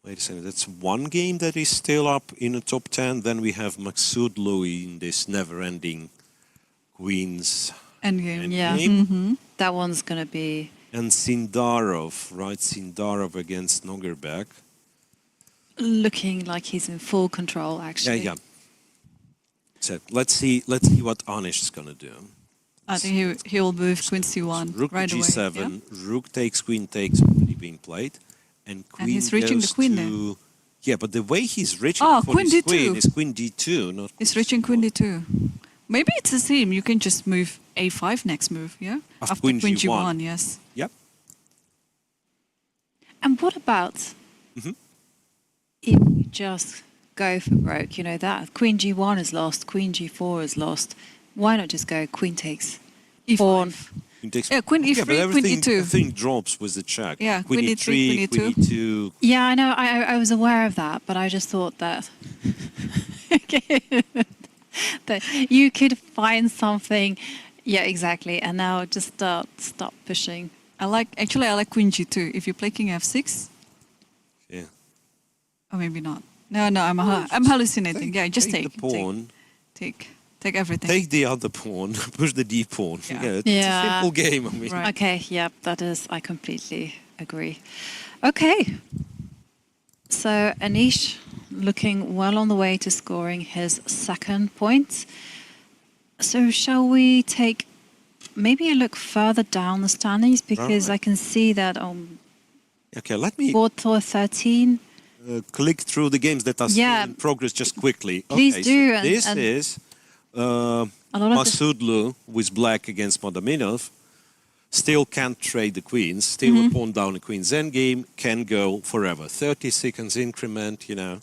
B: Wait a second, that's one game that is still up in the top 10. Then we have Maksud Louis in this never-ending Queens
C: Endgame.
A: Yeah.
B: game.
A: That one's going to be.
B: And Sindarov, right? Sindarov against Nogerbeck.
A: Looking like he's in full control,
B: Yeah,
A: actually.
B: yeah. So let's see what Anish is gonna do.
C: I think he will move Queen C1
B: Rook
C: right
B: to
C: away.
B: G7,
C: Yeah?
B: Rook takes, Queen takes, already being played, and Queen
C: he's reaching the
B: goes
C: queen
B: to.
C: there.
B: Yeah, but the way he's reaching
C: Oh,
B: for
C: Queen
B: his
C: D2.
B: queen is Queen D2, not.
C: He's reaching Queen D2. Maybe it's the same. You can just move A5 next move, yeah?
B: After Queen G1.
C: Yes.
B: Yep.
A: And what about
B: Mhm.
A: if you just go for broke? You know, that Queen G1 is lost, Queen G4 is lost. Why not just go Queen takes
C: E5.
A: pawn?
B: Queen takes.
C: Yeah, Queen
B: Yeah,
C: E3,
B: but
C: Queen
B: everything,
C: E2.
B: everything drops with the check.
C: Yeah,
B: Queen
C: Queen
B: E3,
C: E3,
B: Queen
C: Queen
B: E2.
A: Yeah, I know. I was aware of that, but I just thought that that you could find something. Yeah, exactly. And now just stop pushing.
C: I like Queen G2. If you play King F6,
B: Yeah.
C: or maybe not. No, I'm hallucinating. Yeah, just take.
B: the pawn.
C: Take everything.
B: Take the other pawn. Push the D pawn.
C: Yeah.
B: Yeah, it's
A: Yeah.
B: a simple game. I mean,
C: Right.
A: Okay, yep, that is. I completely agree. Okay. So Anish looking well on the way to scoring his second point. So shall we take maybe a look further down the standings because
B: Right.
A: I can see that on
B: okay, let me
A: board tour 13.
B: click through the games that are
A: Yeah.
B: still in progress just quickly.
A: Please
B: Okay,
A: do,
B: So
A: and-
B: this
A: and
B: is
A: a lot of the-
B: Masudlu with black against Modaminov. Still can't trade the queens. Still
A: Mm-hmm.
B: a pawn down the queen's endgame. Can go forever. 30 seconds increment, you know.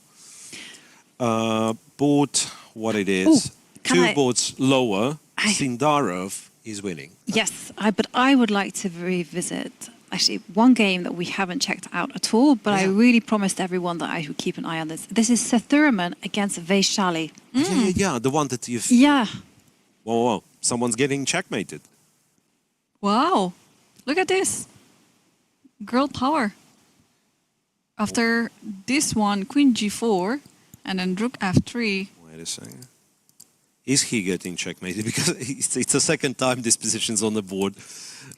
B: Board, what it is.
A: Ooh, can
B: Two
A: I-
B: boards lower. Sindarov is winning.
A: Yes, but I would like to revisit actually one game that we haven't checked out at all, but I
B: Yeah.
A: really promised everyone that I would keep an eye on this. This is Seth Thurman against Vaishali.
B: Yeah, the one that you've...
A: Yeah,
B: Whoa. Someone's getting checkmated.
C: Wow, look at this. Girl power. After this one, Queen G4, and then Rook F3.
B: Wait a second. Is he getting checkmated? Because it's the second time this position's on the board.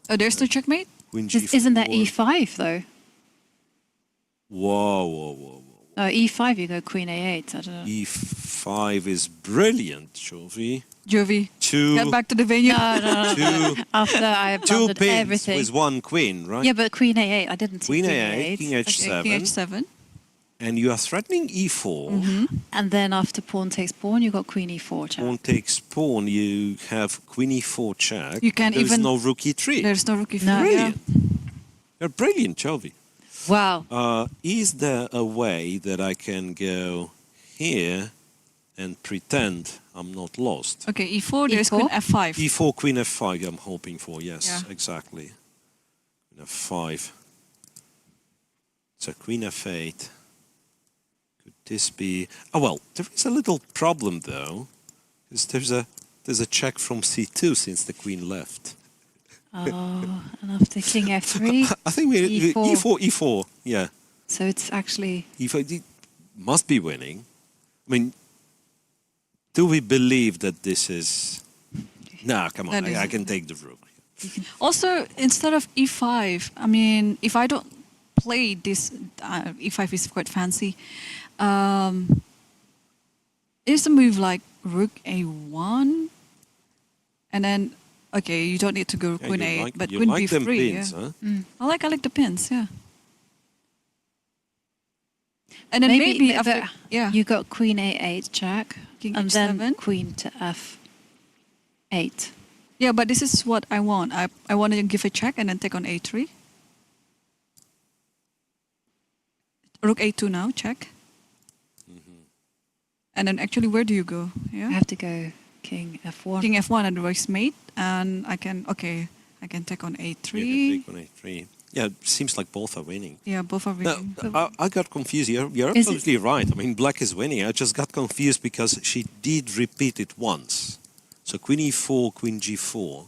C: Oh, there's no checkmate?
B: Queen
A: isn't that
B: G4.
A: E5 though?
B: Whoa.
A: No, E5 you go Queen A8. I don't know.
B: E5 is brilliant, Jovi.
C: Jovi,
B: Two,
C: get back to the venue.
A: No.
B: two,
A: After I have
B: two
A: blundered
B: pins
A: everything.
B: with one queen, right?
A: Yeah, but Queen A8. I didn't see
B: Queen
A: Queen
B: A8, King
A: A8.
B: H7,
C: King H7.
B: and you are threatening E4.
A: And then after pawn takes pawn, you got Queen E4. Check.
B: Pawn takes pawn, you have Queen E4 check.
C: You can
B: There is
C: even-
B: no Rook E3.
C: There's no Rook E4.
A: No.
B: Brilliant. You're brilliant, Jovi.
A: Wow.
B: Is there a way that I can go here and pretend I'm not lost?
C: Okay, E4, there's
A: E4?
C: Queen F5.
B: E4, Queen F5, I'm hoping for, yes,
C: Yeah.
B: exactly. Queen F5. So Queen F8. Could this be... Oh, well, there is a little problem, though. Because there's a there's a check from C2 since the queen left.
A: Oh, and after king f3,
B: I think we
A: E4.
B: E4, yeah.
A: So it's actually
B: E4 it must be winning. I mean, do we believe that this is... No, come on,
C: That
B: I
C: is-
B: can take the rook.
C: Also, instead of e5, I mean, if I don't play this, e5 is quite fancy. Is a move like rook a1, and then okay, you don't need to go
B: Yeah,
C: queen
B: you
C: a8,
B: like-
C: but
B: you
C: queen
B: like them
C: b3.
B: pins,
C: Yeah.
B: huh?
C: I like the pins, yeah. And then maybe
A: maybe
C: after, yeah,
A: you got queen a8 check,
C: King
A: and then
C: h7.
A: queen to f8.
C: yeah. But this is what I want. I want to give a check and then take on a3. Rook a2 now, check. And then actually, where do you go?
A: I
C: Yeah,
A: have to go king f1.
C: King f1 and rook's mate, and I can take on a3.
B: You can take on A3. Yeah, it seems like both are winning.
C: Yeah, both are
B: No,
C: winning.
B: I got confused. You're
A: Is it-
B: absolutely right. I mean, black is winning. I just got confused because she did repeat it once. So queen e4, queen g4.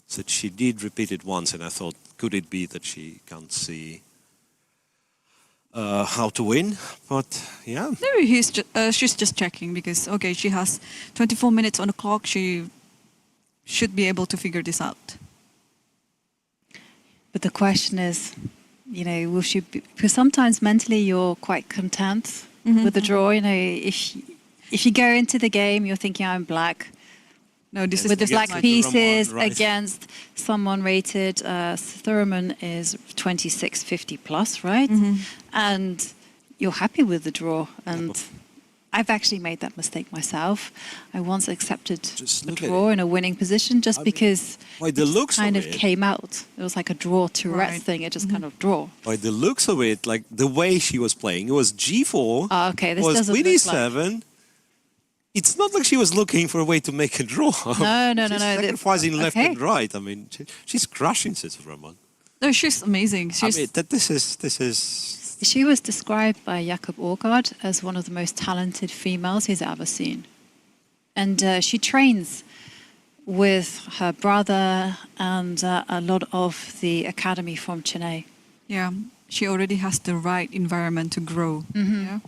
B: So she did repeat it once, and I thought, could it be that she can't see how to win? But yeah,
C: Maybe she's just checking because okay, she has 24 minutes on the clock. She should be able to figure this out.
A: But the question is, you know, will she be, because sometimes mentally you're quite content with the draw. You know, if you go into the game, you're thinking I'm black.
C: No, this
A: With the
C: is
A: black
B: Against
A: pieces
B: Thurman, right.
A: against someone rated, Thurman is 2650 plus, right? And you're happy with the draw. And I've actually made that mistake myself. I once accepted
B: Just
A: a
B: look at
A: draw in a winning position just
B: mean,
A: because
B: by the
A: it just
B: looks
A: kind
B: of
A: of
B: it-
A: came out. It was like a draw Tourette
C: Right.
A: thing. It just kind of draw.
B: by the looks of it, like the way she was playing, it was g4,
A: Oh, okay, this
B: was
A: doesn't
B: queen
A: look like...
B: e7. It's not like she was looking for a way to make a draw.
A: No.
B: She's
A: The-
B: sacrificing left
A: okay.
B: and right. I mean, she's crushing Roman.
C: No, she's amazing.
B: I
C: She's
B: mean, this is
A: She was described by Jakob Orgaard as one of the most talented females he's ever seen. And she trains with her brother and a lot of the academy from Chennai.
C: yeah. She already has the right environment to grow. Yeah.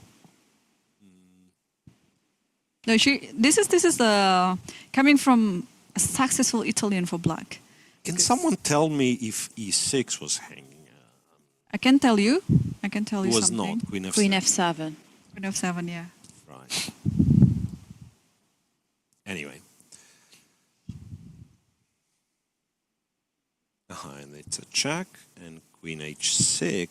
C: No, this is coming from a successful Italian for black.
B: Can someone tell me if e6 was hanging?
C: I can tell you.
B: It was
C: something.
B: not. Queen f7.
A: Queen f7.
C: Queen f7, yeah.
B: Right. Anyway. And it's a check and queen h6.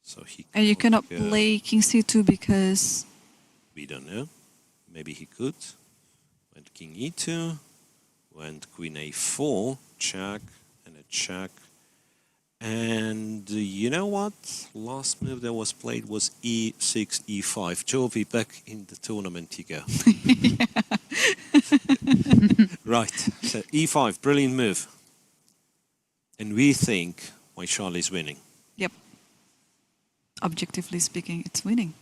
B: So he
C: And you cannot
B: can't go.
C: play king c2 because
B: We don't know. Maybe he could. Went king e2. Went queen a4. Check and a check. And you know what? Last move that was played was e6, e5. Jovi, back in the tournament you go. Right. So e5, brilliant move. And we think why Charlie's winning.
C: yep. Objectively speaking, it's winning.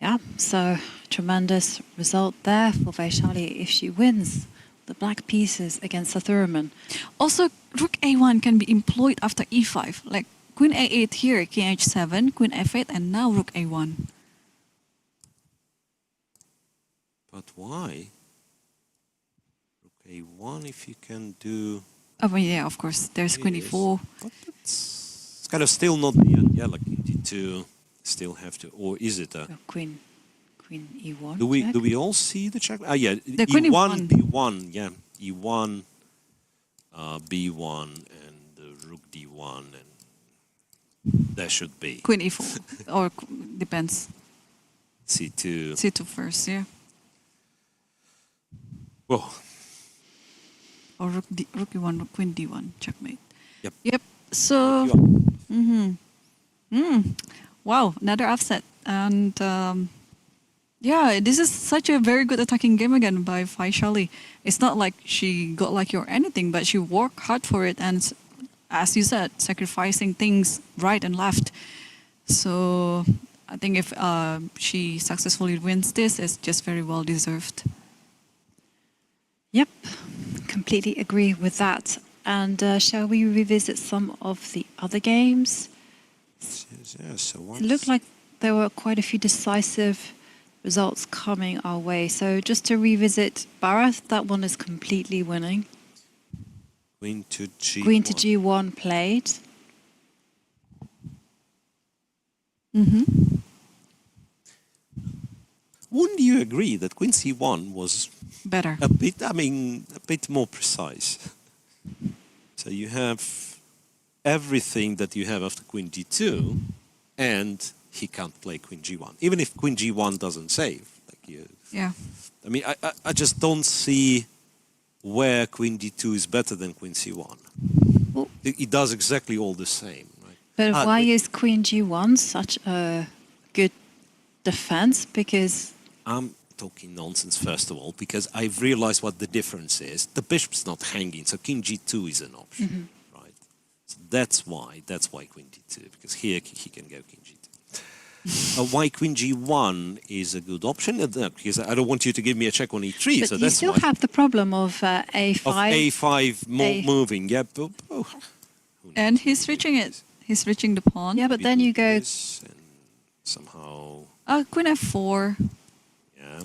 A: Yeah, so tremendous result there for Vaishali if she wins the black pieces against the Thurman.
C: Also, rook a1 can be employed after e5. Like queen a8 here, king h7, queen f8, and now rook a1.
B: But why? Rook a1 if you can do...
C: Oh, well, yeah, of course. There's queen
B: Yes.
C: e4.
B: But it's kind of still not the end. Yeah, like king d2 still have to... Or is it a...
A: Queen e1.
B: Do we
A: check.
B: do we all see the check? Ah, yeah,
C: The queen
B: E1,
C: E1.
B: B1, yeah, E1, B1, and rook D1, and there should be
C: Queen e4. Or depends.
B: C2.
C: c2 first, yeah.
B: Whoa,
C: Or rook e1, rook queen d1, checkmate.
B: Yep.
C: Yep. So, wow, another upset. And yeah, this is such a very good attacking game again by Vaishali. It's not like she got lucky or anything, but she worked hard for it. And as you said, sacrificing things right and left. So I think if she successfully wins this, it's just very well deserved.
A: Yep, completely agree with that. And shall we revisit some of the other games?
B: Yeah, so
A: It looked like there were quite a few decisive results coming our way. So just to revisit Bharat, that one is completely winning.
B: Queen to G1.
A: Queen to G1 played.
B: Wouldn't you agree that Queen C1 was
C: Better.
B: a bit more precise? So you have everything that you have after Queen G2, and he can't play Queen G1, even if Queen G1 doesn't save. Like you,
C: Yeah.
B: I mean, I just don't see where Queen D2 is better than Queen C1.
A: Well,
B: It does exactly all the same, right?
A: but
B: Ah,
A: why
B: wait.
A: is Queen G1 such a good defense? Because
B: I'm talking nonsense, first of all, because I've realized what the difference is. The bishop's not hanging, so King G2 is an option, right? So that's why Queen D2, because here he can go King G2. Why Queen G1 is a good option? Because I don't want you to give me a check on E3,
A: but
B: so
A: you
B: that's
A: still
B: why.
A: have the problem of A5.
B: Of A5 moving, yeah.
C: And he's reaching it. He's reaching the pawn.
A: Yeah, but then you go
B: This and somehow,
C: Queen F4.
B: yeah.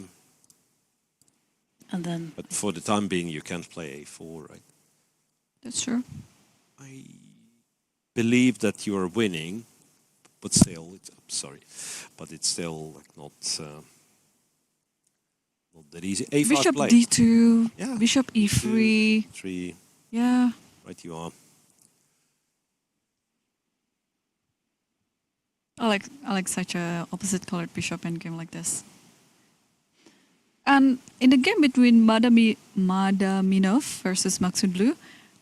A: and then
B: But for the time being, you can't play A4, right?
C: That's true.
B: I believe that you are winning, but still, but it's still like not that easy. A5
C: Bishop
B: play.
C: D2.
B: Yeah.
C: Bishop E3.
B: 3,
C: Yeah.
B: right you are.
C: I like such a opposite colored bishop endgame like this. And in the game between Madaminov versus Maksudlu,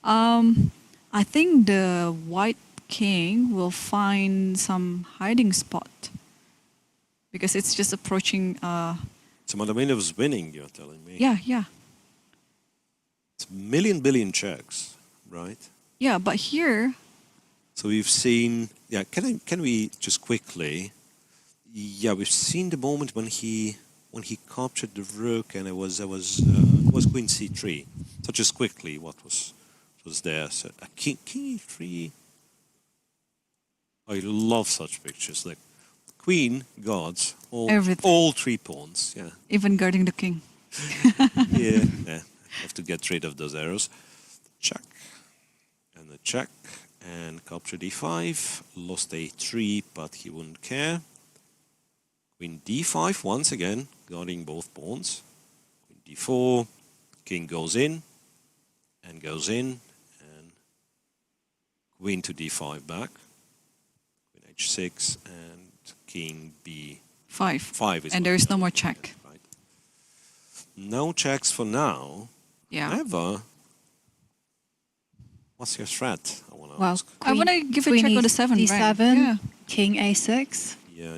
C: I think the white king will find some hiding spot because it's just approaching.
B: So Madavinov's winning, you're telling me.
C: Yeah.
B: It's billion checks, right?
C: Yeah, but here,
B: So we've seen, yeah, can we just quickly, yeah, we've seen the moment when he captured the rook, and it was Queen C3. So just quickly, what was there? So a King E3. I love such pictures. Like Queen guards
C: Everything.
B: all 3 pawns. Yeah,
C: even guarding the king.
B: yeah. Have to get rid of those arrows. Check and a check. And capture D5, lost A3, but he wouldn't care. Queen D5 once again, guarding both pawns. Queen D4, king goes in, and Queen to D5 back. Queen H6, and King B5
C: 5.
B: is
C: And
B: what
C: there is no
B: we're
C: more
B: looking at,
C: check.
B: right? No checks for now.
C: Yeah.
B: However, what's your threat? I want to
A: well,
B: ask.
C: I want to give a
A: Queen
C: check on the 7 rank.
A: D7,
C: Yeah.
A: King A6.
B: Yeah.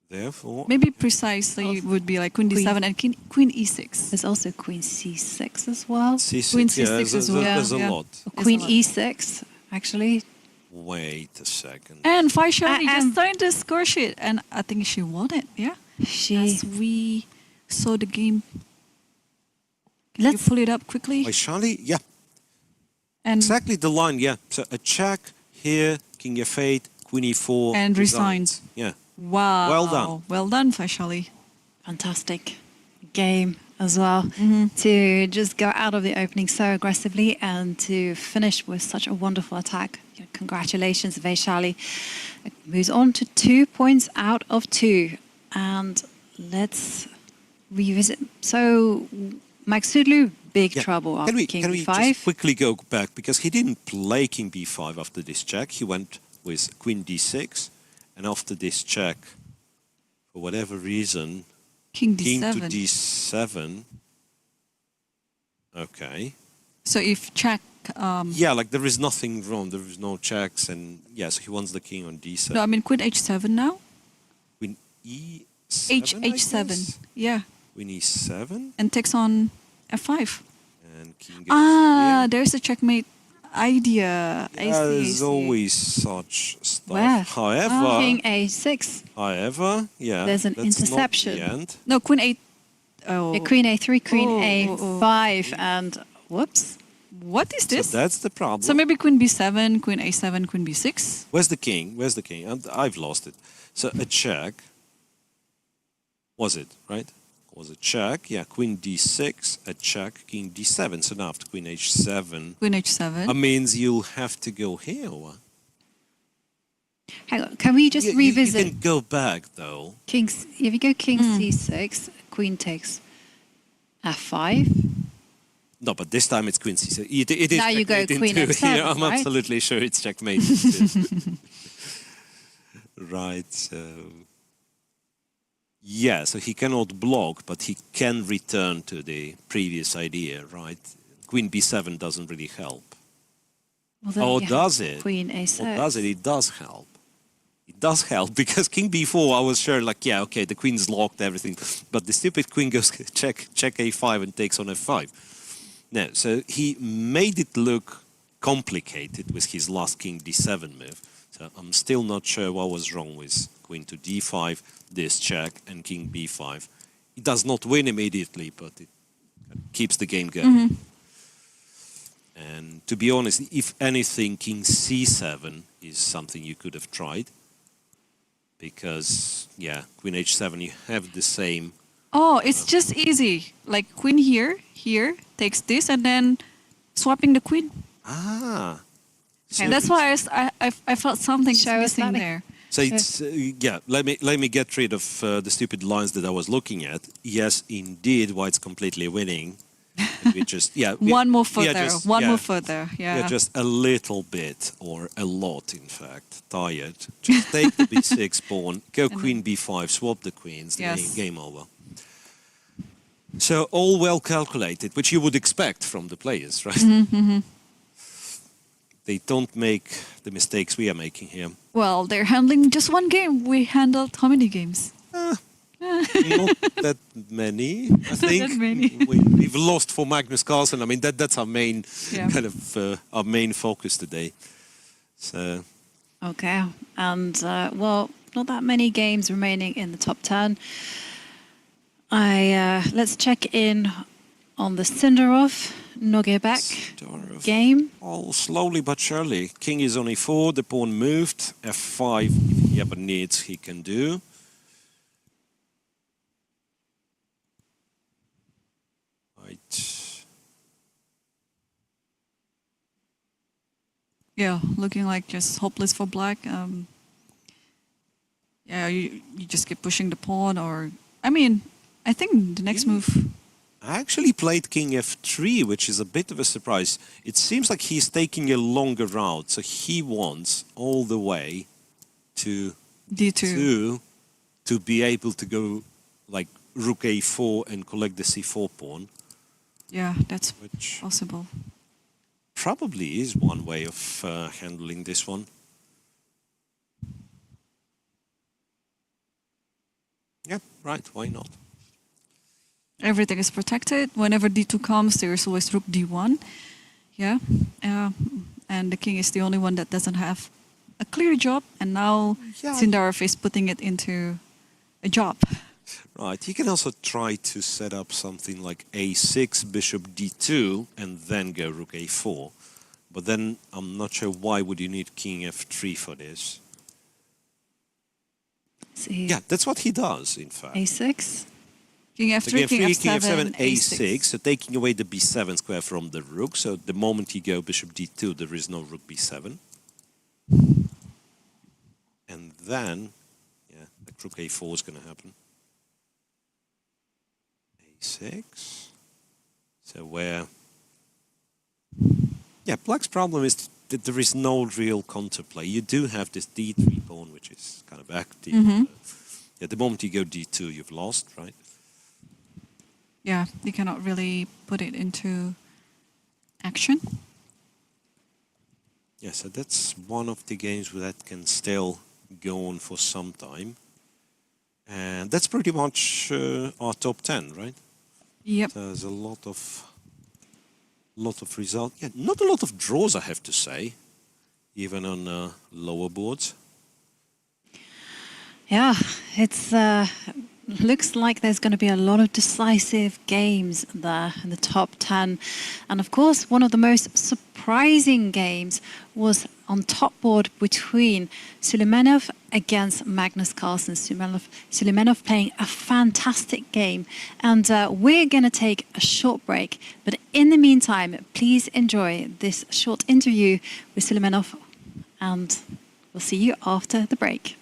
B: Therefore,
C: Maybe precisely would be like Queen D7 and Queen E6.
A: There's also Queen C6 as well.
B: C6,
C: Queen
B: yeah,
C: C6 as well.
B: There's
C: Yeah.
B: a lot.
A: Or Queen
C: lot.
A: E6, actually.
B: Wait a second.
C: And Faishali
A: I
C: just
A: am-
C: signed the score sheet, and I think she won it. Yeah. As we saw the game. Can you
A: Let's-
C: pull it up quickly?
B: Vaishali, yeah,
C: And
B: exactly the line, yeah. So a check here, King F8, Queen E4.
C: And resigned.
B: Yeah.
C: wow.
B: Well done.
C: Well done, Faishali.
A: Fantastic game as well. To just go out of the opening so aggressively and to finish with such a wonderful attack. Congratulations, Vaishali. It moves on to 2 points out of 2. And let's revisit. So, Maksudlu, big
B: Yeah.
A: trouble after King
B: can we
A: B5.
B: just quickly go back, because he didn't play King B5 after this check. He went with Queen D6, and after this check, for whatever reason,
C: King
B: King to
C: D7.
B: D7. Okay.
C: So if check,
B: Yeah, like there is nothing wrong. There is no checks, and yes, he wants the king on D7.
C: no, I mean Queen H7 now.
B: Queen E7.
C: H7. Yeah,
B: Queen E7
C: and takes on F5.
B: and King
C: Ah,
B: H3.
C: there's a checkmate idea. I see. I
B: There's
C: see.
B: always such stuff.
A: Where?
B: However,
A: King A6.
B: however, yeah,
A: There's an
B: that's
A: interception.
B: Not the end.
C: No, Queen 8. Oh.
A: Yeah, Queen A3, Queen
C: Oh,
A: A5, and whoops.
C: What is this?
B: So that's the problem.
C: So maybe Queen B7, Queen A7, Queen B6.
B: Where's the king? Where's the king? And I've lost it. So a check. Was it, right? Was a check. Yeah, Queen D6, a check, King D7. So now after Queen H7.
C: Queen H7.
B: That means you'll have to go here. Or what?
A: Hang on, can we just revisit?
B: You can go back, though.
A: King's, if you go King C6, Queen takes F5.
B: No, but this time it's Queen C6. It is
A: Now you go
B: checkmate
A: Queen
B: into-
A: F7,
B: yeah, I'm
A: right?
B: absolutely sure it's checkmate. Right, so... Yeah, so he cannot block, but he can return to the previous idea, right? Queen B7 doesn't really help.
A: Well, then
B: Oh,
A: you have
B: does it?
A: Queen A6.
B: Or does it? It does help. It does help, because King B4, I was sure, like, yeah, okay, the queen's locked, everything. But the stupid queen goes check A5 and takes on F5. No, so he made it look complicated with his last King D7 move. So I'm still not sure what was wrong with Queen to D5, this check, and King B5. It does not win immediately, but it keeps the game going. And to be honest, if anything, King C7 is something you could have tried. Because, yeah, Queen H7, you have the same.
C: Oh, it's just easy. Like Queen here, takes this, and then swapping the Queen.
B: Ah. So
C: And that's why I felt something
A: Show us
C: missing
A: that.
C: there.
B: So it's yeah. Let me get rid of the stupid lines that I was looking at. Yes, indeed, White's completely winning. We just
C: One move further.
B: just-
C: One
B: yeah.
C: move further. Yeah.
B: We're just a little bit, or a lot, in fact, tired. Just take the b6 pawn, go Queen b5, swap the queens, the
C: Yes.
B: game over. So all well calculated, which you would expect from the players, right? They don't make the mistakes we are making here.
C: Well, they're handling just one game. We handled how many games?
B: Not that many, I think.
C: that many.
B: We've lost for Magnus Carlsen. I mean, that's our main
C: Yeah.
B: our main focus today. So
A: Okay, and well, not that many games remaining in the top 10. Let's check in on the Sindarov Nogebek
B: Sindarov.
A: game.
B: all slowly but surely. King is on e4, the pawn moved. F5, if he ever needs, he can do. Right.
C: Yeah, looking like just hopeless for black. Yeah, you just keep pushing the pawn, or I mean, I think the next move.
B: I actually played King F3, which is a bit of a surprise. It seems like he's taking a longer route, so he wants all the way to
C: D2.
B: to be able to go like Rook A4 and collect the C4 pawn,
C: Yeah, that's
B: which
C: possible.
B: probably is one way of handling this one. Yeah, right, why not?
C: Everything is protected. Whenever D2 comes, there is always Rook D1. Yeah, and the king is the only one that doesn't have a clear job, and now
B: Yeah.
C: Sindarov is putting it into a job.
B: Right, you can also try to set up something like A6, Bishop D2, and then go Rook A4. But then I'm not sure why would you need King F3 for this.
A: See,
B: Yeah, that's what he does, in fact.
A: A6.
C: King F3, King F7,
B: A6, so taking away the B7 square from the rook. So the moment you go Bishop D2, there is no Rook B7. And then, yeah, like Rook A4 is going to happen. A6. So where... Yeah, black's problem is that there is no real counterplay. You do have this D3 pawn, which is kind of active. Yeah, the moment you go D2, you've lost, right?
C: Yeah, you cannot really put it into action.
B: Yeah, so that's one of the games that can still go on for some time. And that's pretty much our top 10, right?
C: Yep.
B: There's a lot of results. Yeah, not a lot of draws, I have to say, even on lower boards.
A: Yeah, it's looks like there's going to be a lot of decisive games there in the top 10. And of course, one of the most surprising games was on top board between Suleimanov against Magnus Carlsen. Suleimanov playing a fantastic game. And we're going to take a short break. But in the meantime, please enjoy this short interview with Suleimanov. And we'll see you after the break.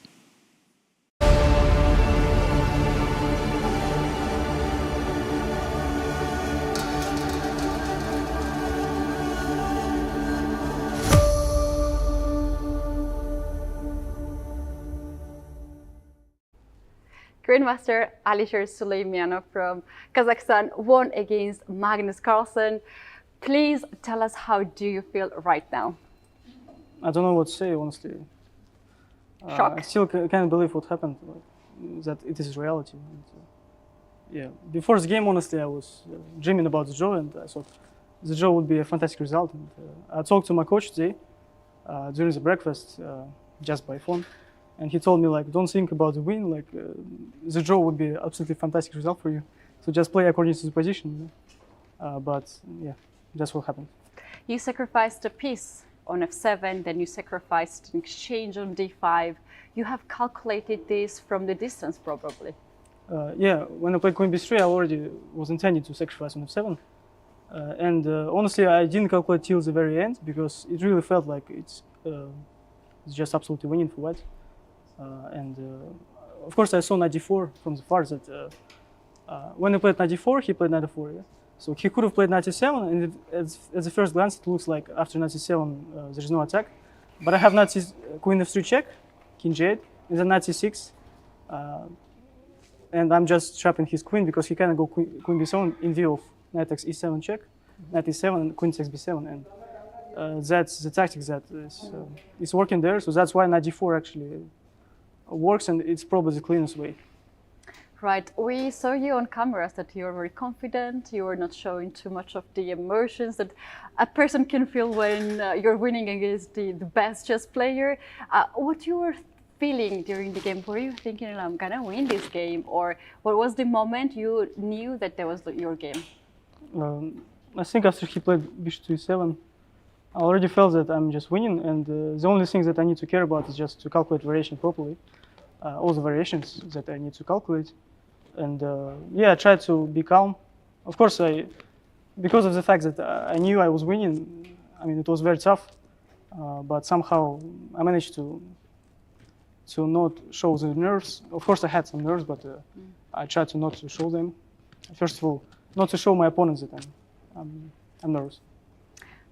D: Grandmaster Alisher Suleimanov from Kazakhstan won against Magnus Carlsen. Please tell us, how do you feel right now?
I: I don't know what to say, honestly.
D: Shock?
I: I still can't believe what happened, that it is reality. And, yeah, before the game, honestly, I was dreaming about the draw, and I thought the draw would be a fantastic result. And I talked to my coach today during the breakfast, just by phone. And he told me, like, don't think about the win, like, the draw would be absolutely fantastic result for you. So just play according to the position. But yeah, that's what happened.
D: You sacrificed a piece on f7, then you sacrificed an exchange on d5. You have calculated this from the distance, probably.
I: Yeah, when I played queen b3, I already was intending to sacrifice on f7. And honestly, I didn't calculate till the very end, because it really felt like it's just absolutely winning for white. Of course, I saw knight d4 from the far that when he played knight d4, he played knight d4. Yeah? So he could have played knight e7, and at the first glance, it looks like after knight e7, there's no attack. But I have knight queen f3 check, king g8, and then knight c6. And I'm just trapping his queen because he cannot go queen b7 in view of knight takes e7 check, knight e7, and queen takes b7. And that's the tactic that is working there. So that's why knight d4 actually works, and it's probably the cleanest way.
D: Right, we saw you on cameras that you were very confident, you were not showing too much of the emotions that a person can feel when you're winning against the best chess player. What you were feeling during the game? Were you thinking, I'm gonna win this game? Or what was the moment you knew that that was your game?
I: I think after he played bishop to e7, I already felt that I'm just winning, and the only thing that I need to care about is just to calculate variation properly. All the variations that I need to calculate. And yeah, I tried to be calm. Of course, because of the fact that I knew I was winning, I mean, it was very tough, but somehow I managed to not show the nerves. Of course, I had some nerves, but I tried to not to show them. First of all, not to show my opponents that I'm nervous.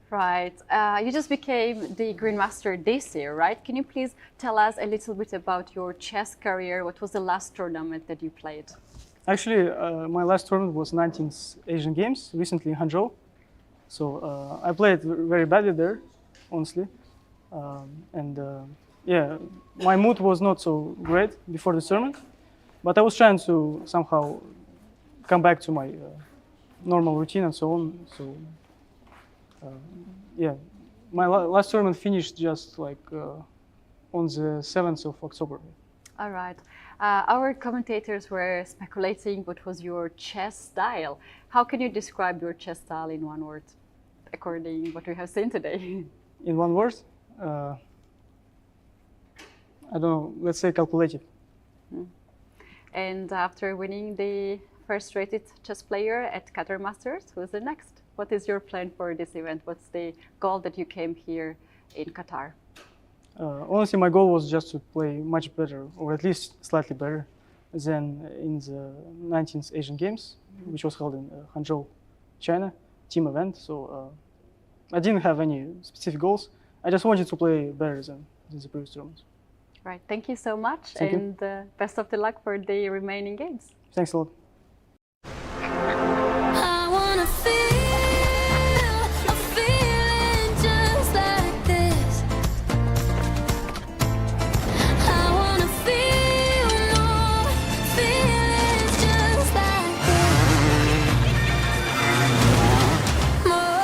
D: Right. You just became the Grandmaster this year, right? Can you please tell us a little bit about your chess career? What was the last tournament that you played?
I: Actually, my last tournament was 19th Asian Games, recently in Hangzhou. So I played very badly there, honestly. Yeah, my mood was not so great before the tournament, but I was trying to somehow come back to my normal routine and so on. So. Yeah, my last tournament finished just like on the 7th of October.
D: All right. Our commentators were speculating what was your chess style. How can you describe your chess style in one word, according to what we have seen today?
I: In one word? I don't know, let's say calculative.
D: And after winning the first rated chess player at Qatar Masters, who's the next? What is your plan for this event? What's the goal that you came here in Qatar?
I: Honestly, my goal was just to play much better, or at least slightly better, than in the 19th Asian Games, which was held in Hangzhou, China, team event. So I didn't have any specific goals. I just wanted to play better than the previous tournaments.
D: Right. Thank you so much,
I: Thank you.
D: and best of the luck for the remaining games.
I: Thanks a lot.
H: I wanna feel a feeling just like this. I wanna feel more feelings just like this. More.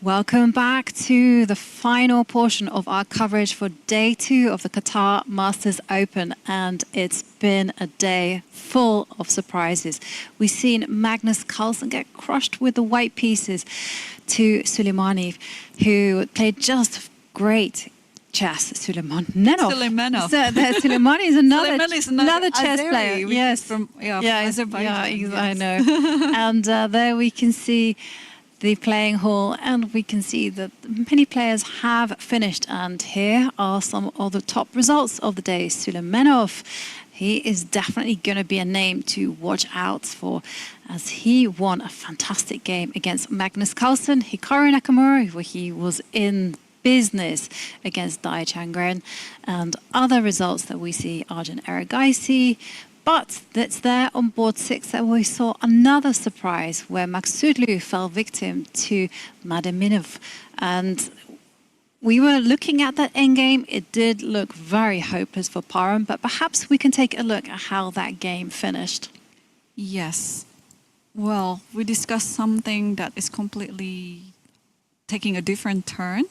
A: Welcome back to the final portion of our coverage for day 2 of the Qatar Masters Open, and it's been a day full of surprises. We've seen Magnus Carlsen get crushed with the white pieces to Suleimanov, who played just great chess. Suleimanov. Suleimanov is another chess
C: Azeri,
A: player.
C: which
A: Yes,
C: is from
A: I
C: Azerbaijan. Yes.
A: know. And there we can see the playing hall, and we can see that many players have finished. And here are some of the top results of the day. Suleimanov, he is definitely going to be a name to watch out for, as he won a fantastic game against Magnus Carlsen. Hikaru Nakamura, where he was in business against Dai Changren, and other results that we see, Arjun Erigaisi. But that's there on board 6 that we saw another surprise where Maksudlu fell victim to Madaminov. And we were looking at that endgame. It did look very hopeless for Parham, but perhaps we can take a look at how that game finished.
C: Yes. Well, we discussed something that is completely taking a different turn,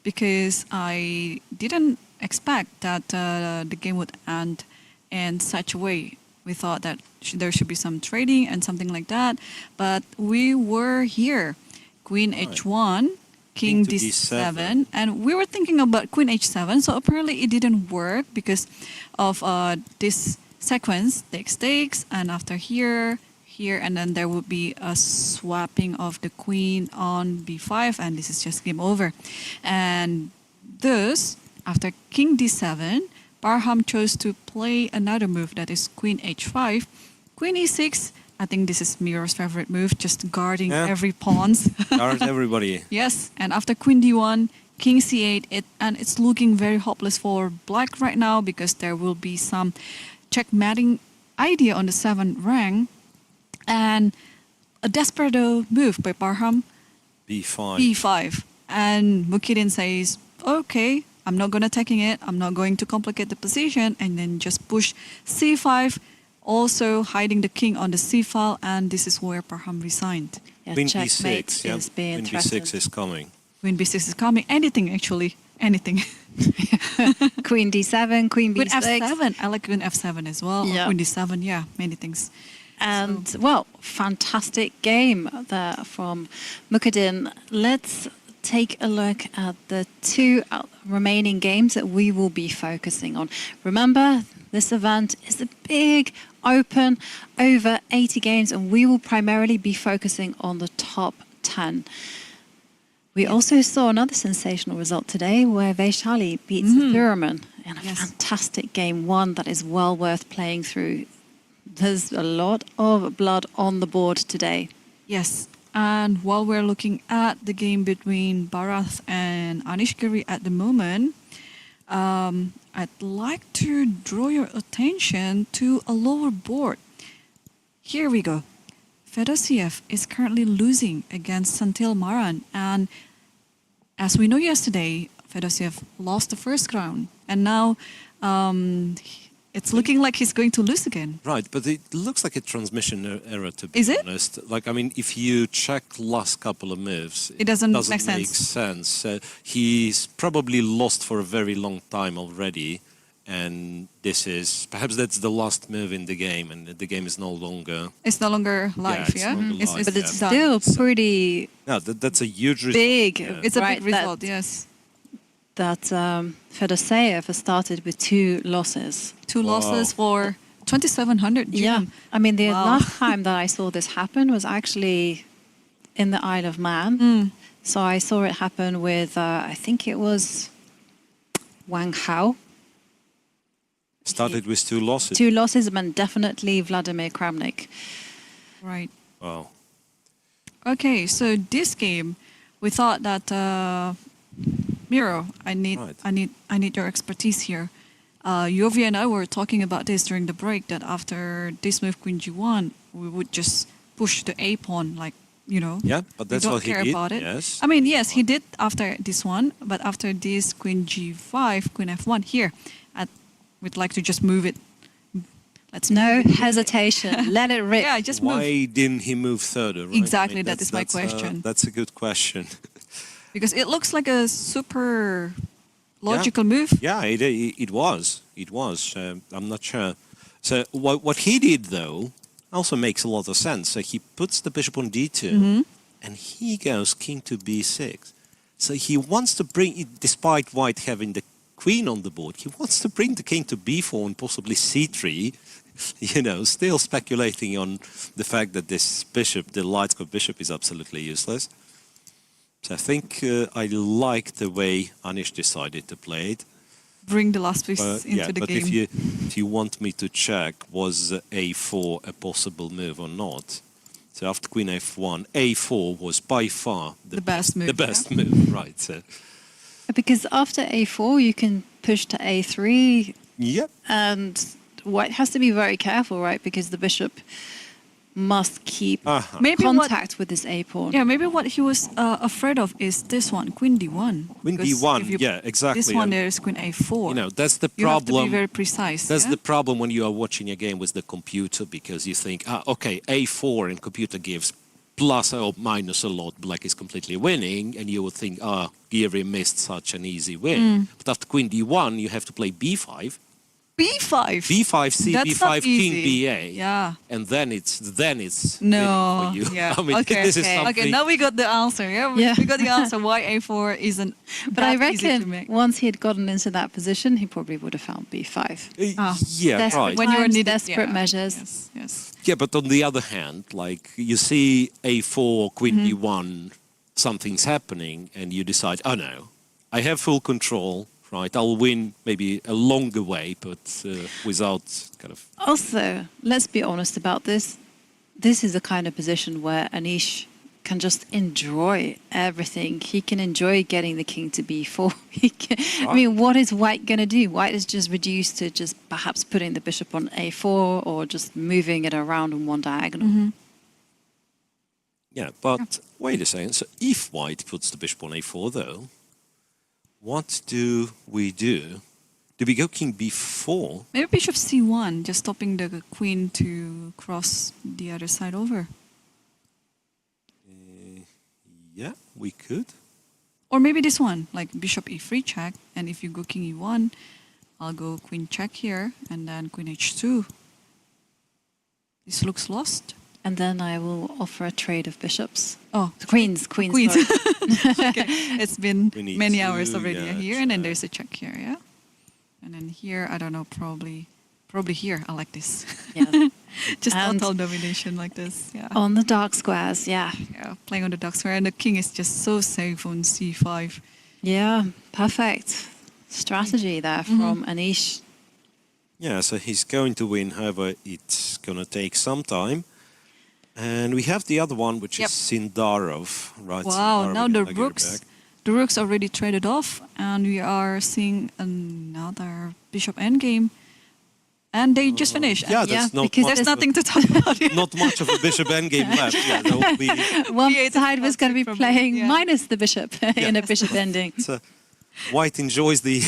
C: because I didn't expect that the game would end in such a way. We thought that there should be some trading and something like that, but we were here. Queen h1, king
B: to
C: d7, and we were thinking about queen h7, so apparently it didn't work because of this sequence, takes, and after here, and then there would be a swapping of the queen on b5, and this is just game over. And thus, after king d7, Parham chose to play another move, that is queen h5, queen e6. I think this is Miro's favorite move, just guarding every pawns.
B: Guard everybody.
C: Yes, and after queen d1, king c8, and it's looking very hopeless for black right now, because there will be some checkmating idea on the 7th rank, and a desperado move by Parham, b5. And Mukhidin says, okay, I'm not going to taking it, I'm not going to complicate the position, and then just push c5, also hiding the king on the c file, and this is where Parham resigned.
A: Yeah,
B: Queen
A: checkmate
B: b6,
A: is being
B: Queen b6
A: threatened.
B: is coming.
C: Queen b6 is coming, anything actually, anything.
A: Queen d7, queen
C: Queen
A: b6.
C: f7, I like queen f7 as well,
A: Yeah.
C: or queen d7, yeah, many things.
A: And, well, fantastic game there from Mukhidin. Let's take a look at the 2 remaining games that we will be focusing on. Remember, this event is a big open, over 80 games, and we will primarily be focusing on the top 10. We also saw another sensational result today where Vaishali beats Thurman in a fantastic game, one that is well worth playing through. There's a lot of blood on the board today.
C: Yes, and while we're looking at the game between Bharat and Anish Giri at the moment, I'd like to draw your attention to a lower board. Here we go. Fedosiev is currently losing against Santil Maran, and as we know yesterday, Fedosiev lost the first round, and now it's looking like he's going to lose again.
B: Right, but it looks like a transmission error, to be
C: Is it?
B: honest. Like, I mean, if you check last couple of moves,
C: It doesn't make
B: make
C: sense.
B: sense. He's probably lost for a very long time already, and perhaps that's the last move in the game, and the game is no longer...
C: It's no longer live,
B: it's
C: yeah?
B: no longer live,
A: But it's
B: yeah.
A: still pretty
B: No, that's a huge result.
A: big.
B: Yeah.
C: It's a
A: right,
C: big result, yes.
A: That Fedosiev has started with 2 losses.
C: 2 losses for 2,700 GM.
A: Yeah, I mean, the
C: Wow.
A: last time that I saw this happen was actually in the Isle of Man. So I saw it happen with, I think it was Wang Hao.
B: Started with 2 losses.
A: 2 losses, and definitely Vladimir Kramnik.
C: Right.
B: Wow.
C: Okay, so this game, we thought that Miro, I need your expertise here. Yovi and I were talking about this during the break, that after this move Queen G1, we would just push the A pawn, like, you know.
B: Yeah, but that's
C: we don't
B: what he
C: care
B: did.
C: about it.
B: Yes.
C: I mean, yes, he did after this one, but after this Queen G5, Queen F1 here, we'd like to just move it. Let's
A: No
C: move it.
A: hesitation. Let it rip.
C: Yeah, just move.
B: Why didn't he move further? Right?
C: Exactly, that is my
B: that's
C: question.
B: That's a good question.
C: Because it looks like a super logical move.
B: Yeah, it was. It was. I'm not sure. So what he did, though, also makes a lot of sense. So he puts the bishop on d2, and he goes king to b6. So he wants to bring, despite white having the queen on the board, he wants to bring the king to b4 and possibly c3. You know, still speculating on the fact that this bishop, the light square bishop, is absolutely useless. So I think I like the way Anish decided to play it.
C: Bring the last piece into the
B: but
C: game.
B: if you want me to check, was a4 a possible move or not? So after queen f1, a4 was by far
C: The best move,
B: The best move, right? So
A: Because after a4, you can push to a3,
B: yep.
A: and white has to be very careful, right? Because the bishop must keep
C: Maybe
A: contact with this a pawn.
C: Yeah, maybe what he was afraid of is this one, queen d1.
B: Queen
C: Because
B: d1,
C: if you-
B: yeah, exactly.
C: This one
B: And,
C: there is queen a4.
B: you know, that's the
C: You have to
B: problem.
C: be very precise.
B: That's
C: yeah?
B: the problem when you are watching a game with the computer, because you think, okay, a4 and computer gives plus or minus a lot, black is completely winning, and you would think, Giri missed such an easy win. But after queen d1, you have to play b5,
C: b5.
B: b5, c,
C: That's
B: b5,
C: not
B: king,
C: easy.
B: ba,
C: Yeah.
B: and then it's
C: No.
B: winning for you.
C: Yeah.
B: I mean,
C: okay.
B: this is
C: okay.
B: something.
C: Okay. Now we got the answer. Yeah.
A: Yeah.
C: We got the answer why a4 isn't.
A: But I
C: that easy to
A: reckon
C: make.
A: once he had gotten into that position, he probably would have found b5.
B: Yeah,
A: Desperate
B: right.
C: When you were
A: times,
C: needed,
A: desperate
C: yeah.
A: measures.
C: Yes. Yes.
B: Yeah, but on the other hand, like you see a4, queen d1, something's happening, and you decide, oh no, I have full control, right? I'll win maybe a longer way, but without kind of.
A: Also, let's be honest about this. This is the kind of position where Anish can just enjoy everything. He can enjoy getting the king to b4. I mean, what is white going to do? White is just reduced to just perhaps putting the bishop on a4 or just moving it around on one diagonal.
B: Yeah, but wait a second. So if white puts the bishop on a4, though, what do we do? Do we go king b4?
C: Maybe bishop c1, just stopping the queen to cross the other side over.
B: Yeah, we could.
C: Or maybe this one, like bishop e3 check, and if you go king e1, I'll go queen check here, and then queen h2. This looks lost.
A: And then I will offer a trade of bishops.
C: Oh,
A: Queens.
C: queens.
A: sorry.
C: Okay. It's been
B: We need
C: many
B: to,
C: hours already
B: yeah,
C: here, and then
B: check.
C: there's a check here, yeah? And then here, I don't know, probably here. I like this.
A: Yeah.
C: Just
A: And-
C: total domination like this, yeah.
A: On the dark squares, yeah.
C: Yeah, playing on the dark square, and the king is just so safe on c5.
A: Yeah, perfect strategy there from Anish.
B: Yeah, so he's going to win. However, it's going to take some time. And we have the other one, which
C: Yep.
B: is Sindarov, right?
C: Wow,
B: Sindarov
C: now
B: with
C: the
B: Aguirre
C: rooks,
B: back.
C: the rooks already traded off, and we are seeing another bishop endgame, and they just finished.
B: Yeah,
C: And
B: that's not
A: because
B: much,
C: there's
B: of
C: nothing to talk about here.
B: a, not much of a bishop endgame left. Yeah, there will be.
A: One
C: Creative
A: side was going to be
C: conflict
A: playing
C: yeah.
A: minus the bishop in a bishop ending.
B: So white enjoys the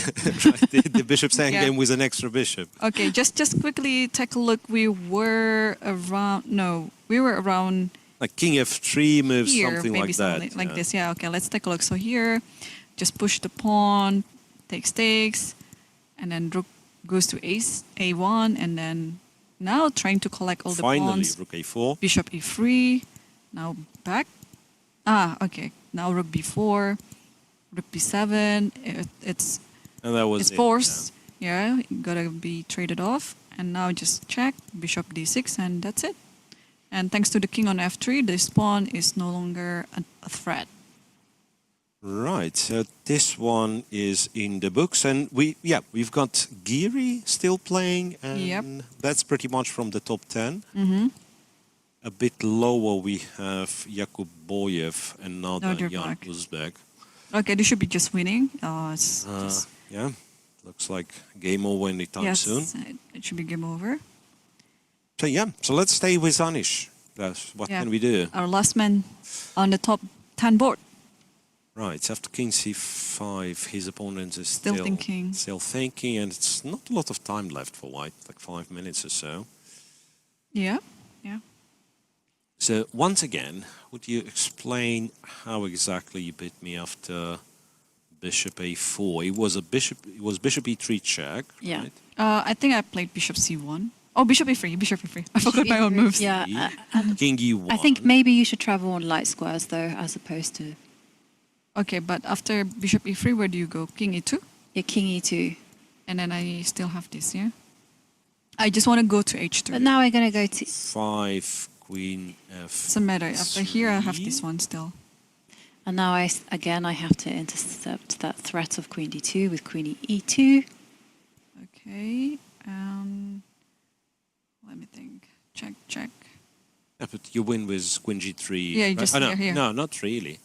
B: the bishop's endgame with an extra bishop.
C: Okay, just quickly take a look. We were around
B: Like king f3 moves,
C: here,
B: something
C: maybe
B: like that.
C: something like
B: yeah.
C: this. Yeah, okay, let's take a look. So here, just push the pawn, takes, and then rook goes to a1, and then now trying to collect all the
B: Finally,
C: pawns.
B: rook a4.
C: Bishop e3, now back. Okay, now rook b4, rook b7. It's
B: And that was
C: it's
B: it,
C: forced. Yeah, gotta be traded off. And now just check, bishop d6, and that's it. And thanks to the king on f3, this pawn is no longer a threat.
B: Right, so this one is in the books, and we've got Giri still playing, and
C: Yep.
B: that's pretty much from the top 10.
C: Mm-hmm.
B: A bit lower we have Jakub Boyev and now
C: they're
B: Jan
C: back.
B: Uzbek.
C: Okay, this should be just winning. It's just,
B: Yeah, looks like game over anytime
C: yes,
B: soon.
C: it should be game over.
B: So yeah, so let's stay with Anish. What
C: Yeah.
B: can we do?
C: Our last man on the top 10 board.
B: Right, after king c5, his opponent is
C: Still thinking.
B: Still thinking, and it's not a lot of time left for white, like 5 minutes or so.
C: Yeah, yeah.
B: So once again, would you explain how exactly you beat me after bishop a4? It was bishop e3 check,
A: Yeah.
B: right?
C: I think I played bishop c1. Oh, bishop e3, bishop e3. I forgot my own moves.
A: Yeah.
B: King e1.
A: I think maybe you should travel on light squares though, as opposed to
C: Okay, but after bishop e3, where do you go? King e2?
A: your king e2.
C: And then I still have this, yeah? I just want to go to h3.
A: But now we're going to go to
B: 5, queen f.
C: Doesn't matter. After here, I have this one still.
A: And now again I have to intercept that threat of queen d2 with queen e2.
C: Okay. Let me think. Check, check.
B: Yeah, but you win with queen g3.
C: Yeah,
B: right?
C: just
B: Oh, no,
C: here.
B: no, not really.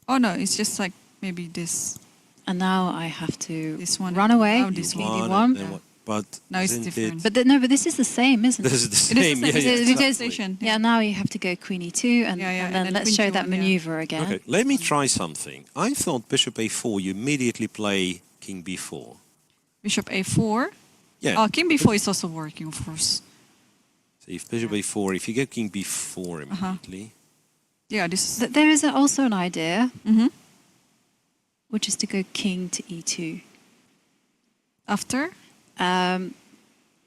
C: Oh no, it's just like maybe this.
A: And now I have to
C: This one.
A: run away.
C: Now this
A: queen
C: one.
A: d1.
B: And then what? But
C: Now it's
B: isn't
C: different.
B: it-
A: But no, but this is the same, isn't it?
B: This is the
C: It is the
B: same.
C: same,
B: Yeah,
C: because-
B: yeah,
C: because-
B: exactly.
C: Station,
A: Yeah, now you have to go queen e2 and,
C: Yeah, yeah,
A: and then
C: and then
A: let's
C: queen
A: show
C: g1,
A: that
C: yeah.
A: maneuver again.
B: Okay, let me try something. I thought bishop a4, you immediately play king b4.
C: Bishop a4.
B: Yeah.
C: Oh, king b4 is also working, of course.
B: So if bishop a4, if you get king b4 immediately,
C: Yeah, this is.
A: There is also an idea,
C: Mhm.
A: which is to go king to e2.
C: After?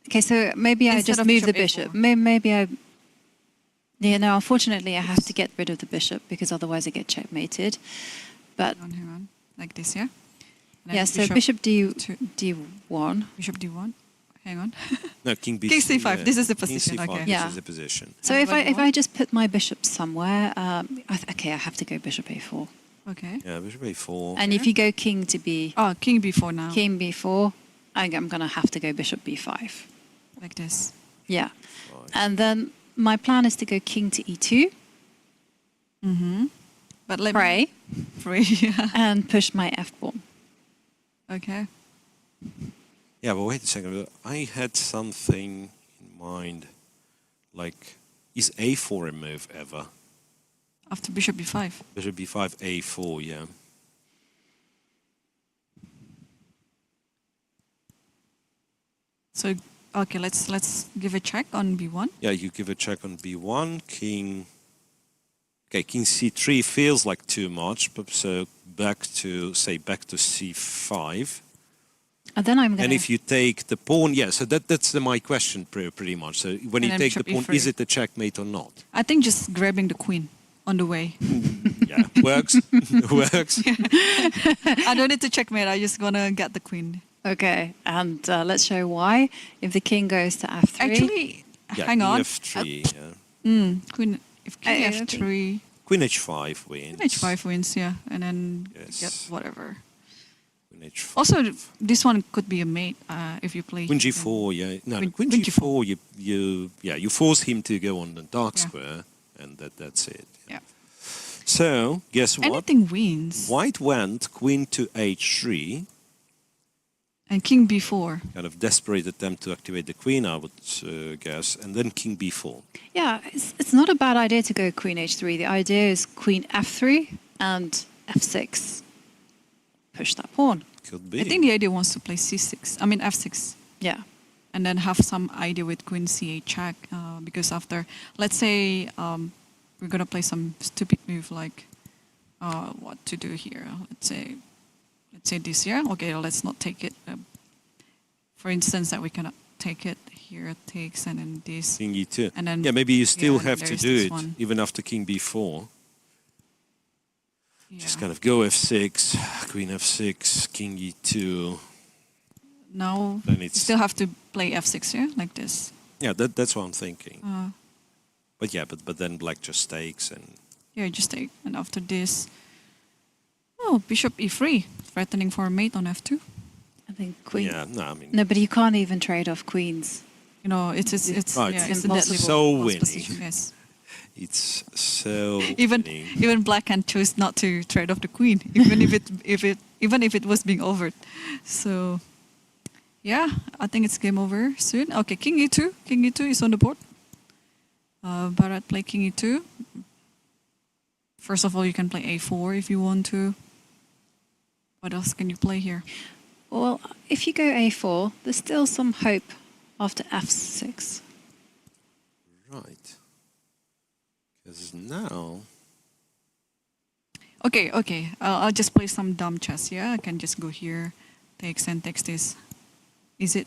A: Okay, so maybe I
C: Instead
A: just
C: of
A: move the
C: bishop
A: bishop. Maybe I... Yeah, no, unfortunately I have to get rid of the bishop because otherwise I get checkmated. But
C: Hang on. Like this, yeah? And then
A: yeah, so bishop
C: to-
A: d1.
C: Bishop d1. Hang on.
B: no, king b4.
C: King c5, this is the
B: King
C: position,
B: c5,
C: okay.
B: this
A: Yeah.
B: is the position.
A: So
C: And
A: if
C: what
A: I
C: do you
A: if I
C: want?
A: just put my bishop somewhere, okay, I have to go bishop a4.
C: Okay.
B: Yeah, bishop a4.
A: And if you go king to b,
C: Oh, king b4 now.
A: king b4, I'm going to have to go bishop b5.
C: Like this.
A: Yeah. And then my plan is to go king to e2,
C: But let
A: pray,
C: me pray. Yeah.
A: and push my f pawn.
C: Okay.
B: Yeah, but wait a second. I had something in mind, like, is a4 a move ever?
C: After bishop b5.
B: Bishop b5, a4, yeah.
C: So okay, let's give a check on b1.
B: Yeah, you give a check on b1, king... Okay, king c3 feels like too much, but so back to c5.
A: And then I'm going
B: And
A: to...
B: if you take the pawn, yeah, so that's my question pretty much. So when you
C: then
B: take the
C: bishop
B: pawn,
C: e3.
B: is it a checkmate or not?
C: I think just grabbing the queen on the way.
B: Yeah, works, works.
C: I don't need to checkmate. I just gonna get the queen.
A: Okay, and let's show why. If the king goes to f3...
C: Actually,
B: Yeah,
C: hang on.
B: f3, yeah.
C: Queen. If king
A: Okay.
C: f3,
B: Queen h5 wins.
C: queen h5 wins, yeah, and then
B: Yes.
C: get whatever.
B: Queen h5.
C: Also, this one could be a mate if you play.
B: Queen g4, yeah. No,
C: Queen-
B: queen
C: queen
B: g4, you force him to go on the dark
C: Yeah.
B: square, and that's it.
C: Yeah.
B: So, guess what?
C: Anything wins.
B: White went queen to h3,
C: And king b4.
B: kind of desperate attempt to activate the queen, I would guess, and then king b4.
A: Yeah, it's not a bad idea to go queen h3. The idea is queen f3 and f6. Push that pawn.
B: Could be.
C: I think the idea wants to play c6. I mean f6.
A: Yeah.
C: And then have some idea with queen c8 check. Because after, let's say we're going to play some stupid move like what to do here. Let's say this here. Okay, let's not take it. For instance, that we cannot take it. Here it takes, and then this.
B: King e2.
C: And then
B: Yeah, maybe you still
C: yeah,
B: have to
C: there's
B: do
C: this
B: it,
C: one.
B: even after king b4.
C: Yeah.
B: Just kind of go f6, queen f6, king e2.
C: Now
B: Then
C: you
B: it's-
C: still have to play f6 here, like this.
B: Yeah, that's what I'm thinking.
C: Uh,
B: But yeah, but then black just takes and...
C: yeah, just take. And after this, oh, bishop e3, threatening for a mate on f2.
A: I think queen...
B: Yeah, no, I mean...
A: No, but you can't even trade off queens.
C: You know, it's
B: Right.
C: yeah,
A: It's
C: it's a deadly
A: impossible.
B: So
C: boss
B: winning.
C: position, yes.
B: It's so
C: Even
B: winning.
C: even black can choose not to trade off the queen, even if it was being offered. So yeah, I think it's game over soon. Okay, king e2. King e2 is on the board. Bharat play king e2. First of all, you can play a4 if you want to. What else can you play here?
A: Well, if you go a4, there's still some hope after f6.
B: Right. Because now,
C: Okay, okay. I'll just play some dumb chess. Yeah, I can just go here, takes and takes this. Is it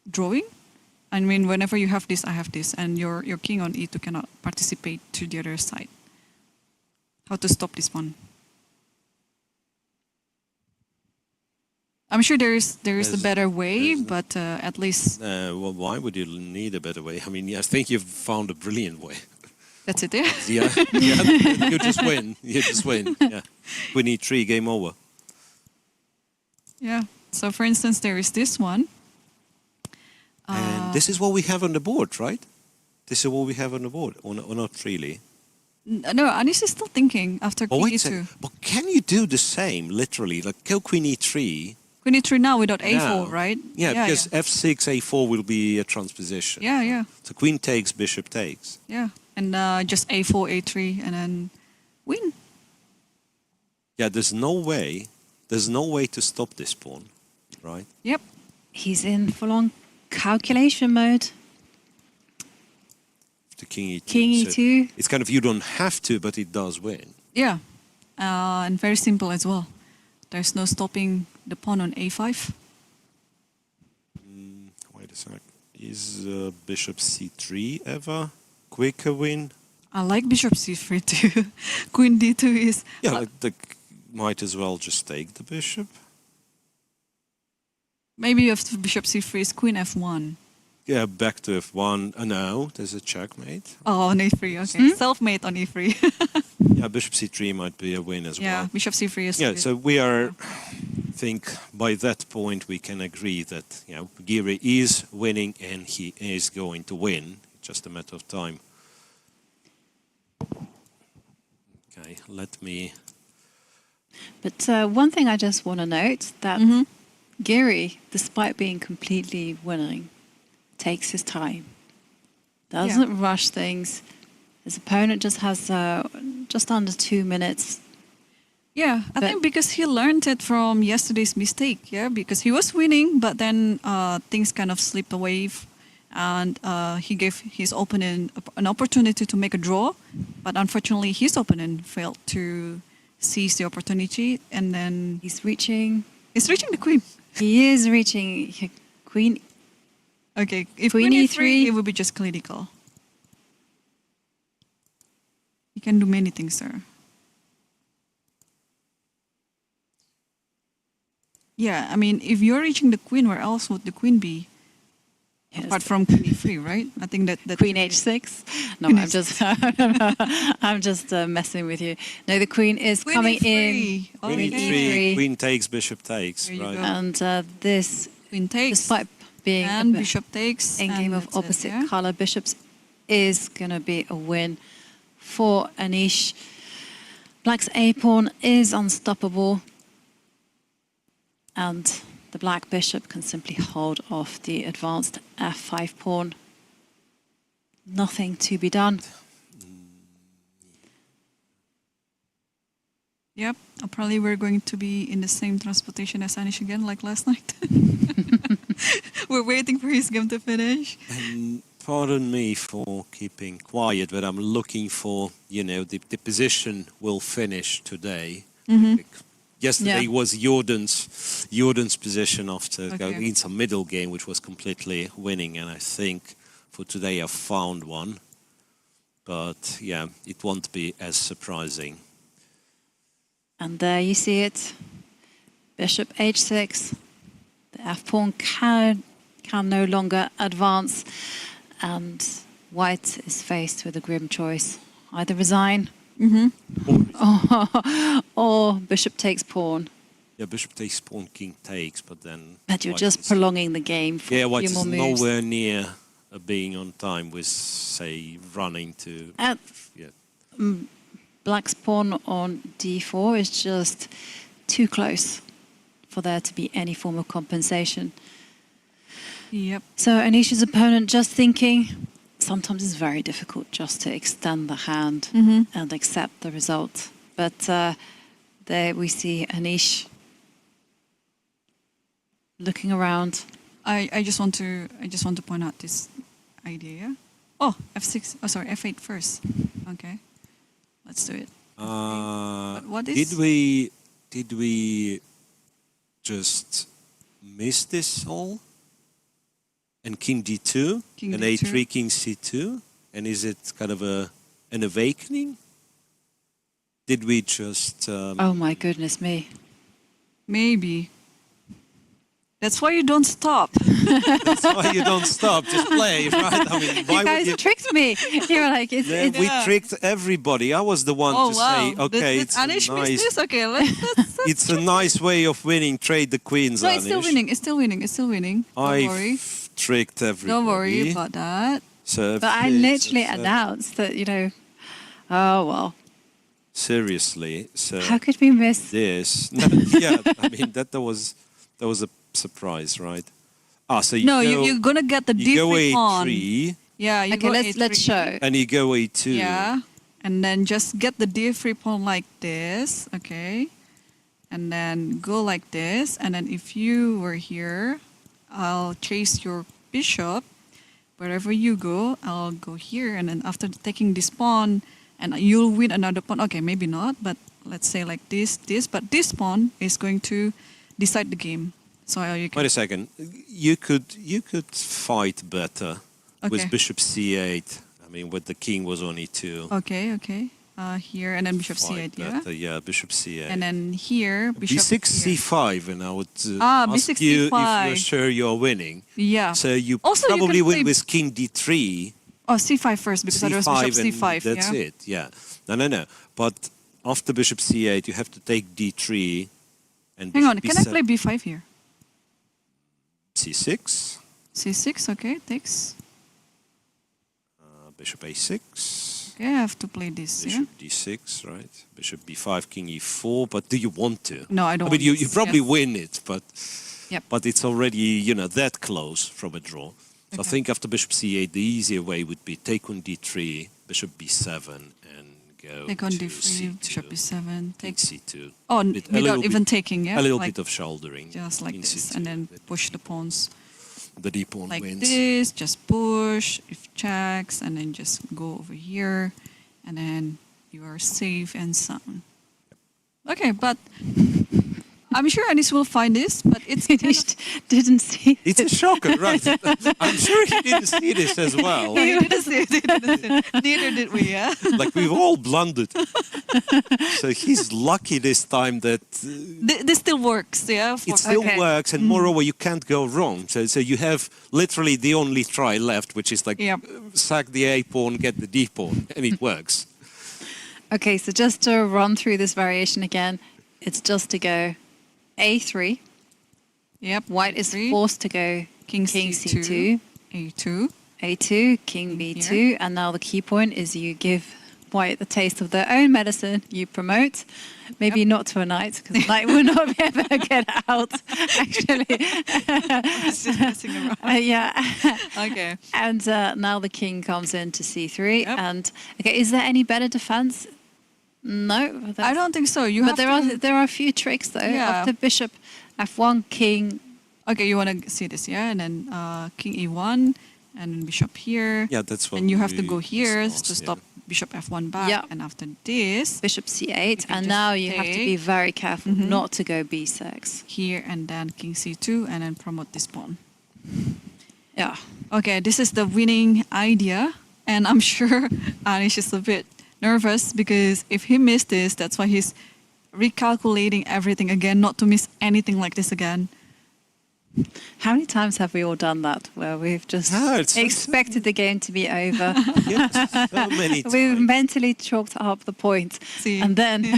C: drawing? I mean, whenever you have this, I have this, and your king on e2 cannot participate to the other side. How to stop this one? I'm sure there is a better way, but at least
B: well, why would you need a better way? I mean, I think you've found a brilliant way.
C: that's it. Yeah.
B: Yeah, yeah, you just win. You just win. Yeah, we need 3, game over.
C: Yeah. So, for instance, there is this one.
B: And this is what we have on the board, right? This is what we have on the board, or not really.
C: No, Anish is still thinking after
B: But
C: king
B: wait a
C: e2.
B: second. But can you do the same, literally? Like go queen e3.
C: Queen e3 now without a4,
B: now.
C: right?
B: Yeah, because f6, a4 will be a transposition.
C: Yeah, yeah,
B: So queen takes, bishop takes.
C: yeah. And just a4, a3, and then win.
B: Yeah, there's no way to stop this pawn, right?
C: Yep.
A: He's in full-on calculation mode.
B: The king e2.
A: King
B: So
A: e2.
B: it's kind of, you don't have to, but it does win.
C: Yeah. And very simple as well. There's no stopping the pawn on a5.
B: Wait a sec. Is bishop c3 ever quicker win?
C: I like bishop c3 too. Queen d2 is...
B: Yeah, might as well just take the bishop.
C: Maybe if bishop c3 is queen f1.
B: Yeah, back to f1. No, there's a checkmate.
C: Oh, on a3, okay. Self-mate on e3.
B: Yeah, bishop c3 might be a win as
C: Yeah,
B: well.
C: bishop c3 is...
B: Yeah,
C: good.
B: so we are, I think by that point we can agree that, you know, Giri is winning and he is going to win. Just a matter of time. Okay, let me...
A: But one thing I just want to note that Giri, despite being completely winning, takes his time, doesn't rush things. His opponent just has just under 2 minutes.
C: Yeah, I
A: But-
C: think because he learned it from yesterday's mistake, yeah, because he was winning, but then things kind of slipped away, and he gave his opponent an opportunity to make a draw, but unfortunately his opponent failed to seize the opportunity, and then
A: He's reaching.
C: he's reaching the queen.
A: He is reaching queen.
C: Okay, if
A: Queen
C: queen
A: e3,
C: e3, it would be just clinical. You can do many things there. Yeah, I mean, if you're reaching the queen, where else would the queen be?
A: Yes,
C: Apart from queen e3, right? I think that
A: Queen h6. No,
C: Queen
A: I'm just I'm just messing with you. No, the queen is
C: Queen
A: coming
C: e3.
A: in.
B: Queen
A: e3.
B: e3, queen takes, bishop takes,
C: There you
B: right?
C: go.
A: And this,
C: queen takes,
A: despite being a
C: and
A: bit
C: bishop takes.
A: in
C: and
A: game of
C: that's it,
A: opposite
C: yeah?
A: color bishops, is going to be a win for Anish. Black's a pawn is unstoppable, and the black bishop can simply hold off the advanced f5 pawn. Nothing to be done.
C: Yep, probably we're going to be in the same transportation as Anish again, like last night. We're waiting for his game to finish.
B: And pardon me for keeping quiet, but I'm looking for, you know, the position will finish today. Yesterday
A: Yeah.
B: was Jordan's position after
C: Okay.
B: going in some middle game, which was completely winning. And I think for today I found one. But yeah, it won't be as surprising.
A: And there you see it. Bishop h6. The f-pawn can no longer advance. And white is faced with a grim choice. Either resign or bishop takes pawn.
B: Yeah, bishop takes, pawn, king takes, but then...
A: But you're
B: white
A: just
B: is-
A: prolonging the game for
B: Yeah,
A: a
B: white
A: few
B: is
A: more moves.
B: nowhere near being on time with, say, running to...
A: And
B: Yeah.
A: black's pawn on d4 is just too close for there to be any form of compensation.
C: Yep.
A: So Anish's opponent just thinking, sometimes it's very difficult just to extend the hand and accept the result. But there we see Anish looking around.
C: I just want to point out this idea. Oh, f6. Oh, sorry, f8 first. Okay. Let's do it. What
B: Did
C: is...
B: we just miss this all? And King D2,
C: King
B: and
C: D2.
B: A3, King C2, and is it kind of an awakening? Did we just?
A: Oh my goodness me.
C: Maybe. That's why you don't stop.
B: That's why you don't stop. Just play, right? I mean, why
A: You guys
B: would you?
A: tricked me. You were like, it's
B: We tricked everybody. I was the one
C: Oh,
B: to
C: wow.
B: say, okay,
C: Did
B: it's a
C: Anish miss
B: nice,
C: this? Okay, let's
B: it's a nice way of winning. Trade the queens,
C: No, it's still
B: Anish.
C: winning. It's still winning. It's still winning. Don't worry.
B: I've tricked everybody.
C: Don't worry about that.
B: So
A: But I literally announced that, oh well,
B: seriously. So
A: how could we miss?
B: this? No, yeah, I mean that was a surprise, right? So you
C: No,
B: go,
C: you're gonna get the
B: you go
C: D3 pawn.
B: A3
C: Yeah, you
A: Okay,
C: go
A: let's
C: A3.
A: show.
B: and you go A2.
C: Yeah, and then just get the D3 pawn like this, okay? And then go like this, and then if you were here, I'll chase your bishop. Wherever you go, I'll go here, and then after taking this pawn, and you'll win another pawn. Okay, maybe not, but let's say like this, but this pawn is going to decide the game. So you can...
B: Wait a second. You could fight better
C: Okay.
B: with Bishop C8. I mean, with the king was on E2.
C: Okay. Here, and then bishop
B: Fight
C: C8, yeah?
B: better, yeah, Bishop C8.
C: And then here, bishop
B: B6,
C: here.
B: C5, and I would
C: B6,
B: ask you if
C: C5.
B: you're sure you're winning.
C: Yeah.
B: So you
C: Also, you
B: probably
C: can
B: win
C: play-
B: with King D3,
C: Oh, C5 first, because otherwise bishop
B: and
C: C5,
B: that's
C: yeah?
B: it, yeah. No. But after Bishop C8, you have to take D3 and
C: Hang on,
B: Bishop
C: can I
B: B7,
C: play B5 here?
B: C6,
C: C6, okay, takes.
B: Bishop A6,
C: Okay, I have to play this, yeah?
B: Bishop D6, right? Bishop B5, King E4, but do you want to?
C: No, I don't
B: I mean,
C: want
B: you
C: this,
B: probably
C: yes.
B: win it, but
C: Yep.
B: but it's already, that close from a draw. So I
C: Okay.
B: think after Bishop C8, the easier way would be take on D3, Bishop B7, and go
C: Take on
B: to
C: D3,
B: C2,
C: bishop B7,
B: King
C: take.
B: C2.
C: Oh,
B: a
C: without
B: little
C: even
B: bit-
C: taking, yeah?
B: A little
C: Like,
B: bit of shouldering.
C: just like
B: King
C: this,
B: C2,
C: and then
B: that
C: push the pawns.
B: the D pawn
C: Like
B: wins.
C: this, just push, if checks, and then just go over here, and then you are safe and sound. Okay, but I'm sure Anish will find this, but it's kind of...
A: Didn't see.
B: It's a shocker, right? I'm sure he didn't see this as well.
C: No, he didn't see it, he didn't see it. Neither did we, yeah?
B: Like we've all blundered. So he's lucky this time that
C: This still works, yeah?
B: it still
A: Okay.
B: works, and moreover, you can't go wrong. So you have literally the only try left, which is like
C: Yep.
B: sack the A pawn, get the D pawn, and it works.
A: Okay, so just to run through this variation again, it's just to go A3.
C: Yep.
A: White is
C: A3,
A: forced to go
C: King
A: C2,
C: C2, A2.
A: A2, King B2, and now the key point is you give White the taste of their own medicine. You promote, maybe not to a knight, because the knight will not be able to get out. Actually,
C: It's just messing around.
A: yeah.
C: Okay.
A: And now the king comes in to C3.
C: Yep.
A: And okay, is there any better defense? No,
C: I don't think so. You
A: But
C: have
A: there are a few tricks though.
C: Yeah.
A: After bishop F1, king.
C: Okay, you want to see this, yeah? And then King E1, and then bishop here.
B: Yeah, that's what.
C: And you have to
B: we
C: go here
B: discussed,
C: to
B: yeah.
C: stop bishop F1 back.
A: Yeah.
C: And after this,
A: Bishop C8,
C: can
A: and
C: just
A: now you have to be
C: take.
A: very careful not to go B6.
C: here, and then King C2, and then promote this pawn.
A: Yeah.
C: Okay, this is the winning idea. And I'm sure Anish is a bit nervous because if he missed this, that's why he's recalculating everything again, not to miss anything like this again.
A: How many times have we all done that where we've just
B: it's-
A: expected the game to be over?
B: Yes, so many times.
A: We've mentally chalked up the point,
C: See?
A: and then
B: Many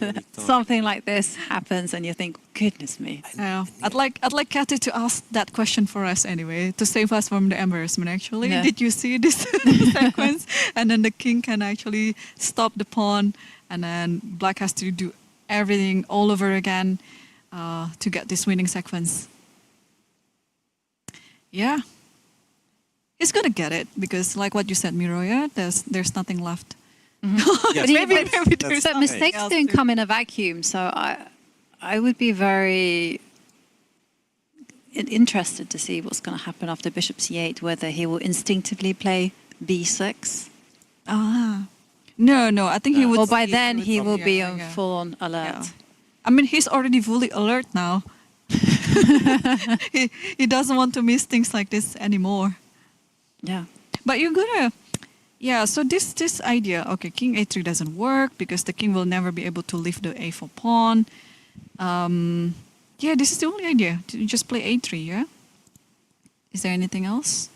B: times.
A: something like this happens, and you think, "Goodness me!"
C: I'd like Kathy to ask that question for us anyway, to save us from the embarrassment actually.
A: Yeah.
C: Did you see this sequence? And then the king can actually stop the pawn, and then black has to do everything all over again to get this winning sequence. Yeah. He's gonna get it because like what you said, Miro, yeah, there's nothing left.
B: Yes,
C: Maybe
B: that's-
C: there's
A: But
C: something
A: mistakes
C: else
A: don't
C: to-
A: come in a vacuum, so I would be very interested to see what's going to happen after bishop c8, whether he will instinctively play b6
C: No, I think he would.
A: Or by
C: see-
A: then
C: would
A: he will be
C: yeah,
A: on
C: yeah.
A: full-on alert.
C: Yeah. I mean, he's already fully alert now. he doesn't want to miss things like this anymore.
A: Yeah.
C: But you're gonna, yeah. So this idea, okay, King A3 doesn't work because the king will never be able to leave the A4 pawn. Yeah, this is the only idea. To just play A3. Yeah. Is there anything else?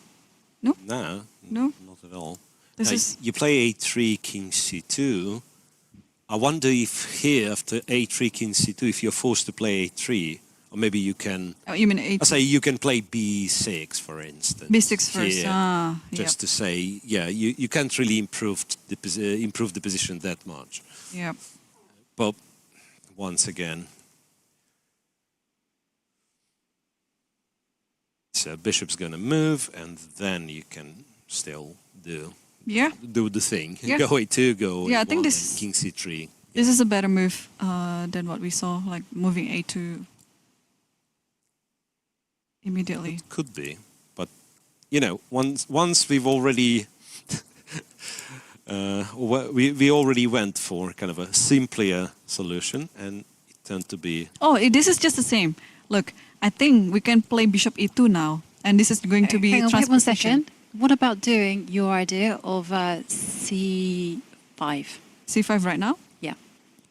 B: No,
C: No?
B: not at all.
C: This is
B: You play A3, King C2. I wonder if here, after A3, King C2, if you're forced to play A3, or maybe you can.
C: oh, you mean A3?
B: I say you can play B6, for instance.
C: B6 first.
B: here,
C: Yep.
B: just to say, yeah, you can't really improve the position that much.
C: Yep.
B: But once again, so bishop's gonna move, and then you can still
C: Yeah.
B: do the thing.
C: Yeah.
B: Go A2, go
C: Yeah, I
B: A1,
C: think this
B: and
C: is-
B: King C3.
C: This is a better move than what we saw, like moving A2 immediately.
B: Could be, but you know, once we've already we already went for kind of a simpler solution, and it turned to be
C: Oh, this is just the same. Look, I think we can play Bishop E2 now, and this is going to be
A: Hang on, wait one
C: transposition.
A: second. What about doing your idea of C5?
C: C5 right now.
A: Yeah.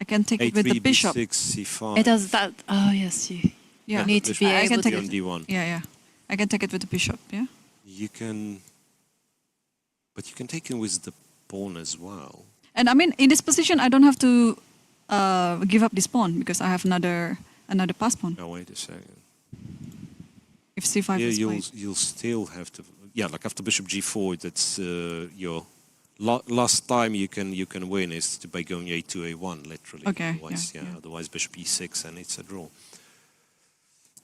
C: I can take it with
B: A3,
C: the bishop.
B: B6, C5.
A: It does that. Oh, yes, you
C: Yeah.
A: need to be
C: I can
A: able
C: take
A: to.
C: it.
B: on D1.
C: Yeah. I can take it with the bishop. Yeah.
B: You can, but you can take it with the pawn as well.
C: And I mean, in this position, I don't have to give up this pawn because I have another pass pawn.
B: Now wait a second.
C: If C5
B: Here
C: is
B: you'll
C: played.
B: you'll still have to, yeah, like after bishop G4, that's your last time you can win is by going A2 A1 literally.
C: Okay,
B: Otherwise,
C: yeah.
B: Otherwise bishop E6 and it's a draw.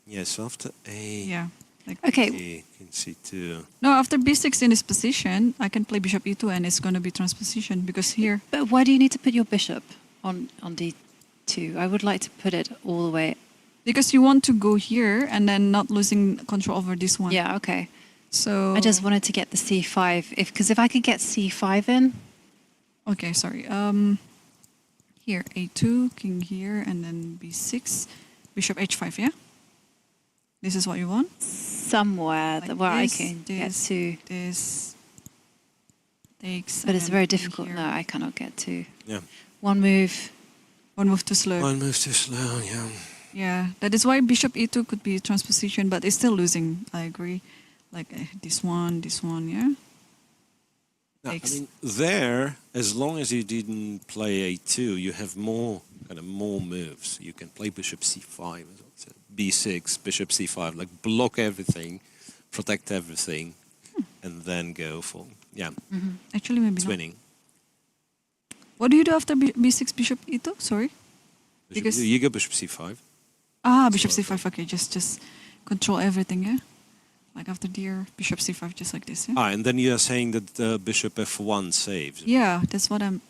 B: Yeah. So after A.
C: Yeah. Like,
A: Okay.
B: King C2.
C: no, after B6 in this position, I can play bishop E2 and it's going to be transposition because here.
A: But why do you need to put your bishop on D2? I would like to put it all the way.
C: Because you want to go here and then not losing control over this one.
A: Yeah, okay.
C: So
A: I just wanted to get the C5 because if I could get C5 in,
C: Okay, sorry. Here A2, king here, and then B6, bishop H5. Yeah. This is what you want.
A: somewhere
C: Like
A: where
C: this,
A: I can get
C: this,
A: to.
C: This takes.
A: But it's
C: and
A: very
C: king
A: difficult.
C: here.
A: No, I cannot get to.
B: Yeah.
A: One move.
C: One move too slow.
B: One move too slow. Yeah.
C: Yeah, that is why bishop E2 could be transposition, but it's still losing. I agree. Like this one, yeah.
B: No, I
C: Takes.
B: mean, there, as long as you didn't play A2, you have more moves. You can play bishop C5, B6, bishop C5, like block everything, protect everything, and then go for
C: Actually, maybe
B: it's
C: not.
B: winning.
C: What do you do after B6, bishop E2? Sorry. Because-
B: You go bishop C5.
C: Bishop C5. Okay, just control everything. Yeah. Like after dear bishop C5, just like this. Yeah.
B: And then you are saying that bishop F1 saves.
C: Yeah, that's what I'm.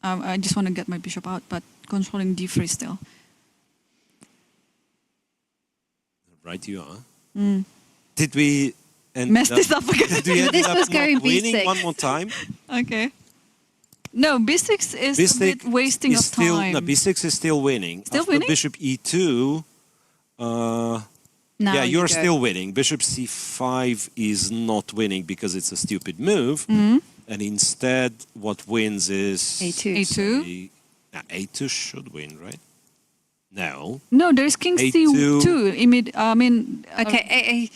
C: I just want to get my bishop out, but controlling D3 still.
B: Right, you are. Did we end
C: Mess
B: up,
C: this up again.
B: Did we end
A: This
B: up
A: was
B: not
A: going
B: winning
A: B6.
B: one more time?
C: Okay. No, B6 is a bit wasting
B: is
C: of
B: still,
C: time.
B: No, B6 is still winning.
C: Still
B: After
C: winning?
B: bishop E2,
A: Now
B: yeah,
A: you
B: you're
A: go.
B: still winning. Bishop C5 is not winning because it's a stupid move.
C: Mm-hmm.
B: And instead, what wins is...
A: A2.
C: A2?
B: A2 should win, right? No.
C: No, there is king
B: A2.
C: C2. I mean.
A: Okay,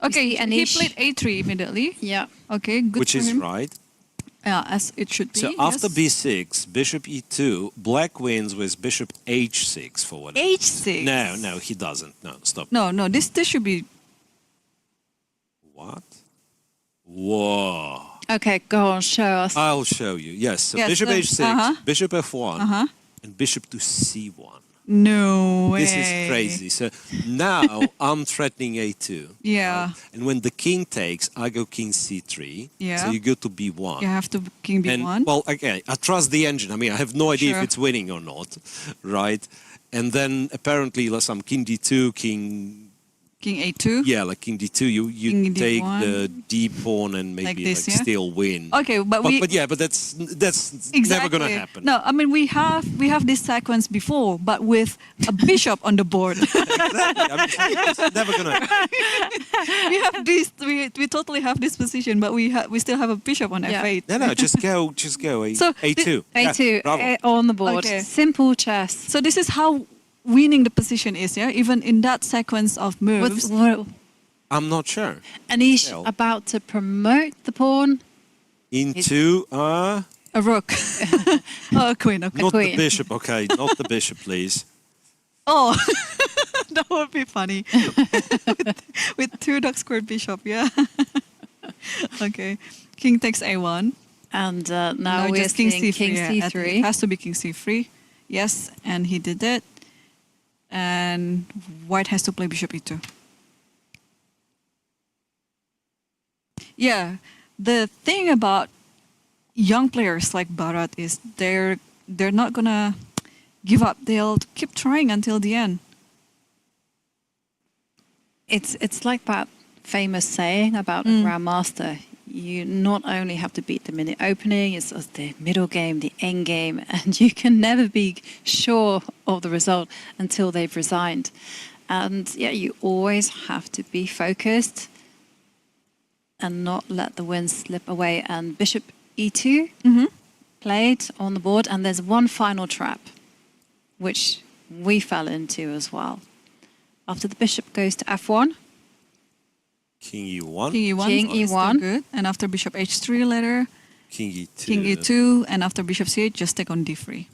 C: Okay,
A: see,
C: and he
A: Anish.
C: played A3 immediately.
A: yeah.
C: Okay, good
B: Which
C: for
B: is
C: him.
B: right.
C: Yeah, as it should be.
B: So after
C: yes.
B: B6, bishop E2, black wins with bishop H6 for whatever.
C: H6.
B: No, he doesn't. No, stop.
C: No, this should be.
B: What? Whoa.
A: Okay, go on, show us.
B: I'll show you. Yes, so
C: Yes,
B: bishop
C: the-
B: H6, bishop F1,
C: Uh-huh.
B: and bishop to C1.
C: No way.
B: This is crazy. So now I'm threatening A2.
C: Yeah.
B: And when the king takes, I go king C3.
C: Yeah.
B: So you go to B1.
C: You have to king B1.
B: And, well, okay, I trust the engine. I mean, I have no idea
C: Sure.
B: if it's winning or not, right? And then apparently some king D2, king
C: King A2.
B: Yeah, like king d2, you
C: King
B: take
C: D1.
B: the d pawn and maybe
C: Like this, yeah?
B: still win.
C: Okay, but we
B: but that's never gonna happen.
C: No, I mean we have this sequence before, but with a bishop on the board.
B: Exactly. I mean, it's never gonna happen.
C: We have this. We totally have this position, but we still have a bishop on
A: Yeah.
C: F8.
B: No, just go
C: So
B: a2.
A: A2
B: bravo.
A: on the board.
C: Okay.
A: Simple chess.
C: So this is how winning the position is, yeah. Even in that sequence of moves.
B: I'm not sure.
A: Anish
B: Well.
A: about to promote the pawn.
B: Into
C: A rook. Oh, a queen. Okay.
B: not the
A: queen.
B: bishop, okay, not the bishop, please.
C: Oh, that would be funny. with two dark squared bishop, yeah. Okay. King takes A1.
A: And now we're
C: just king
A: seeing
C: C3.
A: king
C: yeah.
A: C3.
C: It has to be king C3. Yes, and he did it. And white has to play bishop E2. Yeah, the thing about young players like Bharat is they're not gonna give up. They'll keep trying until the end.
A: It's like that famous saying about a grandmaster. You not only have to beat them in the opening, it's the middle game, the end game, and you can never be sure of the result until they've resigned. And yeah, you always have to be focused and not let the win slip away. And bishop E2 played on the board, and there's one final trap, which we fell into as well. After the bishop goes to F1,
B: King e1,
C: King E1,
A: King
C: is still
A: E1.
C: good. And after bishop H3 later,
B: king e2.
C: King E2, and after bishop C8, just take on D3.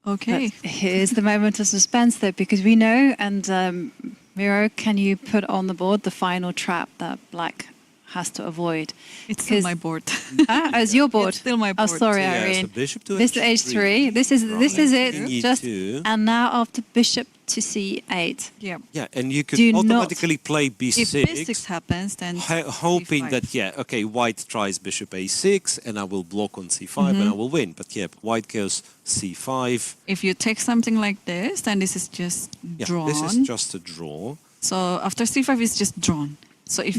C: Okay.
A: But here's the moment of suspense, though, because we know, and Miro, can you put on the board the final trap that black has to avoid?
C: It's still
A: Because-
C: my board.
A: As your board.
C: It's still my
A: Oh,
C: board.
A: sorry,
B: Yeah, so
A: Irene.
B: bishop to
A: This is H3. This is it.
B: King
A: Just
B: E2.
A: and now after bishop to C8.
C: Yeah.
B: Yeah, and you could
A: Do not-
B: automatically play b6.
C: If B6 happens, then
B: Hoping
C: C5.
B: that, yeah, okay, white tries bishop a6 and I will block on c5 and I will win. But yeah, white goes c5.
C: If you take something like this, then this is just
B: Yeah,
C: drawn.
B: this is just a draw.
C: So after C5 is just drawn. So if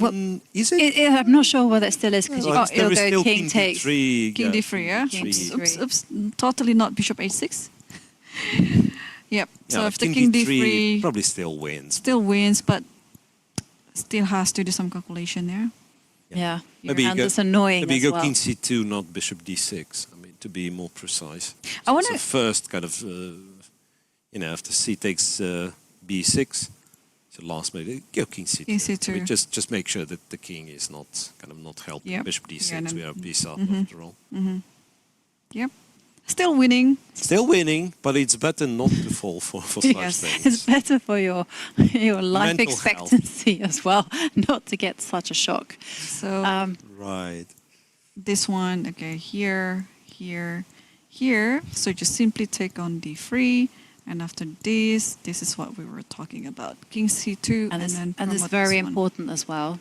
B: Is it?
A: I'm not sure whether it still is because
B: Well,
A: it'll
B: there is
A: go
B: still
A: king takes.
B: d3.
C: King
B: yeah,
C: D3, yeah?
A: King
B: D3.
A: D3.
C: Oops, oops, totally not bishop H6. Yep. So
B: Yeah,
C: after
B: king
C: king
B: d3
C: D3
B: probably still wins.
C: still wins, but still has to do some calculation there.
A: Yeah.
B: Maybe
A: and
B: you go,
A: it's annoying
B: maybe
A: as
B: you go
A: well.
B: king c2, not bishop d6. I mean, to be more precise.
C: I wanna-
B: So first kind of, after c takes b6, so last move, go king c2.
C: King C2.
B: I mean, just make sure that the king is not helping.
C: Yep.
B: Bishop d6,
C: Yeah, and then-
B: we are piece up after all.
C: Yep. Still winning.
B: Still winning, but it's better not to fall for such
C: Yes.
B: things.
A: It's better for your life
B: Mental
A: expectancy as well, not to get such a shock.
C: So
B: Right.
C: this one, okay, here, here, here. So just simply take on D3. And after this is what we were talking about. King C2
A: And it's,
C: then
A: and it's
C: promote
A: very
C: this one.
A: important as well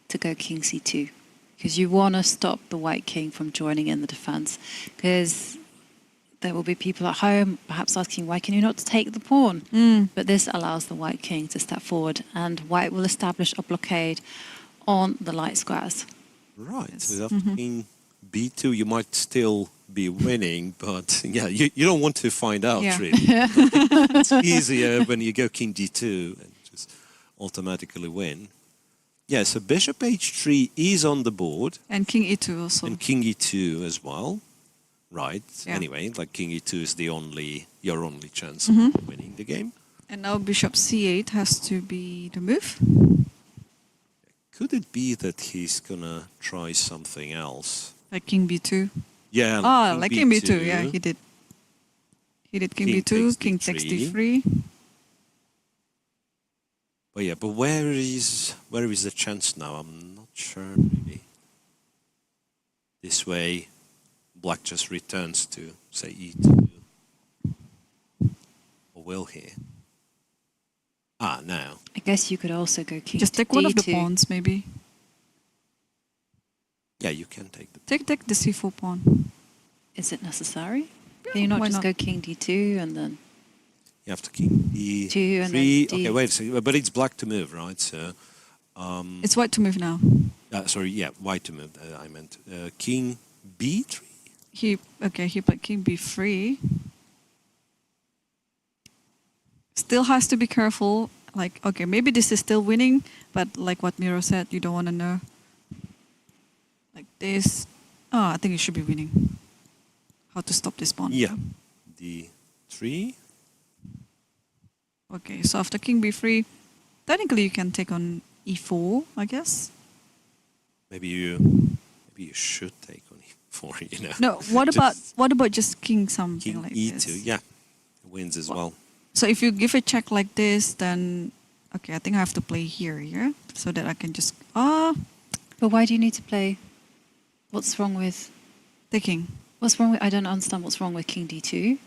A: to go king c2 because you want to stop the white king from joining in the defense because there will be people at home perhaps asking why can you not take the pawn? But this allows the white king to step forward and white will establish a blockade on the light squares.
B: Right. So after king b2, you might still be winning, but yeah, you don't want to find out
C: Yeah.
B: really. It's easier when you go king d2 and just automatically win. Yeah, so bishop h3 is on the board
C: And King E2 also.
B: and king e2 as well. Right.
C: Yeah.
B: Anyway, like king e2 is your only chance of winning the game.
C: And now bishop C8 has to be the move.
B: Could it be that he's gonna try something else?
C: Like King B2.
B: Yeah.
C: Like King B2, yeah, he did. He did King
B: King
C: B2,
B: takes
C: King takes
B: D3.
C: D3.
B: But where is the chance now? I'm not sure really. This way, black just returns to say e2. Or will he? No.
A: I guess you could also go king
C: Just
A: to
C: take one of the
A: d2.
C: pawns, maybe.
B: Yeah, you can take the.
C: Take the c4 pawn.
A: Is it necessary? Can you not
C: why
A: just
C: not?
A: go king d2 and then...
B: You have to king
A: Two
B: d3.
A: and then D.
B: Okay, wait a second. But it's black to move, right? So,
C: It's white to move now.
B: sorry, yeah, white to move. I meant king b3.
C: He played king b3. Still has to be careful. Like, okay, maybe this is still winning, but like what Miro said, you don't want to know. Like this. Oh, I think it should be winning. How to stop this pawn?
B: Yeah, d3.
C: Okay, so after king b3, technically you can take on e4, I guess.
B: Maybe you should take on e4. You know.
C: No, what about just king something
B: king
C: like
B: e2?
C: this?
B: Yeah, wins as well.
C: So if you give a check like this, then okay, I think I have to play here, yeah, so that I can just
A: But why do you need to play? What's wrong with...
C: taking
A: What's wrong with... I don't understand what's wrong with king d2.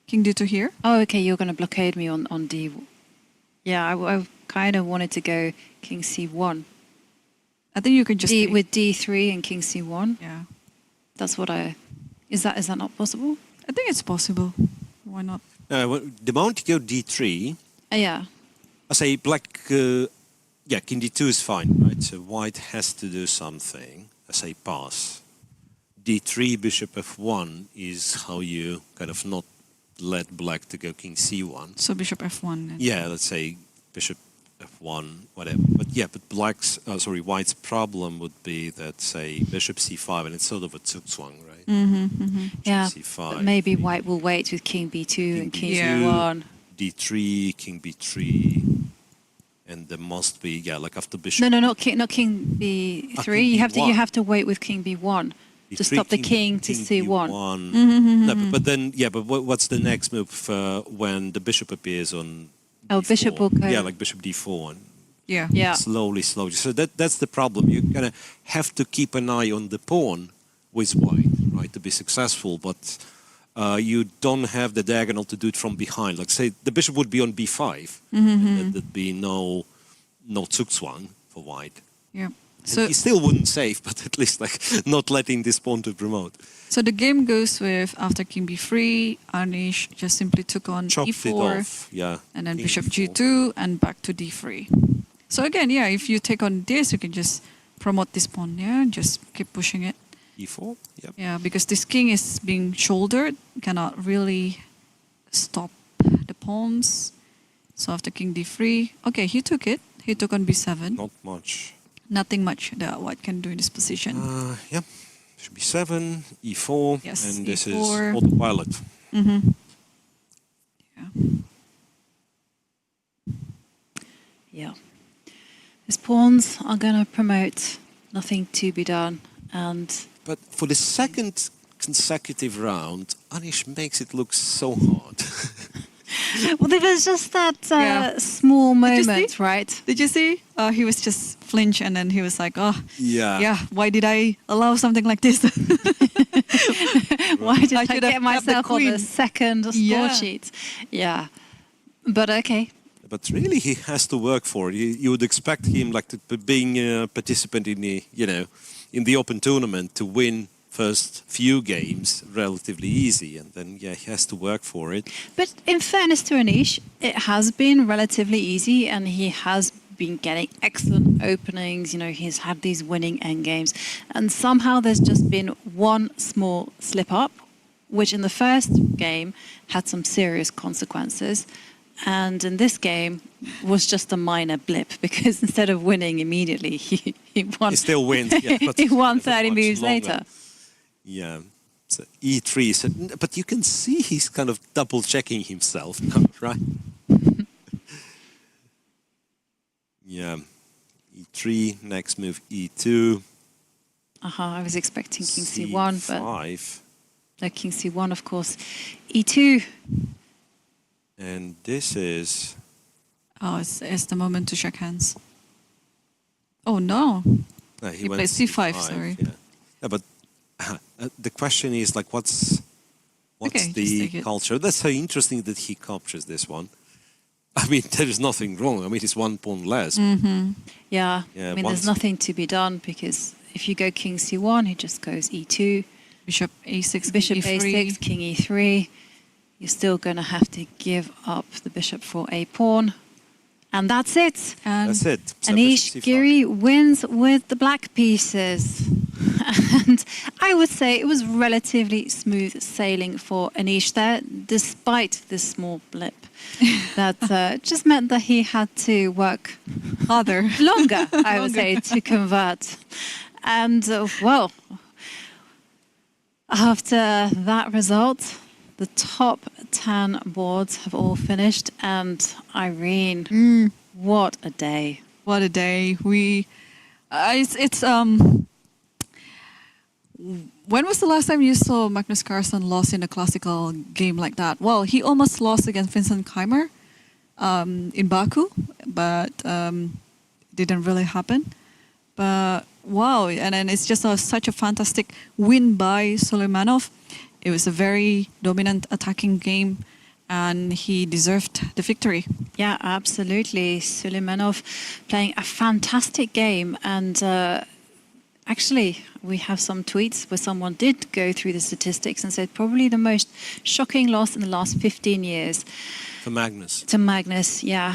C: king d2 here.
A: Oh, okay, you're going to blockade me on d... Yeah, I kind of wanted to go king c1.
C: I think you can just take-
A: with d3 and king c1.
C: yeah.
A: That's what I... Is that not possible?
C: I think it's possible. Why not?
B: The moment you go d3,
A: Yeah.
B: I say black. Yeah, king d2 is fine, right? So white has to do something. I say pass. d3 bishop f1 is how you kind of not let black to go king c1.
C: So bishop f1.
B: Yeah, let's say bishop f1, whatever. But yeah, but white's problem would be that, say, bishop c5, and it's sort of a zugzwang, right?
A: Yeah,
B: c5.
A: but maybe white will wait with king b2 and king
C: Yeah.
A: c1.
B: d3, king b3, and there must be, yeah, like after bishop.
A: No, not king b3.
B: king
A: You
B: b1.
A: have to wait with king b1 to
B: d3,
A: stop the king to c1.
B: No, but then, yeah, but what's the next move when the bishop appears on?
A: Oh,
B: d4?
A: bishop will go.
B: Yeah, like bishop d4. And
C: Yeah.
A: Yeah.
B: slowly. So that's the problem. You're gonna have to keep an eye on the pawn with white, right, to be successful. But you don't have the diagonal to do it from behind. Like say the bishop would be on b5, and then there'd be no zugzwang for white.
C: Yeah.
B: So he still wouldn't save, but at least like not letting this pawn to promote.
C: So the game goes with after king b3, Anish just simply took on
B: Chopped it
C: e4,
B: off, yeah.
C: and then
B: king
C: bishop
B: e4.
C: g2, and back to d3. So again, yeah, if you take on this, you can just promote this pawn, yeah, just keep pushing it.
B: e4, yep.
C: Yeah, because this king is being shouldered, cannot really stop the pawns. So after king d3, okay, he took it. He took on b7.
B: Not much.
C: Nothing much that white can do in this position.
B: Yeah, should be 7, e4,
C: Yes,
B: and this is
C: e4.
B: autopilot.
C: Yeah.
A: Yeah. His pawns are going to promote, nothing to be done. And
B: But for the second consecutive round, Anish makes it look so hard.
A: well, there was just that
C: Yeah.
A: small
C: Did you
A: moment,
C: see?
A: right?
C: Did you see? He was just flinch, and then he was like, "Oh,
B: Yeah.
C: yeah. Why did I allow something like this?"
A: Why did
C: I
A: I
C: should have
A: get
C: kept the
A: myself on the
C: queen.
A: second score
C: Yeah.
A: sheet? Yeah. But okay.
B: But really, he has to work for it. You would expect him, like, being a participant in the, in the Open tournament, to win first few games relatively easy, and then he has to work for it.
A: But in fairness to Anish, it has been relatively easy, and he has been getting excellent openings. He's had these winning endgames, and somehow there's just been one small slip up, which in the first game had some serious consequences. And in this game was just a minor blip, because instead of winning immediately, he won.
B: He still wins. Yeah, but
A: he won
B: for
A: 30
B: much
A: moves
B: longer.
A: later.
B: Yeah. So e3. So, but you can see he's kind of double checking himself now, right? Yeah. e3. Next move e2.
A: I was expecting king c1, but
B: c5.
A: no, king c1, of course. e2.
B: And this is.
C: Oh, it's the moment to shake hands. Oh no!
B: No,
C: He
B: went
C: played c5, sorry.
B: Yeah, but the question is like, what's
C: Okay, just
B: the
C: take it.
B: culture? That's so interesting that he captures this one. I mean, there is nothing wrong. I mean, it's one pawn less.
A: Yeah,
B: Yeah,
A: I mean,
B: once-
A: there's nothing to be done, because if you go king c1, he just goes e2.
C: Bishop a6,
A: Bishop
C: e3.
A: a6, king e3. You're still going to have to give up the bishop for a pawn. And that's it.
C: And
B: That's it. So
A: Anish
B: bishop c5.
A: Giri wins with the black pieces. And I would say it was relatively smooth sailing for Anish there, despite this small blip. That just meant that he had to work
C: harder.
A: longer, I would say, to convert. And well, after that result, the top 10 boards have all finished. And Irene, what a day.
C: What a day. When was the last time you saw Magnus Carlsen lost in a classical game like that? Well, he almost lost against Vincent Keimer in Baku, but didn't really happen. But wow, and then it's just such a fantastic win by Sulejmanov. It was a very dominant attacking game, and he deserved the victory.
A: Yeah, absolutely. Sulejmanov playing a fantastic game. And actually, we have some tweets where someone did go through the statistics and said probably the most shocking loss in the last 15 years.
B: For Magnus.
A: To Magnus, yeah.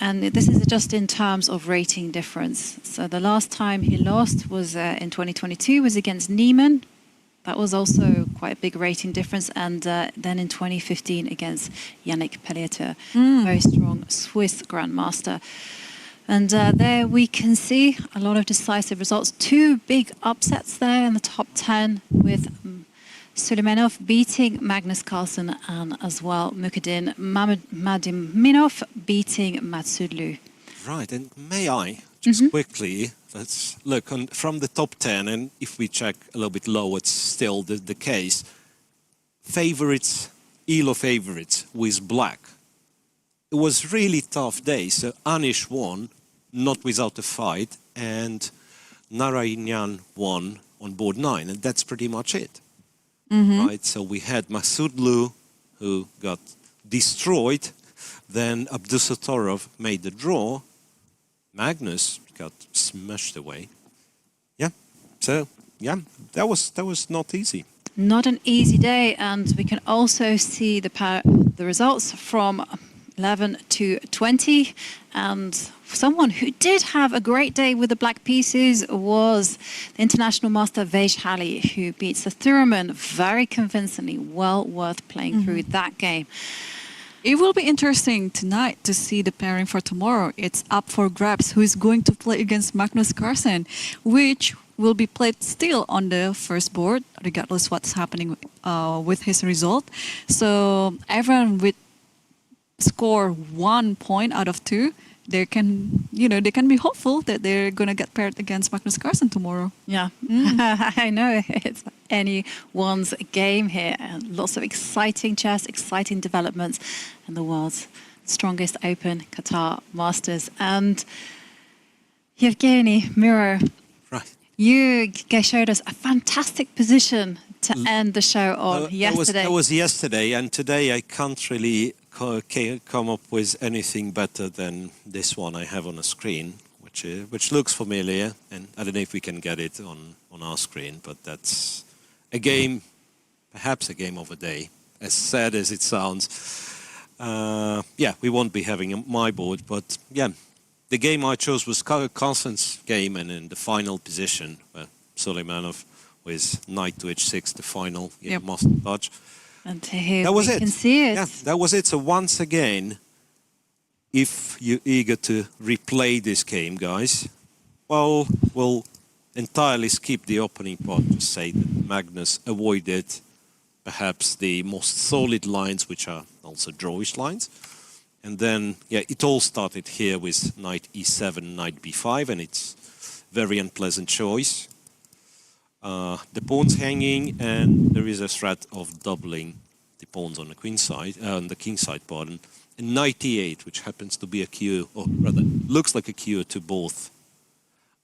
A: And this is just in terms of rating difference. So the last time he lost was in 2022, was against Niemann. That was also quite a big rating difference. And then in 2015 against Yannick Pelliater, very strong Swiss grandmaster. And there we can see a lot of decisive results. Two big upsets there in the top 10 with Sulejmanov beating Magnus Carlsen and as well Mukadin Madiminov beating Matsudlu.
B: Right, and may I just quickly, let's look from the top 10, and if we check a little bit low, it's still the case. Favorites, ELO favorites with black. It was really tough day, so Anish won, not without a fight, and Narayan won on board 9, and that's pretty much it. Right, so we had Matsudlu, who got destroyed, then Abdusatorov made the draw, Magnus got smashed away. Yeah, so yeah, that was not easy.
A: Not an easy day, and we can also see the results from 11 to 20. And someone who did have a great day with the black pieces was the international master Vej Halley, who beats the Thureman very convincingly. Well worth playing through that game.
C: It will be interesting tonight to see the pairing for tomorrow. It's up for grabs who is going to play against Magnus Carlsen, which will be played still on the first board, regardless what's happening with his result. So everyone with score 1 point out of 2, they can be hopeful that they're going to get paired against Magnus Carlsen tomorrow.
A: Yeah, I know it's anyone's game here, and lots of exciting chess, exciting developments in the world's strongest open, Qatar Masters. And Evgenij Miro,
B: Right.
A: you showed us a fantastic position to end the show on yesterday.
B: That was yesterday, and today I can't really come up with anything better than this one I have on the screen, which looks familiar, and I don't know if we can get it on our screen, but that's a game, perhaps a game of a day, as sad as it sounds. Yeah, we won't be having my board, but yeah, the game I chose was Carlsen's game, and in the final position, Sulejmanov with knight to h6, the final master touch.
A: And here
B: That was
A: we
B: it.
A: can see it.
B: Yeah, that was it. So once again, if you're eager to replay this game, guys, well, we'll entirely skip the opening part to say that Magnus avoided perhaps the most solid lines, which are also drawish lines. And then, yeah, it all started here with knight e7, knight b5, and it's very unpleasant choice. The pawns hanging, and there is a threat of doubling the pawns on the queen side, on the king side, pardon. And knight e8, which happens to be a cue, or rather looks like a cue to both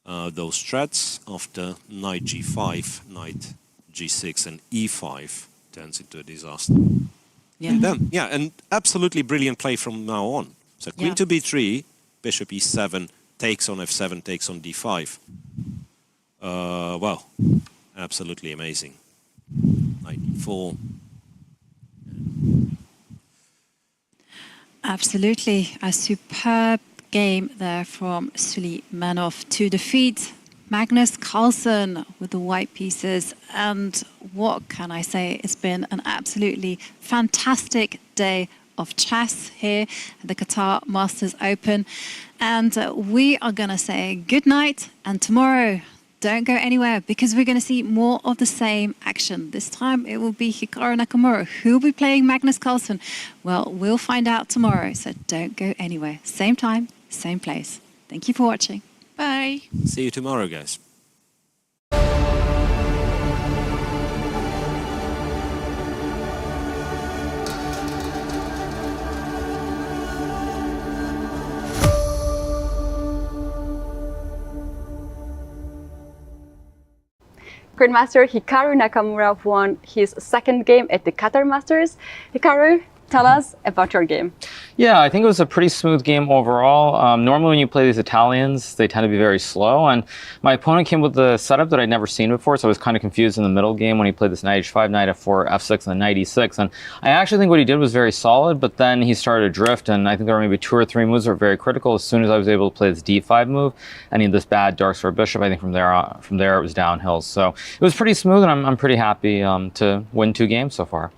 B: those threats. After knight g5, knight g6, and e5 turns into a disaster.
A: Yeah.
B: And then, yeah, and absolutely brilliant play from now on. So queen to b3, bishop e7, takes on f7, takes on d5. Well, absolutely amazing. 94.
A: Absolutely. A superb game there from Suleimanov to defeat Magnus Carlsen with the white pieces. And what can I say? It's been an absolutely fantastic day of chess here at the Qatar Masters Open. And we are going to say good night. And tomorrow, don't go anywhere because we're going to see more of the same action. This time it will be Hikaru Nakamura who will be playing Magnus Carlsen. Well, we'll find out tomorrow, so don't go anywhere. Same time, same place. Thank you for watching. Bye.
B: See you tomorrow, guys.
D: Grandmaster Hikaru Nakamura won his second game at the Qatar Masters. Hikaru, tell us about your game.
J: Yeah, I think it was a pretty smooth game overall. Normally when you play these Italians, they tend to be very slow, and my opponent came with a setup that I'd never seen before, so I was kind of confused in the middle game when he played this knight h5, knight f4, f6, and then knight e6, and I actually think what he did was very solid, but then he started to drift, and I think there were maybe 2 or 3 moves that were very critical. As soon as I was able to play this d5 move, and he had this bad dark square bishop, I think from there it was downhill. So it was pretty smooth, and I'm pretty happy to win 2 games so far.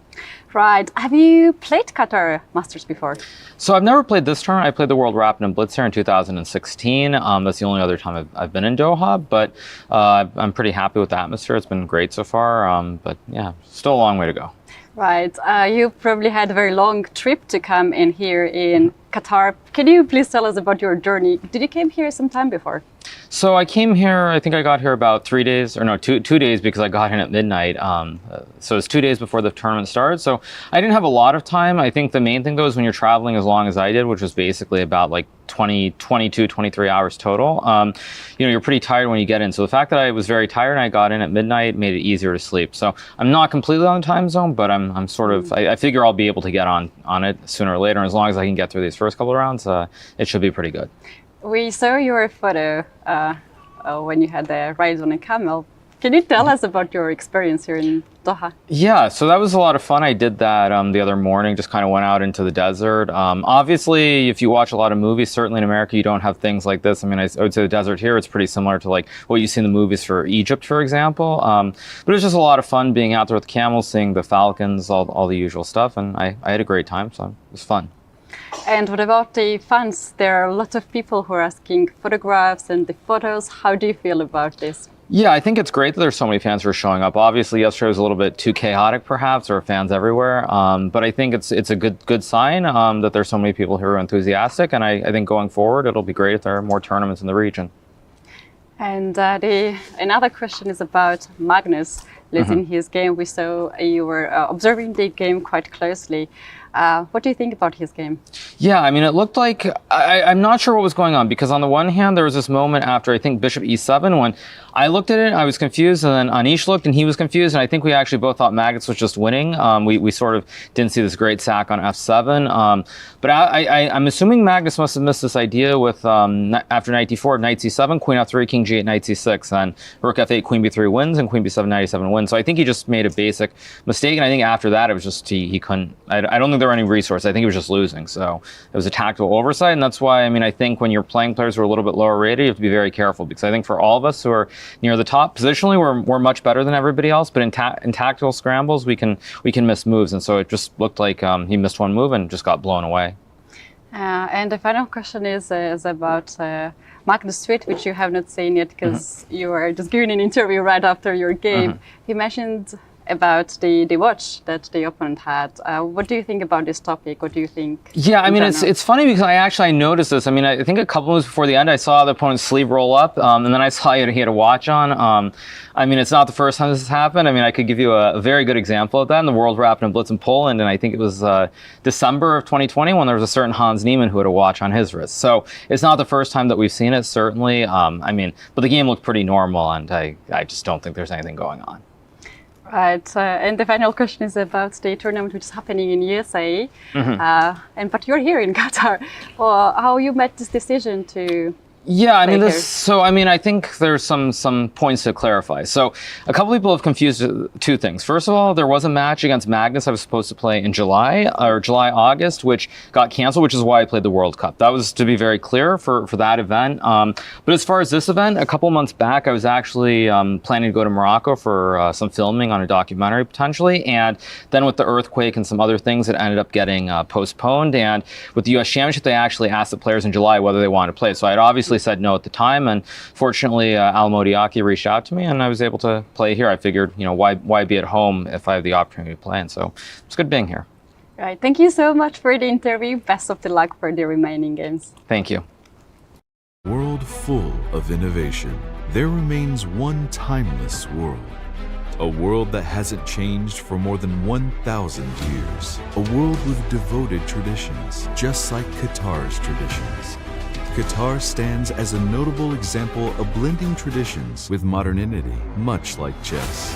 D: Right. Have you played Qatar Masters before?
J: So I've never played this tournament. I played the World Rapid and Blitz here in 2016. That's the only other time I've been in Doha, but I'm pretty happy with the atmosphere. It's been great so far, but yeah, still a long way to go.
D: Right. You probably had a very long trip to come in here in Qatar. Can you please tell us about your journey? Did you came here some time before?
J: So I came here, I think I got here about 3 days, or no, two days, because I got in at midnight. So it's 2 days before the tournament started. So I didn't have a lot of time. I think the main thing though is when you're traveling as long as I did, which was basically about like 22, 23 hours total, you know, you're pretty tired when you get in. So the fact that I was very tired and I got in at midnight made it easier to sleep. So I'm not completely on the time zone, but I'm sort of, I figure I'll be able to get on it sooner or later. And as long as I can get through these first couple of rounds, it should be pretty good.
D: We saw your photo when you had the ride on a camel. Can you tell us about your experience here in Doha?
J: Yeah, so that was a lot of fun. I did that the other morning, just kind of went out into the desert. Obviously, if you watch a lot of movies, certainly in America, you don't have things like this. I mean, I would say the desert here, it's pretty similar to like what you see in the movies for Egypt, for example. But it was just a lot of fun being out there with camels, seeing the falcons, all the usual stuff. And I had a great time, so it was fun.
D: And what about the fans? There are a lot of people who are asking photographs and the photos. How do you feel about this?
J: Yeah, I think it's great that there's so many fans who are showing up. Obviously, yesterday was a little bit too chaotic, perhaps. There are fans everywhere. But I think it's a good sign that there's so many people who are enthusiastic. And I think going forward, it'll be great if there are more tournaments in the region. And
D: another question is about Magnus losing his game. We saw you were observing the game quite closely. What do you think about his game?
J: Yeah, I mean, it looked like, I'm not sure what was going on, because on the one hand, there was this moment after, I think, bishop e7, when I looked at it, I was confused, and then Anish looked, and he was confused, and I think we actually both thought Magnus was just winning. We sort of didn't see this great sack on f7. But I'm assuming Magnus must have missed this idea with, after knight d4, knight c7, queen f3, king g8, knight c6, and rook f8, queen b3 wins, and queen b7, knight e7 wins. So I think he just made a basic mistake, and I think after that, it was just, he couldn't, I don't think there were any resources. I think he was just losing. So it was a tactical oversight, and that's why, I mean, I think when you're playing players who are a little bit lower rated, you have to be very careful, because I think for all of us who are near the top, positionally, we're much better than everybody else, but in tactical scrambles, we can miss moves, and so it just looked like he missed one move and just got blown away.
D: And the final question is about Magnus' tweet, which you have not seen yet, because you were just giving an interview right after your game. He mentioned about the watch that the opponent had. What do you think about this topic? What do you think?
J: Yeah, I mean, it's funny because I noticed this. I mean, I think a couple moves before the end, I saw the opponent's sleeve roll up, and then I saw he had a watch on. I mean, it's not the first time this has happened. I mean, I could give you a very good example of that in the World Rapid and Blitz in Poland, and I think it was December of 2020 when there was a certain Hans Niemann who had a watch on his wrist. So it's not the first time that we've seen it, certainly. I mean, but the game looked pretty normal, and I just don't think there's anything going on.
D: Right, and the final question is about the tournament which is happening in USA, but you're here in Qatar. How you made this decision to
J: Yeah, I mean,
D: players?
J: I think there's some points to clarify. So a couple people have confused two things. First of all, there was a match against Magnus I was supposed to play in July-August, which got canceled, which is why I played the World Cup. That was, to be very clear, for that event. But as far as this event, a couple months back, I was actually planning to go to Morocco for some filming on a documentary, potentially. And then with the earthquake and some other things, it ended up getting postponed. And with the U.S. Championship, they actually asked the players in July whether they wanted to play. So I had obviously said no at the time, and fortunately Al Modiaki reached out to me and I was able to play here. I figured, why be at home if I have the opportunity to play, and so it's good being here.
D: Right. Thank you so much for the interview. Best of the luck for the remaining games.
J: Thank you.
G: World full of innovation, there remains one timeless world. A world that hasn't changed for more than 1,000 years. A world with devoted traditions, just like Qatar's traditions. Qatar stands as a notable example of blending traditions with modernity, much like chess.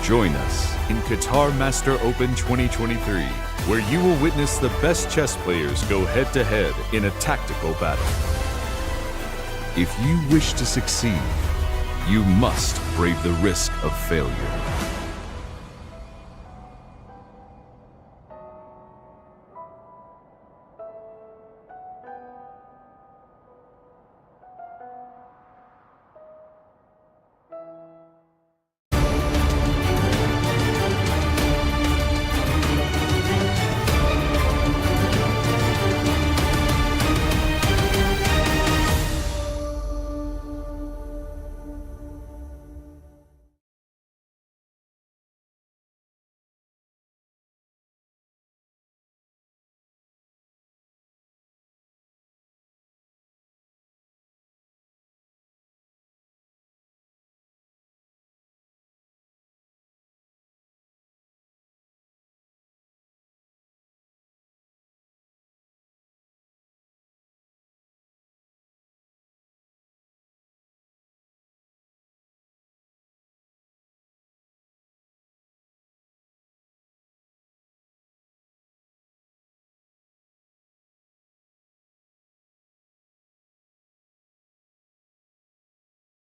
G: Join us in Qatar Master Open 2023, where you will witness the best chess players go head-to-head in a tactical battle. If you wish to succeed, you must brave the risk of failure.